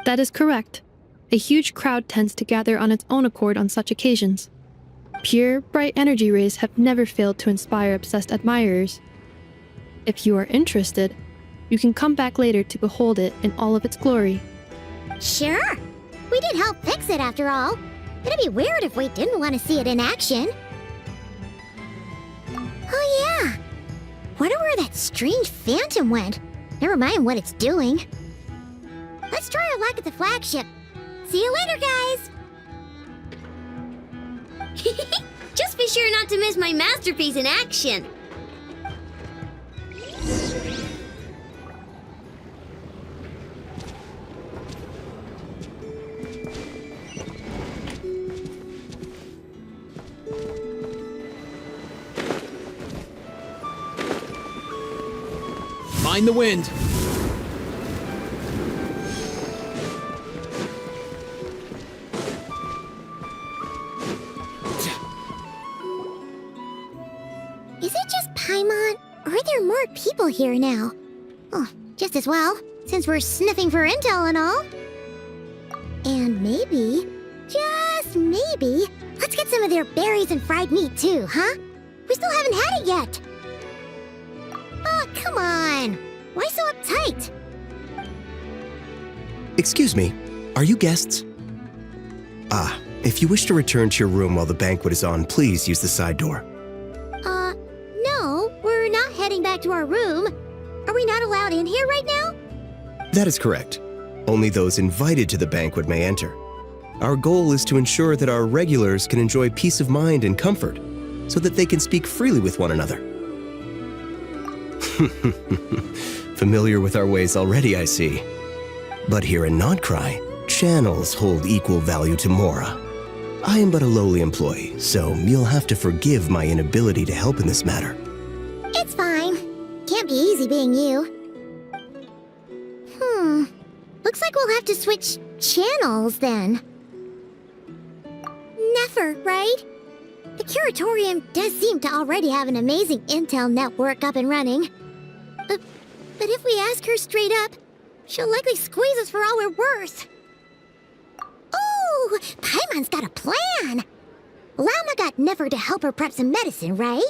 That is correct. A huge crowd tends to gather on its own accord on such occasions. Pure, bright energy rays have never failed to inspire obsessed admirers. If you are interested, you can come back later to behold it in all of its glory. Sure. We did help fix it after all. It'd be weird if we didn't want to see it in action. Oh yeah. Wonder where that strange phantom went. Never mind what it's doing. Let's try our luck at the flagship. See you later, guys! Just be sure not to miss my masterpiece in action. Mind the wind. Is it just Paimon, or are there more people here now? Oh, just as well, since we're sniffing for intel and all. And maybe, just maybe, let's get some of their berries and fried meat too, huh? We still haven't had it yet. Oh, come on. Why so uptight? Excuse me, are you guests? Ah, if you wish to return to your room while the banquet is on, please use the side door. No, we're not heading back to our room. Are we not allowed in here right now? That is correct. Only those invited to the banquet may enter. Our goal is to ensure that our regulars can enjoy peace of mind and comfort, so that they can speak freely with one another. Familiar with our ways already, I see. But here in Krai, channels hold equal value to Mora. I am but a lowly employee, so you'll have to forgive my inability to help in this matter. It's fine. Can't be easy being you. Looks like we'll have to switch channels then. Never, right? The Curatorium does seem to already have an amazing intel network up and running. But if we ask her straight up, she'll likely squeeze us for all we're worth. Ooh, Paimon's got a plan! Llama got Never to help her prep some medicine, right?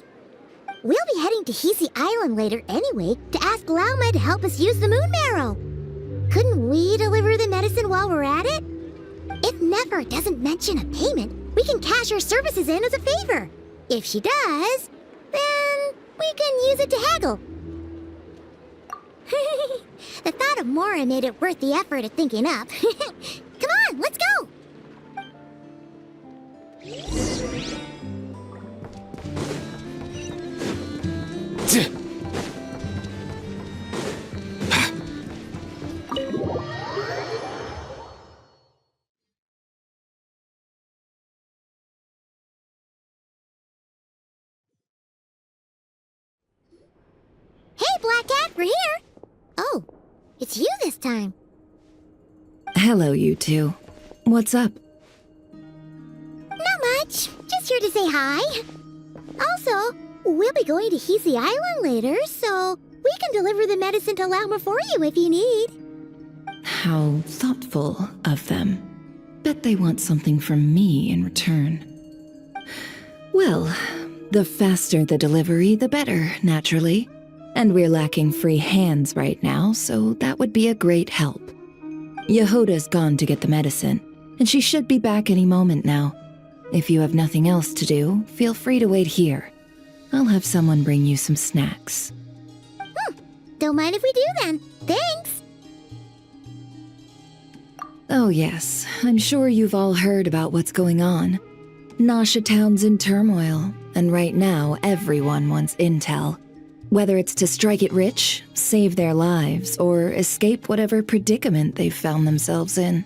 We'll be heading to Hisi Island later anyway to ask Llama to help us use the moon marrow. Couldn't we deliver the medicine while we're at it? If Never doesn't mention a payment, we can cash her services in as a favor. If she does, then we can use it to haggle. The thought of Mora made it worth the effort of thinking up. Come on, let's go! Hey, Black Cat, we're here! Oh, it's you this time. Hello, you two. What's up? Not much. Just here to say hi. Also, we'll be going to Hisi Island later, so we can deliver the medicine to Lauma for you if you need. How thoughtful of them. bet they want something from me in return. Well, the faster the delivery, the better, naturally. And we're lacking free hands right now, so that would be a great help. Yehoda's gone to get the medicine, and she should be back any moment now. If you have nothing else to do, feel free to wait here. I'll have someone bring you some snacks. Don't mind if we do then. Thanks! Oh yes, I'm sure you've all heard about what's going on. Nasha Town's in turmoil, and right now everyone wants intel. Whether it's to strike it rich, save their lives, or escape whatever predicament they've found themselves in.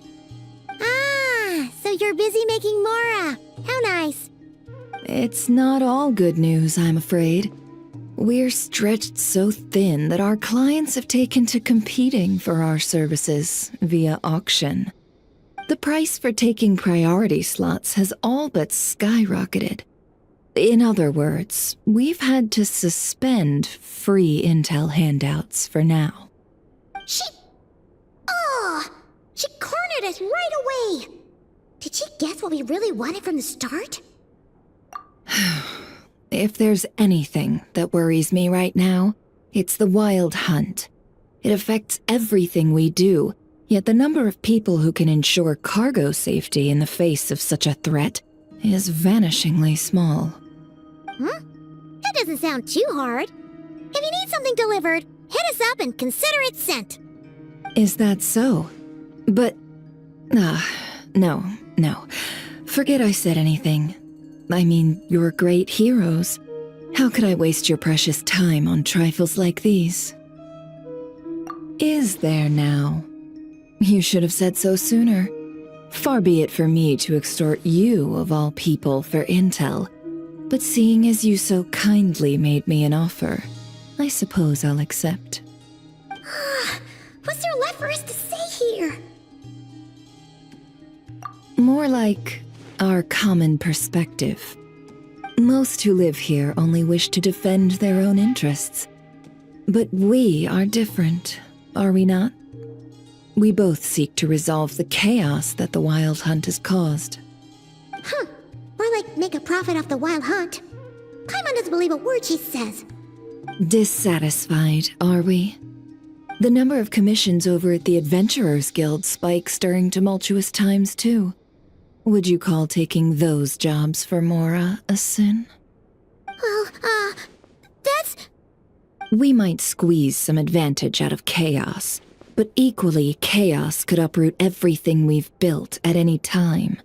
Ah, so you're busy making Mora. How nice. It's not all good news, I'm afraid. We're stretched so thin that our clients have taken to competing for our services via auction. The price for taking priority slots has all but skyrocketed. In other words, we've had to suspend free intel handouts for now. She cornered us right away! Did she guess what we really wanted from the start? If there's anything that worries me right now, it's the Wild Hunt. It affects everything we do, yet the number of people who can ensure cargo safety in the face of such a threat is vanishingly small. That doesn't sound too hard. If you need something delivered, hit us up and consider it sent. Is that so? But... no. Forget I said anything. I mean, you're great heroes. How could I waste your precious time on trifles like these? Is there now? You should have said so sooner. Far be it for me to extort you, of all people, for intel. But seeing as you so kindly made me an offer, I suppose I'll accept. What's there left for us to say here? More like our common perspective. Most who live here only wish to defend their own interests. But we are different, are we not? We both seek to resolve the chaos that the Wild Hunt has caused. More like make a profit off the Wild Hunt. Paimon doesn't believe a word she says. Dissatisfied, are we? The number of commissions over at the Adventurers Guild spikes during tumultuous times, too. Would you call taking those jobs for Mora a sin? Well, that's... We might squeeze some advantage out of chaos, but equally, chaos could uproot everything we've built at any time.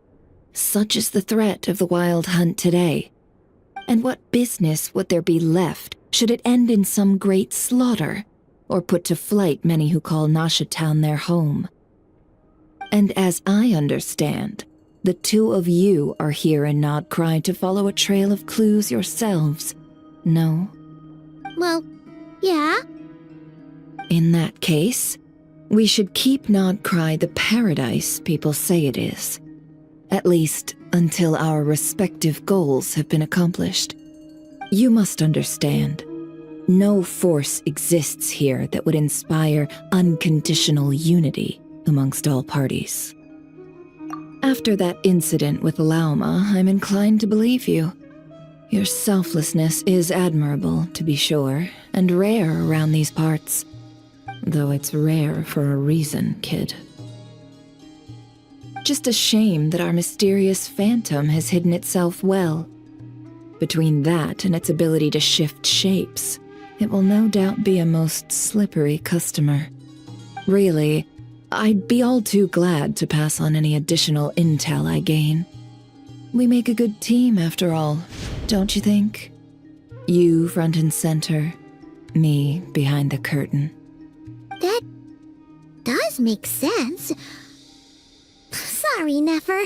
Such is the threat of the Wild Hunt today. And what business would there be left should it end in some great slaughter, or put to flight many who call Nasha Town their home? And as I understand, the two of you are here in Krai to follow a trail of clues yourselves, no? Well, yeah. In that case, we should keep Krai the paradise people say it is. At least until our respective goals have been accomplished. You must understand, no force exists here that would inspire unconditional unity amongst all parties. After that incident with Lauma, I'm inclined to believe you. Your selflessness is admirable, to be sure, and rare around these parts. Though it's rare for a reason, kid. Just a shame that our mysterious phantom has hidden itself well. Between that and its ability to shift shapes, it will no doubt be a most slippery customer. Really, I'd be all too glad to pass on any additional intel I gain. We make a good team, after all, don't you think? You front and center, me behind the curtain. That does make sense. Sorry, Nefer.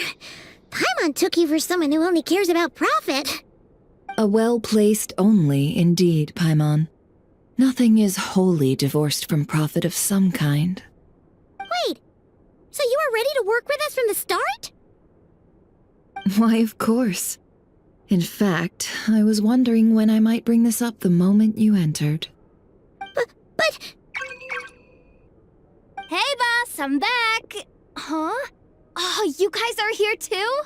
Paimon took you for someone who only cares about profit. A well-placed only, indeed, Paimon. Nothing is wholly divorced from profit of some kind. Wait, so you were ready to work with us from the start? Why, of course. In fact, I was wondering when I might bring this up the moment you entered. But... Hey, boss, I'm back! Huh? Oh, you guys are here too?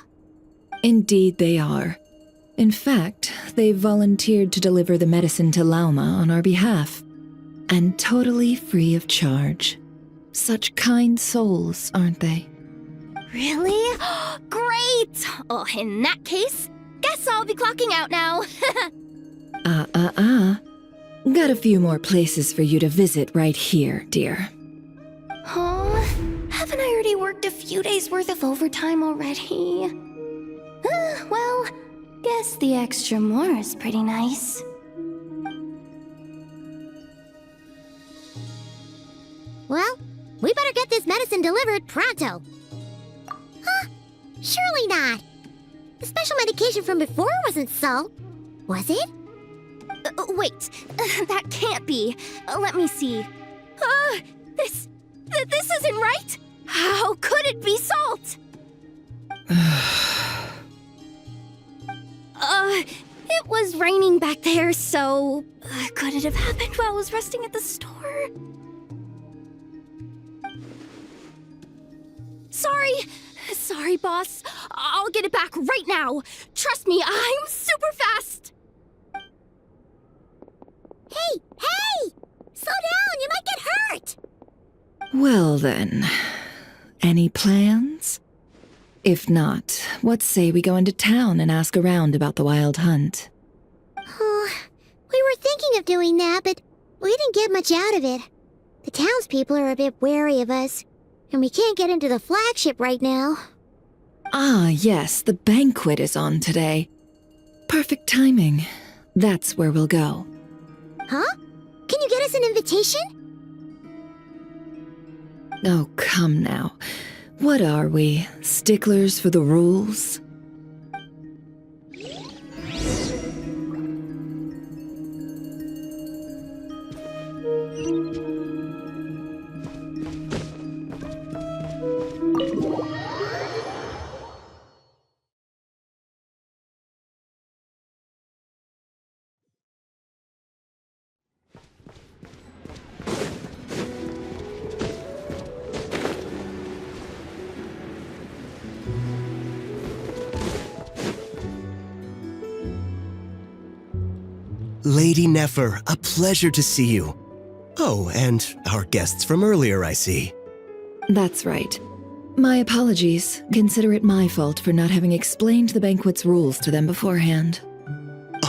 Indeed they are. In fact, they've volunteered to deliver the medicine to Lauma on our behalf. And totally free of charge. Such kind souls, aren't they? Really? Great! Oh, in that case, guess I'll be clocking out now. Got a few more places for you to visit right here, dear. Oh, haven't I already worked a few days worth of overtime already? Well, guess the extra more is pretty nice. Well, we better get this medicine delivered pronto. Huh? Surely not. The special medication from before wasn't salt, was it? Wait, that can't be. Let me see. This isn't right. How could it be salt? It was raining back there, so could it have happened while I was resting at the store? Sorry, boss. I'll get it back right now. Trust me, I'm super fast. Hey! Slow down, you might get hurt! Well then, any plans? If not, what say we go into town and ask around about the Wild Hunt? Oh, we were thinking of doing that, but we didn't get much out of it. The townspeople are a bit wary of us, and we can't get into the flagship right now. Ah, yes, the banquet is on today. Perfect timing. That's where we'll go. Huh? Can you get us an invitation? Oh, come now. What are we, sticklers for the rules? Lady Nefer, a pleasure to see you. Oh, and our guests from earlier, I see. That's right. My apologies. Consider it my fault for not having explained the banquet's rules to them beforehand.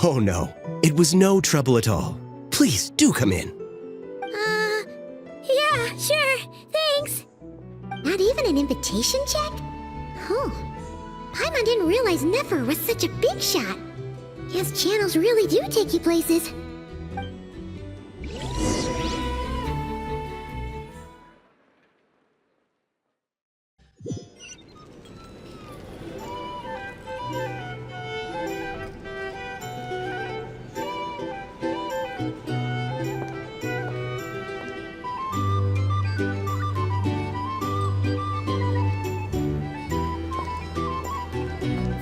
Oh no, it was no trouble at all. Please, do come in. Yeah, sure, thanks. Not even an invitation check? Oh, Paimon didn't realize Nefer was such a big shot. Guess channels really do take you places.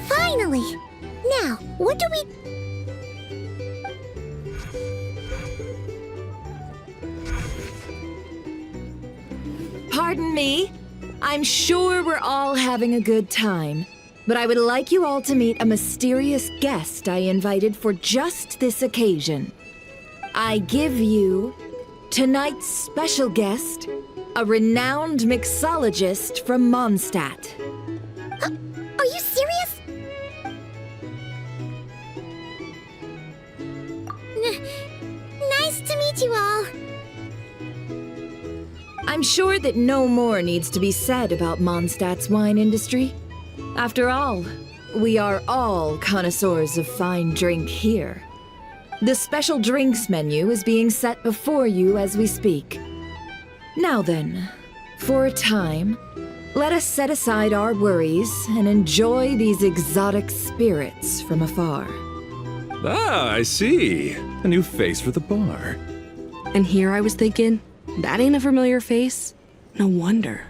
Finally! Now, what do we... Pardon me. I'm sure we're all having a good time, but I would like you all to meet a mysterious guest I invited for just this occasion. I give you tonight's special guest, a renowned mixologist from Mondstadt. Are you serious? Nice to meet you all. I'm sure that no more needs to be said about Mondstadt's wine industry. After all, we are all connoisseurs of fine drink here. The special drinks menu is being set before you as we speak. Now then, for a time, let us set aside our worries and enjoy these exotic spirits from afar. Ah, I see. A new face for the bar. And here I was thinking, that ain't a familiar face. No wonder.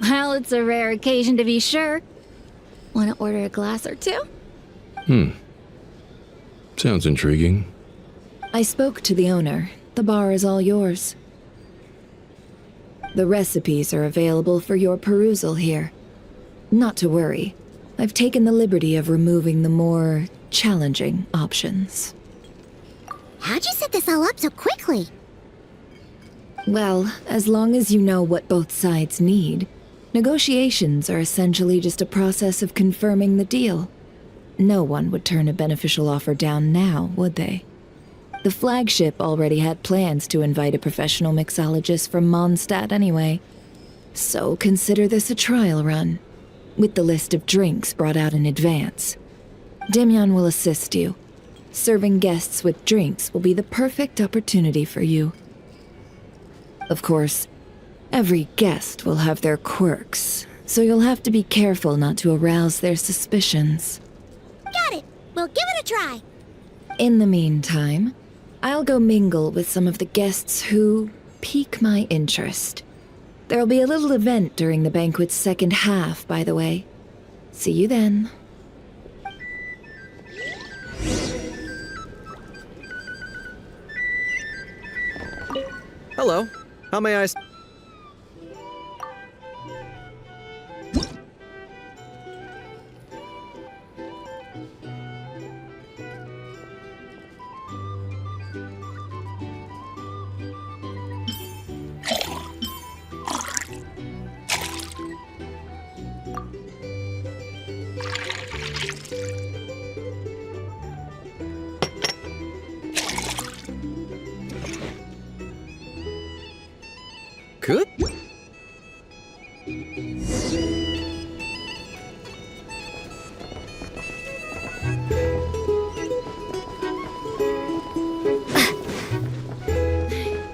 Well, it's a rare occasion to be sure. Want to order a glass or two? Sounds intriguing. I spoke to the owner. The bar is all yours. The recipes are available for your perusal here. Not to worry. I've taken the liberty of removing the more challenging options. How'd you set this all up so quickly? Well, as long as you know what both sides need, negotiations are essentially just a process of confirming the deal. No one would turn a beneficial offer down now, would they? The flagship already had plans to invite a professional mixologist from Mondstadt anyway. So consider this a trial run, with the list of drinks brought out in advance. Demyan will assist you. Serving guests with drinks will be the perfect opportunity for you. Of course, every guest will have their quirks, so you'll have to be careful not to arouse their suspicions. Got it! We'll give it a try! In the meantime, I'll go mingle with some of the guests who pique my interest. There'll be a little event during the banquet's second half, by the way. See you then. Hello. How may I... Good?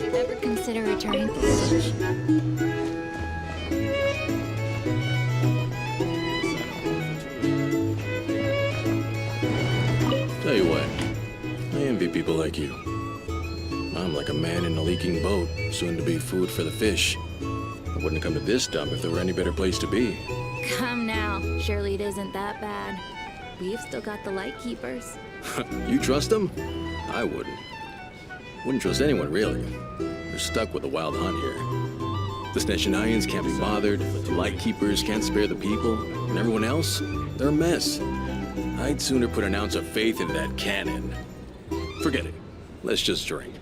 Ever consider returning to the village? Tell you what, I envy people like you. I'm like a man in a leaking boat, soon to be food for the fish. I wouldn't come to this dump if there were any better place to be. Come now. Surely it isn't that bad. We've still got the light keepers. You trust them? I wouldn't. Wouldn't trust anyone, really. We're stuck with a wild hunt here. The Sneshanians can't be bothered, the Lightkeepers can't spare the people, and everyone else, they're a mess. I'd sooner put an ounce of faith into that cannon. Forget it. Let's just drink.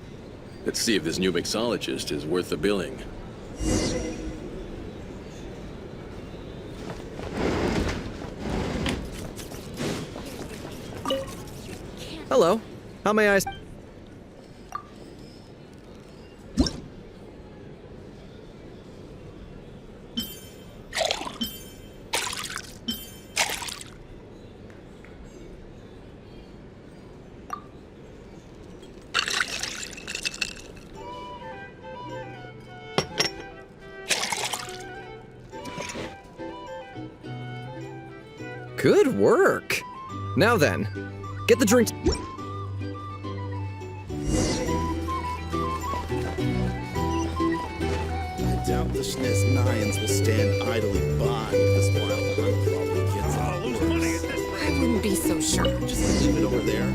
Let's see if this new mixologist is worth the billing. Hello. How may I... Good work. Now then, get the drinks. I doubt the Sneznians will stand idly by if this wild hunt probably gets out of worse. I wouldn't be so sure. Just leave it over there.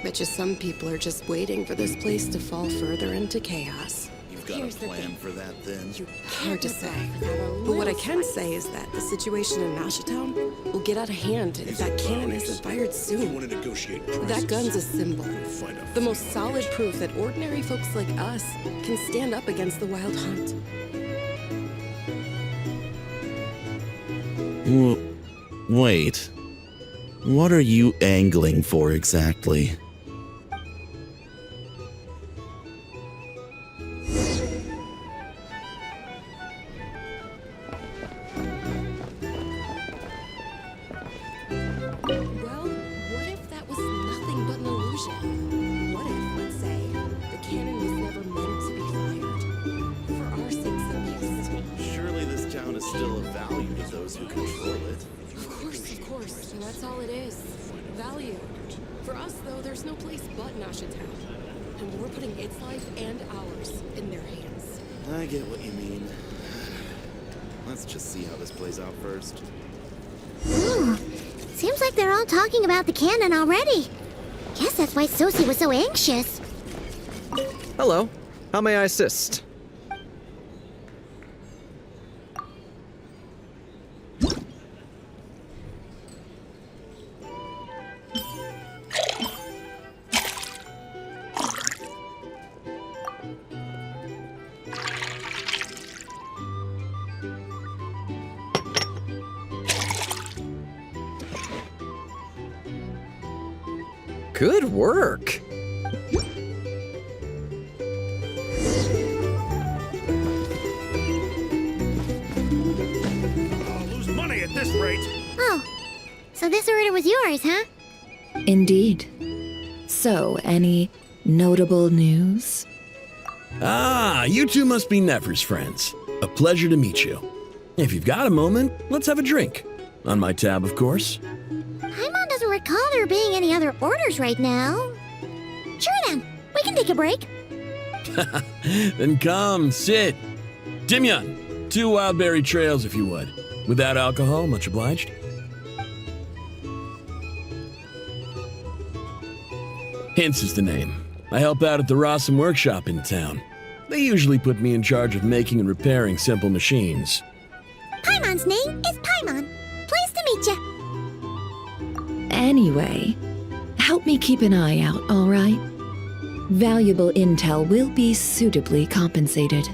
Bet you some people are just waiting for this place to fall further into chaos. You've got a plan for that, then? Hard to say. But what I can say is that the situation in Nashatown will get out of hand if that cannon isn't fired soon. That gun's a symbol. The most solid proof that ordinary folks like us can stand up against the wild hunt. Wait. What are you angling for exactly? Well, what if that was nothing but an illusion? What if, let's say, the cannon was never meant to be fired? For our sakes at least. Surely this town is still of value to those who control it. Of course. And that's all it is. Value. For us, though, there's no place but Nashatown. And we're putting its life and ours in their hands. I get what you mean. Let's just see how this plays out first. Ooh, seems like they're all talking about the cannon already. Guess that's why Sosie was so anxious. Hello. How may I assist? Good work. I'll lose money at this rate. Oh, so this order was yours, huh? Indeed. So, any notable news? Ah, you two must be Nefer's friends. A pleasure to meet you. If you've got a moment, let's have a drink. On my tab, of course. Paimon doesn't recall there being any other orders right now. Sure then, we can take a break. Then come, sit. Dimyon, 2 wildberry trails if you would. Without alcohol, much obliged. Hints is the name. I help out at the Rossum workshop in town. They usually put me in charge of making and repairing simple machines. Paimon's name is Paimon. Pleased to meet you. Anyway, help me keep an eye out, all right? Valuable intel will be suitably compensated.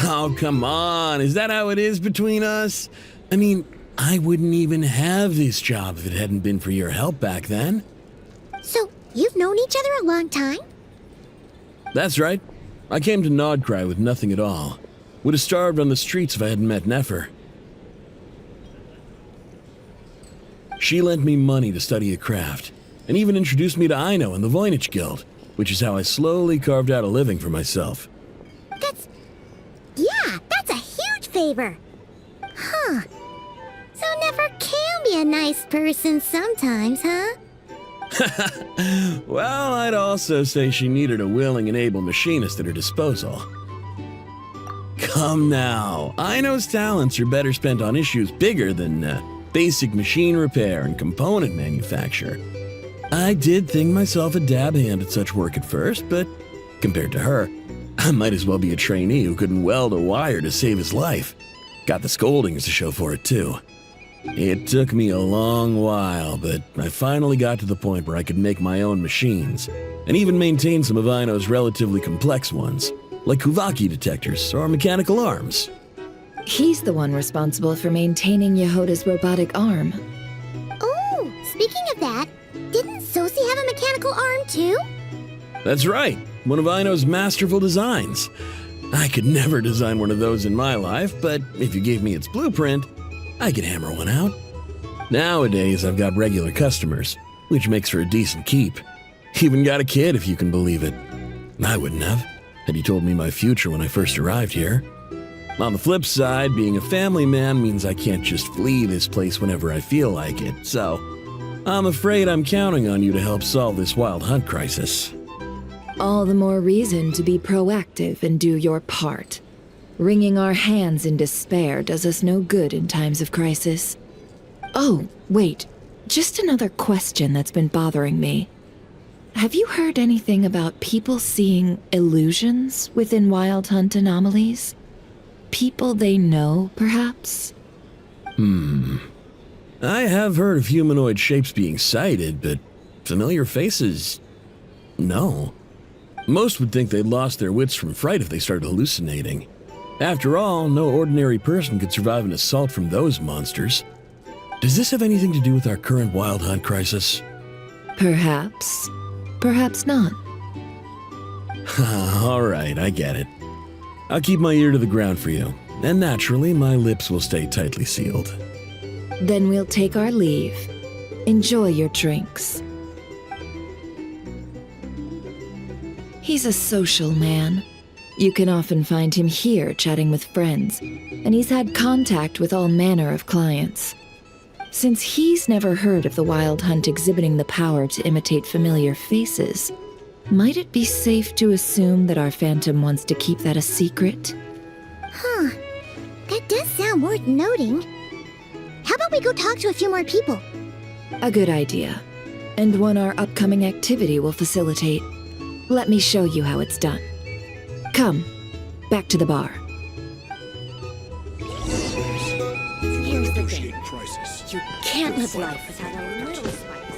Oh, come on. Is that how it is between us? I mean, I wouldn't even have this job if it hadn't been for your help back then. So, you've known each other a long time? That's right. I came to Nodcry with nothing at all. Would have starved on the streets if I hadn't met Nefer. She lent me money to study a craft, and even introduced me to Aino and the Voynich Guild, which is how I slowly carved out a living for myself. That's a huge favor. Huh. So Nefer can be a nice person sometimes, huh? Well, I'd also say she needed a willing and able machinist at her disposal. Come now, Aino's talents are better spent on issues bigger than basic machine repair and component manufacture. I did think myself a dab hand at such work at first, but compared to her, I might as well be a trainee who couldn't weld a wire to save his life. Got the scoldings to show for it, too. It took me a long while, but I finally got to the point where I could make my own machines, and even maintain some of Aino's relatively complex ones, like Kuvaki detectors or mechanical arms. He's the one responsible for maintaining Yehoda's robotic arm. Oh, speaking of that, didn't Sosi have a mechanical arm too? That's right, one of Aino's masterful designs. I could never design one of those in my life, but if you gave me its blueprint, I could hammer one out. Nowadays, I've got regular customers, which makes for a decent keep. Even got a kid, if you can believe it. I wouldn't have, had he told me my future when I first arrived here. On the flip side, being a family man means I can't just flee this place whenever I feel like it, so I'm afraid I'm counting on you to help solve this wild hunt crisis. All the more reason to be proactive and do your part. Wringing our hands in despair does us no good in times of crisis. Oh, wait. Just another question that's been bothering me. Have you heard anything about people seeing illusions within Wild Hunt anomalies? People they know, perhaps? I have heard of humanoid shapes being sighted, but familiar faces? No. Most would think they'd lost their wits from fright if they started hallucinating. After all, no ordinary person could survive an assault from those monsters. Does this have anything to do with our current Wild Hunt crisis? Perhaps. Perhaps not. All right, I get it. I'll keep my ear to the ground for you, and naturally, my lips will stay tightly sealed. Then we'll take our leave. Enjoy your drinks. He's a social man. You can often find him here chatting with friends, and he's had contact with all manner of clients. Since he's never heard of the Wild Hunt exhibiting the power to imitate familiar faces, might it be safe to assume that our Phantom wants to keep that a secret? Huh. That does sound worth noting. How about we go talk to a few more people? A good idea. And one our upcoming activity will facilitate. Let me show you how it's done. Come, back to the bar. Here's the thing. You can't live life without a little spice.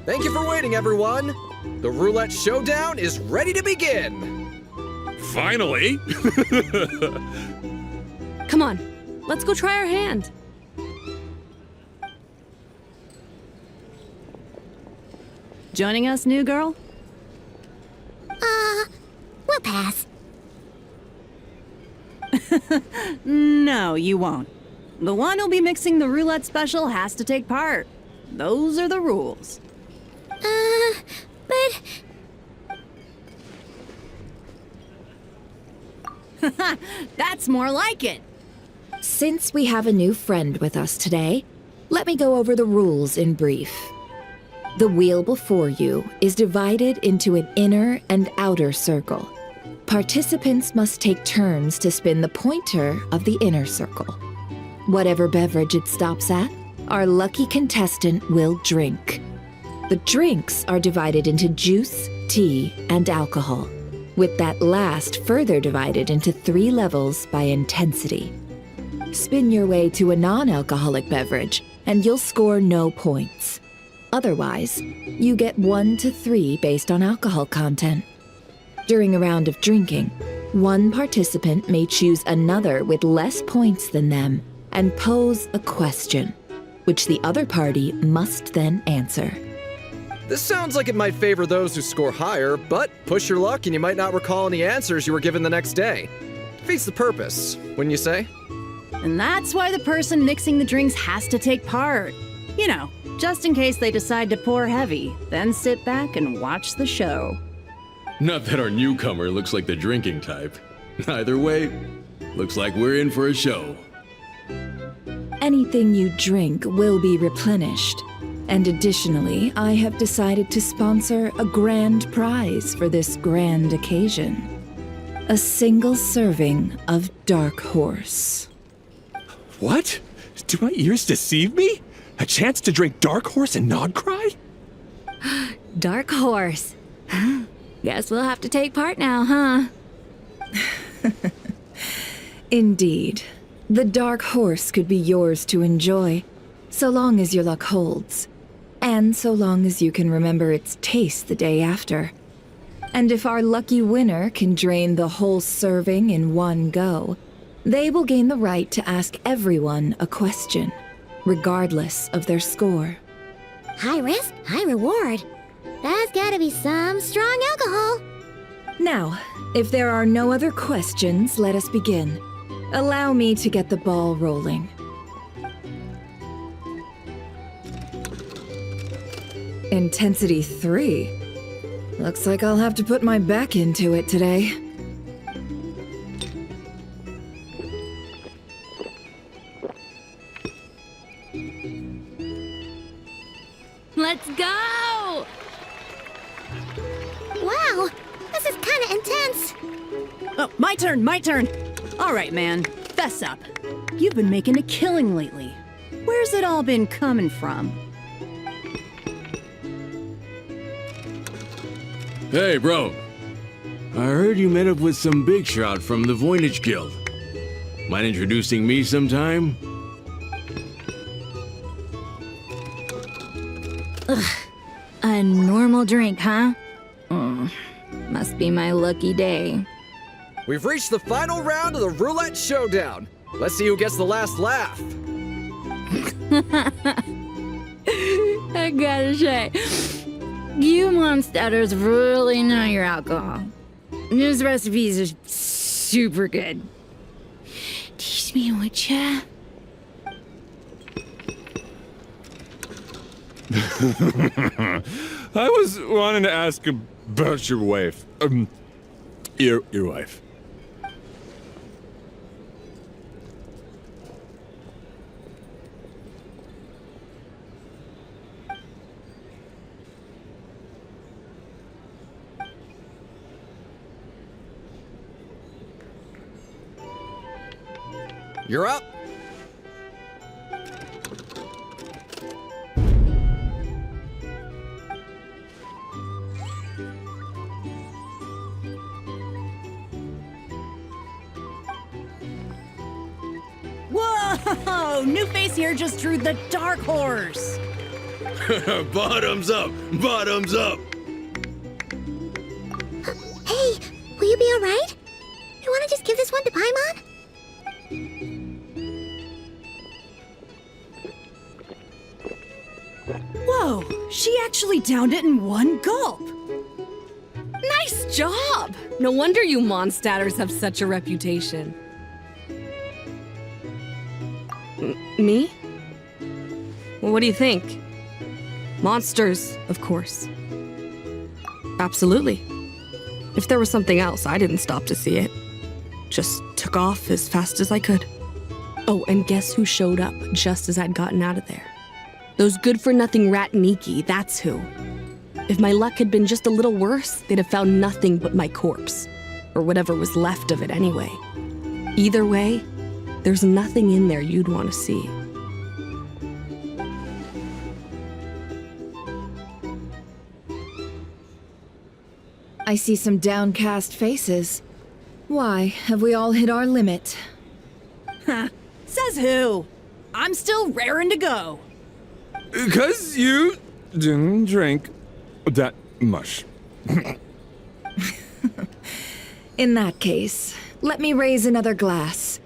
Thank you for waiting, everyone. The roulette showdown is ready to begin. Finally! Come on, let's go try our hand. Joining us, new girl? We'll pass. No, you won't. The one who'll be mixing the roulette special has to take part. Those are the rules. But... That's more like it. Since we have a new friend with us today, let me go over the rules in brief. The wheel before you is divided into an inner and outer circle. Participants must take turns to spin the pointer of the inner circle. Whatever beverage it stops at, our lucky contestant will drink. The drinks are divided into juice, tea, and alcohol, with that last further divided into 3 levels by intensity. Spin your way to a non-alcoholic beverage, and you'll score no points. Otherwise, you get 1 to 3 based on alcohol content. During a round of drinking, one participant may choose another with less points than them and pose a question, which the other party must then answer. This sounds like it might favor those who score higher, but push your luck and you might not recall any answers you were given the next day. Defeats the purpose, wouldn't you say? And that's why the person mixing the drinks has to take part. You know, just in case they decide to pour heavy, then sit back and watch the show. Not that our newcomer looks like the drinking type. Either way, looks like we're in for a show. Anything you drink will be replenished. And additionally, I have decided to sponsor a grand prize for this grand occasion. A single serving of Dark Horse. What? Do my ears deceive me? A chance to drink Dark Horse and Nod Cry? Dark Horse. Guess we'll have to take part now, huh? Indeed. The Dark Horse could be yours to enjoy, so long as your luck holds. And so long as you can remember its taste the day after. And if our lucky winner can drain the whole serving in one go, they will gain the right to ask everyone a question, regardless of their score. High risk, high reward. That's gotta be some strong alcohol. Now, if there are no other questions, let us begin. Allow me to get the ball rolling. Intensity 3. Looks like I'll have to put my back into it today. Let's go! Wow, this is kinda intense. Oh, my turn. All right, man, fess up. You've been making a killing lately. Where's it all been coming from? Hey, bro. I heard you met up with some big shot from the Voynich Guild. Mind introducing me sometime? Ugh. A normal drink, huh? Must be my lucky day. We've reached the final round of the roulette showdown. Let's see who gets the last laugh. I gotta say, you monsters really know your alcohol. These recipes are super good. Teach me, would ya? I was wanting to ask about your wife. Your wife. You're up. Whoa! New face here just drew the Dark Horse. Bottoms up! Bottoms up! Hey, will you be alright? You wanna just give this one to Paimon? Whoa! She actually I downed it in one gulp. Nice job! No wonder you monsters have such a reputation. Me? Well, what do you think? Monsters, of course. Absolutely. If there was something else, I didn't stop to see it. Just took off as fast as I could. Oh, and guess who showed up just as I'd gotten out of there? Those good-for-nothing rat Niki, that's who. If my luck had been just a little worse, they'd have found nothing but my corpse. Or whatever was left of it anyway. Either way, there's nothing in there you'd want to see. I see some downcast faces. Why, have we all hit our limit? Ha! Says who? I'm still raring to go. 'Cause you didn't drink that much. In that case, let me raise another glass.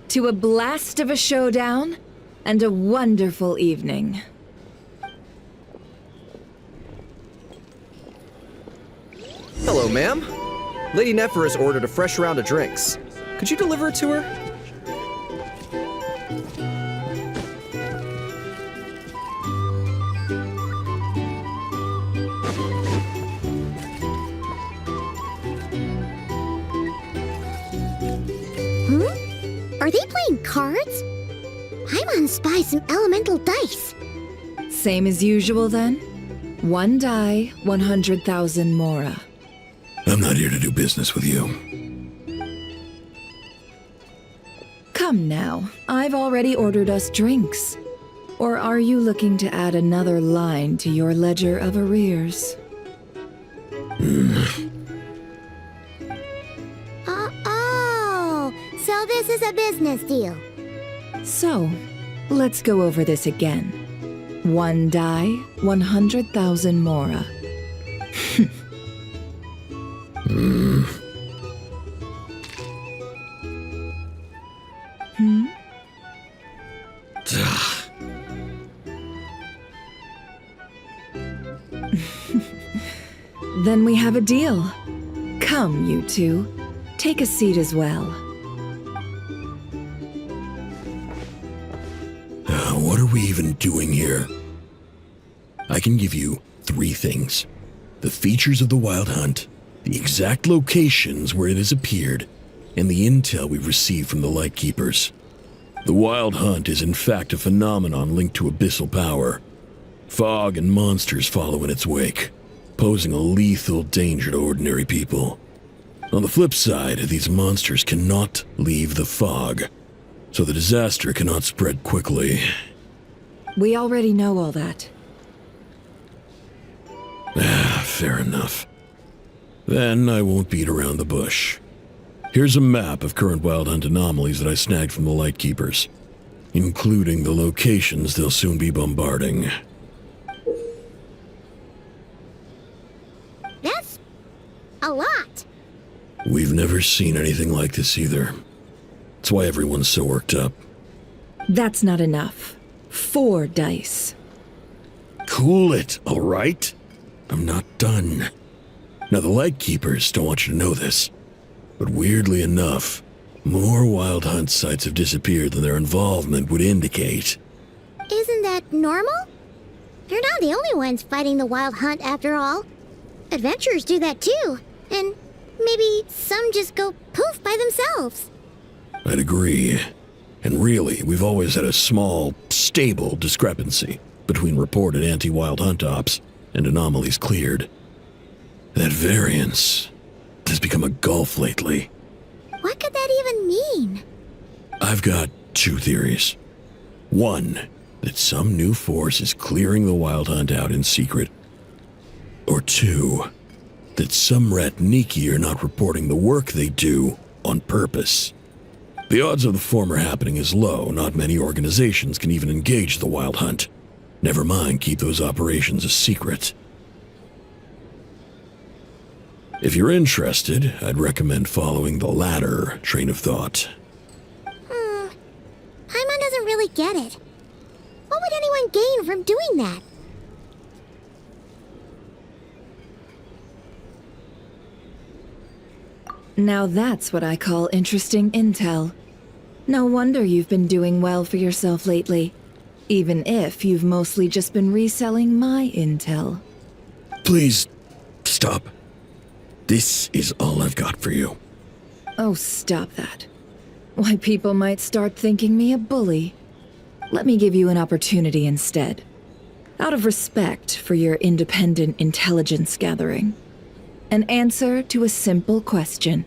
To a blast of a showdown and a wonderful evening. Hello, ma'am. Lady Nefer has ordered a fresh round of drinks. Could you deliver it to her? Are they playing cards? I'm gonna spy some elemental dice. Same as usual then? One die, 100,000 mora. I'm not here to do business with you. Come now, I've already ordered us drinks. Or are you looking to add another line to your ledger of arrears? Oh, so this is a business deal. So, let's go over this again. One die, 100,000 mora. Then we have a deal. Come, you two. Take a seat as well. What are we even doing here? I can give you 3 things. The features of the Wild Hunt, the exact locations where it has appeared, and the intel we've received from the Lightkeepers. The Wild Hunt is in fact a phenomenon linked to abyssal power. Fog and monsters follow in its wake, posing a lethal danger to ordinary people. On the flip side, these monsters cannot leave the fog, so the disaster cannot spread quickly. We already know all that. Fair enough. Then I won't beat around the bush. Here's a map of current Wild Hunt anomalies that I snagged from the Lightkeepers, including the locations they'll soon be bombarding. That's a lot. We've never seen anything like this either. That's why everyone's so worked up. That's not enough. 4 dice. Cool it, all right? I'm not done. Now, the Lightkeepers don't want you to know this, but weirdly enough, more Wild Hunt sites have disappeared than their involvement would indicate. Isn't that normal? They're not the only ones fighting the Wild Hunt after all. Adventurers do that too, and maybe some just go poof by themselves. I'd agree. And really, we've always had a small, stable discrepancy between reported anti-Wild Hunt ops and anomalies cleared. That variance has become a gulf lately. What could that even mean? I've got 2 theories. One, that some new force is clearing the Wild Hunt out in secret. Or 2, that some rat Niki are not reporting the work they do on purpose. The odds of the former happening is low. Not many organizations can even engage the Wild Hunt. Never mind keep those operations a secret. If you're interested, I'd recommend following the latter train of thought. Paimon doesn't really get it. What would anyone gain from doing that? Now that's what I call interesting intel. No wonder you've been doing well for yourself lately. Even if you've mostly just been reselling my intel. Please, stop. This is all I've got for you. Oh, stop that. Why, people might start thinking me a bully. Let me give you an opportunity instead. Out of respect for your independent intelligence gathering. An answer to a simple question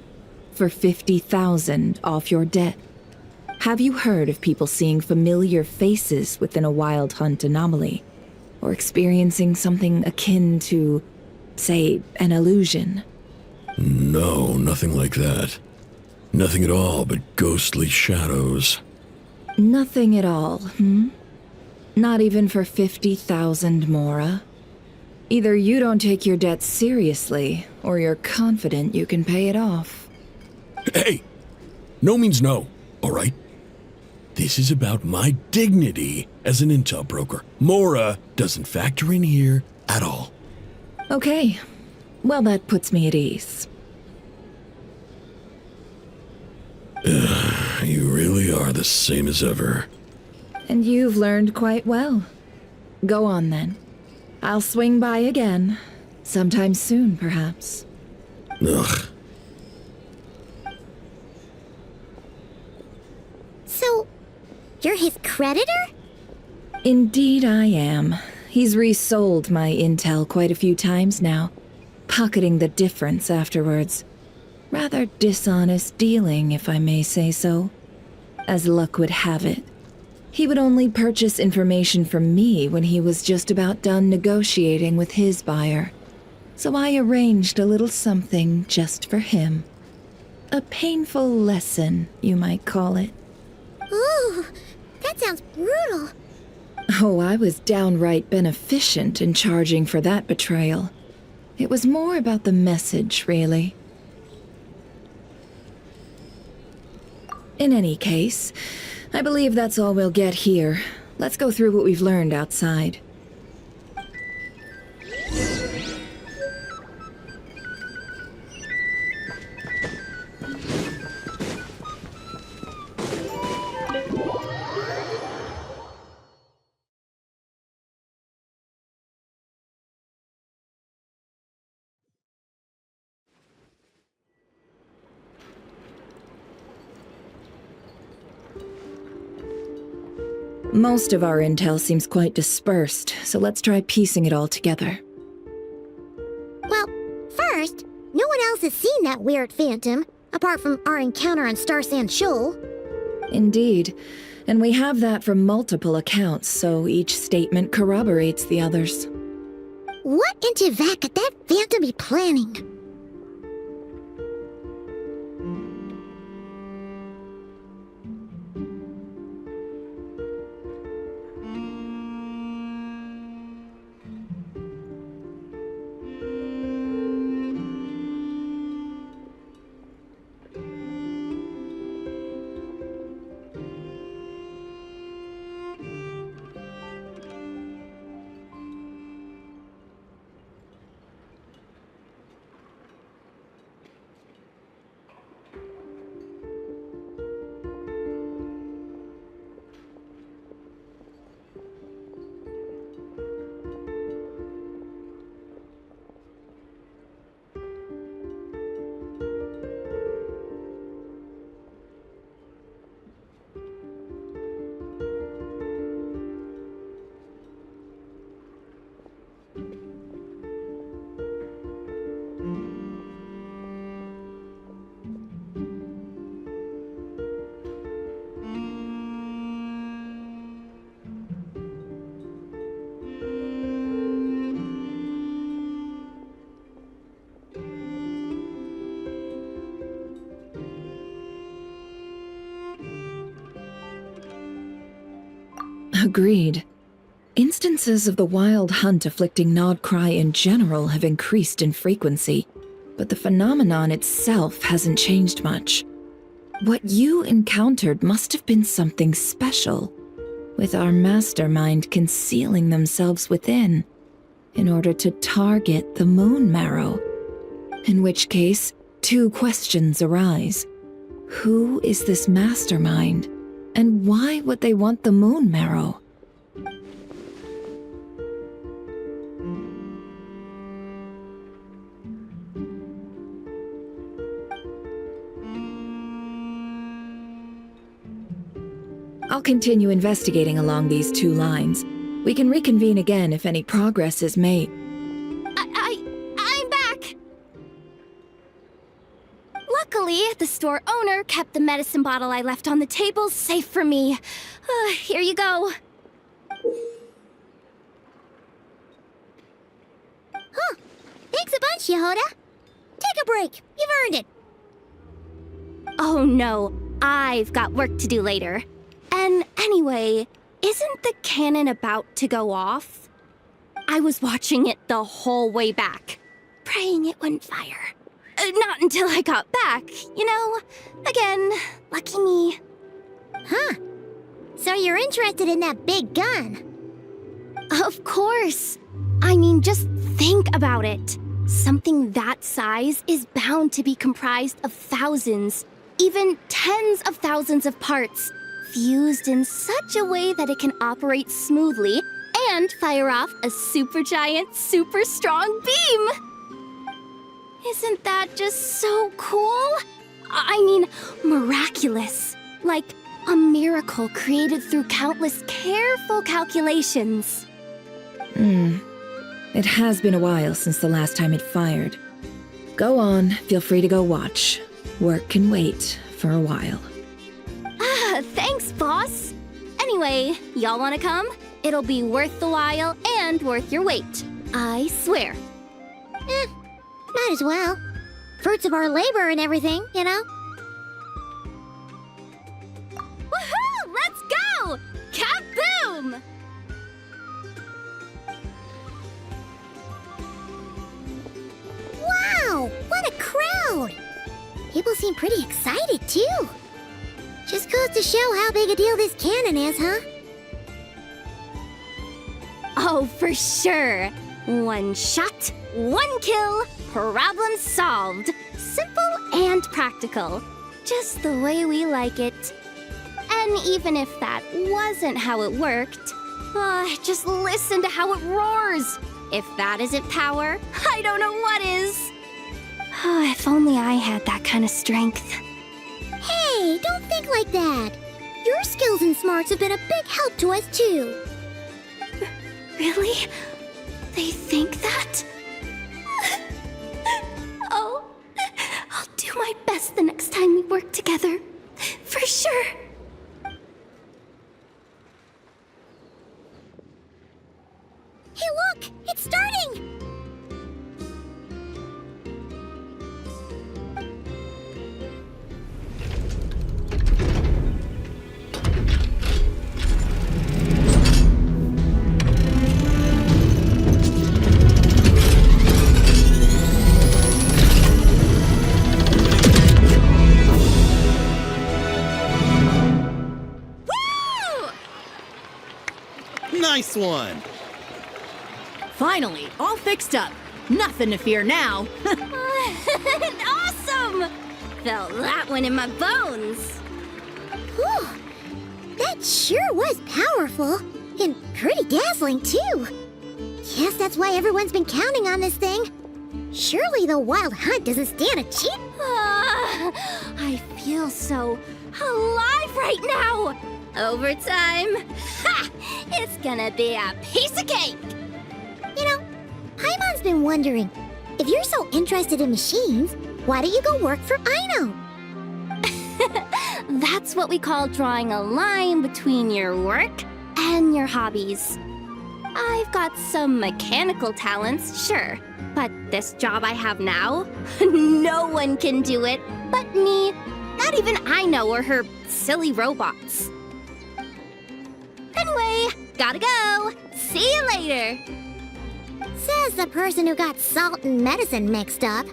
for 50,000 off your debt. Have you heard of people seeing familiar faces within a wild hunt anomaly? Or experiencing something akin to, say, an illusion? No, nothing like that. Nothing at all but ghostly shadows. Nothing at all, Not even for 50,000 Mora? Either you don't take your debt seriously, or you're confident you can pay it off. Hey! No means no, all right? This is about my dignity as an intel broker. Mora doesn't factor in here at all. Okay. Well, that puts me at ease. You really are the same as ever. And you've learned quite well. Go on then. I'll swing by again. Sometime soon, perhaps. Ugh. So, you're his creditor? Indeed I am. He's resold my intel quite a few times now, pocketing the difference afterwards. Rather dishonest dealing, if I may say so. As luck would have it, he would only purchase information from me when he was just about done negotiating with his buyer. So I arranged a little something just for him. A painful lesson, you might call it. Ooh, that sounds brutal. Oh, I was downright beneficent in charging for that betrayal. It was more about the message, really. In any case, I believe that's all we'll get here. Let's go through what we've learned outside. Most of our intel seems quite dispersed, so let's try piecing it all together. Well, first, no one else has seen that weird phantom, apart from our encounter on Star Sand Shoal. Indeed, and we have that from multiple accounts, so each statement corroborates the others. What in Teyvat could that phantom be planning? Agreed. Instances of the wild hunt afflicting Krai in general have increased in frequency, but the phenomenon itself hasn't changed much. What you encountered must have been something special, with our mastermind concealing themselves within, in order to target the moon marrow. In which case, two questions arise. Who is this mastermind? And why would they want the moon marrow? I'll continue investigating along these two lines. We can reconvene again if any progress is made. I'm back! Luckily, the store owner kept the medicine bottle I left on the table safe for me. Here you go. Huh. Thanks a bunch, Yehoda. Take a break. You've earned it. Oh no, I've got work to do later. And anyway, isn't the cannon about to go off? I was watching it the whole way back, praying it wouldn't fire. Not until I got back, you know? Again, lucky me. Huh. So you're interested in that big gun? Of course. I mean, just think about it. Something that size is bound to be comprised of thousands, even tens of thousands of parts, fused in such a way that it can operate smoothly and fire off a supergiant, super strong beam! Isn't that just so cool? I mean, miraculous. Like a miracle created through countless careful calculations. It has been a while since the last time it fired. Go on, feel free to go watch. Work can wait for a while. Thanks, boss. Anyway, y'all wanna come? It'll be worth the while and worth your wait. I swear. Might as well. Fruits of our labor and everything, you know? Woohoo! Let's go! Kaboom! Wow! What a crowd! People seem pretty excited, too. Just goes to show how big a deal this cannon is, huh? Oh, for sure. One shot, one kill, problem solved. Simple and practical. Just the way we like it. And even if that wasn't how it worked, just listen to how it roars. If that isn't power, I don't know what is. If only I had that kind of strength. Hey, don't think like that. Your skills and smarts have been a big help to us, too. Really? They think that? Oh, I'll do my best the next time we work together. For sure. Hey, look! It's starting! Nice one! Finally, all fixed up. Nothing to fear now. Awesome! Felt that one in my bones. Whew. That sure was powerful. And pretty dazzling, too. Guess that's why everyone's been counting on this thing. Surely the Wild Hunt doesn't stand a cheat. I feel so alive right now. Overtime. Ha! It's gonna be a piece of cake. You know, Paimon's been wondering, if you're so interested in machines, why don't you go work for Aino? That's what we call drawing a line between your work and your hobbies. I've got some mechanical talents, sure, but this job I have now, no one can do it but me. Not even Aino or her silly robots. Anyway, gotta go. See you later. Says the person who got salt and medicine mixed up.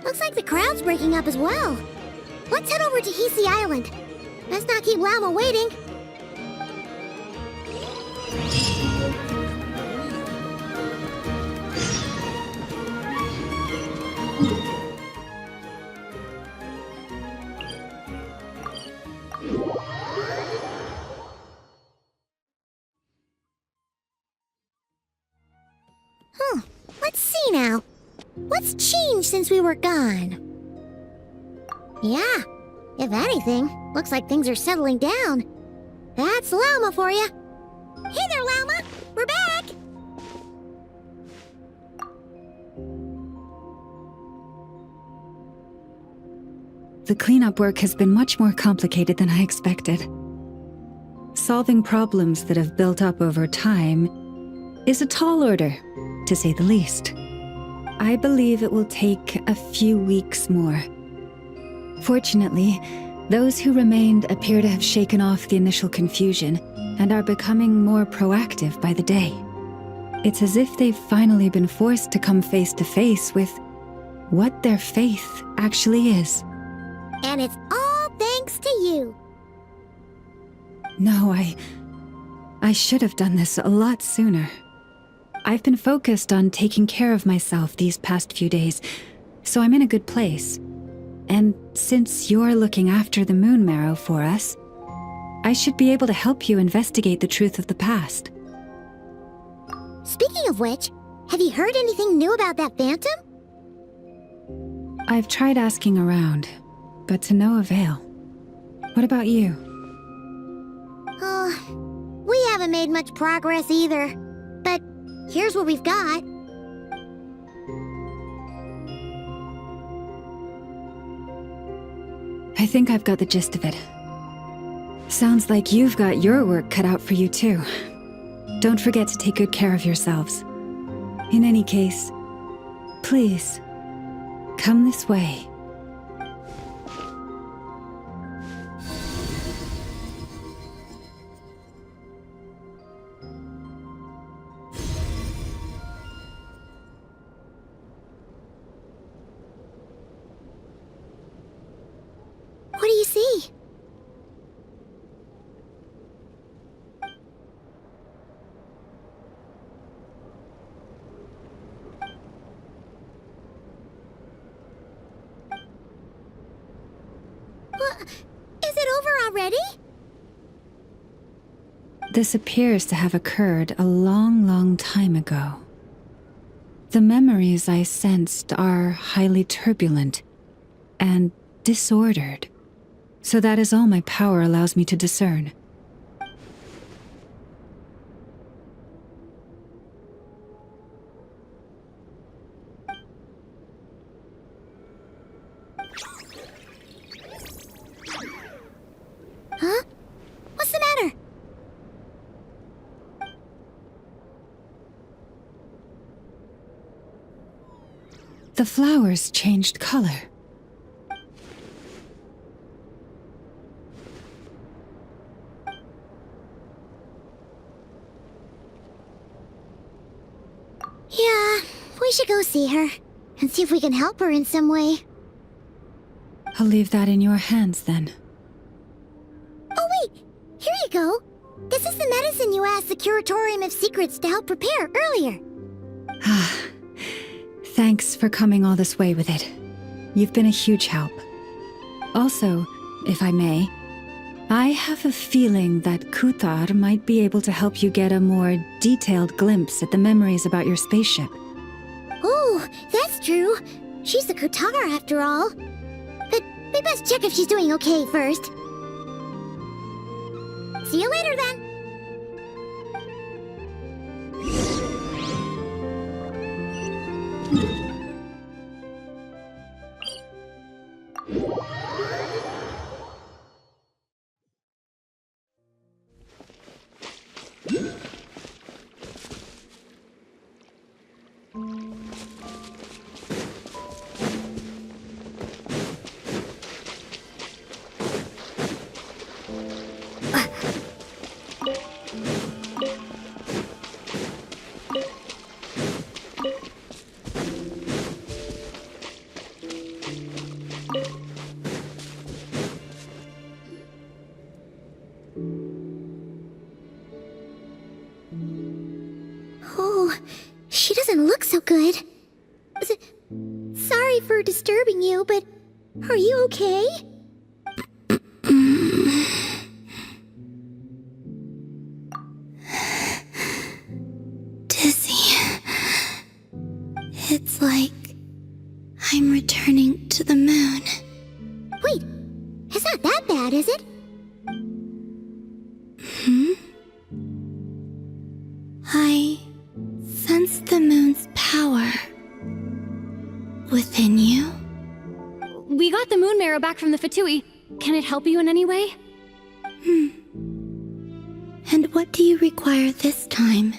Looks like the crowd's breaking up as well. Let's head over to Hisi Island. Let's not keep Lama waiting. Let's see now. What's changed since we were gone? Yeah, if anything, looks like things are settling down. That's Llama for you. Hey there, Llama! We're back! The cleanup work has been much more complicated than I expected. Solving problems that have built up over time is a tall order, to say the least. I believe it will take a few weeks more. Fortunately, those who remained appear to have shaken off the initial confusion and are becoming more proactive by the day. It's as if they've finally been forced to come face to face with what their faith actually is. And it's all thanks to you. No, I should have done this a lot sooner. I've been focused on taking care of myself these past few days, so I'm in a good place. And since you're looking after the moon marrow for us, I should be able to help you investigate the truth of the past. Speaking of which, have you heard anything new about that phantom? I've tried asking around, but to no avail. What about you? We haven't made much progress either. But here's what we've got. I think I've got the gist of it. Sounds like you've got your work cut out for you too. Don't forget to take good care of yourselves. In any case, please, come this way. What do you see? What? Is it over already? This appears to have occurred a long, long time ago. The memories I sensed are highly turbulent and disordered. So that is all my power allows me to discern. Huh? What's the matter? The flowers changed color. Yeah, we should go see her and see if we can help her in some way. I'll leave that in your hands then. Oh wait, here you go. This is the medicine you asked the Curatorium of Secrets to help prepare earlier. Thanks for coming all this way with it. You've been a huge help. Also, if I may, I have a feeling that Kuthar might be able to help you get a more detailed glimpse at the memories about your spaceship. Oh, that's true. She's the Kutar after all. But we best check if she's doing okay first. See you later then. Oh, she doesn't look so good. Sorry for disturbing you, but are you okay? Dizzy. It's like I'm returning to the moon. Wait, it's not that bad, is it? I sense the moon's power within you. We got the moon marrow back from the Fatui. Can it help you in any way? And what do you require this time?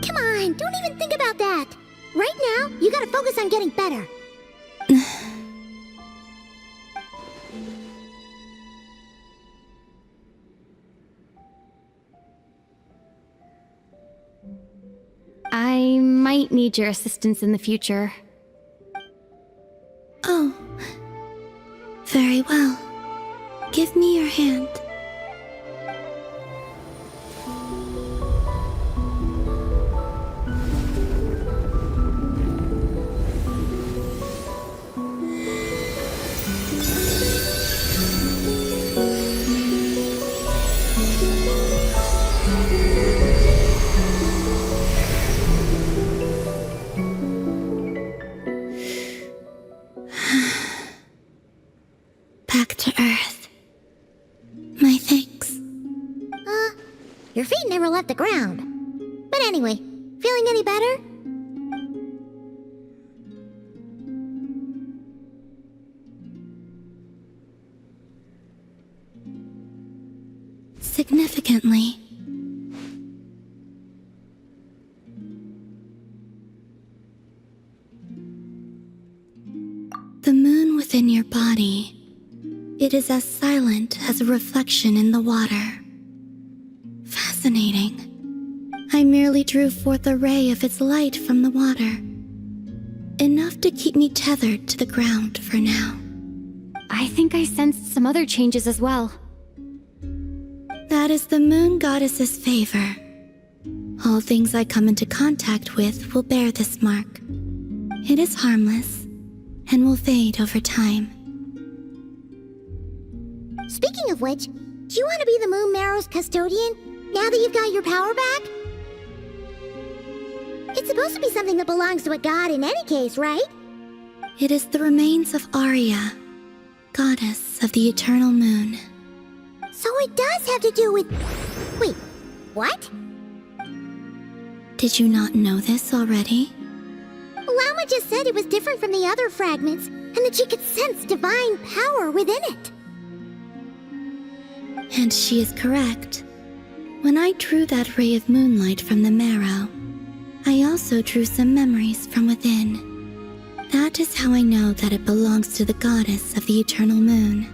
Come on, don't even think about that. Right now, you gotta focus on getting better. I might need your assistance in the future. Oh, very well. Give me your hand. Back to Earth. My thanks. Your feet never left the ground. But anyway, feeling any better? Significantly. The moon within your body, it is as silent as a reflection in the water. Fascinating. I merely drew forth a ray of its light from the water. Enough to keep me tethered to the ground for now. I think I sensed some other changes as well. That is the moon goddess's favor. All things I come into contact with will bear this mark. It is harmless and will fade over time. Speaking of which, do you want to be the Moon Marrow's custodian now that you've got your power back? It's supposed to be something that belongs to a god in any case, right? It is the remains of Arya, goddess of the eternal moon. So it does have to do with... Wait, what? Did you not know this already? Llama just said it was different from the other fragments, and that she could sense divine power within it. And she is correct. When I drew that ray of moonlight from the marrow, I also drew some memories from within. That is how I know that it belongs to the goddess of the eternal moon.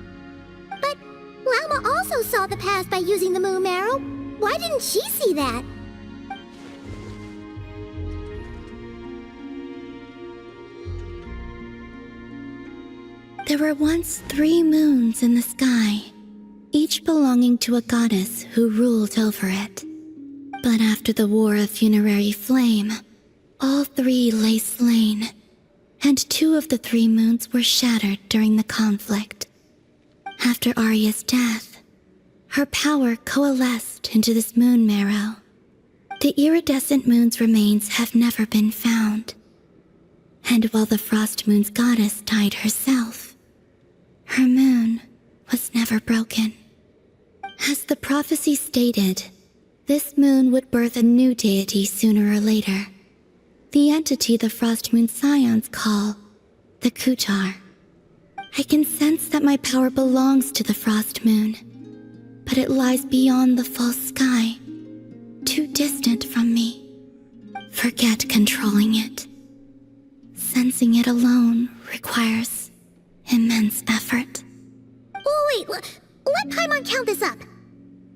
But Llama also saw the past by using the moon marrow. Why didn't she see that? There were once 3 moons in the sky, each belonging to a goddess who ruled over it. But after the War of Funerary Flame, all 3 lay slain, and 2 of the 3 moons were shattered during the conflict. After Arya's death, her power coalesced into this moon marrow. The iridescent moon's remains have never been found. And while the Frost Moon's goddess died herself, her moon was never broken. As the prophecy stated, this moon would birth a new deity sooner or later. The entity the Frost Moon Scions call the Kutar. I can sense that my power belongs to the Frost Moon, but it lies beyond the false sky, too distant from me. Forget controlling it. Sensing it alone requires immense effort. Oh, wait, let Paimon count this up.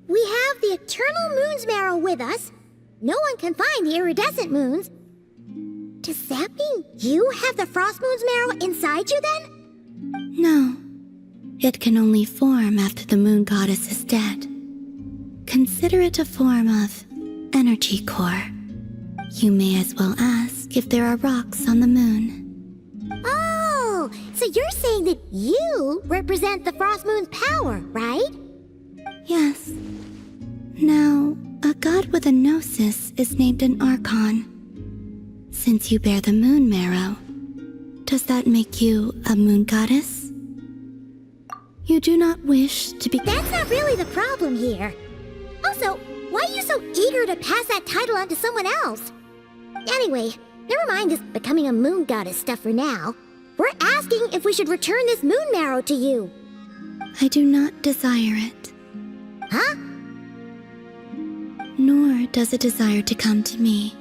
We have the Eternal Moon's marrow with us. No one can find the iridescent moons. Does that mean you have the Frost Moon's marrow inside you then? No. It can only form after the moon goddess is dead. Consider it a form of energy core. You may as well ask, ask if there are rocks on the moon. Oh, so you're saying that you represent the Frost Moon's power, right? Yes. Now, a god with a gnosis is named an Archon. Since you bear the moon marrow, does that make you a moon goddess? You do not wish to be— That's not really the problem here. Also, why are you so eager to pass that title on to someone else? Anyway, never mind this becoming a moon goddess stuff for now. We're asking if we should return this moon marrow to you. I do not desire it. Huh? Nor does it desire to come to me.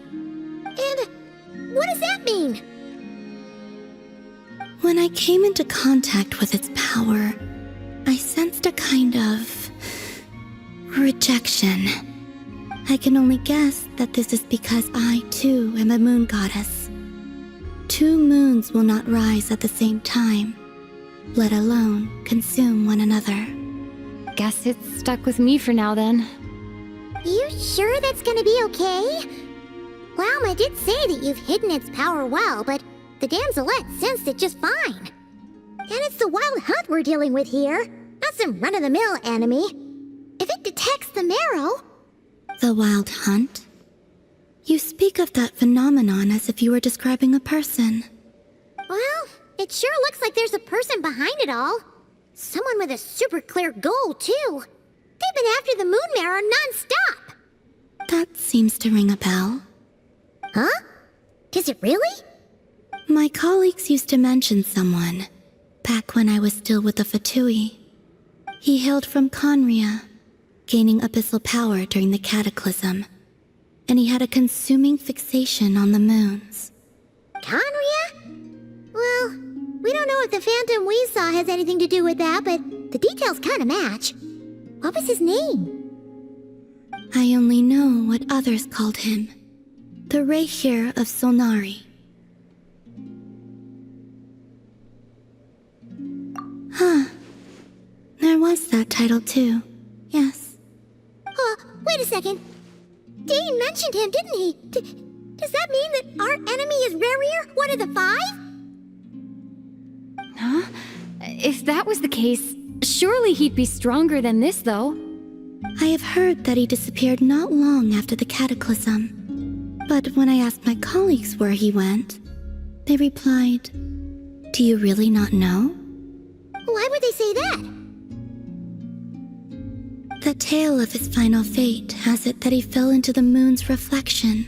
And what does that mean? When I came into contact with its power, I sensed a kind of rejection. I can only guess that this is because I, too, am a moon goddess. 2 moons will not rise at the same time, let alone consume one another. Guess it's stuck with me for now then. You sure that's gonna be okay? Lauma did say that you've hidden its power well, but the damselette sensed it just fine. And it's the wild hunt we're dealing with here, not some run-of-the-mill enemy. If it detects the marrow... The wild hunt? You speak of that phenomenon as if you were describing a person. Well, it sure looks like there's a person behind it all. Someone with a super clear goal, too. They've been after the moon marrow non-stop. That seems to ring a bell. Huh? Does it really? My colleagues used to mention someone, back when I was still with the Fatui. He hailed from Conria, gaining abyssal power during the Cataclysm, and he had a consuming fixation on the moons. Conria? Well, we don't know if the phantom we saw has anything to do with that, but the details kind of match. What was his name? I only know what others called him. The Rehir of Solnari. Huh. There was that title too. Yes. Wait a second. Dane mentioned him, didn't he? Does that mean that our enemy is Rarier, one of the 5? Huh? If that was the case, surely he'd be stronger than this, though. I have heard that he disappeared not long after the Cataclysm. But when I asked my colleagues where he went, they replied, "Do you really not know?" Why would they say that? The tale of his final fate has it that he fell into the moon's reflection,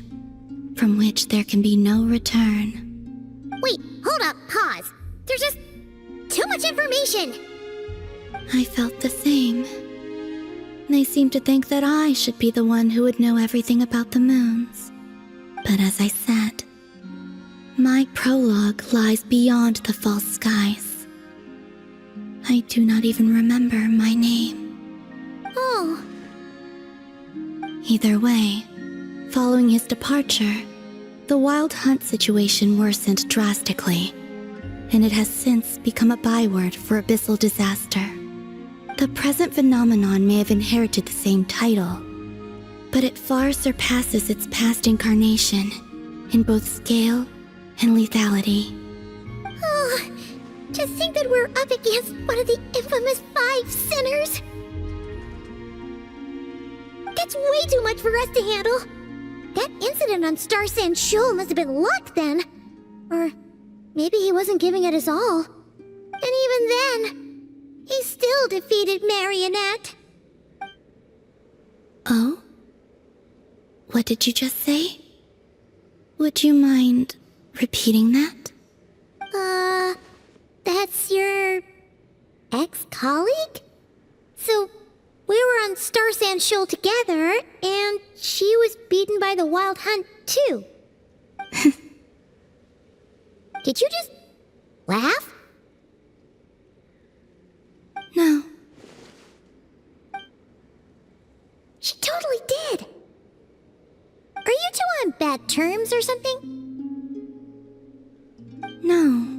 from which there can be no return. Wait, hold up, pause. There's just too much information. I felt the same. They seemed to think that I should be the one who would know everything about the moons. But as I said, my prologue lies beyond the false skies. I do not even remember my name. Oh. Either way, following his departure, the wild hunt situation worsened drastically, and it has since become a byword for abyssal disaster. The present phenomenon may have inherited the same title, but it far surpasses its past incarnation in both scale and lethality. Oh, to think that we're up against one of the infamous 5 sinners. That's way too much for us to handle. That incident on Star Sand Shoal must have been luck then. Or maybe he wasn't giving it his all. And even then, he still defeated Marionette. Oh? What did you just say? Would you mind repeating that? That's your ex-colleague? So, we were on Star Sand Shoal together, and she was beaten by the Wild Hunt, too. Did you just laugh? No. She totally did. Are you two on bad terms or something? No.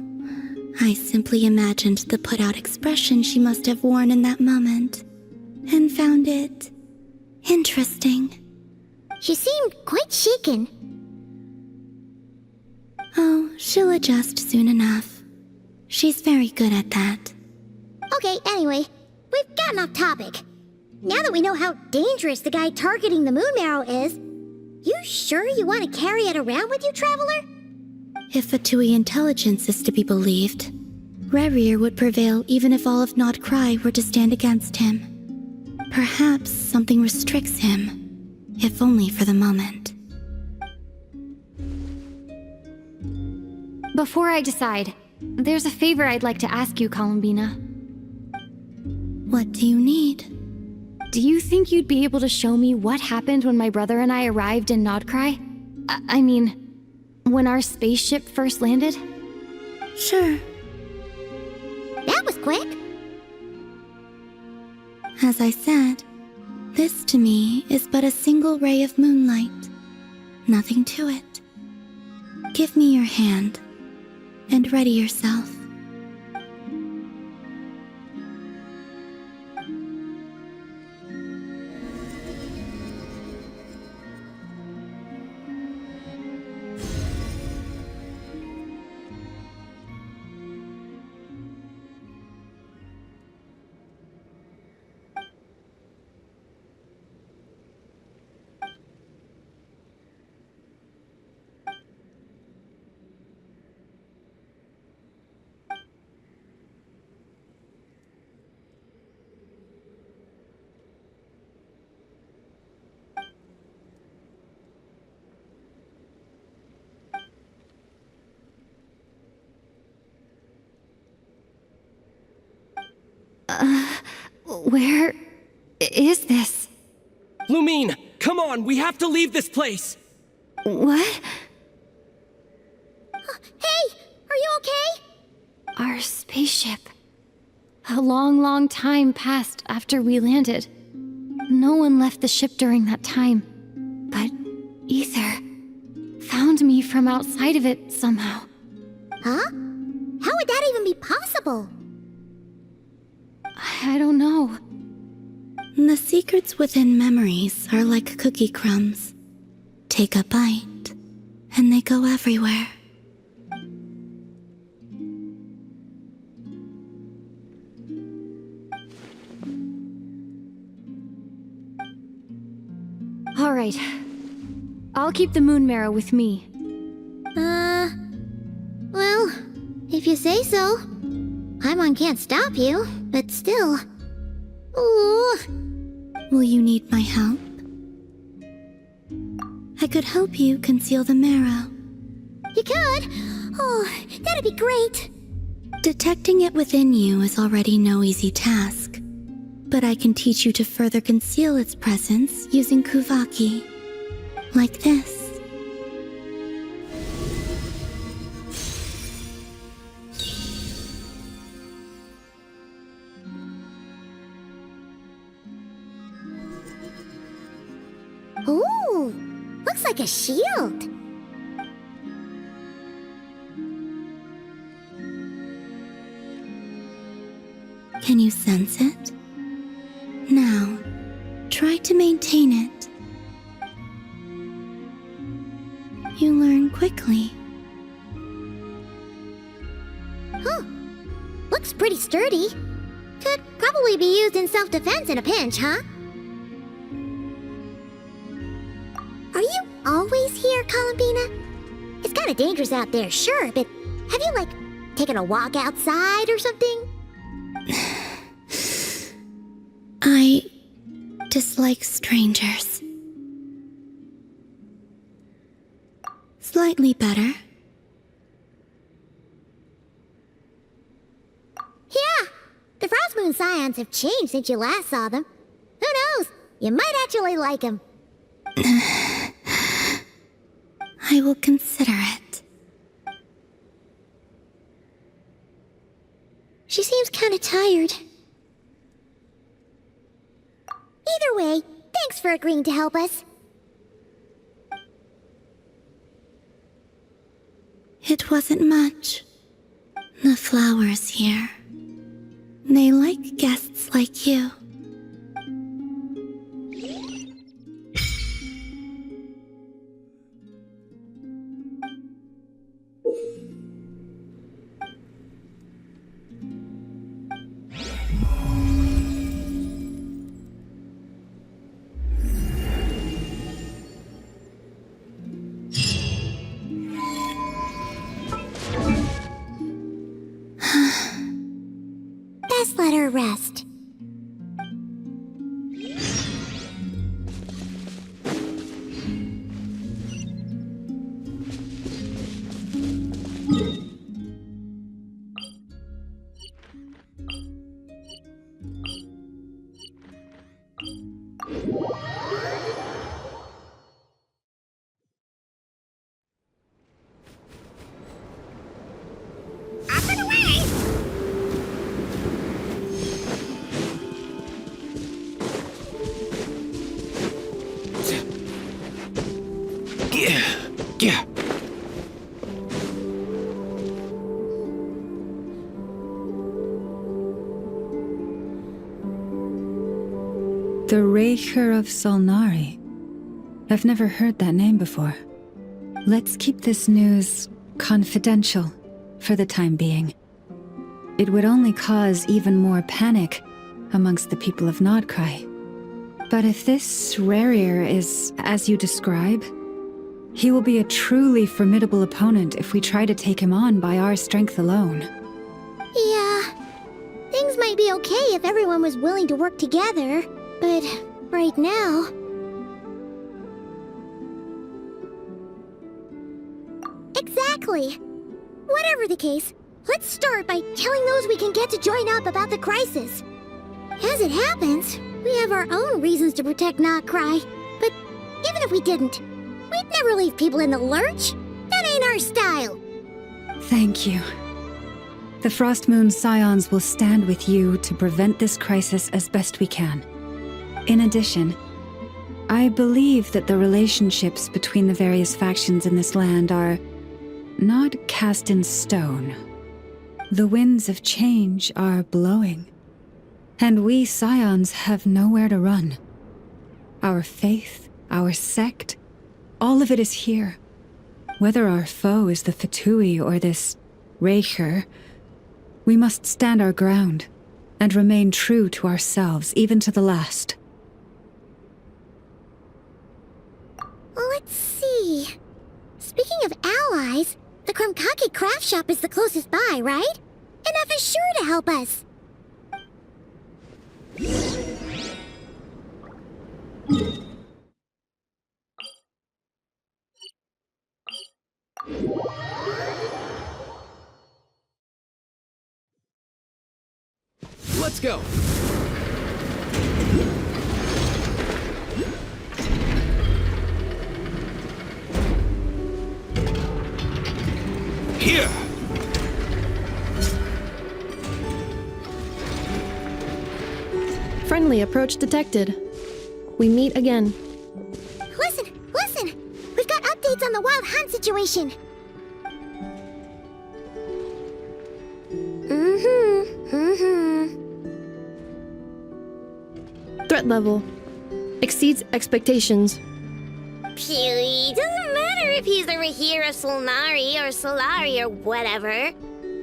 I simply imagined the put-out expression she must have worn in that moment, and found it interesting. She seemed quite shaken. She'll adjust soon enough. She's very good at that. Okay, anyway, we've gotten off topic. Now that we know how dangerous the guy targeting the moon marrow is, you sure you want to carry it around with you, Traveler? If Fatui intelligence is to be believed, Rerir would prevail even if all of Nod Krai were to stand against him. Perhaps something restricts him, if only for the moment. Before I decide, there's a favor I'd like to ask you, Columbina. What do you need? Do you think you'd be able to show me what happened when my brother and I arrived in Nodkrai? I mean, when our spaceship first landed? Sure. That was quick. As I said, this to me is but a single ray of moonlight. Nothing to it. Give me your hand, and ready yourself. Where is this? Lumine, come on, we have to leave this place! What? Hey, are you okay? Our spaceship. A long, long time passed after we landed. No one left the ship during that time. But Ether found me from outside of it somehow. Huh? How would that even be possible? I don't know. The secrets within memories are like cookie crumbs. Take a bite, and they go everywhere. All right. I'll keep the moon marrow with me. Well, if you say so. Paimon can't stop you, but still. Ooh. Will you need my help? I could help you conceal the marrow. You could? Oh, that'd be great. Detecting it within you is already no easy task, but I can teach you to further conceal its presence using Kuvaki. Like this. Ooh, looks like a shield. Can you sense it? Now, try to maintain it. You learn quickly. Huh. Looks pretty sturdy. Could probably be used in self-defense in a pinch, huh? Are you always here, Columbina? It's kinda dangerous out there, sure, but have you, taken a walk outside or something? I dislike strangers. Slightly better. Yeah, the Frost Moon Scions have changed since you last saw them. Who knows? You might actually like them. I will consider it. She seems kinda tired. Either way, thanks for agreeing to help us. It wasn't much. The flowers here. They like guests like you. proper rest. Yeah. The Raker of Solnari. I've never heard that name before. Let's keep this news confidential for the time being. It would only cause even more panic amongst the people of Nodkrai. But if this Rarir is as you describe, he will be a truly formidable opponent if we try to take him on by our strength alone. Yeah. Things might be okay if everyone was willing to work together, but right now... Exactly. Whatever the case, let's start by telling those we can get to join up about the crisis. As it happens, we have our own reasons to protect Nodkrai, but even if we didn't, we'd never leave people in the lurch. That ain't our style. Thank you. The Frostmoon Scions will stand with you to prevent this crisis as best we can. In addition, I believe that the relationships between the various factions in this land are not cast in stone. The winds of change are blowing, and we Scions have nowhere to run. Our faith, our sect, all of it is here. Whether our foe is the Fatui or this Raker, we must stand our ground and remain true to ourselves, even to the last. Let's see. Speaking of allies, the Krumkake craft shop is the closest by, right? And F is sure to help us. Let's go! Here! Friendly approach detected. We meet again. Listen! We've got updates on the Wild Hunt situation. Threat level exceeds expectations. Pewee, doesn't matter if he's the Rahira Solnari or Solari or whatever.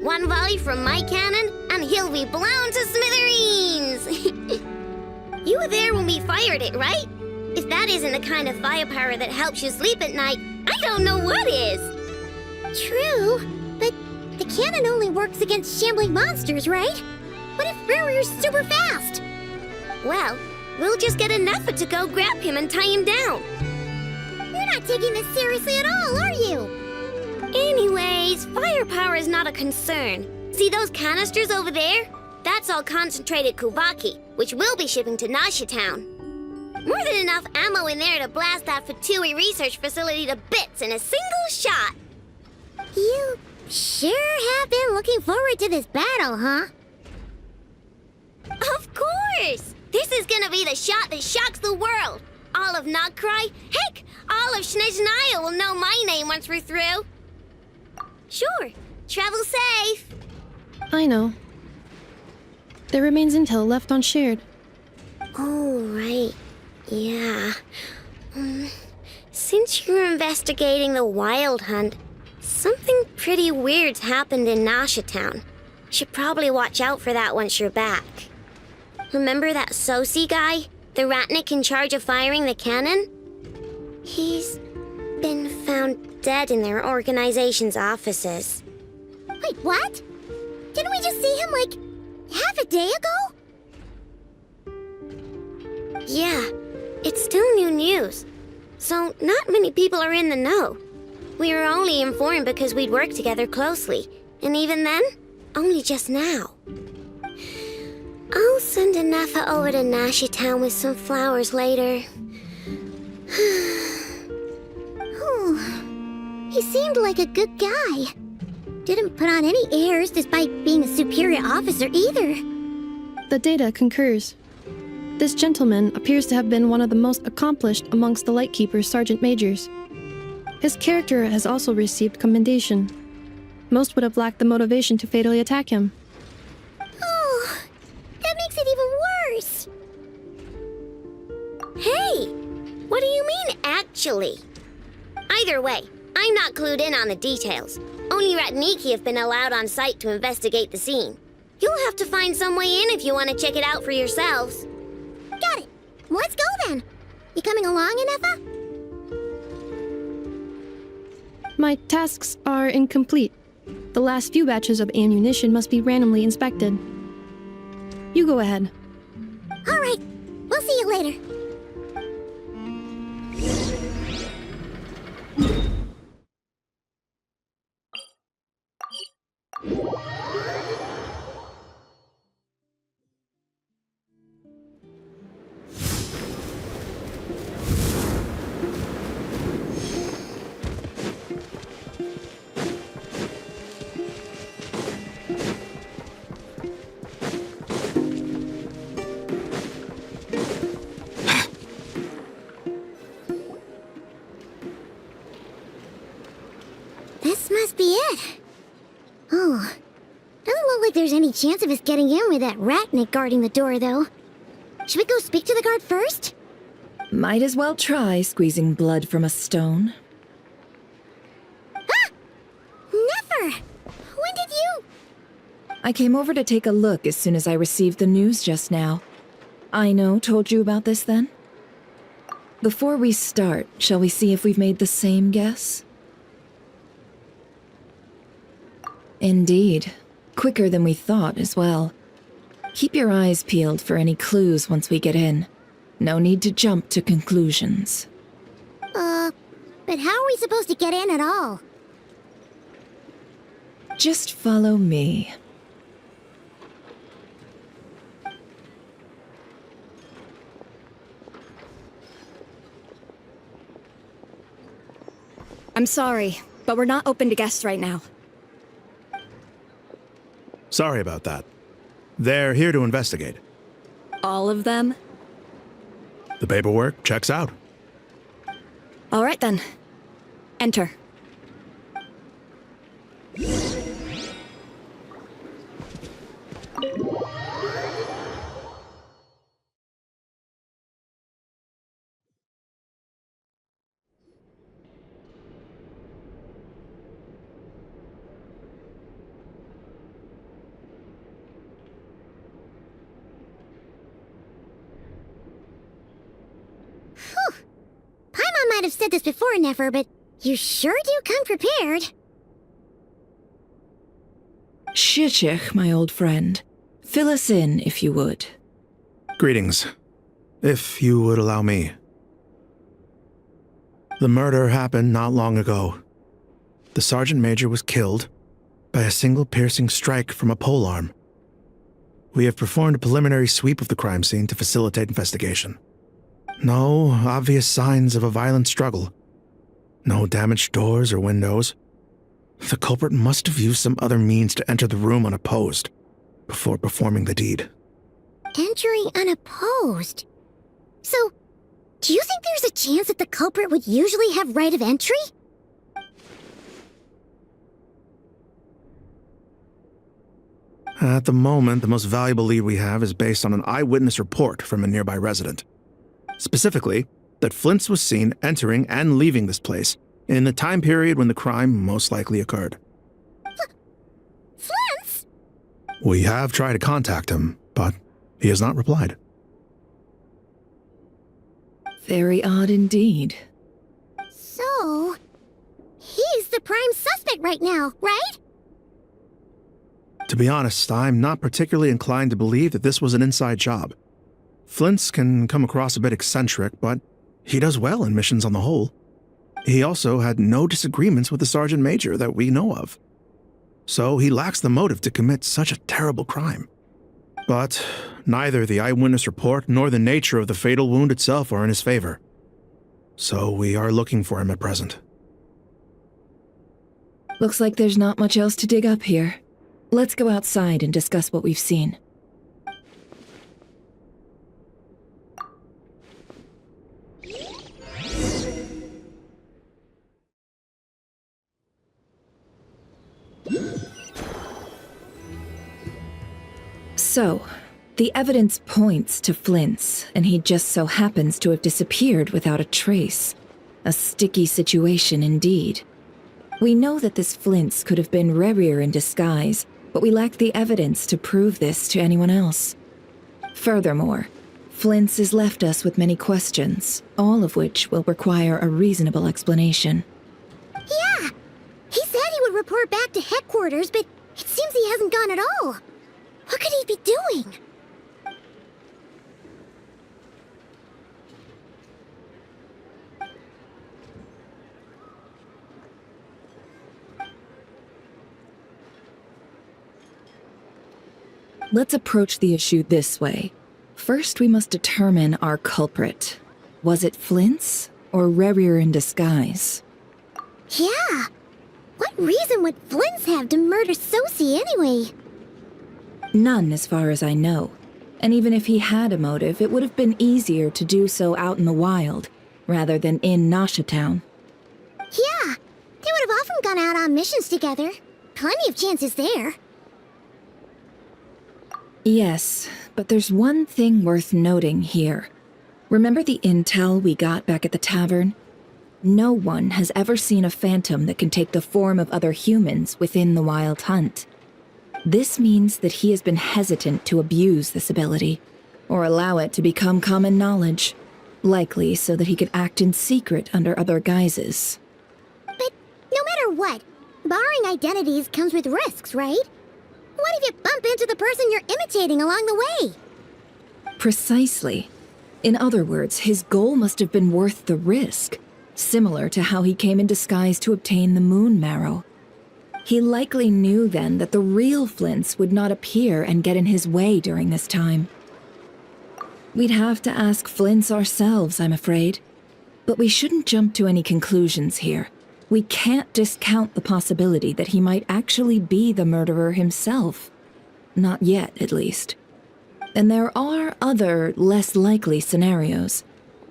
One volley from my cannon, and he'll be blown to smithereens! You were there when we fired it, right? If that isn't the kind of firepower that helps you sleep at night, I don't know what is! True, but the cannon only works against shambling monsters, right? What if Rarir's super fast? Well, we'll just get an effort to go grab him and tie him down. You're not taking this seriously at all, are you? Anyways, firepower is not a concern. See those canisters over there? That's all concentrated Kuvaki, which we'll be shipping to Nashitown. More than enough ammo in there to blast that Fatui research facility to bits in a single shot. You sure have been looking forward to this battle, huh? Of course! This is gonna be the shot that shocks the world. All of Nodkrai, heck, all of Snezhnaya will know my name once we're through. Sure, travel safe. I know. There remains intel left unshared. Oh, right. Yeah. Since you're investigating the Wild Hunt, something pretty weird's happened in Nashitown. Should probably watch out for that once you're back. Remember that Sosi guy? The Ratnik in charge of firing the cannon? He's been found dead in their organization's offices. Wait, what? Didn't we just see him, like, half a day ago? Yeah, it's still new news, so not many people are in the know. We were only informed because we'd worked together closely, and even then, only just now. I'll send Anafa over to Nashi Town with some flowers later. He seemed like a good guy. Didn't put on any airs despite being a superior officer either. The data concurs. This gentleman appears to have been one of the most accomplished amongst the Lightkeeper's sergeant majors. His character has also received commendation. Most would have lacked the motivation to fatally attack him. Oh, that makes it even worse. Hey, what do you mean, actually? Either way, I'm not clued in on the details. Only Ratniki have been allowed on site to investigate the scene. You'll have to find some way in if you want to check it out for yourselves. Got it. Let's go then. You coming along, Anafa? My tasks are incomplete. The last few batches of ammunition must be randomly inspected. You go ahead. All right. We'll see you later. This must be it. Oh, doesn't look like there's any chance of us getting in with that Ratnik guarding the door, though. Should we go speak to the guard first? Might as well try squeezing blood from a stone. Ah! Never! When did you... I came over to take a look as soon as I received the news just now. Aino told you about this then? Before we start, shall we see if we've made the same guess? Indeed. Quicker than we thought as well. Keep your eyes peeled for any clues once we get in. No need to jump to conclusions. But how are we supposed to get in at all? Just follow me. I'm sorry, but we're not open to guests right now. Sorry about that. They're here to investigate. All of them? The paperwork checks out. All right then. Enter. Paimon might have said this before, Nefer, but you sure do come prepared. Shishich, my old friend. Fill us in, if you would. Greetings. If you would allow me. The murder happened not long ago. The Sergeant Major was killed by a single piercing strike from a polearm. We have performed a preliminary sweep of the crime scene to facilitate investigation. No obvious signs of a violent struggle. No damaged doors or windows. The culprit must have used some other means to enter the room unopposed before performing the deed. Entering unopposed? So, do you think there's a chance that the culprit would usually have right of entry? At the moment, the most valuable lead we have is based on an eyewitness report from a nearby resident. Specifically, that Flint's was seen entering and leaving this place in the time period when the crime most likely occurred. Flint's? We have tried to contact him, but he has not replied. Very odd indeed. So, he's the prime suspect right now, right? To be honest, I'm not particularly inclined to believe that this was an inside job. Flint's can come across a bit eccentric, but he does well in missions on the whole. He also had no disagreements with the Sergeant Major that we know of. So he lacks the motive to commit such a terrible crime. But neither the eyewitness report nor the nature of the fatal wound itself are in his favor. So we are looking for him at present. Looks like there's not much else to dig up here. Let's go outside and discuss what we've seen. So, the evidence points to Flint's, and he just so happens to have disappeared without a trace. A sticky situation indeed. We know that this Flint's could have been Rerir in disguise, but we lack the evidence to prove this to anyone else. Furthermore, Flint's has left us with many questions, all of which will require a reasonable explanation. Yeah! He said he would report back to headquarters, but it seems he hasn't gone at all. What could he be doing? Let's approach the issue this way. First, we must determine our culprit. Was it Flint's or Rerir in disguise? Yeah! What reason would Flint's have to murder Sosie anyway? None, as far as I know. And even if he had a motive, it would have been easier to do so out in the wild, rather than in Nashatown. Yeah! They would have often gone out on missions together. Plenty of chances there. Yes, but there's one thing worth noting here. Remember the intel we got back at the tavern? No one has ever seen a phantom that can take the form of other humans within the Wild Hunt. This means that he has been hesitant to abuse this ability, or allow it to become common knowledge, likely so that he could act in secret under other guises. But no matter what, barring identities comes with risks, right? What if you bump into the person you're imitating along the way? Precisely. In other words, his goal must have been worth the risk, similar to how he came in disguise to obtain the moon marrow. He likely knew then that the real Flint's would not appear and get in his way during this time. We'd have to ask Flint's ourselves, I'm afraid. But we shouldn't jump to any conclusions here. We can't discount the possibility that he might actually be the murderer himself. Not yet, at least. And there are other, less likely scenarios.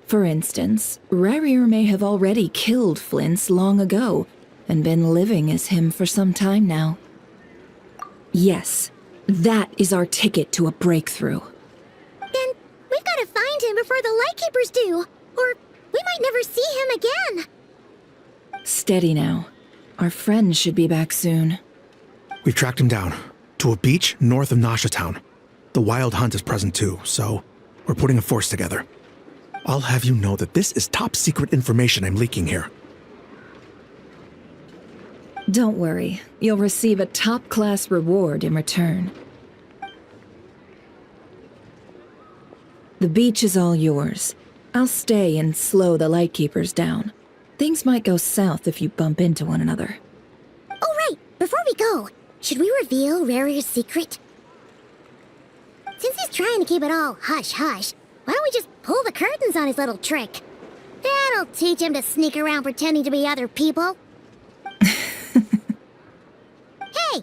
For instance, Rerir may have already killed Flint's long ago, and been living as him for some time now. Yes, that is our ticket to a breakthrough. Then we've got to find him before the Lightkeepers do, or we might never see him again. Steady now. Our friend should be back soon. We've tracked him down, to a beach north of Nashatown. The Wild Hunt is present too, so we're putting a force together. I'll have you know that this is top secret information I'm leaking here. Don't worry, you'll receive a top-class reward in return. The beach is all yours. I'll stay and slow the Lightkeepers down. Things might go south if you bump into one another. Oh right, before we go, should we reveal Rerir's secret? Since he's trying to keep it all hush-hush, why don't we just pull the curtains on his little trick? That'll teach him to sneak around pretending to be other people. Hey,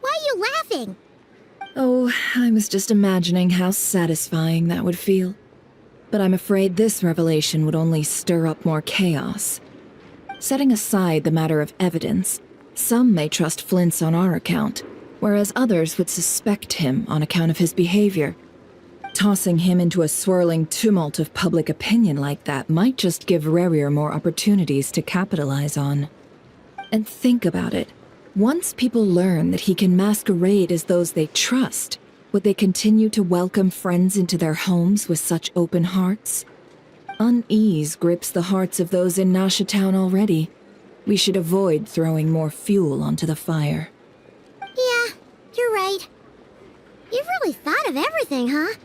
why are you laughing? Oh, I was just imagining how satisfying that would feel. But I'm afraid this revelation would only stir up more chaos. Setting aside the matter of evidence, some may trust Flint's on our account, whereas others would suspect him on account of his behavior. Tossing him into a swirling tumult of public opinion like that might just give Rerir more opportunities to capitalize on. And think about it. Once people learn that he can masquerade as those they trust, would they continue to welcome friends into their homes with such open hearts? Unease grips the hearts of those in Nashatown already. We should avoid throwing more fuel onto the fire. Yeah, you're right. You've really thought of everything, huh?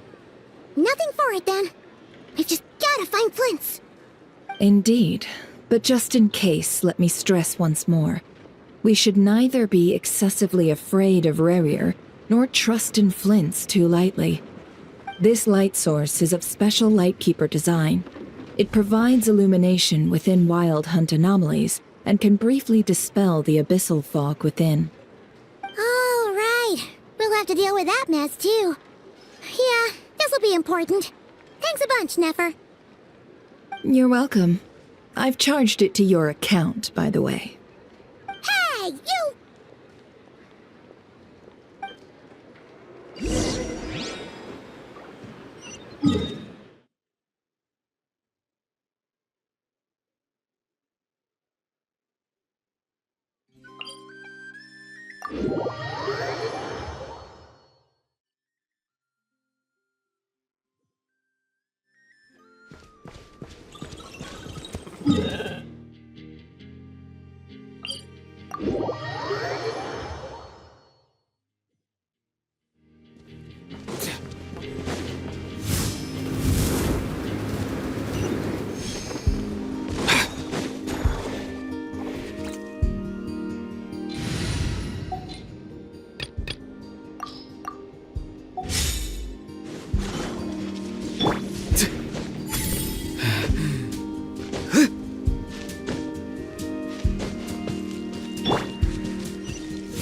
Nothing for it then. We've just gotta find Flints. Indeed. But just in case, let me stress once more. We should neither be excessively afraid of Rerir, nor trust in Flints too lightly. This light source is of special Lightkeeper design. It provides illumination within Wild Hunt anomalies, and can briefly dispel the abyssal fog within. Oh, right. We'll have to deal with that mess, too. Yeah, this'll be important. Thanks a bunch, Nefer. You're welcome. I've charged it to your account, by the way. Hey, you!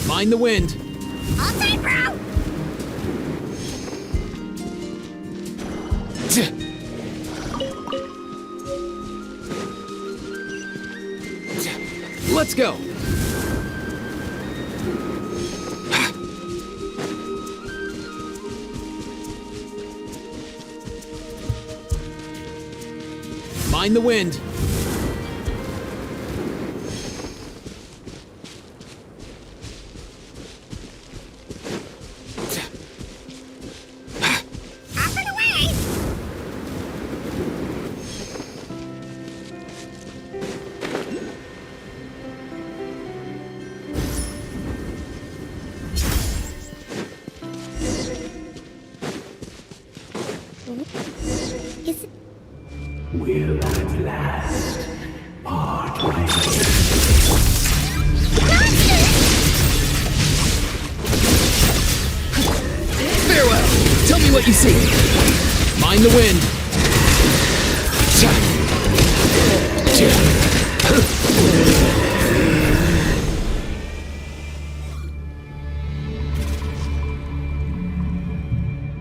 Mind the wind. All tight, bro! Let's go. Mind the wind. Will at last part ways. Farewell. Tell me what you see. Mind the wind.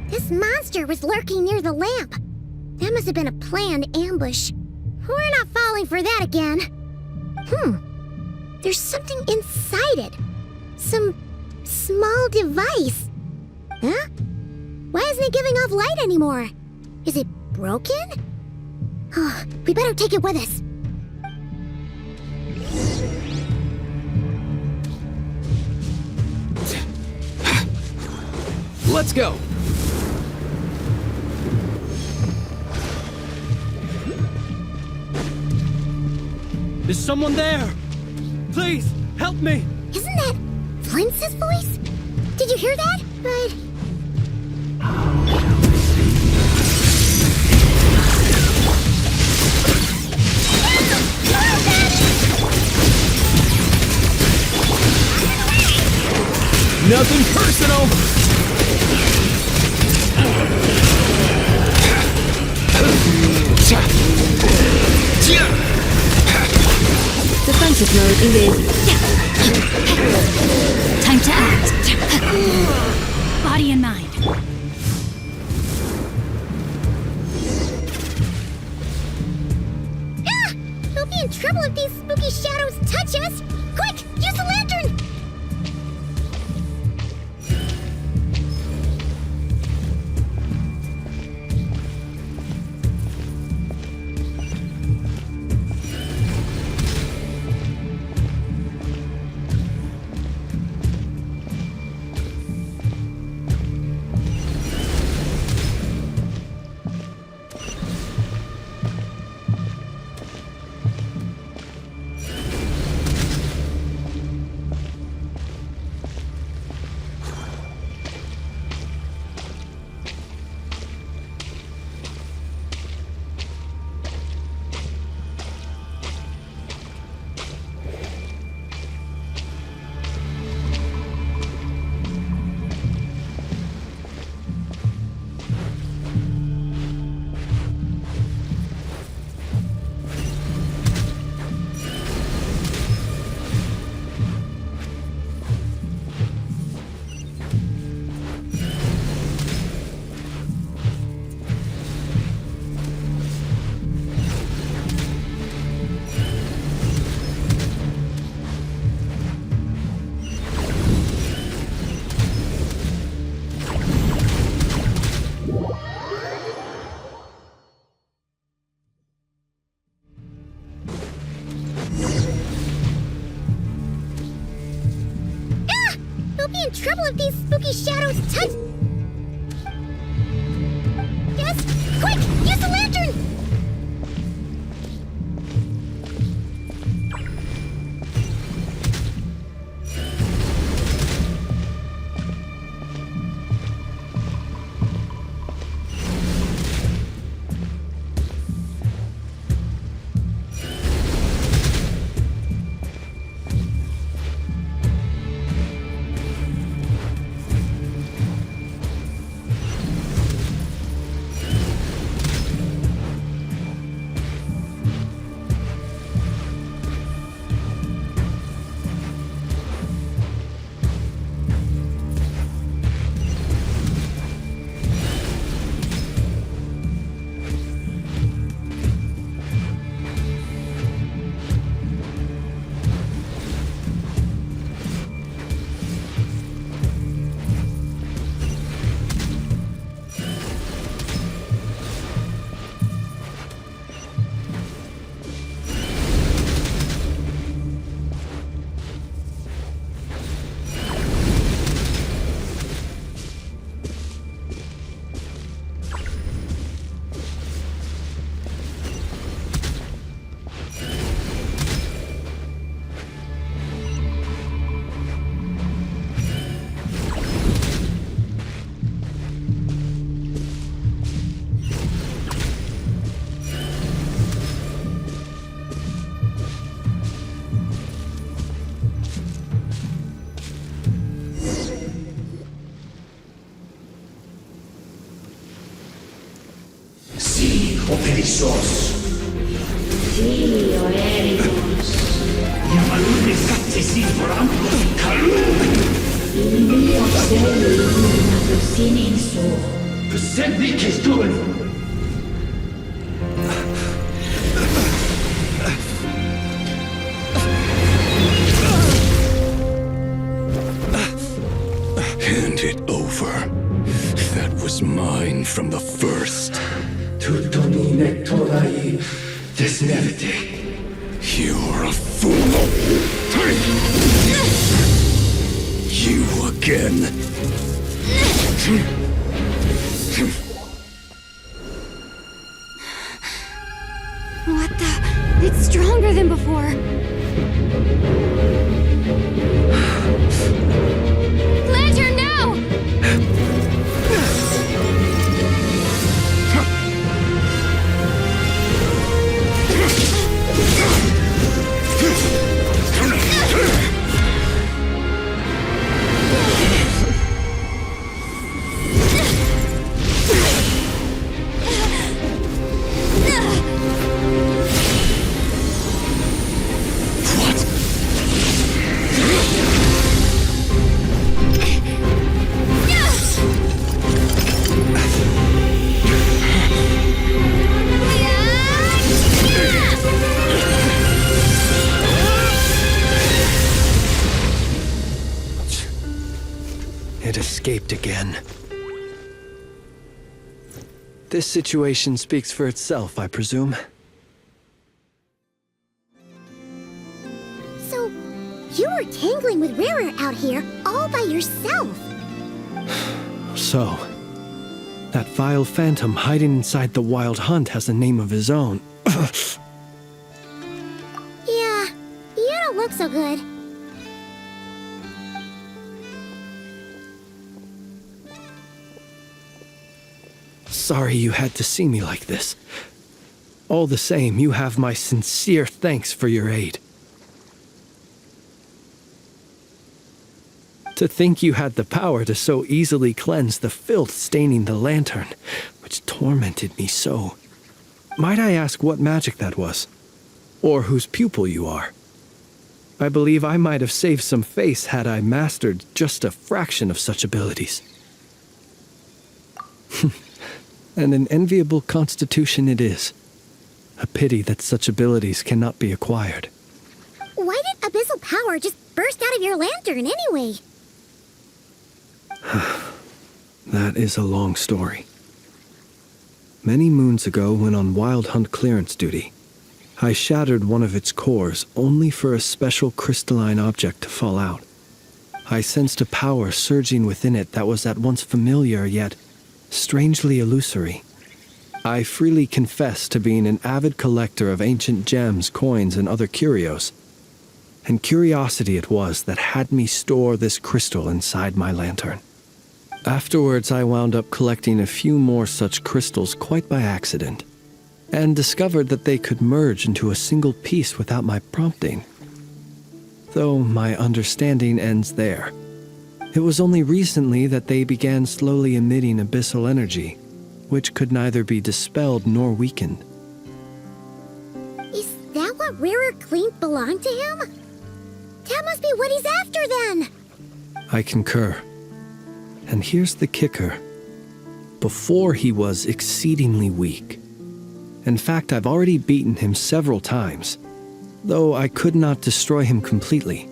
This monster was lurking near the lamp. That must have been a planned ambush. We're not falling for that again. There's something inside it. Some small device. Huh? Why isn't it giving off light anymore? Is it broken? Oh, we better take it with us. Let's go. Is someone there? Please, help me! Isn't that Flint's voice? Did you hear that? But... Nothing personal. Defensive mode engaged. Time to act. Body and mind. Ah! We'll be in trouble if these spooky shadows touch us! Quick, use the lantern! trouble if these spooky shadows touch... Yes? Quick! Use the lantern! Operissos. Filio eremos. Yamalune captesin vorambos calum. Ilmi obseri illuminato sininso. Persevi questur. Hand it over. That was mine from the first. Tutonine torai desnevite. You're a fool. You again. What the? It's stronger than before. Lantern now! It escaped again. This situation speaks for itself, I presume. So, you were tangling with Rarer out here all by yourself. So, that vile phantom hiding inside the Wild Hunt has a name of his own. Yeah, you don't look so good. Sorry you had to see me like this. All the same, you have my sincere thanks for your aid. To think you had the power to so easily cleanse the filth staining the lantern, which tormented me so. Might I ask what magic that was? Or whose pupil you are? I believe I might have saved some face had I mastered just a fraction of such abilities. And an enviable constitution it is. A pity that such abilities cannot be acquired. Why did abyssal power just burst out of your lantern anyway? That is a long story. Many moons ago, when on Wild Hunt clearance duty, I shattered one of its cores only for a special crystalline object to fall out. I sensed a power surging within it that was at once familiar yet strangely illusory. I freely confess to being an avid collector of ancient gems, coins, and other curios. And curiosity it was that had me store this crystal inside my lantern. Afterwards, I wound up collecting a few more such crystals quite by accident, and discovered that they could merge into a single piece without my prompting. Though my understanding ends there. It was only recently that they began slowly emitting abyssal energy, which could neither be dispelled nor weakened. Is that what rarer clean belonged to him? That must be what he's after then! I concur. And here's the kicker. Before he was exceedingly weak. In fact, I've already beaten him several times, though I could not destroy him completely.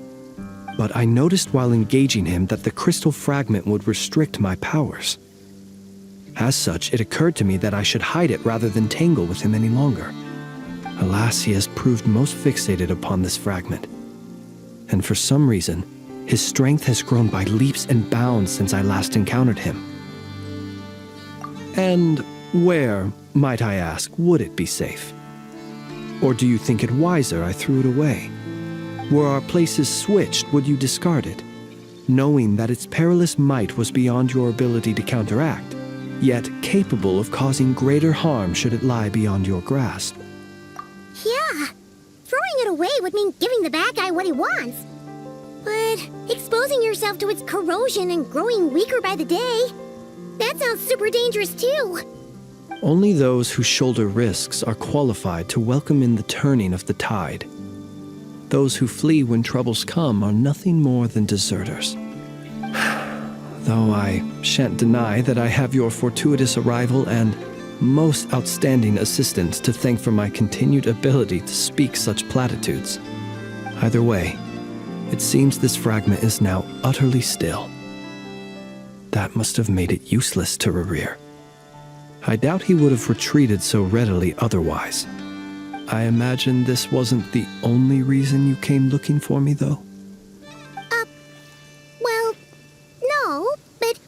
But I noticed while engaging him that the crystal fragment would restrict my powers. As such, it occurred to me that I should hide it rather than tangle with him any longer. Alas, he has proved most fixated upon this fragment. And for some reason, his strength has grown by leaps and bounds since I last encountered him. And where, might I ask, would it be safe? Or do you think it wiser I threw it away? Were our places switched, would you discard it, knowing that its perilous might was beyond your ability to counteract, yet capable of causing greater harm should it lie beyond your grasp? Yeah, throwing it away would mean giving the bad guy what he wants. But exposing yourself to its corrosion and growing weaker by the day, that sounds super dangerous too. Only those who shoulder risks are qualified to welcome in the turning of the tide. Those who flee when troubles come are nothing more than deserters. Though I shan't deny that I have your fortuitous arrival and most outstanding assistance to thank for my continued ability to speak such platitudes. Either way, it seems this fragment is now utterly still. That must have made it useless to Rerir. I doubt he would have retreated so readily otherwise. I imagine this wasn't the only reason you came looking for me, though? Well, no, but...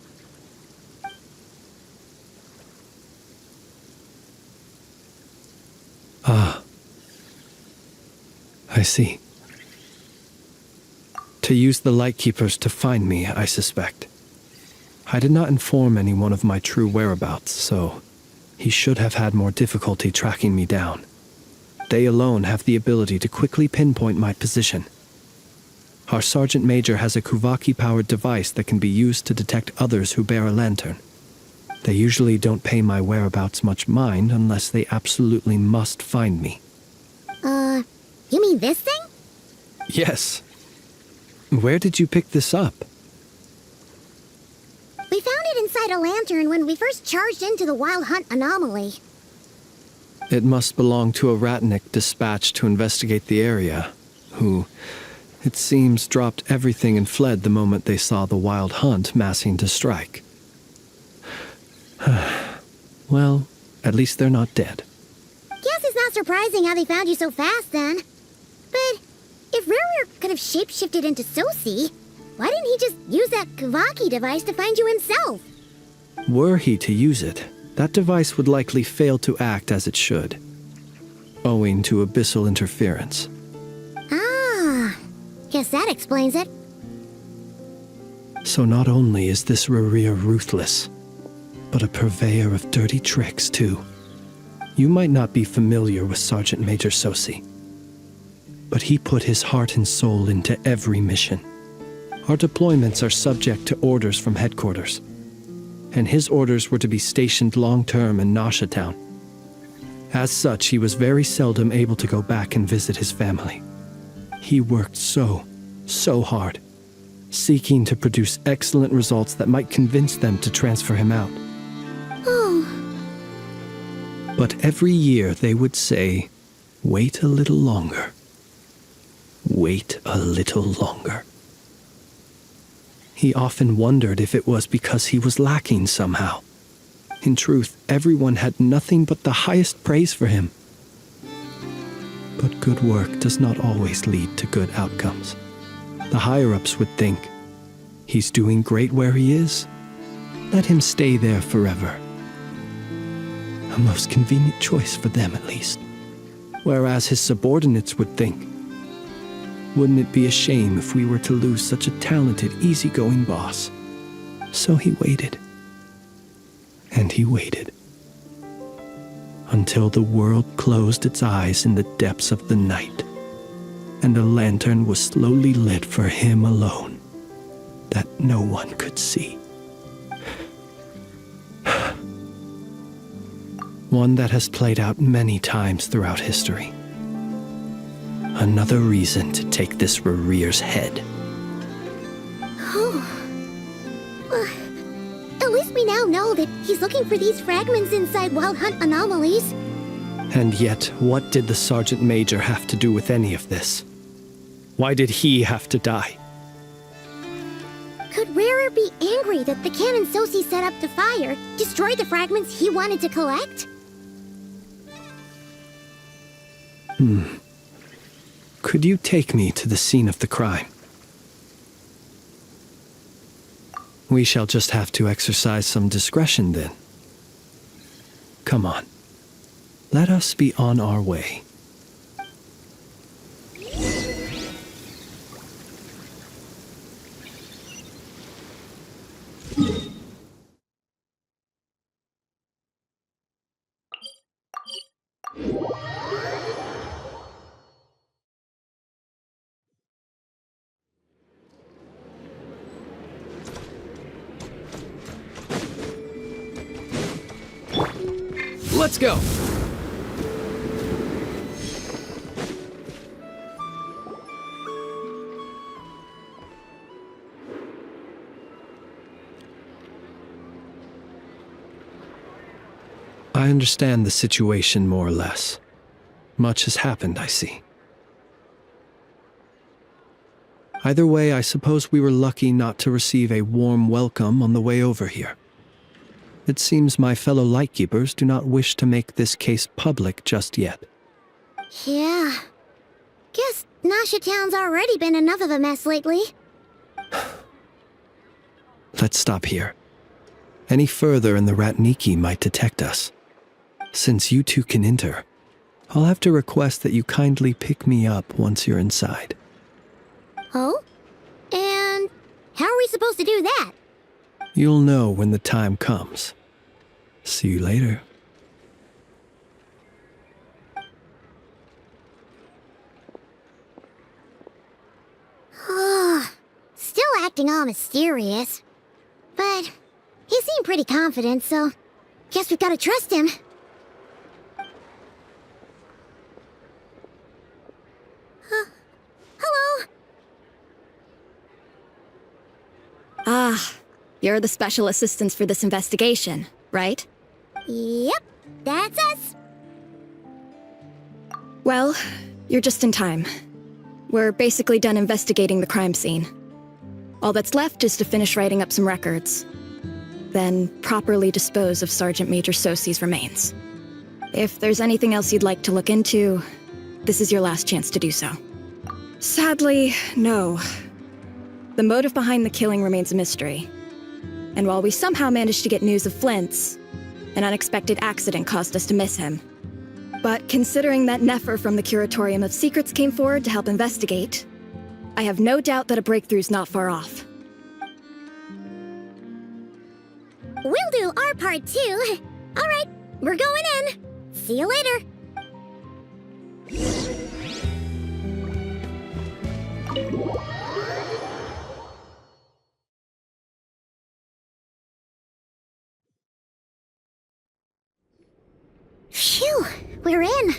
Ah. I see. To use the Lightkeepers to find me, I suspect. I did not inform anyone of my true whereabouts, so he should have had more difficulty tracking me down. They alone have the ability to quickly pinpoint my position. Our Sergeant Major has a Kuvaki-powered device that can be used to detect others who bear a lantern. They usually don't pay my whereabouts much mind unless they absolutely must find me. You mean this thing? Yes. Where did you pick this up? We found it inside a lantern when we first charged into the Wild Hunt anomaly. It must belong to a Ratnik dispatched to investigate the area, who, it seems, dropped everything and fled the moment they saw the Wild Hunt massing to strike. Well, at least they're not dead. Guess it's not surprising how they found you so fast, then. But if Rerir could have shapeshifted into Sosi, why didn't he just use that Kuvaki device to find you himself? Were he to use it, that device would likely fail to act as it should, owing to abyssal interference. Ah, guess that explains it. So not only is this Rerir ruthless, but a purveyor of dirty tricks, too. You might not be familiar with Sergeant Major Sosi, but he put his heart and soul into every mission. Our deployments are subject to orders from headquarters, and his orders were to be stationed long-term in Nasha Town. As such, he was very seldom able to go back and visit his family. He worked so hard, seeking to produce excellent results that might convince them to transfer him out. Oh. But every year they would say, "Wait a little longer. Wait a little longer." He often wondered if it was because he was lacking somehow. In truth, everyone had nothing but the highest praise for him. But good work does not always lead to good outcomes. The higher-ups would think, He's doing great where he is. Let him stay there forever. A most convenient choice for them, at least. Whereas his subordinates would think, wouldn't it be a shame if we were to lose such a talented, easygoing boss? So he waited. And he waited. Until the world closed its eyes in the depths of the night, and a lantern was slowly lit for him alone, that no one could see. One that has played out many times throughout history. Another reason to take this Rereer's head. Oh. At least we now know that he's looking for these fragments inside Wild Hunt anomalies. And yet, what did the Sergeant Major have to do with any of this? Why did he have to die? Could Rarer be angry that the cannon Sosi set up to fire destroyed the fragments he wanted to collect? Could you take me to the scene of the crime? We shall just have to exercise some discretion then. Come on. Let us be on our way. Let's go! I understand the situation more or less. Much has happened, I see. Either way, I suppose we were lucky not to receive a warm welcome on the way over here. It seems my fellow Lightkeepers do not wish to make this case public just yet. Yeah. Guess Nasha Town's already been enough of a mess lately. Let's stop here. Any further and the Ratniki might detect us. Since you two can enter, I'll have to request that you kindly pick me up once you're inside. Oh? And how are we supposed to do that? You'll know when the time comes. See you later. Still acting all mysterious. But he seemed pretty confident, so guess we've got to trust him. Hello? Ah, you're the special assistants for this investigation, right? Yep, that's us. Well, you're just in time. We're basically done investigating the crime scene. All that's left is to finish writing up some records. Then properly dispose of Sergeant Major Sosi's remains. If there's anything else you'd like to look into, this is your last chance to do so. Sadly, no. The motive behind the killing remains a mystery. And while we somehow managed to get news of Flint's, an unexpected accident caused us to miss him. But considering that Nefer from the Curatorium of Secrets came forward to help investigate, I have no doubt that a breakthrough's not far off. We'll do our part too. All right, we're going in. See you later. Phew, we're in.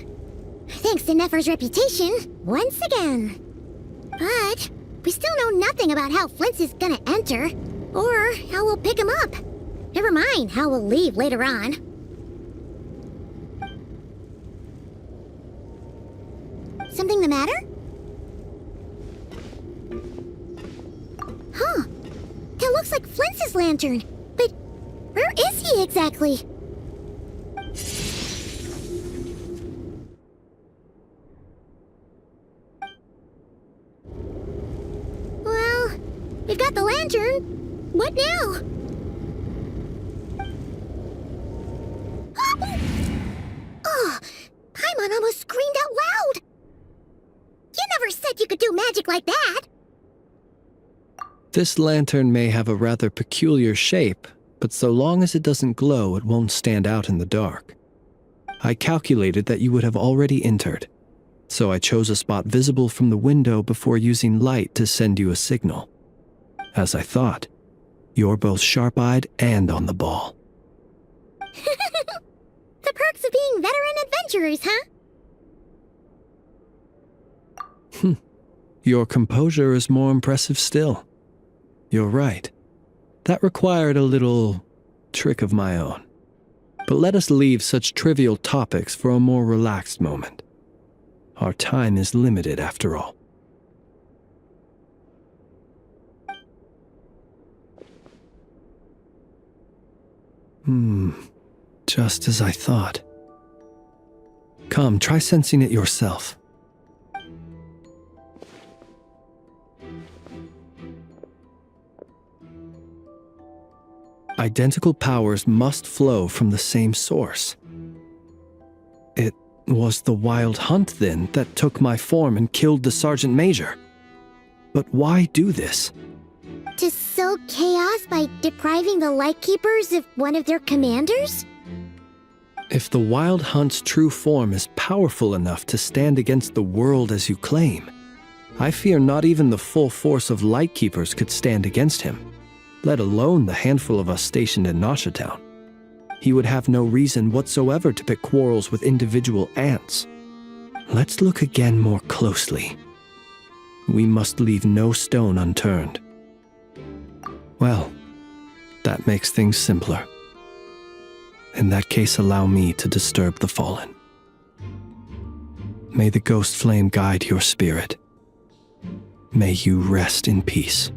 Thanks to Nefer's reputation, once again. But we still know nothing about how Flint's is gonna enter, or how we'll pick him up. Never mind how we'll leave later on. Something the matter? Huh. That looks like Flint's lantern. But where is he exactly? Well, we've got the lantern, What now? Oh, Paimon almost screamed out loud! You never said you could do magic like that! This lantern may have a rather peculiar shape, but so long as it doesn't glow, it won't stand out in the dark. I calculated that you would have already entered, so I chose a spot visible from the window before using light to send you a signal. As I thought, you're both sharp-eyed and on the ball. The perks of being veteran adventurers, huh? Your composure is more impressive still. You're right. That required a little trick of my own. But let us leave such trivial topics for a more relaxed moment. Our time is limited after all. Just as I thought. Come, try sensing it yourself. Identical powers must flow from the same source. It was the wild hunt, then, that took my form and killed the Sergeant Major. But why do this? To sow chaos by depriving the Lightkeepers of one of their commanders? If the Wild Hunt's true form is powerful enough to stand against the world as you claim, I fear not even the full force of Lightkeepers could stand against him, let alone the handful of us stationed in Nashatown. He would have no reason whatsoever to pick quarrels with individual ants. Let's look again more closely. We must leave no stone unturned. Well, that makes things simpler. In that case, allow me to disturb the fallen. May the ghost flame guide your spirit. May you rest in peace.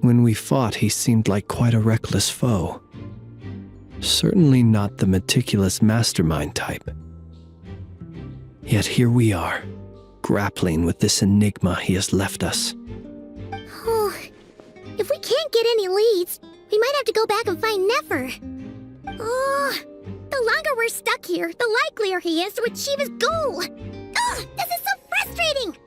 When we fought, he seemed like quite a reckless foe. Certainly not the meticulous mastermind type. Yet here we are, grappling with this enigma he has left us. Oh, if we can't get any leads, we might have to go back and find Nefer. Oh, the longer we're stuck here, the likelier he is to achieve his goal. Ugh, this is so frustrating!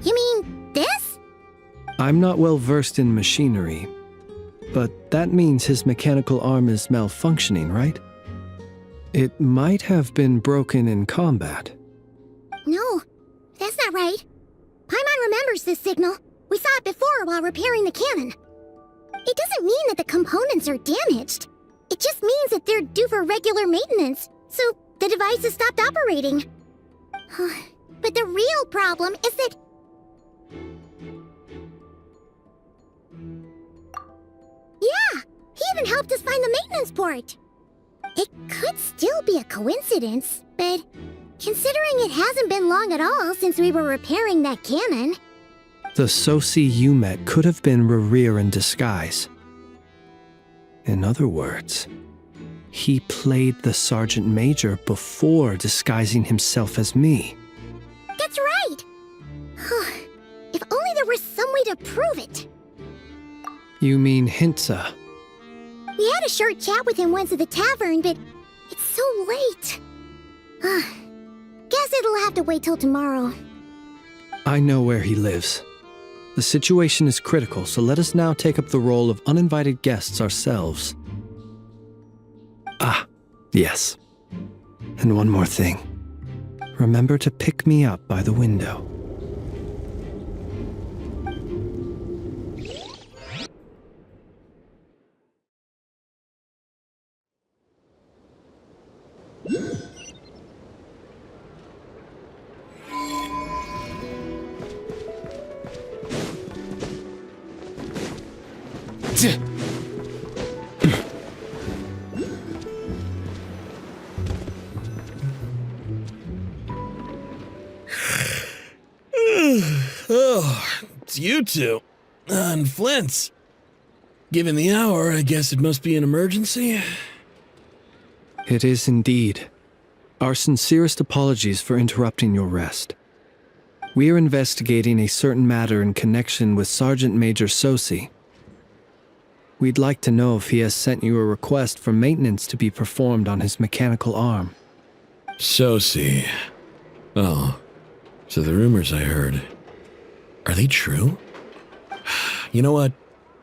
You mean this? I'm not well versed in machinery, but that means his mechanical arm is malfunctioning, right? It might have been broken in combat. No, that's not right. Paimon remembers this signal. We saw it before while repairing the cannon. It doesn't mean that the components are damaged. It just means that they're due for regular maintenance, so the device has stopped operating. But the real problem is that... Yeah, he even helped us find the maintenance port. It could still be a coincidence, but considering it hasn't been long at all since we were repairing that cannon... The Soci you met could have been Rerir in disguise. In other words, he played the Sergeant Major before disguising himself as me. That's right! If only there were some way to prove it. You mean Hintsa? We had a short chat with him once at the tavern, but it's so late. Guess it'll have to wait till tomorrow. I know where he lives. The situation is critical, so let us now take up the role of uninvited guests ourselves. Ah, yes. And one more thing. Remember to pick me up by the window. it's you two. And Flint's. Given the hour, I guess it must be an emergency. It is indeed. Our sincerest apologies for interrupting your rest. We are investigating a certain matter in connection with Sergeant Major Sosi. We'd like to know if he has sent you a request for maintenance to be performed on his mechanical arm. Sosi. Oh, so the rumors I heard, are they true? You know what?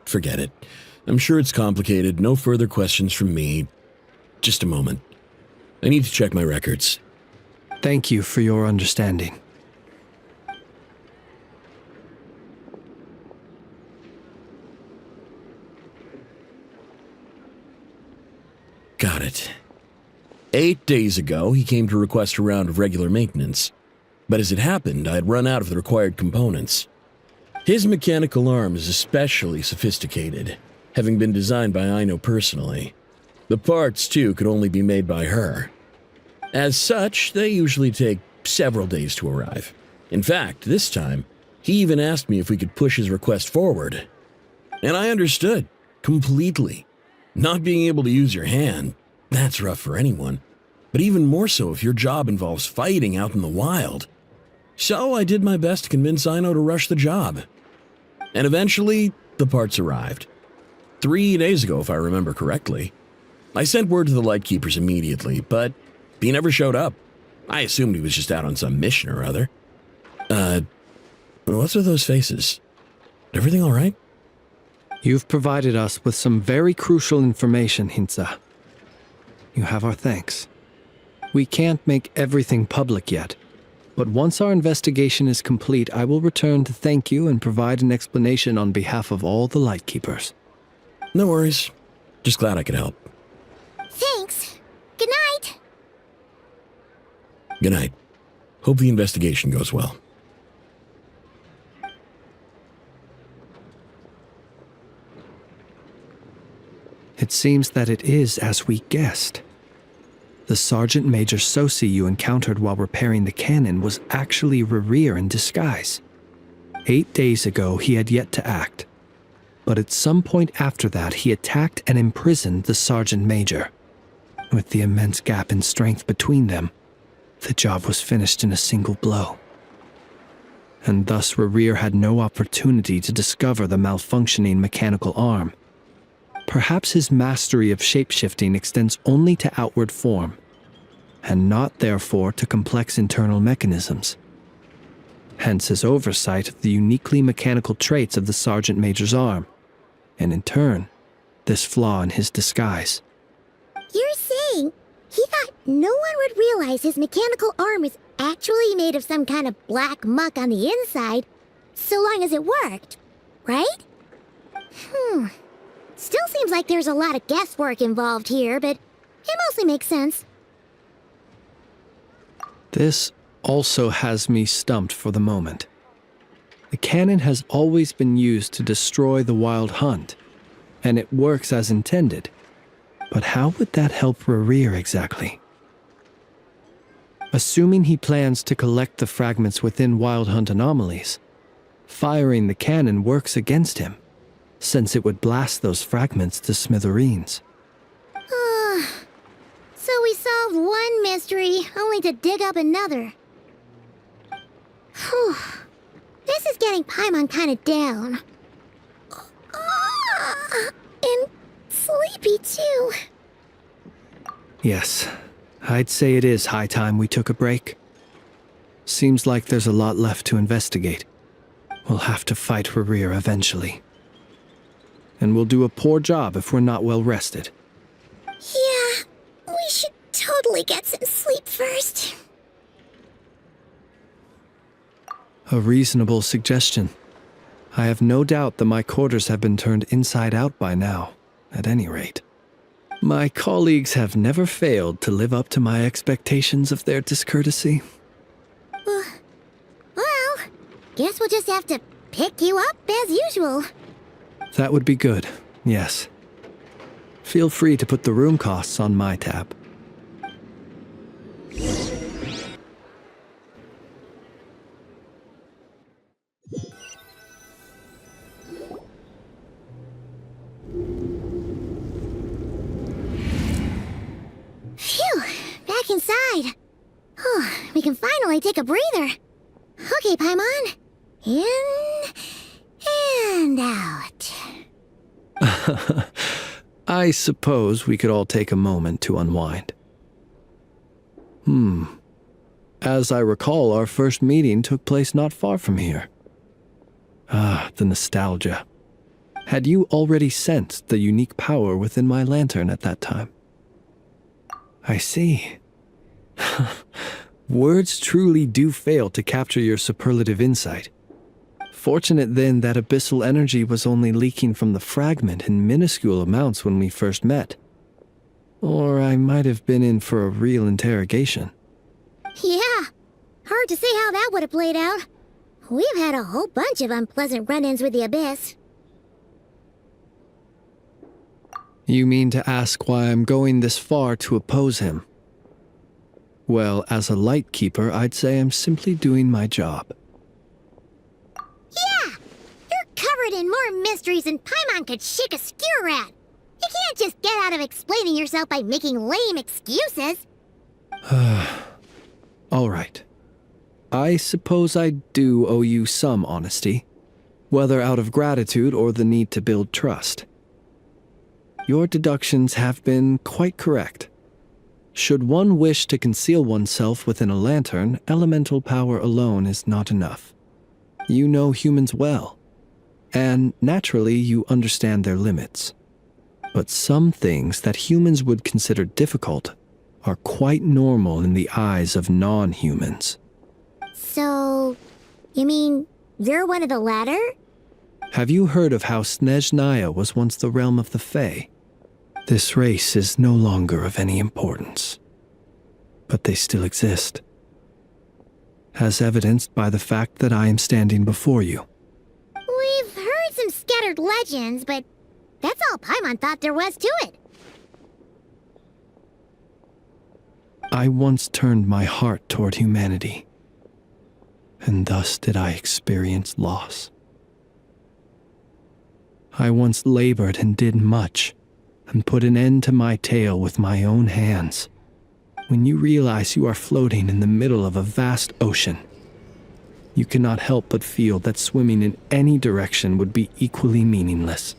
Forget it. I'm sure it's complicated. No further questions from me. Just a moment. I need to check my records. Thank you for your understanding. Got it. 8 days ago, he came to request a round of regular maintenance. But as it happened, I had run out of the required components. His mechanical arm is especially sophisticated, having been designed by Aino personally. The parts, too, could only be made by her. As such, they usually take several days to arrive. In fact, this time, he even asked me if we could push his request forward. And I understood, completely. Not being able to use your hand, that's rough for anyone. But even more so if your job involves fighting out in the wild. So I did my best to convince Aino to rush the job. And eventually, the parts arrived. 3 days ago, if I remember correctly. I sent word to the Lightkeepers immediately, but he never showed up. I assumed he was just out on some mission or other. What's with those faces? Everything all right? You've provided us with some very crucial information, Hintsa. You have our thanks. We can't make everything public yet, but once our investigation is complete, I will return to thank you and provide an explanation on behalf of all the Lightkeepers. No worries. Just glad I could help. Thanks. Good night. Good night. Hope the investigation goes well. It seems that it is as we guessed. The Sergeant Major Sosi you encountered while repairing the cannon was actually Rerir in disguise. 8 days ago, he had yet to act. But at some point after that, he attacked and imprisoned the Sergeant Major. With the immense gap in strength between them, the job was finished in a single blow. And thus Rerir had no opportunity to discover the malfunctioning mechanical arm. Perhaps his mastery of shapeshifting extends only to outward form, and not therefore to complex internal mechanisms. Hence his oversight of the uniquely mechanical traits of the Sergeant Major's arm, and in turn, this flaw in his disguise. You're saying he thought no one would realize his mechanical arm is actually made of some kind of black muck on the inside, so long as it worked, right? Still seems like there's a lot of guesswork involved here, but it mostly makes sense. This also has me stumped for the moment. The cannon has always been used to destroy the wild hunt, and it works as intended. But how would that help Rerir exactly? Assuming he plans to collect the fragments within wild hunt anomalies, firing the cannon works against him, since it would blast those fragments to smithereens. So we solved one mystery, only to dig up another. Whew. This is getting Paimon kind of down. And sleepy too. Yes, I'd say it is high time we took a break. Seems like there's a lot left to investigate. We'll have to fight Rerir eventually. And we'll do a poor job if we're not well rested. Yeah, we should totally get some sleep first. A reasonable suggestion. I have no doubt that my quarters have been turned inside out by now, at any rate. My colleagues have never failed to live up to my expectations of their discourtesy. Well, guess we'll just have to pick you up as usual. That would be good, yes. Feel free to put the room costs on my tab. take a breather. Okay, Paimon. In and out. I suppose we could all take a moment to unwind. As I recall, our first meeting took place not far from here. Ah, the nostalgia. Had you already sensed the unique power within my lantern at that time? I see. Words truly do fail to capture your superlative insight. Fortunate then that abyssal energy was only leaking from the fragment in minuscule amounts when we first met. Or I might have been in for a real interrogation. Yeah, hard to say how that would have played out. We've had a whole bunch of unpleasant run-ins with the Abyss. You mean to ask why I'm going this far to oppose him? Well, as a light keeper, I'd say I'm simply doing my job. Yeah! You're covered in more mysteries than Paimon could shake a skewer at. You can't just get out of explaining yourself by making lame excuses. All right. I suppose I do owe you some honesty, whether out of gratitude or the need to build trust. Your deductions have been quite correct. Should one wish to conceal oneself within a lantern, elemental power alone is not enough. You know humans well, and naturally you understand their limits. But some things that humans would consider difficult are quite normal in the eyes of non-humans. So, you mean you're one of the latter? Have you heard of how Snezhnaya was once the realm of the Fae? This race is no longer of any importance, but they still exist, as evidenced by the fact that I am standing before you. We've heard some scattered legends, but that's all Paimon thought there was to it. I once turned my heart toward humanity, and thus did I experience loss. I once labored and did much, and put an end to my tale with my own hands. When you realize you are floating in the middle of a vast ocean, you cannot help but feel that swimming in any direction would be equally meaningless.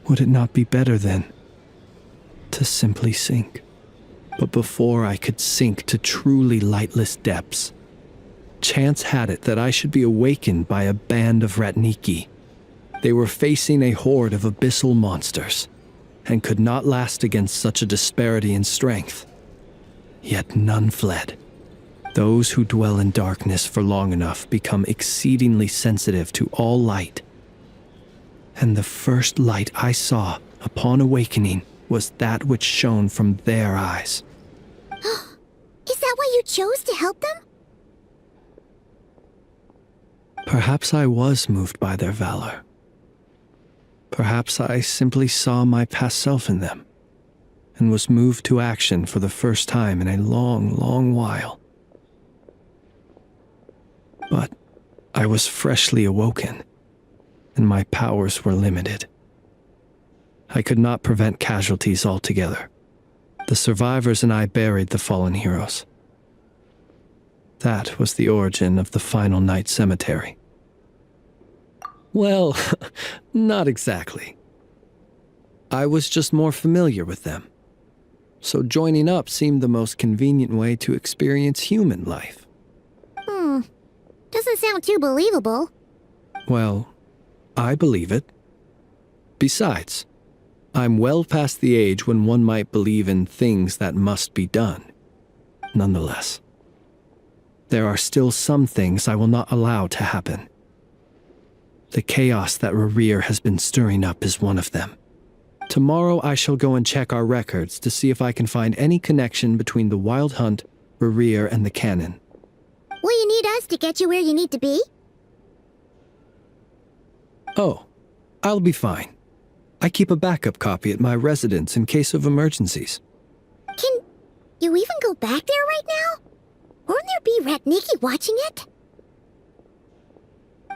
Would it not be better, then, to simply sink? But before I could sink to truly lightless depths, chance had it that I should be awakened by a band of Ratniki. They were facing a horde of abyssal monsters, and could not last against such a disparity in strength. Yet none fled. Those who dwell in darkness for long enough become exceedingly sensitive to all light. And the first light I saw upon awakening was that which shone from their eyes. Is that why you chose to help them? Perhaps I was moved by their valor. Perhaps I simply saw my past self in them, and was moved to action for the first time in a long, long while. But I was freshly awoken, and my powers were limited. I could not prevent casualties altogether. The survivors and I buried the fallen heroes. That was the origin of the Final Night Cemetery. Well, not exactly. I was just more familiar with them, so joining up seemed the most convenient way to experience human life. Doesn't sound too believable. Well, I believe it. Besides, I'm well past the age when one might believe in things that must be done. Nonetheless, there are still some things I will not allow to happen. The chaos that Rerir has been stirring up is one of them. Tomorrow I shall go and check our records to see if I can find any connection between the Wild Hunt, Rerir, and the Cannon. Will you need us to get you where you need to be? Oh, I'll be fine. I keep a backup copy at my residence in case of emergencies. Can you even go back there right now? Won't there be Ratniki watching it?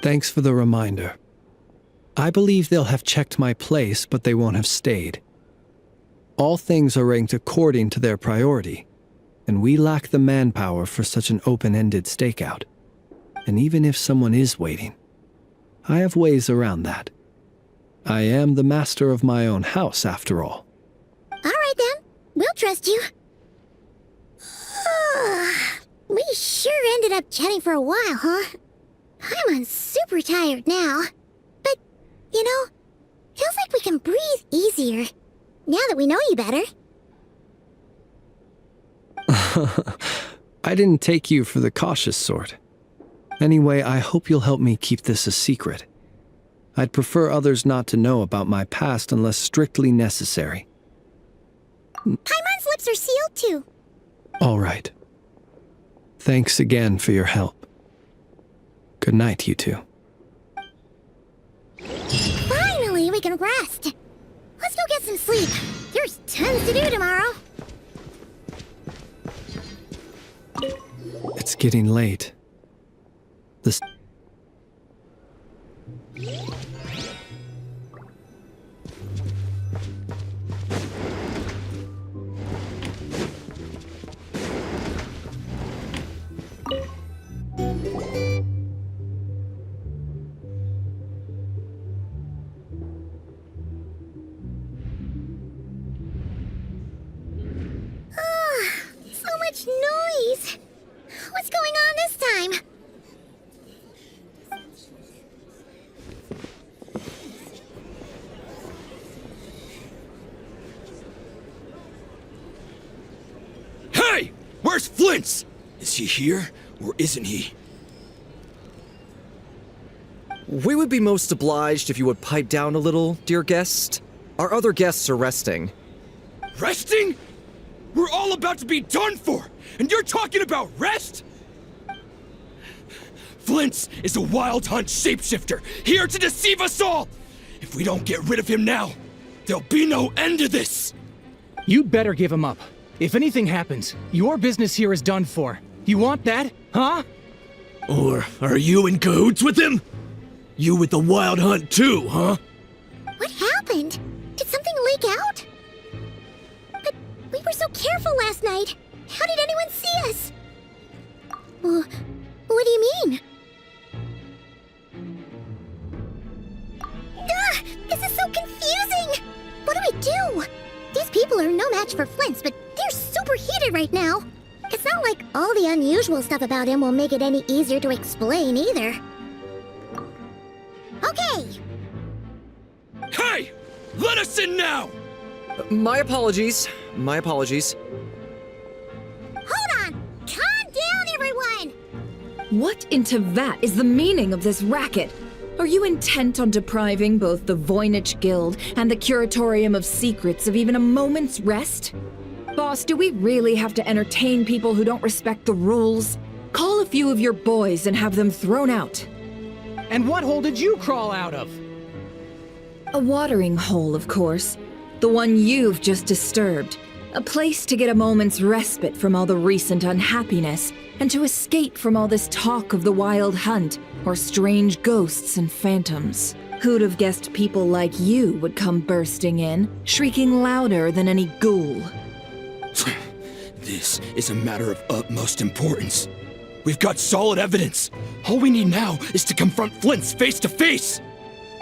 Thanks for the reminder. I believe they'll have checked my place, but they won't have stayed. All things are ranked according to their priority, and we lack the manpower for such an open-ended stakeout. And even if someone is waiting, I have ways around that. I am the master of my own house, after all. All right then, we'll trust you. We sure ended up chatting for a while, huh? I'm super tired now. But, feels like we can breathe easier, now that we know you better. I didn't take you for the cautious sort. Anyway, I hope you'll help me keep this a secret. I'd prefer others not to know about my past unless strictly necessary. Paimon's lips are sealed too. All right. Thanks again for your help. Good night, you two. Finally, we can rest. Let's go get some sleep. There's tons to do tomorrow. It's getting late. This... So much noise. What's going on this time? Hey! Where's Flint's? Is he here, or isn't he? We would be most obliged if you would pipe down a little, dear guest. Our other guests are resting. Resting? We're all about to be done for, and you're talking about rest? Flint's is a wild hunt shapeshifter, here to deceive us all! If we don't get rid of him now, there'll be no end to this! You'd better give him up. If anything happens, your business here is done for. You want that, huh? Or are you in cahoots with him? You with the wild hunt too, huh? What happened? Did something leak out? But we were so careful last night. How did anyone see us? Well, what do you mean? This is so confusing! What do we do? These people are no match for Flint's, but they're super heated right now. It's not like all the unusual stuff about him will make it any easier to explain either. Okay! Hey! Let us in now! My apologies. My apologies. Hold on! Calm down, everyone! What in Tevat is the meaning of this racket? Are you intent on depriving both the Voynich Guild and the Curatorium of Secrets of even a moment's rest? Boss, do we really have to entertain people who don't respect the rules? Call a few of your boys and have them thrown out. And what hole did you crawl out of? A watering hole, of course. The one you've just disturbed. A place to get a moment's respite from all the recent unhappiness, and to escape from all this talk of the wild hunt, or strange ghosts and phantoms. Who'd have guessed people like you would come bursting in, shrieking louder than any ghoul? This is a matter of utmost importance. We've got solid evidence. All we need now is to confront Flint's face to face.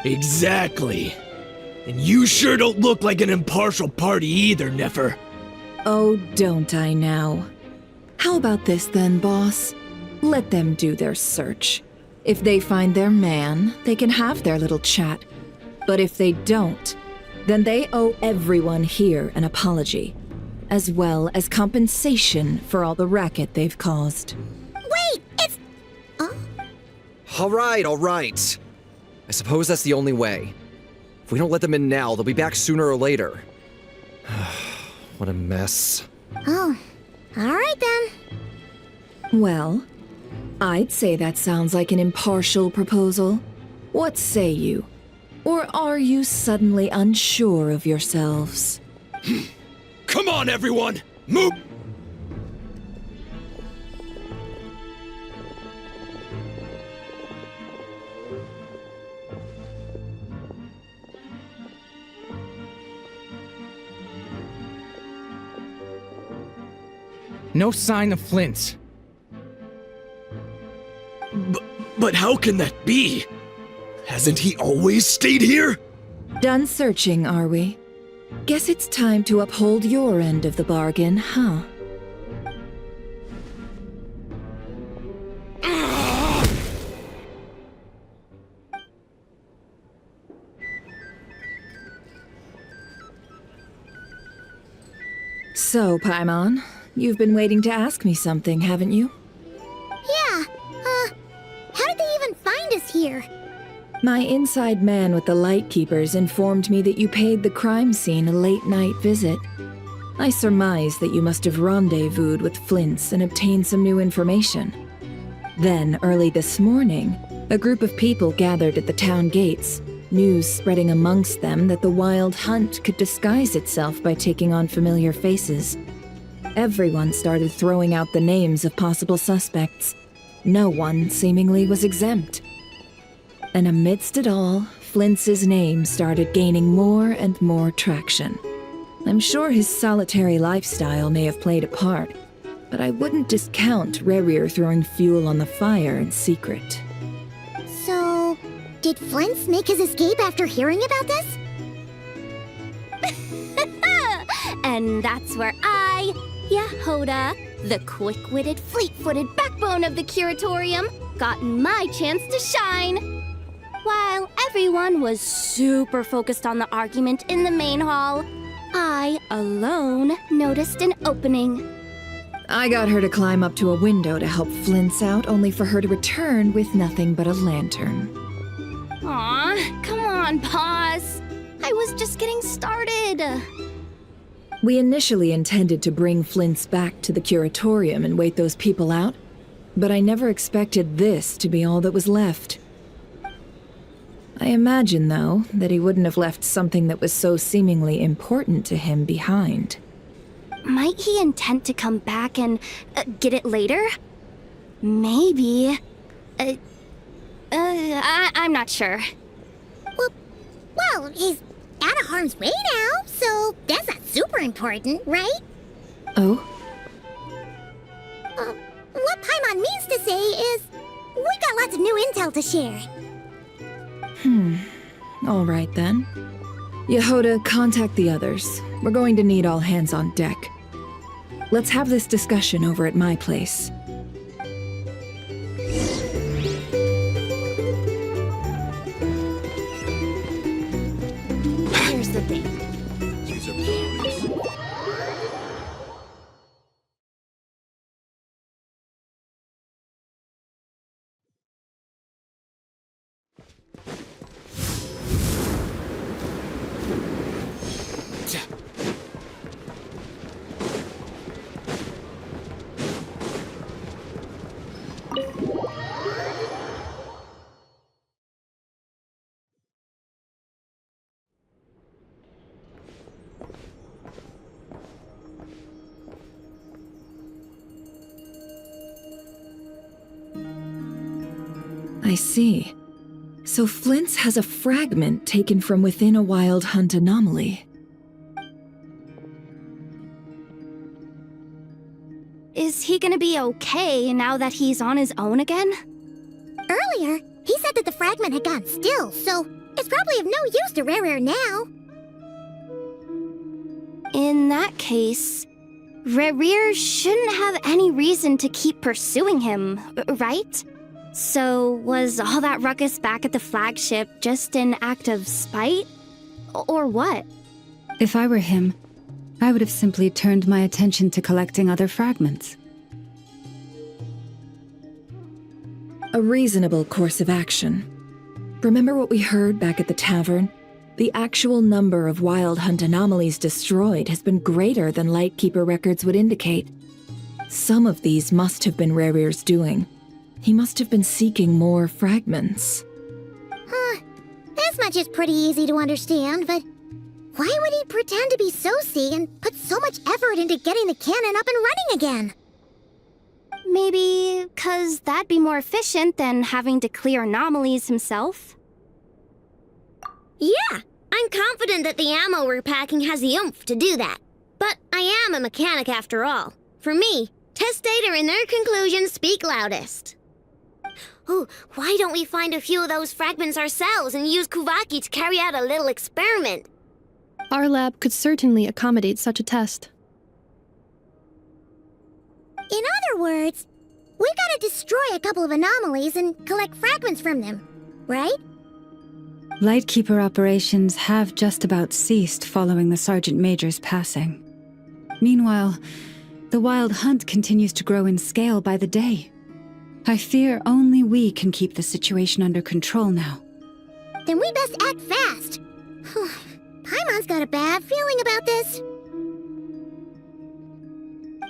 Exactly. And you sure don't look like an impartial party either, Nefer. Oh, don't I now? How about this then, boss? Let them do their search. If they find their man, they can have their little chat. But if they don't, then they owe everyone here an apology, as well as compensation for all the racket they've caused. Wait, it's... All right. I suppose that's the only way. If we don't let them in now, they'll be back sooner or later. What a mess. Oh, all right then. Well, I'd say that sounds like an impartial proposal. What say you? Or are you suddenly unsure of yourselves? Come on, everyone! Move! No sign of Flint's. But how can that be? Hasn't he always stayed here? Done searching, are we? Guess it's time to uphold your end of the bargain, huh? So, Paimon, you've been waiting to ask me something, haven't you? Yeah, how did they even find us here? My inside man with the Lightkeepers informed me that you paid the crime scene a late-night visit. I surmise that you must have rendezvoused with Flint's and obtained some new information. Then, early this morning, a group of people gathered at the town gates, news spreading amongst them that the Wild Hunt could disguise itself by taking on familiar faces. Everyone started throwing out the names of possible suspects. No one, seemingly, was exempt. And amidst it all, Flint's name started gaining more and more traction. I'm sure his solitary lifestyle may have played a part, but I wouldn't discount Rerir throwing fuel on the fire in secret. So, did Flint's make his escape after hearing about this? And that's where I, Yehoda, the quick-witted, fleet-footed backbone of the Curatorium, got my chance to shine. While everyone was super focused on the argument in the main hall, I alone noticed an opening. I got her to climb up to a window to help Flint's out, only for her to return with nothing but a lantern. Aw, come on, Boss. I was just getting started. We initially intended to bring Flint's back to the Curatorium and wait those people out, but I never expected this to be all that was left. I imagine, though, that he wouldn't have left something that was so seemingly important to him behind. Might he intend to come back and get it later? Maybe. I'm not sure. Well, he's out of harm's way now, so that's not super important, right? Oh? What Paimon means to say is, we got lots of new intel to share. All right then. Yehoda, contact the others. We're going to need all hands on deck. Let's have this discussion over at my place. Here's the thing. I see. So Flint's has a fragment taken from within a Wild Hunt anomaly. Is he gonna be okay now that he's on his own again? Earlier, he said that the fragment had gone still, so it's probably of no use to Rerir now. In that case, Rerir shouldn't have any reason to keep pursuing him, right? So, was all that ruckus back at the flagship just an act of spite? Or what? If I were him, I would have simply turned my attention to collecting other fragments. A reasonable course of action. Remember what we heard back at the tavern? The actual number of Wild Hunt anomalies destroyed has been greater than Lightkeeper records would indicate. Some of these must have been Rerir's doing. He must have been seeking more fragments. This much is pretty easy to understand, but why would he pretend to be Soci and put so much effort into getting the cannon up and running again? Maybe 'cause that'd be more efficient than having to clear anomalies himself? Yeah, I'm confident that the ammo we're packing has the oomph to do that. But I am a mechanic after all. For me, Test data and their conclusions speak loudest. Ooh, why don't we find a few of those fragments ourselves and use Kuvaki to carry out a little experiment? Our lab could certainly accommodate such a test. In other words, we gotta destroy a couple of anomalies and collect fragments from them, right? Lightkeeper operations have just about ceased following the Sergeant Major's passing. Meanwhile, the wild hunt continues to grow in scale by the day. I fear only we can keep the situation under control now. Then we best act fast. Paimon's got a bad feeling about this.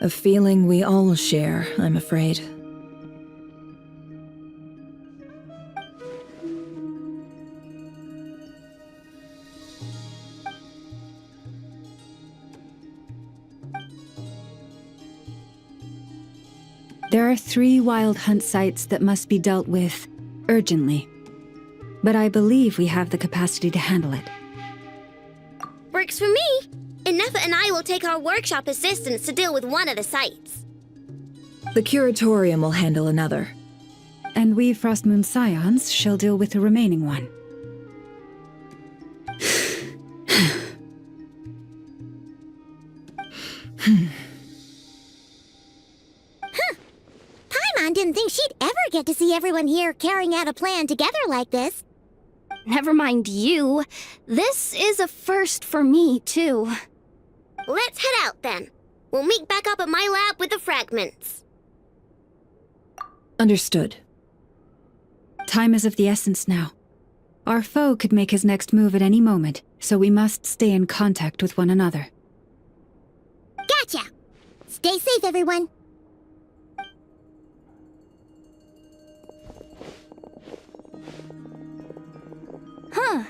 A feeling we all share, I'm afraid. There are 3 wild hunt sites that must be dealt with urgently. But I believe we have the capacity to handle it. Works for me. Nefa and I will take our workshop assistants to deal with one of the sites. The Curatorium will handle another. And we Frostmoon Scions shall deal with the remaining one. Paimon didn't think she'd ever get to see everyone here carrying out a plan together like this. Never mind you. This is a first for me, too. Let's head out then. We'll meet back up at my lab with the fragments. Understood. Time is of the essence now. Our foe could make his next move at any moment, so we must stay in contact with one another. Gotcha! Stay safe, everyone. Huh.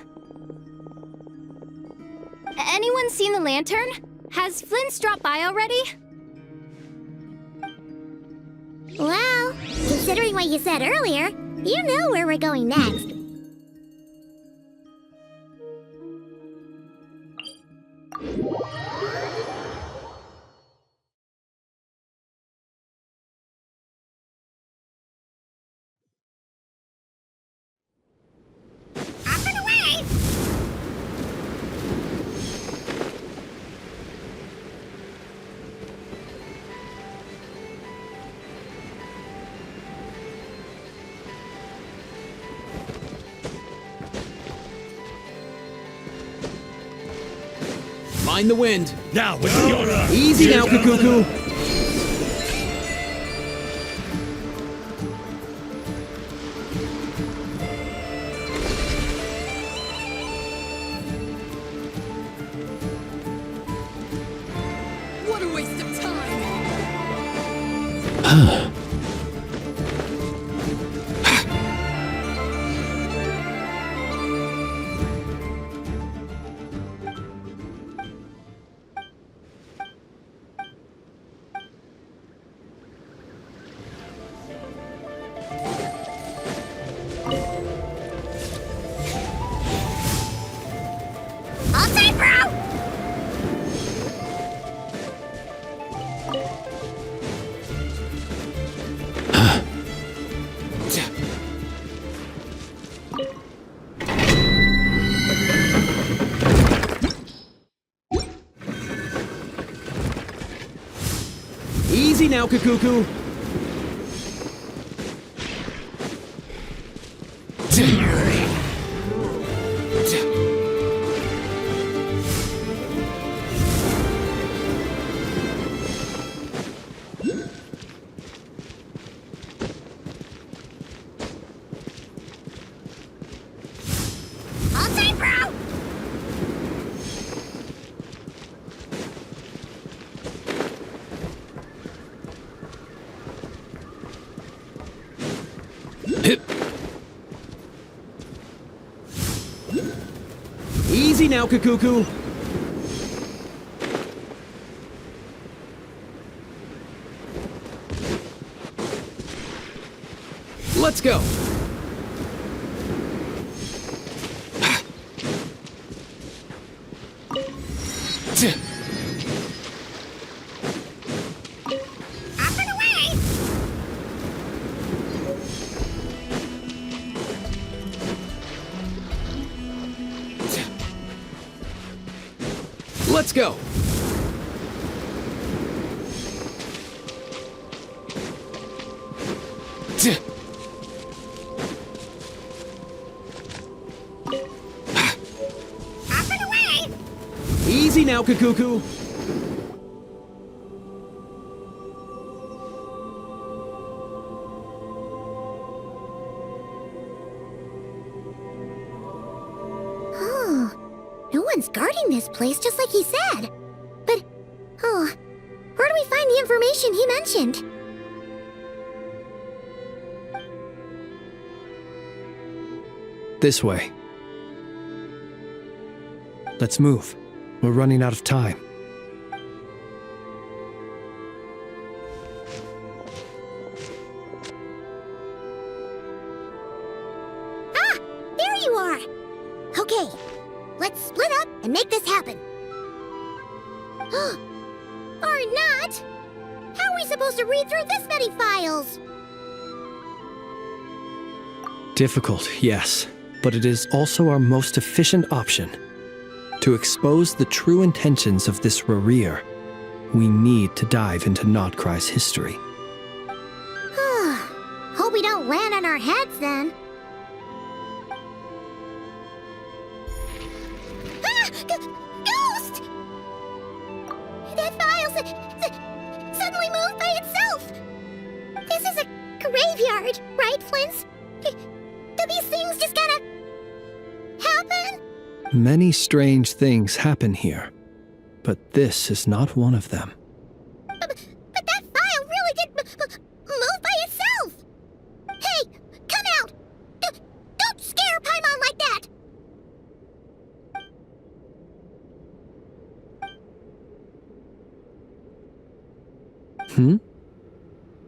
Anyone seen the lantern? Has Flint dropped by already? Well, considering what you said earlier, you know where we're going next. Up and away! Mind the wind. Now, with your Easy now, Kakuku. What a waste of time! All time, bro! Easy now, Kakuku. All time, bro! Easy now, Kakuku. Let's go. Up and Let's go! Up and away! Easy now, Kakuku. Oh, no one's guarding this place just like he said. But, where do we find the information he mentioned? This way. Let's move. We're running out of time. Ah! There you are! Okay, let's split up and make this happen. Or not! How are we supposed to read through this many files? Difficult, yes, but it is also our most efficient option. To expose the true intentions of this Rarir, we need to dive into Nodkrai's history. Hope we don't land on our heads then. Ah! Ghost! That file suddenly moved by itself! This is a graveyard, right, Flint? Do these things just gotta happen? Many strange things happen here, but this is not one of them. But that file really did move by itself! Hey, come out! Don't scare Paimon like that!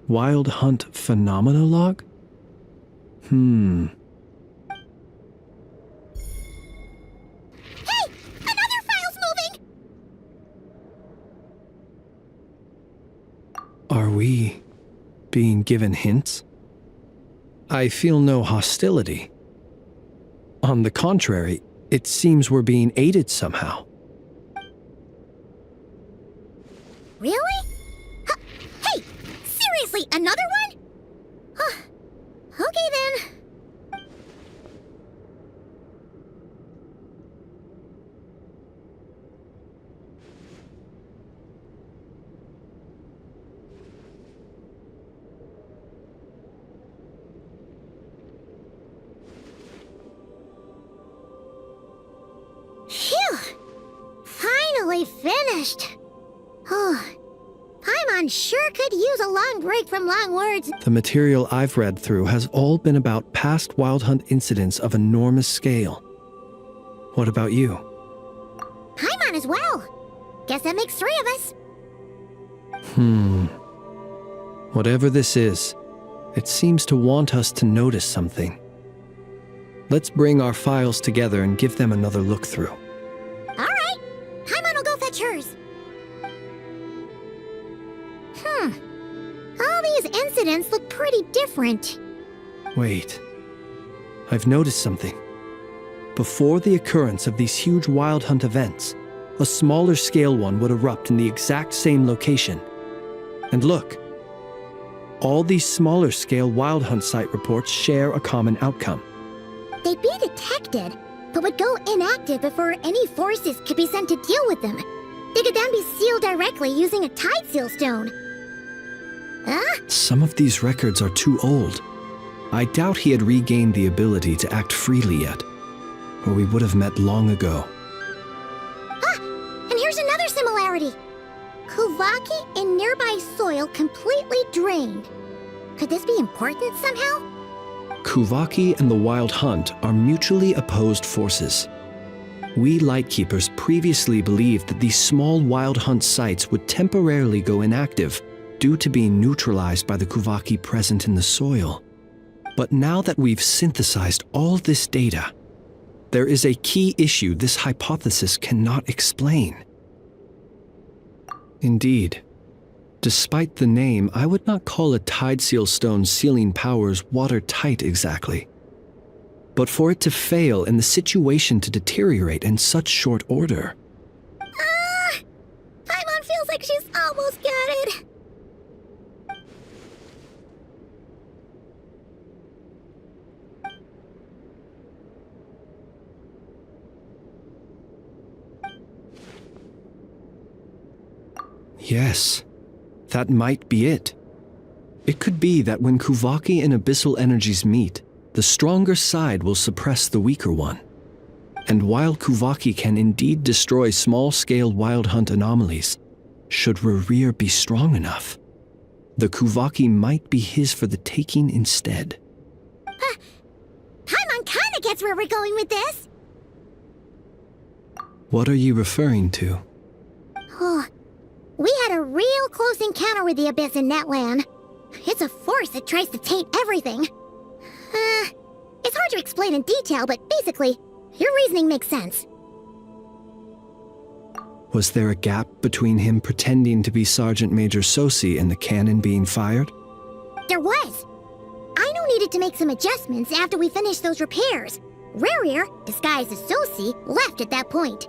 Wild Hunt Phenomenologue? Hey! Another file's moving! Are we being given hints? I feel no hostility. On the contrary, it seems we're being aided somehow. Really? Hey! Seriously, another one? Okay then. Phew! Finally finished! Paimon sure could use a long break from long words. The material I've read through has all been about past Wild Hunt incidents of enormous scale. What about you? Paimon as well. Guess that makes 3 of us. Whatever this is, it seems to want us to notice something. Let's bring our files together and give them another look through. Alright. Paimon will go fetch hers. All these incidents look pretty different. Wait. I've noticed something. Before the occurrence of these huge Wild Hunt events, a smaller scale one would erupt in the exact same location. And look. All these smaller scale Wild Hunt site reports share a common outcome. They'd be detected, but would go inactive before any forces could be sent to deal with them. They could then be sealed directly using a tide seal stone. Some of these records are too old. I doubt he had regained the ability to act freely yet, or we would have met long ago. And here's another similarity. Kuvaki in nearby soil completely drained. Could this be important somehow? Kuvaki and the Wild Hunt are mutually opposed forces. We Lightkeepers previously believed that these small Wild Hunt sites would temporarily go inactive due to being neutralized by the Kuvaki present in the soil. But now that we've synthesized all this data, there is a key issue this hypothesis cannot explain. Indeed, despite the name, I would not call a tide seal stone's sealing powers watertight exactly. But for it to fail and the situation to deteriorate in such short order. like she's almost got it. Yes, that might be it. It could be that when Kuvaki and abyssal energies meet, the stronger side will suppress the weaker one. And while Kuvaki can indeed destroy small-scale wild hunt anomalies, should Rerir be strong enough, the Kuvaki might be his for the taking instead. Paimon kinda gets where we're going with this. What are you referring to? Oh, we had a real close encounter with the Abyss in Netland. It's a force that tries to taint everything. It's hard to explain in detail, but basically, your reasoning makes sense. Was there a gap between him pretending to be Sergeant Major Sosi and the cannon being fired? There was. Aino needed to make some adjustments after we finished those repairs. Rerir, disguised as Sosi, left at that point,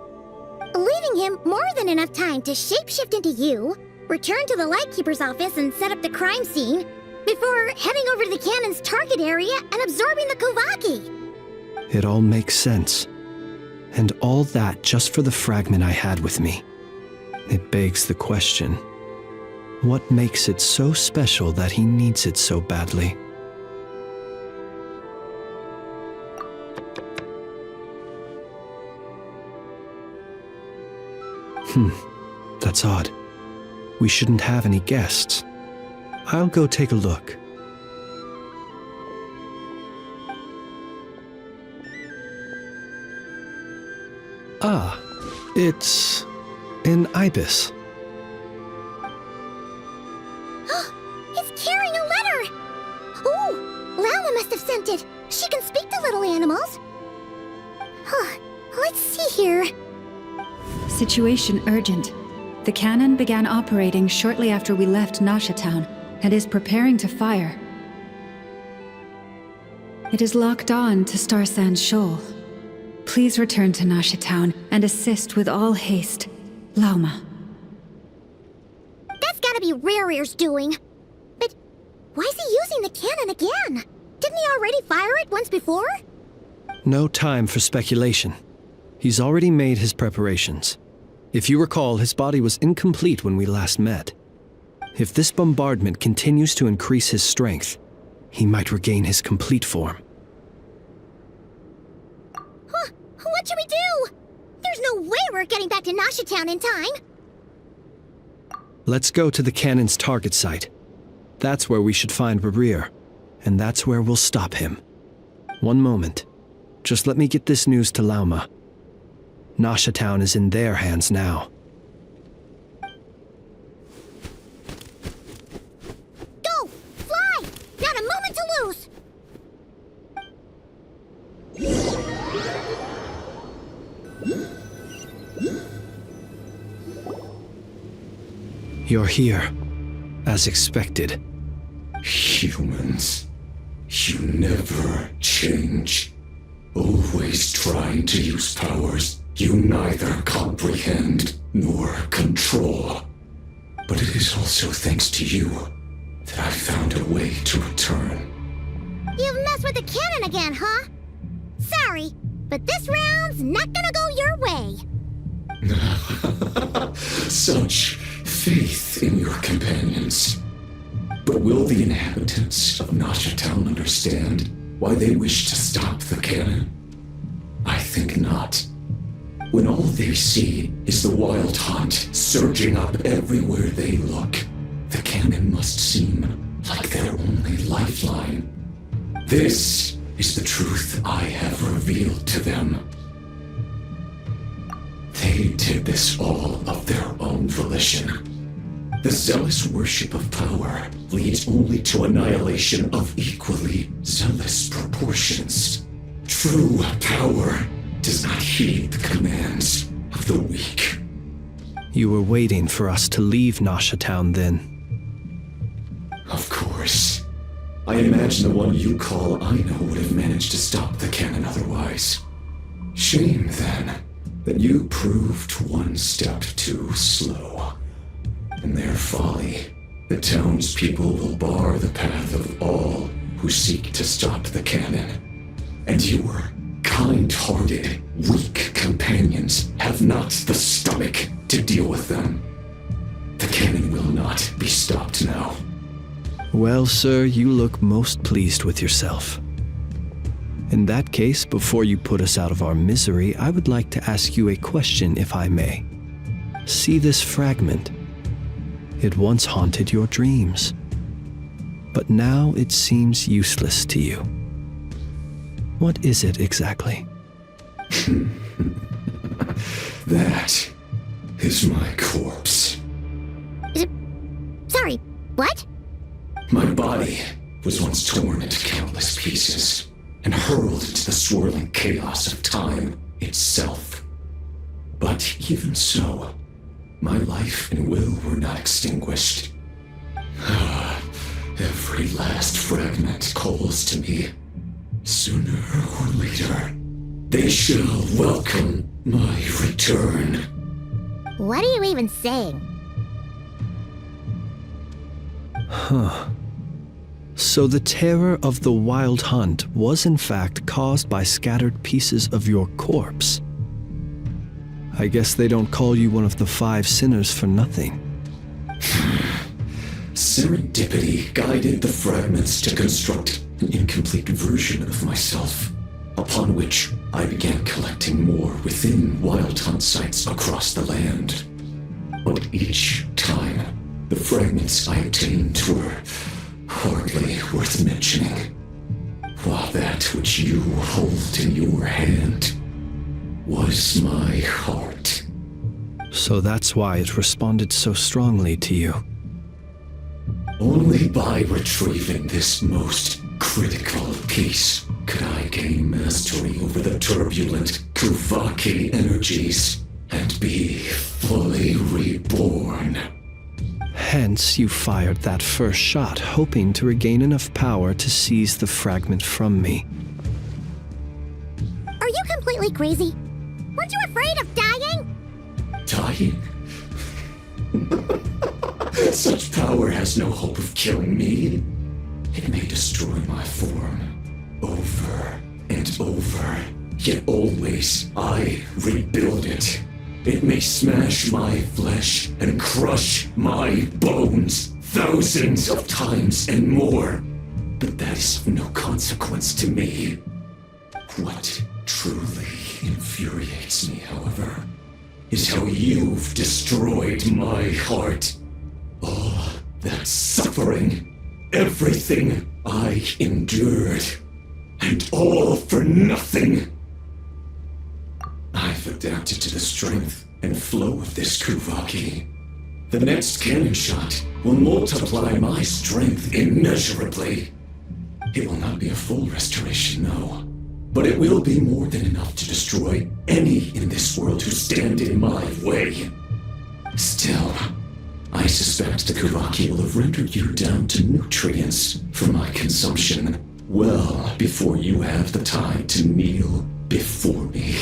leaving him more than enough time to shapeshift into you, return to the Lightkeeper's office and set up the crime scene, before heading over to the cannon's target area and absorbing the Kuvaki. It all makes sense. And all that just for the fragment I had with me. It begs the question, what makes it so special that he needs it so badly? That's odd. We shouldn't have any guests. I'll go take a look. Ah, it's an ibis. It's carrying a letter! Ooh, Lala must have sent it. She can speak to little animals. Let's see here. Situation urgent. The cannon began operating shortly after we left Nasha Town and is preparing to fire. It is locked on to Star Sand Shoal. Please return to Nasha Town and assist with all haste. Lauma. That's gotta be Rerir's doing. But why is he using the cannon again? Didn't he already fire it once before? No time for speculation. He's already made his preparations. If you recall, his body was incomplete when we last met. If this bombardment continues to increase his strength, he might regain his complete form. What should we do? There's no way we're getting back to Nasha Town in time. Let's go to the cannon's target site. That's where we should find Rerir, and that's where we'll stop him. One moment. Just let me get this news to Lauma. Nasha Town is in their hands now. Go! Fly! Not a moment to lose! You're here, as expected. Humans, you never change. Always trying to use powers you neither comprehend nor control. But it is also thanks to you that I found a way to return. You've messed with the cannon again, huh? Sorry, but this round's not gonna go your way. Such faith in your companions. But will the inhabitants of Nasha Town understand why they wish to stop the cannon? I think not. When all they see is the wild hunt surging up everywhere they look, the cannon must seem like their only lifeline. This is the truth I have revealed to them. They did this all of their own volition. The zealous worship of power leads only to annihilation of equally zealous proportions. True power does not heed the commands of the weak. You were waiting for us to leave Nasha Town then? Of course. I imagine the one you call Aino would have managed to stop the cannon otherwise. Shame, then, that you proved one step too slow. In their folly, the townspeople will bar the path of all who seek to stop the cannon. And your kind-hearted, weak companions have not the stomach to deal with them. The cannon will not be stopped now. Well, sir, you look most pleased with yourself. In that case, before you put us out of our misery, I would like to ask you a question, if I may. See this fragment? It once haunted your dreams, but now it seems useless to you. What is it exactly? That is my corpse. Sorry, what? My body was once torn into countless pieces and hurled into the swirling chaos of time itself. But even so, my life and will were not extinguished. Every last fragment calls to me. Sooner or later, they shall welcome my return. What are you even saying? Huh. So the terror of the Wild Hunt was in fact caused by scattered pieces of your corpse. I guess they don't call you one of the 5 sinners for nothing. Serendipity guided the fragments to construct an incomplete version of myself, upon which I began collecting more within Wild Hunt sites across the land. But each time, the fragments I obtained were hardly worth mentioning, while that which you hold in your hand was my heart. So that's why it responded so strongly to you. Only by retrieving this most critical piece could I gain mastery over the turbulent Kuvaki energies and be fully reborn. Hence, you fired that first shot, hoping to regain enough power to seize the fragment from me. Are you completely crazy? Weren't you afraid of dying? Dying? Such power has no hope of killing me. It may destroy my form over and over, yet always I rebuild it. It may smash my flesh and crush my bones thousands of times and more, but that is of no consequence to me. What truly infuriates me, however, is how you've destroyed my heart. All that suffering, everything I endured, and all for nothing. I've adapted to the strength and flow of this Kuvaki. The next cannon shot will multiply my strength immeasurably. It will not be a full restoration, no, but it will be more than enough to destroy any in this world who stand in my way. Still, I suspect the Kuvaki will have rendered you down to nutrients for my consumption well before you have the time to kneel before me.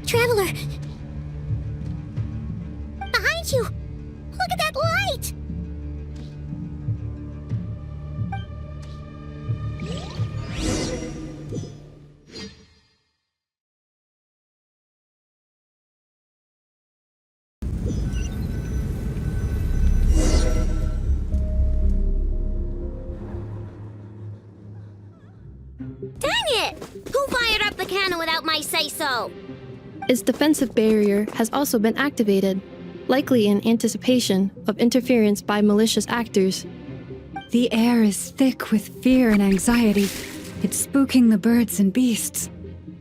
Traveler! Behind you! Look at that light! Dang it! Who fired up the cannon without my say-so? Its defensive barrier has also been activated, likely in anticipation of interference by malicious actors. The air is thick with fear and anxiety. It's spooking the birds and beasts.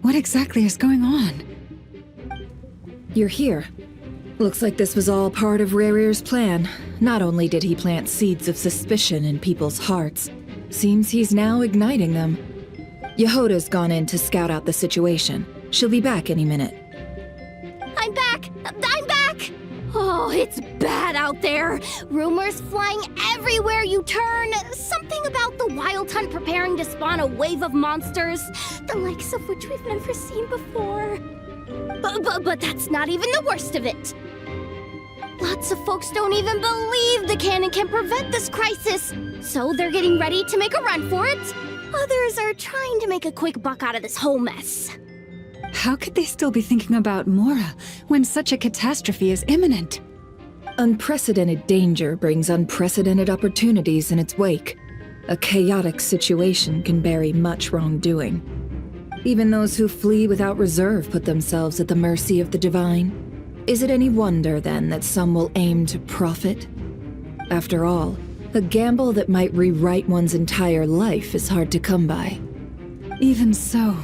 What exactly is going on? You're here. Looks like this was all part of Rerir's plan. Not only did he plant seeds of suspicion in people's hearts, seems he's now igniting them. Yehoda's gone in to scout out the situation. She'll be back any minute. I'm back! I'm back! Oh, it's bad out there. Rumors flying everywhere you turn. Something about the Wild Hunt preparing to spawn a wave of monsters, the likes of which we've never seen before. But that's not even the worst of it. Lots of folks don't even believe the cannon can prevent this crisis, so they're getting ready to make a run for it. Others are trying to make a quick buck out of this whole mess. How could they still be thinking about Mora when such a catastrophe is imminent? Unprecedented danger brings unprecedented opportunities in its wake. A chaotic situation can bury much wrongdoing. Even those who flee without reserve put themselves at the mercy of the divine. Is it any wonder, then, that some will aim to profit? After all, a gamble that might rewrite one's entire life is hard to come by. Even so.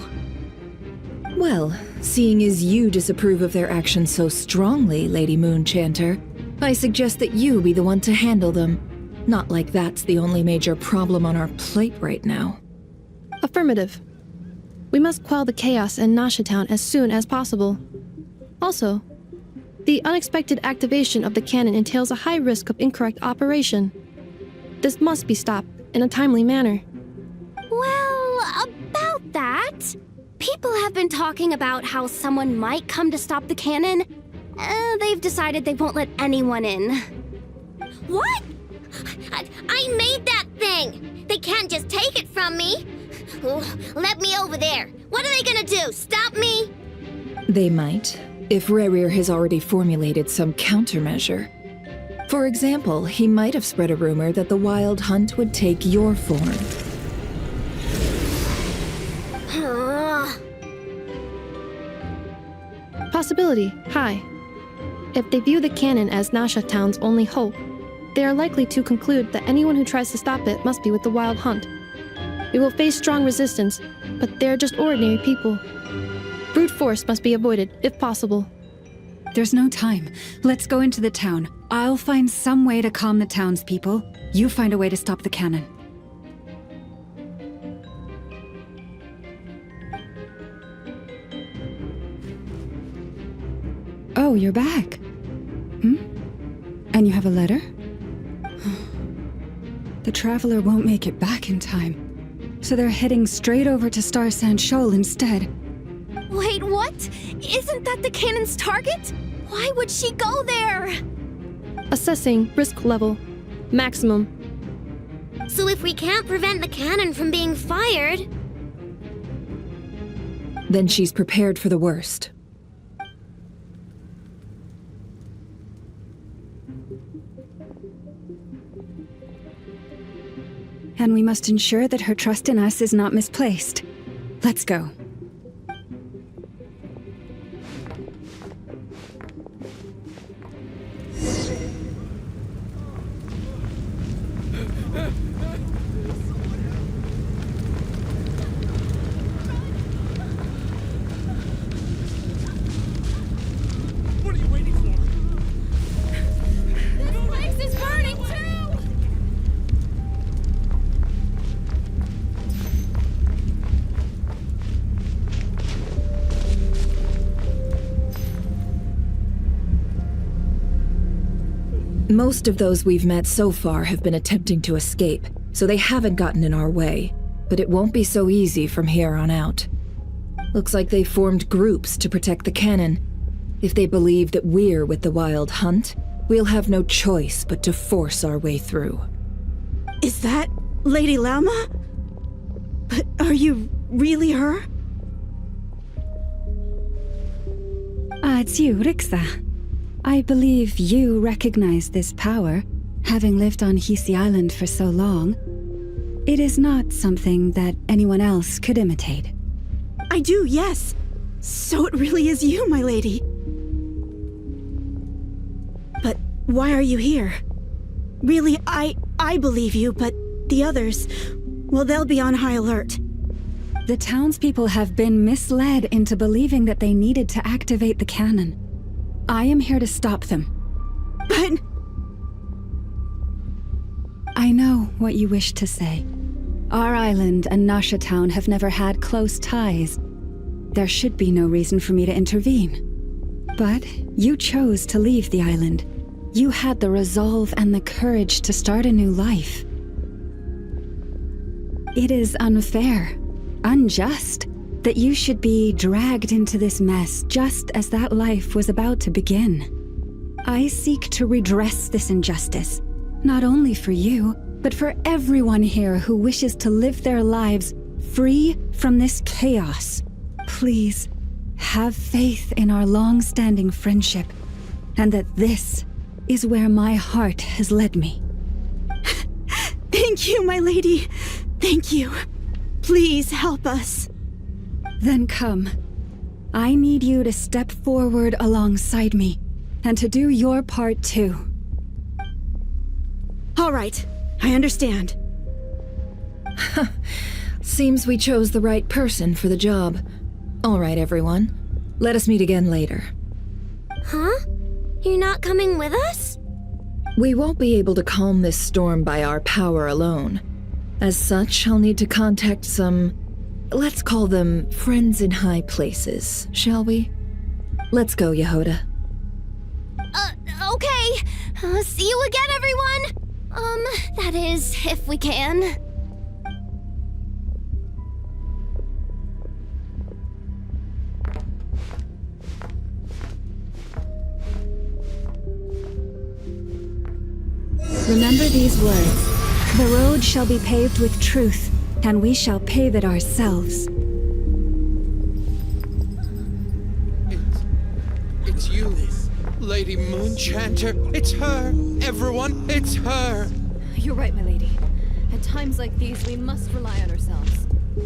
Well, seeing as you disapprove of their actions so strongly, Lady Moonchanter, I suggest that you be the one to handle them. Not like that's the only major problem on our plate right now. Affirmative. We must quell the chaos in Nasha Town as soon as possible. Also, the unexpected activation of the cannon entails a high risk of incorrect operation. This must be stopped in a timely manner. Well, about that, people have been talking about how someone might come to stop the cannon. They've decided they won't let anyone in. What? I made that thing! They can't just take it from me! Let me over there! What are they gonna do? Stop me? They might, if Rerir has already formulated some countermeasure. For example, he might have spread a rumor that the Wild Hunt would take your form. Possibility high. If they view the cannon as Nasha Town's only hope, they are likely to conclude that anyone who tries to stop it must be with the Wild Hunt. We will face strong resistance, but they're just ordinary people. Brute force must be avoided, if possible. There's no time. Let's go into the town. I'll find some way to calm the townspeople. You find a way to stop the cannon. Oh, you're back. And you have a letter? The Traveler won't make it back in time, so they're heading straight over to Star Sand Shoal instead. Wait, what? Isn't that the cannon's target? Why would she go there? Assessing risk level. Maximum. So if we can't prevent the cannon from being fired... Then she's prepared for the worst. And we must ensure that her trust in us is not misplaced. Let's go. What are you waiting for? This place is burning too! Most of those we've met so far have been attempting to escape, so they haven't gotten in our way. But it won't be so easy from here on out. Looks like they formed groups to protect the cannon. If they believe that we're with the Wild Hunt, we'll have no choice but to force our way through. Is that Lady Lauma? But are you really her? It's you, Rixa. I believe you recognize this power, having lived on Hisi Island for so long. It is not something that anyone else could imitate. I do, yes. So it really is you, my lady. But why are you here? Really, I believe you, but the others, well, they'll be on high alert. The townspeople have been misled into believing that they needed to activate the cannon. I am here to stop them. But... I know what you wish to say. Our island and Nasha Town have never had close ties. There should be no reason for me to intervene. But you chose to leave the island. You had the resolve and the courage to start a new life. It is unfair, unjust, that you should be dragged into this mess just as that life was about to begin. I seek to redress this injustice, not only for you, but for everyone here who wishes to live their lives free from this chaos. Please, have faith in our long-standing friendship, and that this is where my heart has led me. Thank you, my lady. Thank you. Please help us. Then come. I need you to step forward alongside me, and to do your part too. All right, I understand. Seems we chose the right person for the job. All right, everyone. Let us meet again later. Huh? You're not coming with us? We won't be able to calm this storm by our power alone. As such, I'll need to contact some... let's call them friends in high places, shall we? Let's go, Yehoda. Okay. See you again, everyone! That is, if we can. Remember these words. The road shall be paved with truth, and we shall pave it ourselves. It's you, Lady Moonchanter. It's her. Everyone, it's her. You're right, my lady. At times like these, we must rely on ourselves. I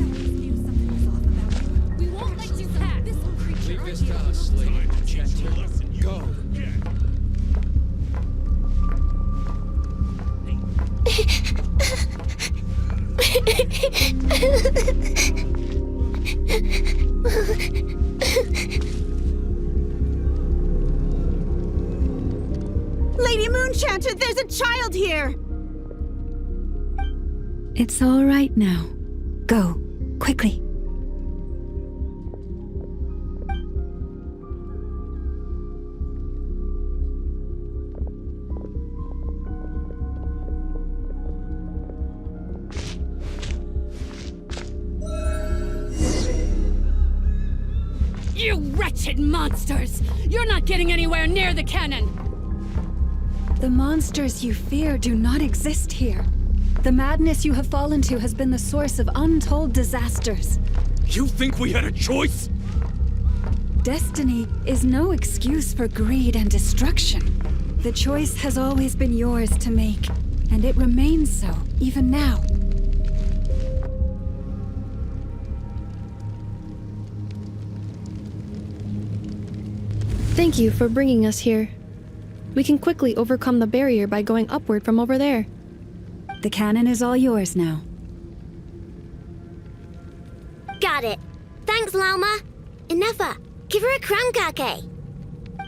always knew something was off about you. We won't let you pass. This creature. Leave this to us, Lady Moonchanter. Go. Lady Moonchanter, there's a child here! It's all right now. Go, quickly. You wretched monsters! You're not getting anywhere near the cannon! The monsters you fear do not exist here. The madness you have fallen to has been the source of untold disasters. You think we had a choice? Destiny is no excuse for greed and destruction. The choice has always been yours to make, and it remains so, even now. Thank you for bringing us here. We can quickly overcome the barrier by going upward from over there. The cannon is all yours now. Got it. Thanks, Lauma. Inefa, give her a crankake.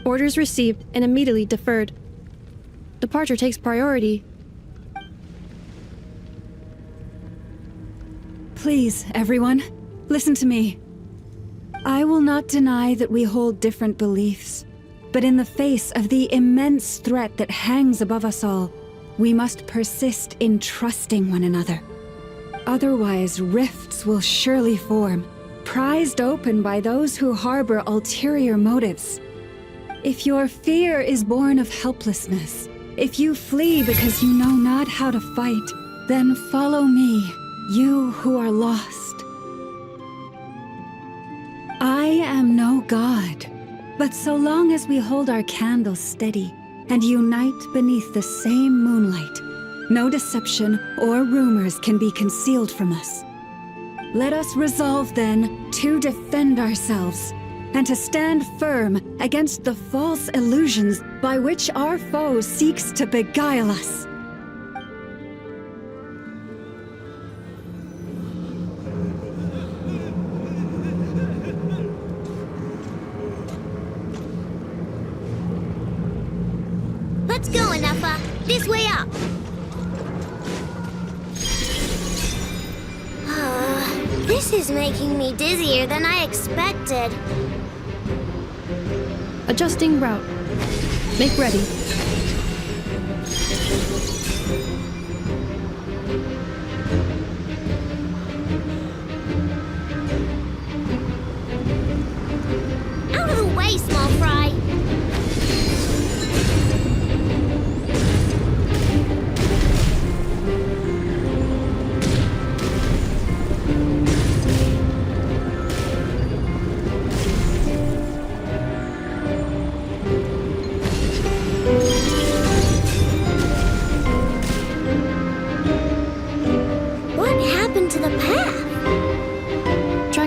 Orders received and immediately deferred. Departure takes priority. Please, everyone, listen to me. I will not deny that we hold different beliefs, but in the face of the immense threat that hangs above us all, we must persist in trusting one another. Otherwise, rifts will surely form, prized open by those who harbor ulterior motives. If your fear is born of helplessness, if you flee because you know not how to fight, then follow me, you who are lost. I am no god, but so long as we hold our candles steady and unite beneath the same moonlight, no deception or rumors can be concealed from us. Let us resolve then to defend ourselves and to stand firm against the false illusions by which our foe seeks to beguile us. Let's go, Inefa. This way up. This is making me dizzier than I expected. Adjusting route. Make ready. Out of the way, small fry.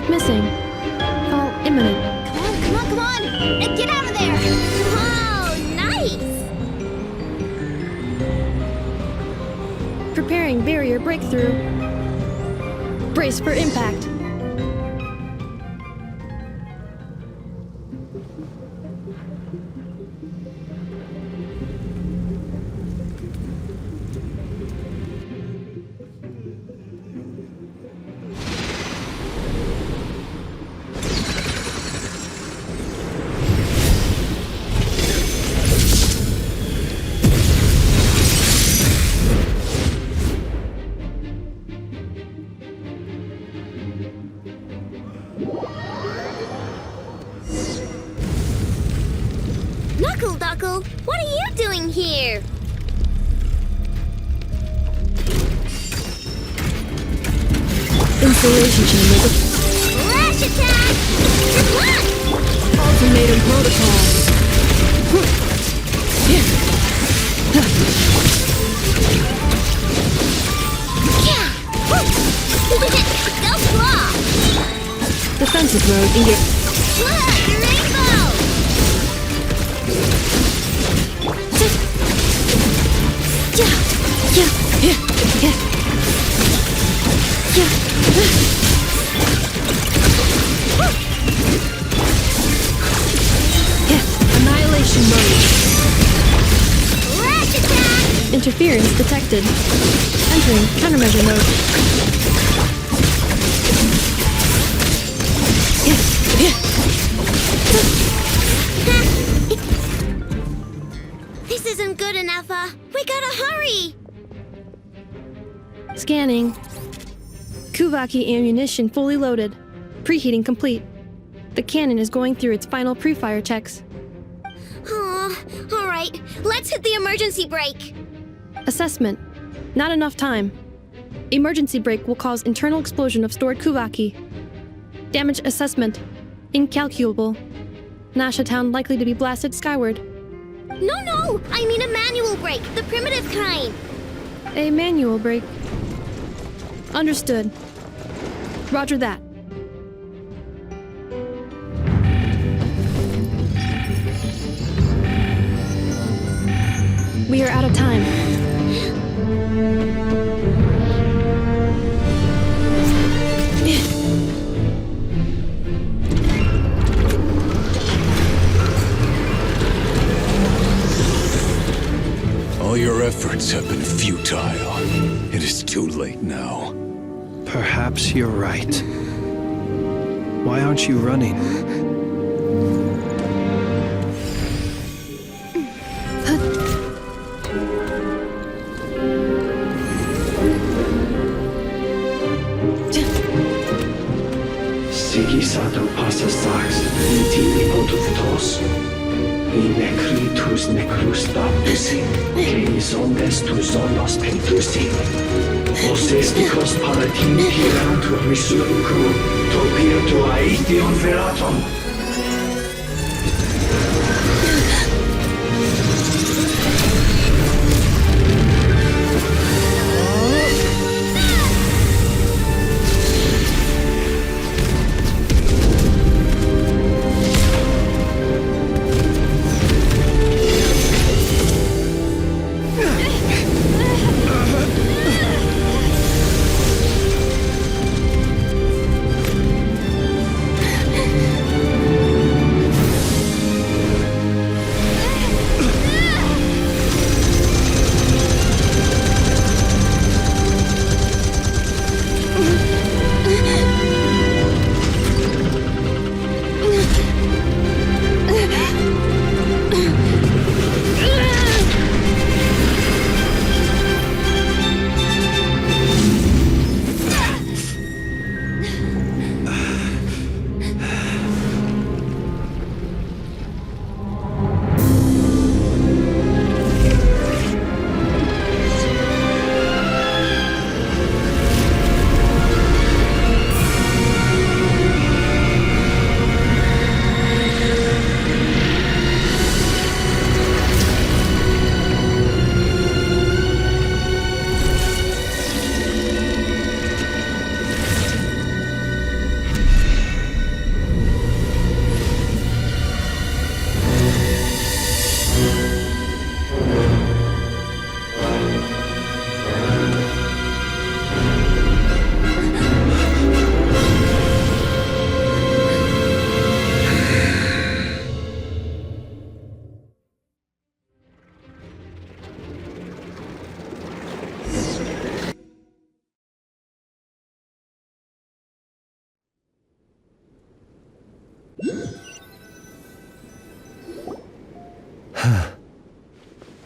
look missing. Fall imminent. Come on, come on! Get out of there! Oh, nice! Preparing barrier breakthrough. Brace for impact. Knuckle, what are you doing here? Installation chamber. Flash attack! What? Ultimatum protocol. Go claw! Defensive mode engaged. Look, rainbow! Annihilation mode. Flash attack! Interference detected. Entering countermeasure mode. This isn't good enough, we gotta hurry! Scanning. Kuvaki ammunition fully loaded. Preheating complete. The cannon is going through its final pre-fire checks. Oh, alright, let's hit the emergency brake! Assessment. Not enough time. Emergency brake will cause internal explosion of stored Kuvaki. Damage assessment. Incalculable. Nasha Town likely to be blasted skyward. No, I mean a manual brake, the primitive kind! A manual brake. Understood. Roger that. We are out of time. All your efforts have been futile. It is too late now. Perhaps you're right. Why aren't you running? Sigisato passa sax, intimi potuftos. In necritus necrus baptisi, cenis omnes tu zonos pentusi. Osesticos palatin pirantur resurcu, topirtu aetion veratum.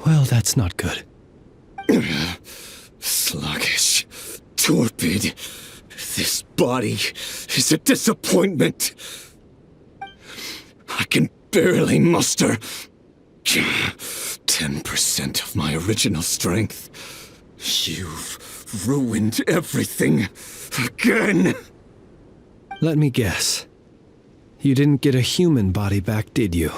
Well, that's not good. Sluggish. Torpid. This body is a disappointment. I can barely muster 10% of my original strength. You've ruined everything again. Let me guess. You didn't get a human body back, did you?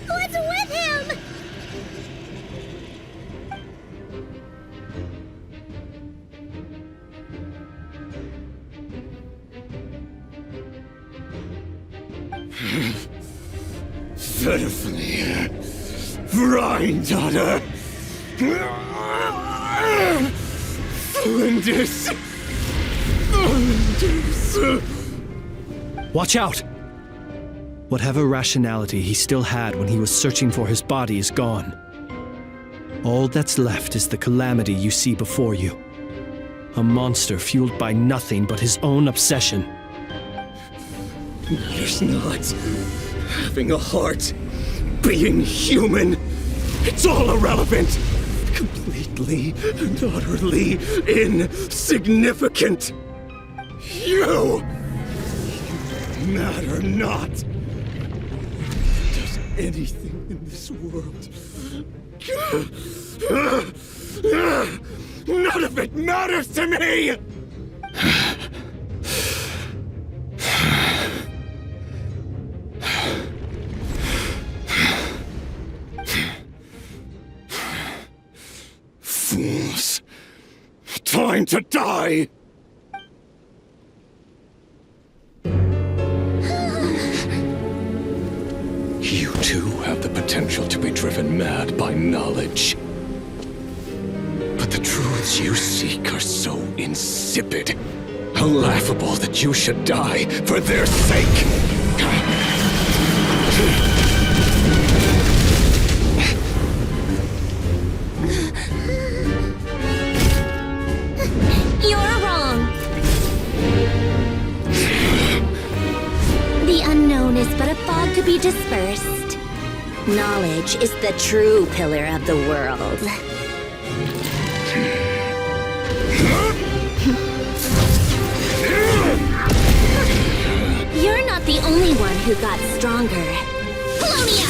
What's with him? Verfnir. Rheindaughter. Flinders. Watch out! Whatever rationality he still had when he was searching for his body is gone. All that's left is the calamity you see before you. A monster fueled by nothing but his own obsession. Matters not. Having a heart. Being human. It's all irrelevant. Completely and utterly insignificant. You matter not. Does anything in this world. None of it matters to me! Fools. Time to die! You too have the potential to be driven mad by knowledge. But the truths you seek are so insipid, laughable that you should die for their sake. You're wrong. The unknown is but a fog to be dispersed. Knowledge is the true pillar of the world. You're not the only one who got stronger. Polonia!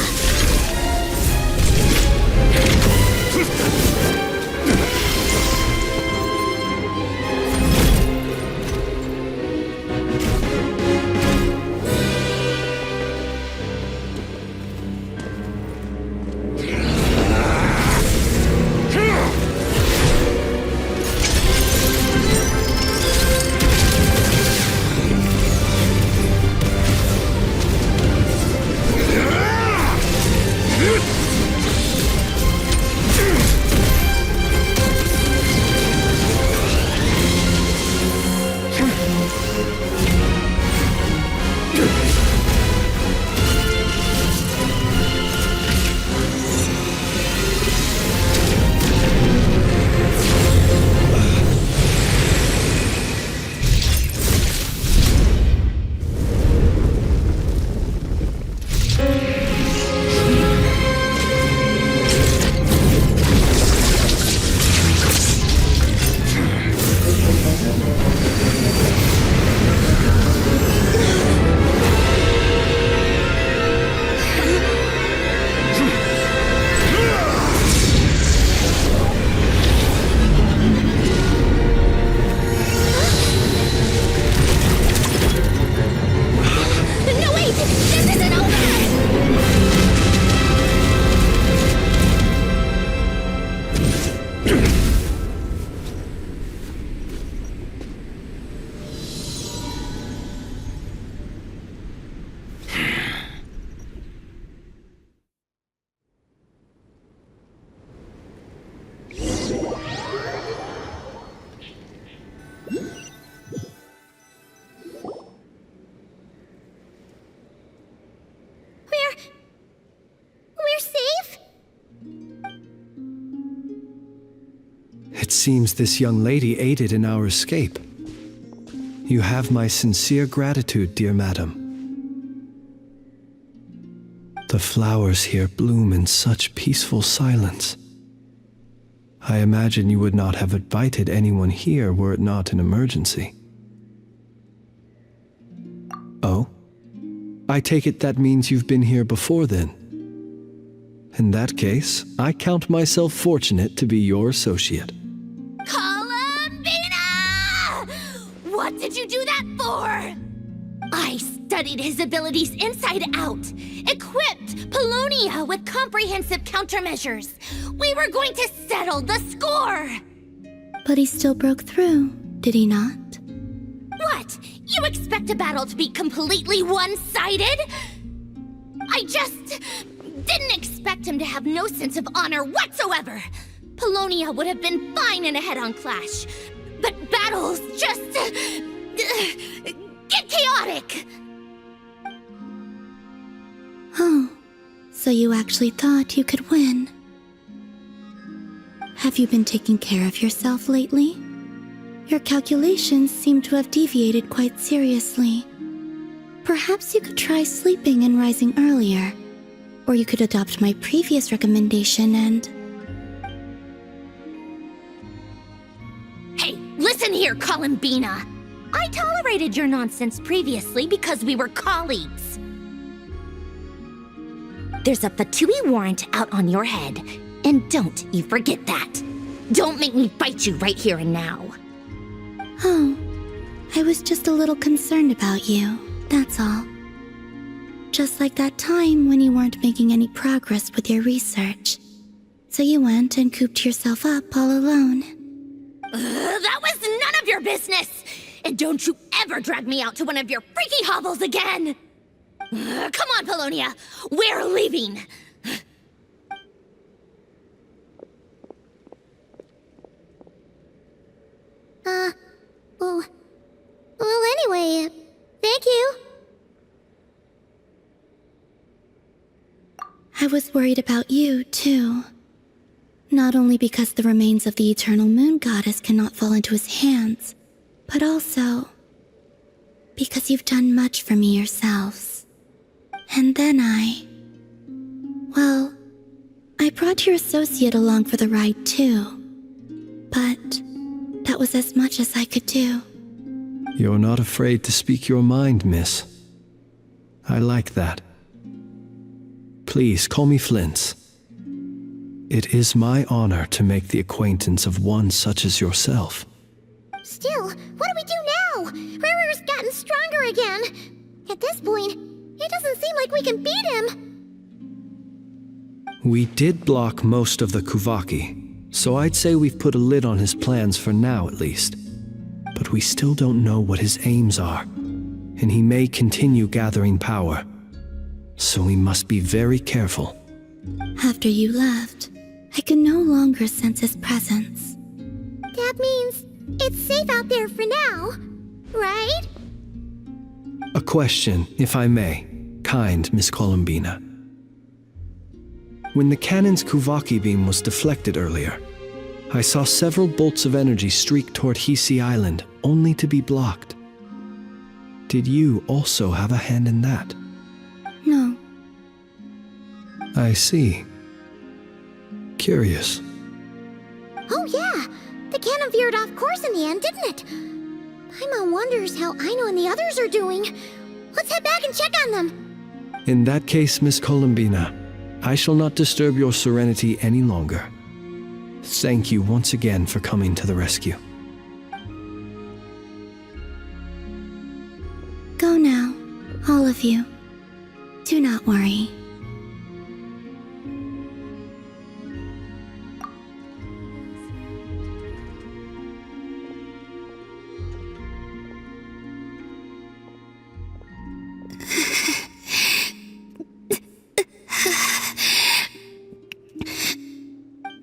It seems this young lady aided in our escape. You have my sincere gratitude, dear madam. The flowers here bloom in such peaceful silence. I imagine you would not have invited anyone here were it not an emergency. Oh? I take it that means you've been here before then. In that case, I count myself fortunate to be your associate. What did you do that for? I studied his abilities inside out, equipped Polonia with comprehensive countermeasures. We were going to settle the score. But he still broke through, did he not? What? You expect a battle to be completely one-sided? I just didn't expect him to have no sense of honor whatsoever. Polonia would have been fine in a head-on clash. But battles just get chaotic! Oh, so you actually thought you could win. Have you been taking care of yourself lately? Your calculations seem to have deviated quite seriously. Perhaps you could try sleeping and rising earlier. Or you could adopt my previous recommendation and... Hey, listen here, Columbina! I tolerated your nonsense previously because we were colleagues. There's a Fatui warrant out on your head, and don't you forget that. Don't make me fight you right here and now. Oh, I was just a little concerned about you, that's all. Just like that time when you weren't making any progress with your research. So you went and cooped yourself up all alone. That was none of your business! And don't you ever drag me out to one of your freaky hovels again! Come on, Polonia! We're leaving! Well, anyway, thank you. I was worried about you, too. Not only because the remains of the eternal moon goddess cannot fall into his hands, but also because you've done much for me yourselves. And then I brought your associate along for the ride, too. But that was as much as I could do. You're not afraid to speak your mind, miss. I like that. Please call me Flint's. It is my honor to make the acquaintance of one such as yourself. Still, what do we do now? Riri's gotten stronger again. At this point, it doesn't seem like we can beat him. We did block most of the Kuvaki, so I'd say we've put a lid on his plans for now at least. But we still don't know what his aims are, and he may continue gathering power. So we must be very careful. After you left, I could no longer sense his presence. That means it's safe out there for now, right? A question, if I may, kind Miss Columbina. When the cannon's Kuvaki beam was deflected earlier, I saw several bolts of energy streak toward Hisi Island, only to be blocked. Did you also have a hand in that? No. I see. Curious. Oh yeah, the cannon veered off course in the end, didn't it? Paimon wonders how Aino and the others are doing. Let's head back and check on them. In that case, Miss Columbina, I shall not disturb your serenity any longer. Thank you once again for coming to the rescue. Go now, all of you. Do not worry.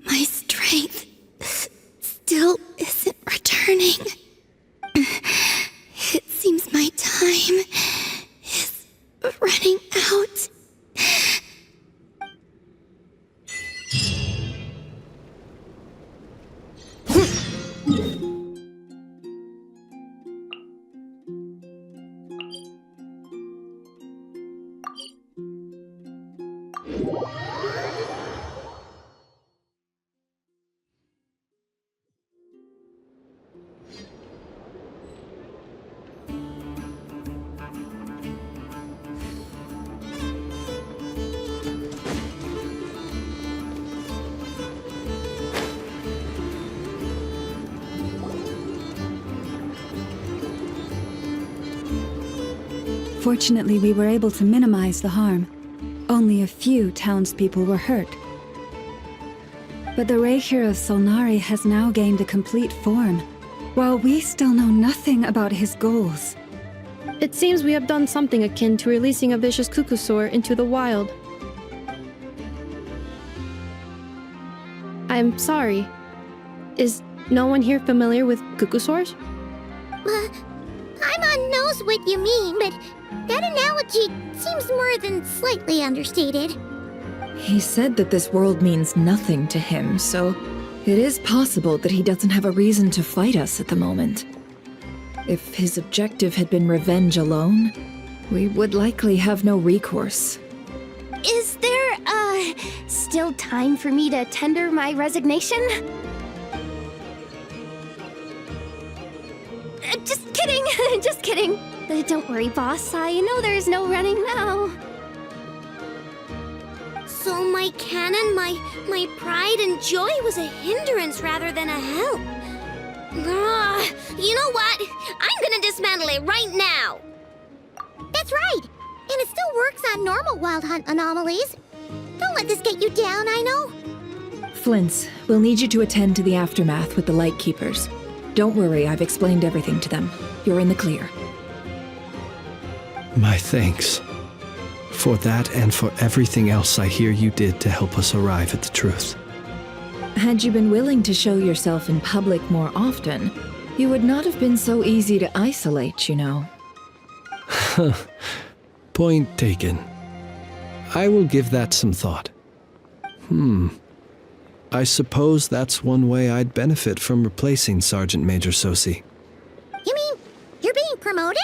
My strength still isn't returning. It seems my time is running out. Fortunately, we were able to minimize the harm. Only a few townspeople were hurt. But the Reikir of Solnari has now gained a complete form, while we still know nothing about his goals. It seems we have done something akin to releasing a vicious Kukusaur into the wild. I'm sorry. Is no one here familiar with Kukusaurs? Paimon knows what you mean, but that analogy seems more than slightly understated. He said that this world means nothing to him, so it is possible that he doesn't have a reason to fight us at the moment. If his objective had been revenge alone, we would likely have no recourse. Is there, still time for me to tender my resignation? Just kidding, just kidding. Don't worry, boss. I know there's no running now. So my cannon, my pride and joy was a hindrance rather than a help. You know what? I'm gonna dismantle it right now. That's right. And it still works on normal wild hunt anomalies. Don't let this get you down, I know. Flints, we'll need you to attend to the aftermath with the Lightkeepers. Don't worry, I've explained everything to them. You're in the clear. My thanks. For that and for everything else I hear you did to help us arrive at the truth. Had you been willing to show yourself in public more often, you would not have been so easy to isolate, you know. Point taken. I will give that some thought. I suppose that's one way I'd benefit from replacing Sergeant Major Sosi. You mean you're being promoted?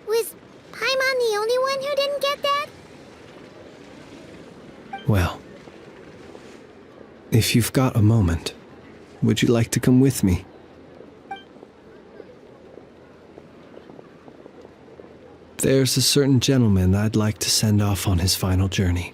Was Paimon the only one who didn't get that? Well, if you've got a moment, would you like to come with me? There's a certain gentleman I'd like to send off on his final journey.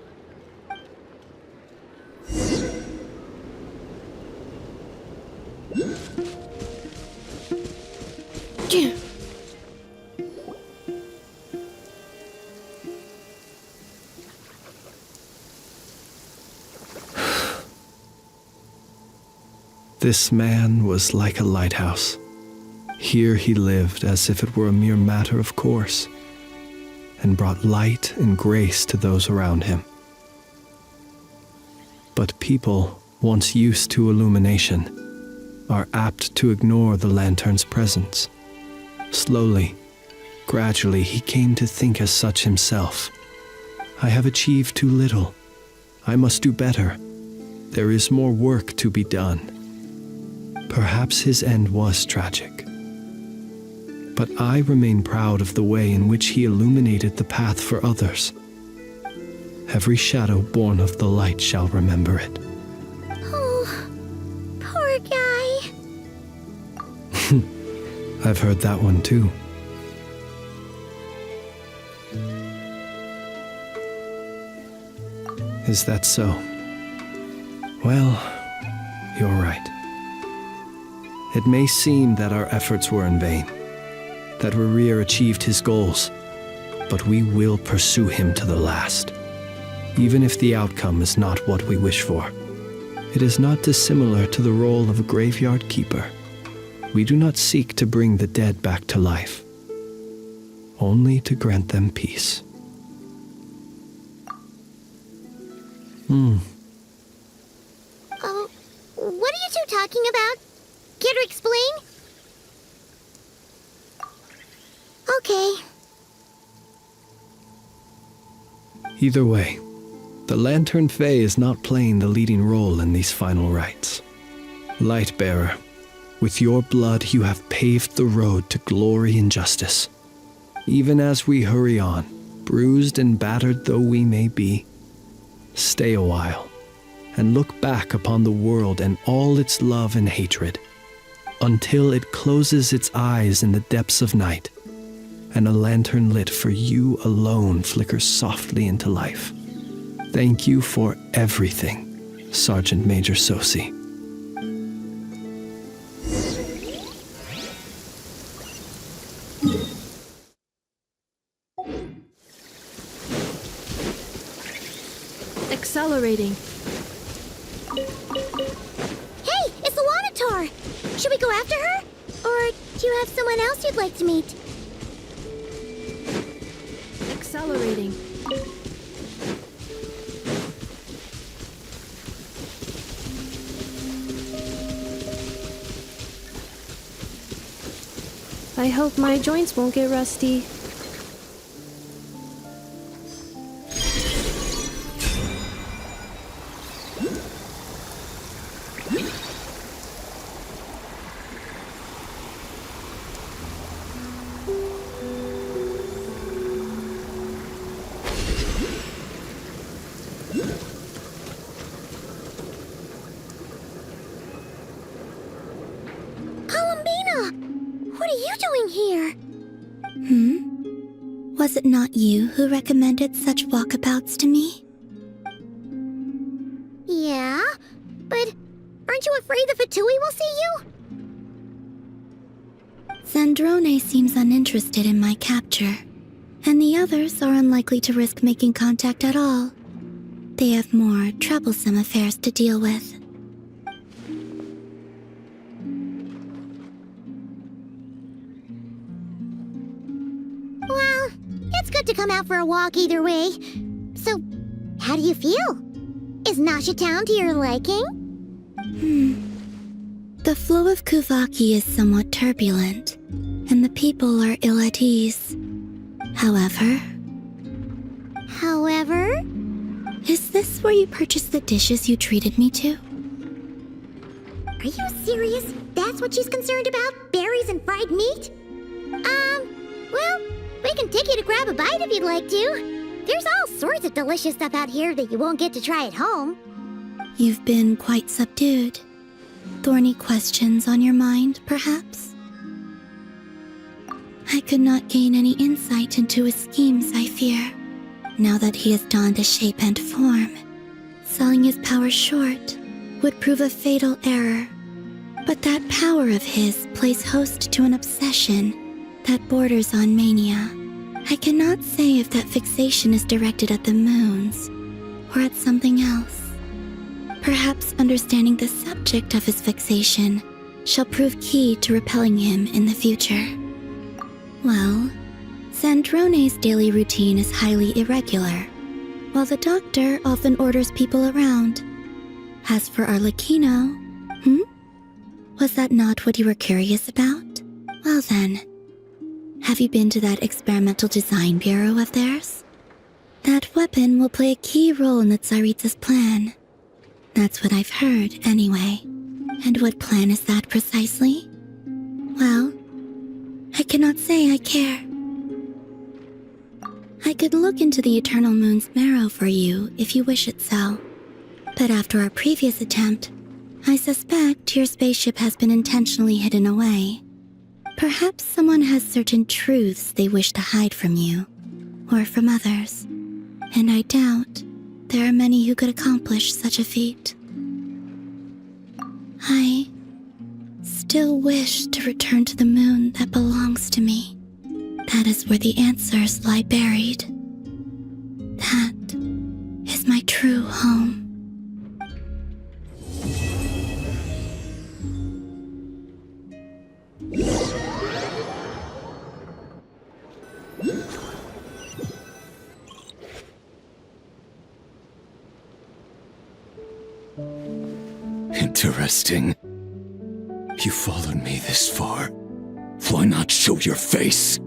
This man was like a lighthouse. Here he lived as if it were a mere matter of course, and brought light and grace to those around him. But people, once used to illumination, are apt to ignore the lantern's presence. Slowly, gradually, he came to think as such himself. I have achieved too little. I must do better. There is more work to be done. Perhaps his end was tragic. But I remain proud of the way in which he illuminated the path for others. Every shadow born of the light shall remember it. Oh, poor guy. I've heard that one too. Is that so? Well, you're right. It may seem that our efforts were in vain, that Rerir achieved his goals, but we will pursue him to the last, even if the outcome is not what we wish for. It is not dissimilar to the role of a graveyard keeper. We do not seek to bring the dead back to life, only to grant them peace. Oh, what are you two talking about? Care to explain? Okay. Either way, the Lantern Fae is not playing the leading role in these final rites. Lightbearer, with your blood you have paved the road to glory and justice. Even as we hurry on, bruised and battered though we may be, stay a while and look back upon the world and all its love and hatred, until it closes its eyes in the depths of night, and a lantern lit for you alone flickers softly into life. Thank you for everything, Sergeant Major Sosi. Accelerating. Hey, it's the Wanatar! Should we go after her? Or do you have someone else you'd like to meet? Accelerating. I hope my joints won't get rusty. What are you doing here? Was it not you who recommended such walkabouts to me? Yeah, but aren't you afraid the Fatui will see you? Zandrone seems uninterested in my capture, and the others are unlikely to risk making contact at all. They have more troublesome affairs to deal with. Well, it's good to come out for a walk either way. So, how do you feel? Is Nasha Town to your liking? The flow of Kuvaki is somewhat turbulent, and the people are ill at ease. However... Is this where you purchased the dishes you treated me to? Are you serious? That's what she's concerned about? Berries and fried meat? Well, we can take you to grab a bite if you'd like to. There's all sorts of delicious stuff out here that you won't get to try at home. You've been quite subdued. Thorny questions on your mind, perhaps? I could not gain any insight into his schemes, I fear. Now that he has donned a shape and form, selling his power short would prove a fatal error. But that power of his plays host to an obsession that borders on mania. I cannot say if that fixation is directed at the moons or at something else. Perhaps understanding the subject of his fixation shall prove key to repelling him in the future. Well, Zandrone's daily routine is highly irregular, while the doctor often orders people around. As for Arlecchino, was that not what you were curious about? Well then, have you been to that experimental design bureau of theirs? That weapon will play a key role in the Tsaritsa's plan. That's what I've heard, anyway. And what plan is that precisely? Well, I cannot say I care. I could look into the Eternal Moon's marrow for you if you wish it so. But after our previous attempt, I suspect your spaceship has been intentionally hidden away. Perhaps someone has certain truths they wish to hide from you, or from others. And I doubt there are many who could accomplish such a feat. I still wish to return to the moon that belongs to me. That is where the answers lie buried. That is my true home. Interesting. You followed me this far. Why not show your face?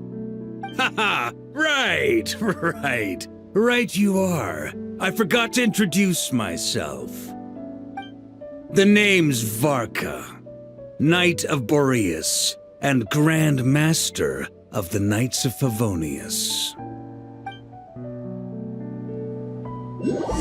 Haha! Right! Right you are. I forgot to introduce myself. The name's Varka, Knight of Boreas, and Grand Master of the Knights of Favonius. Huh?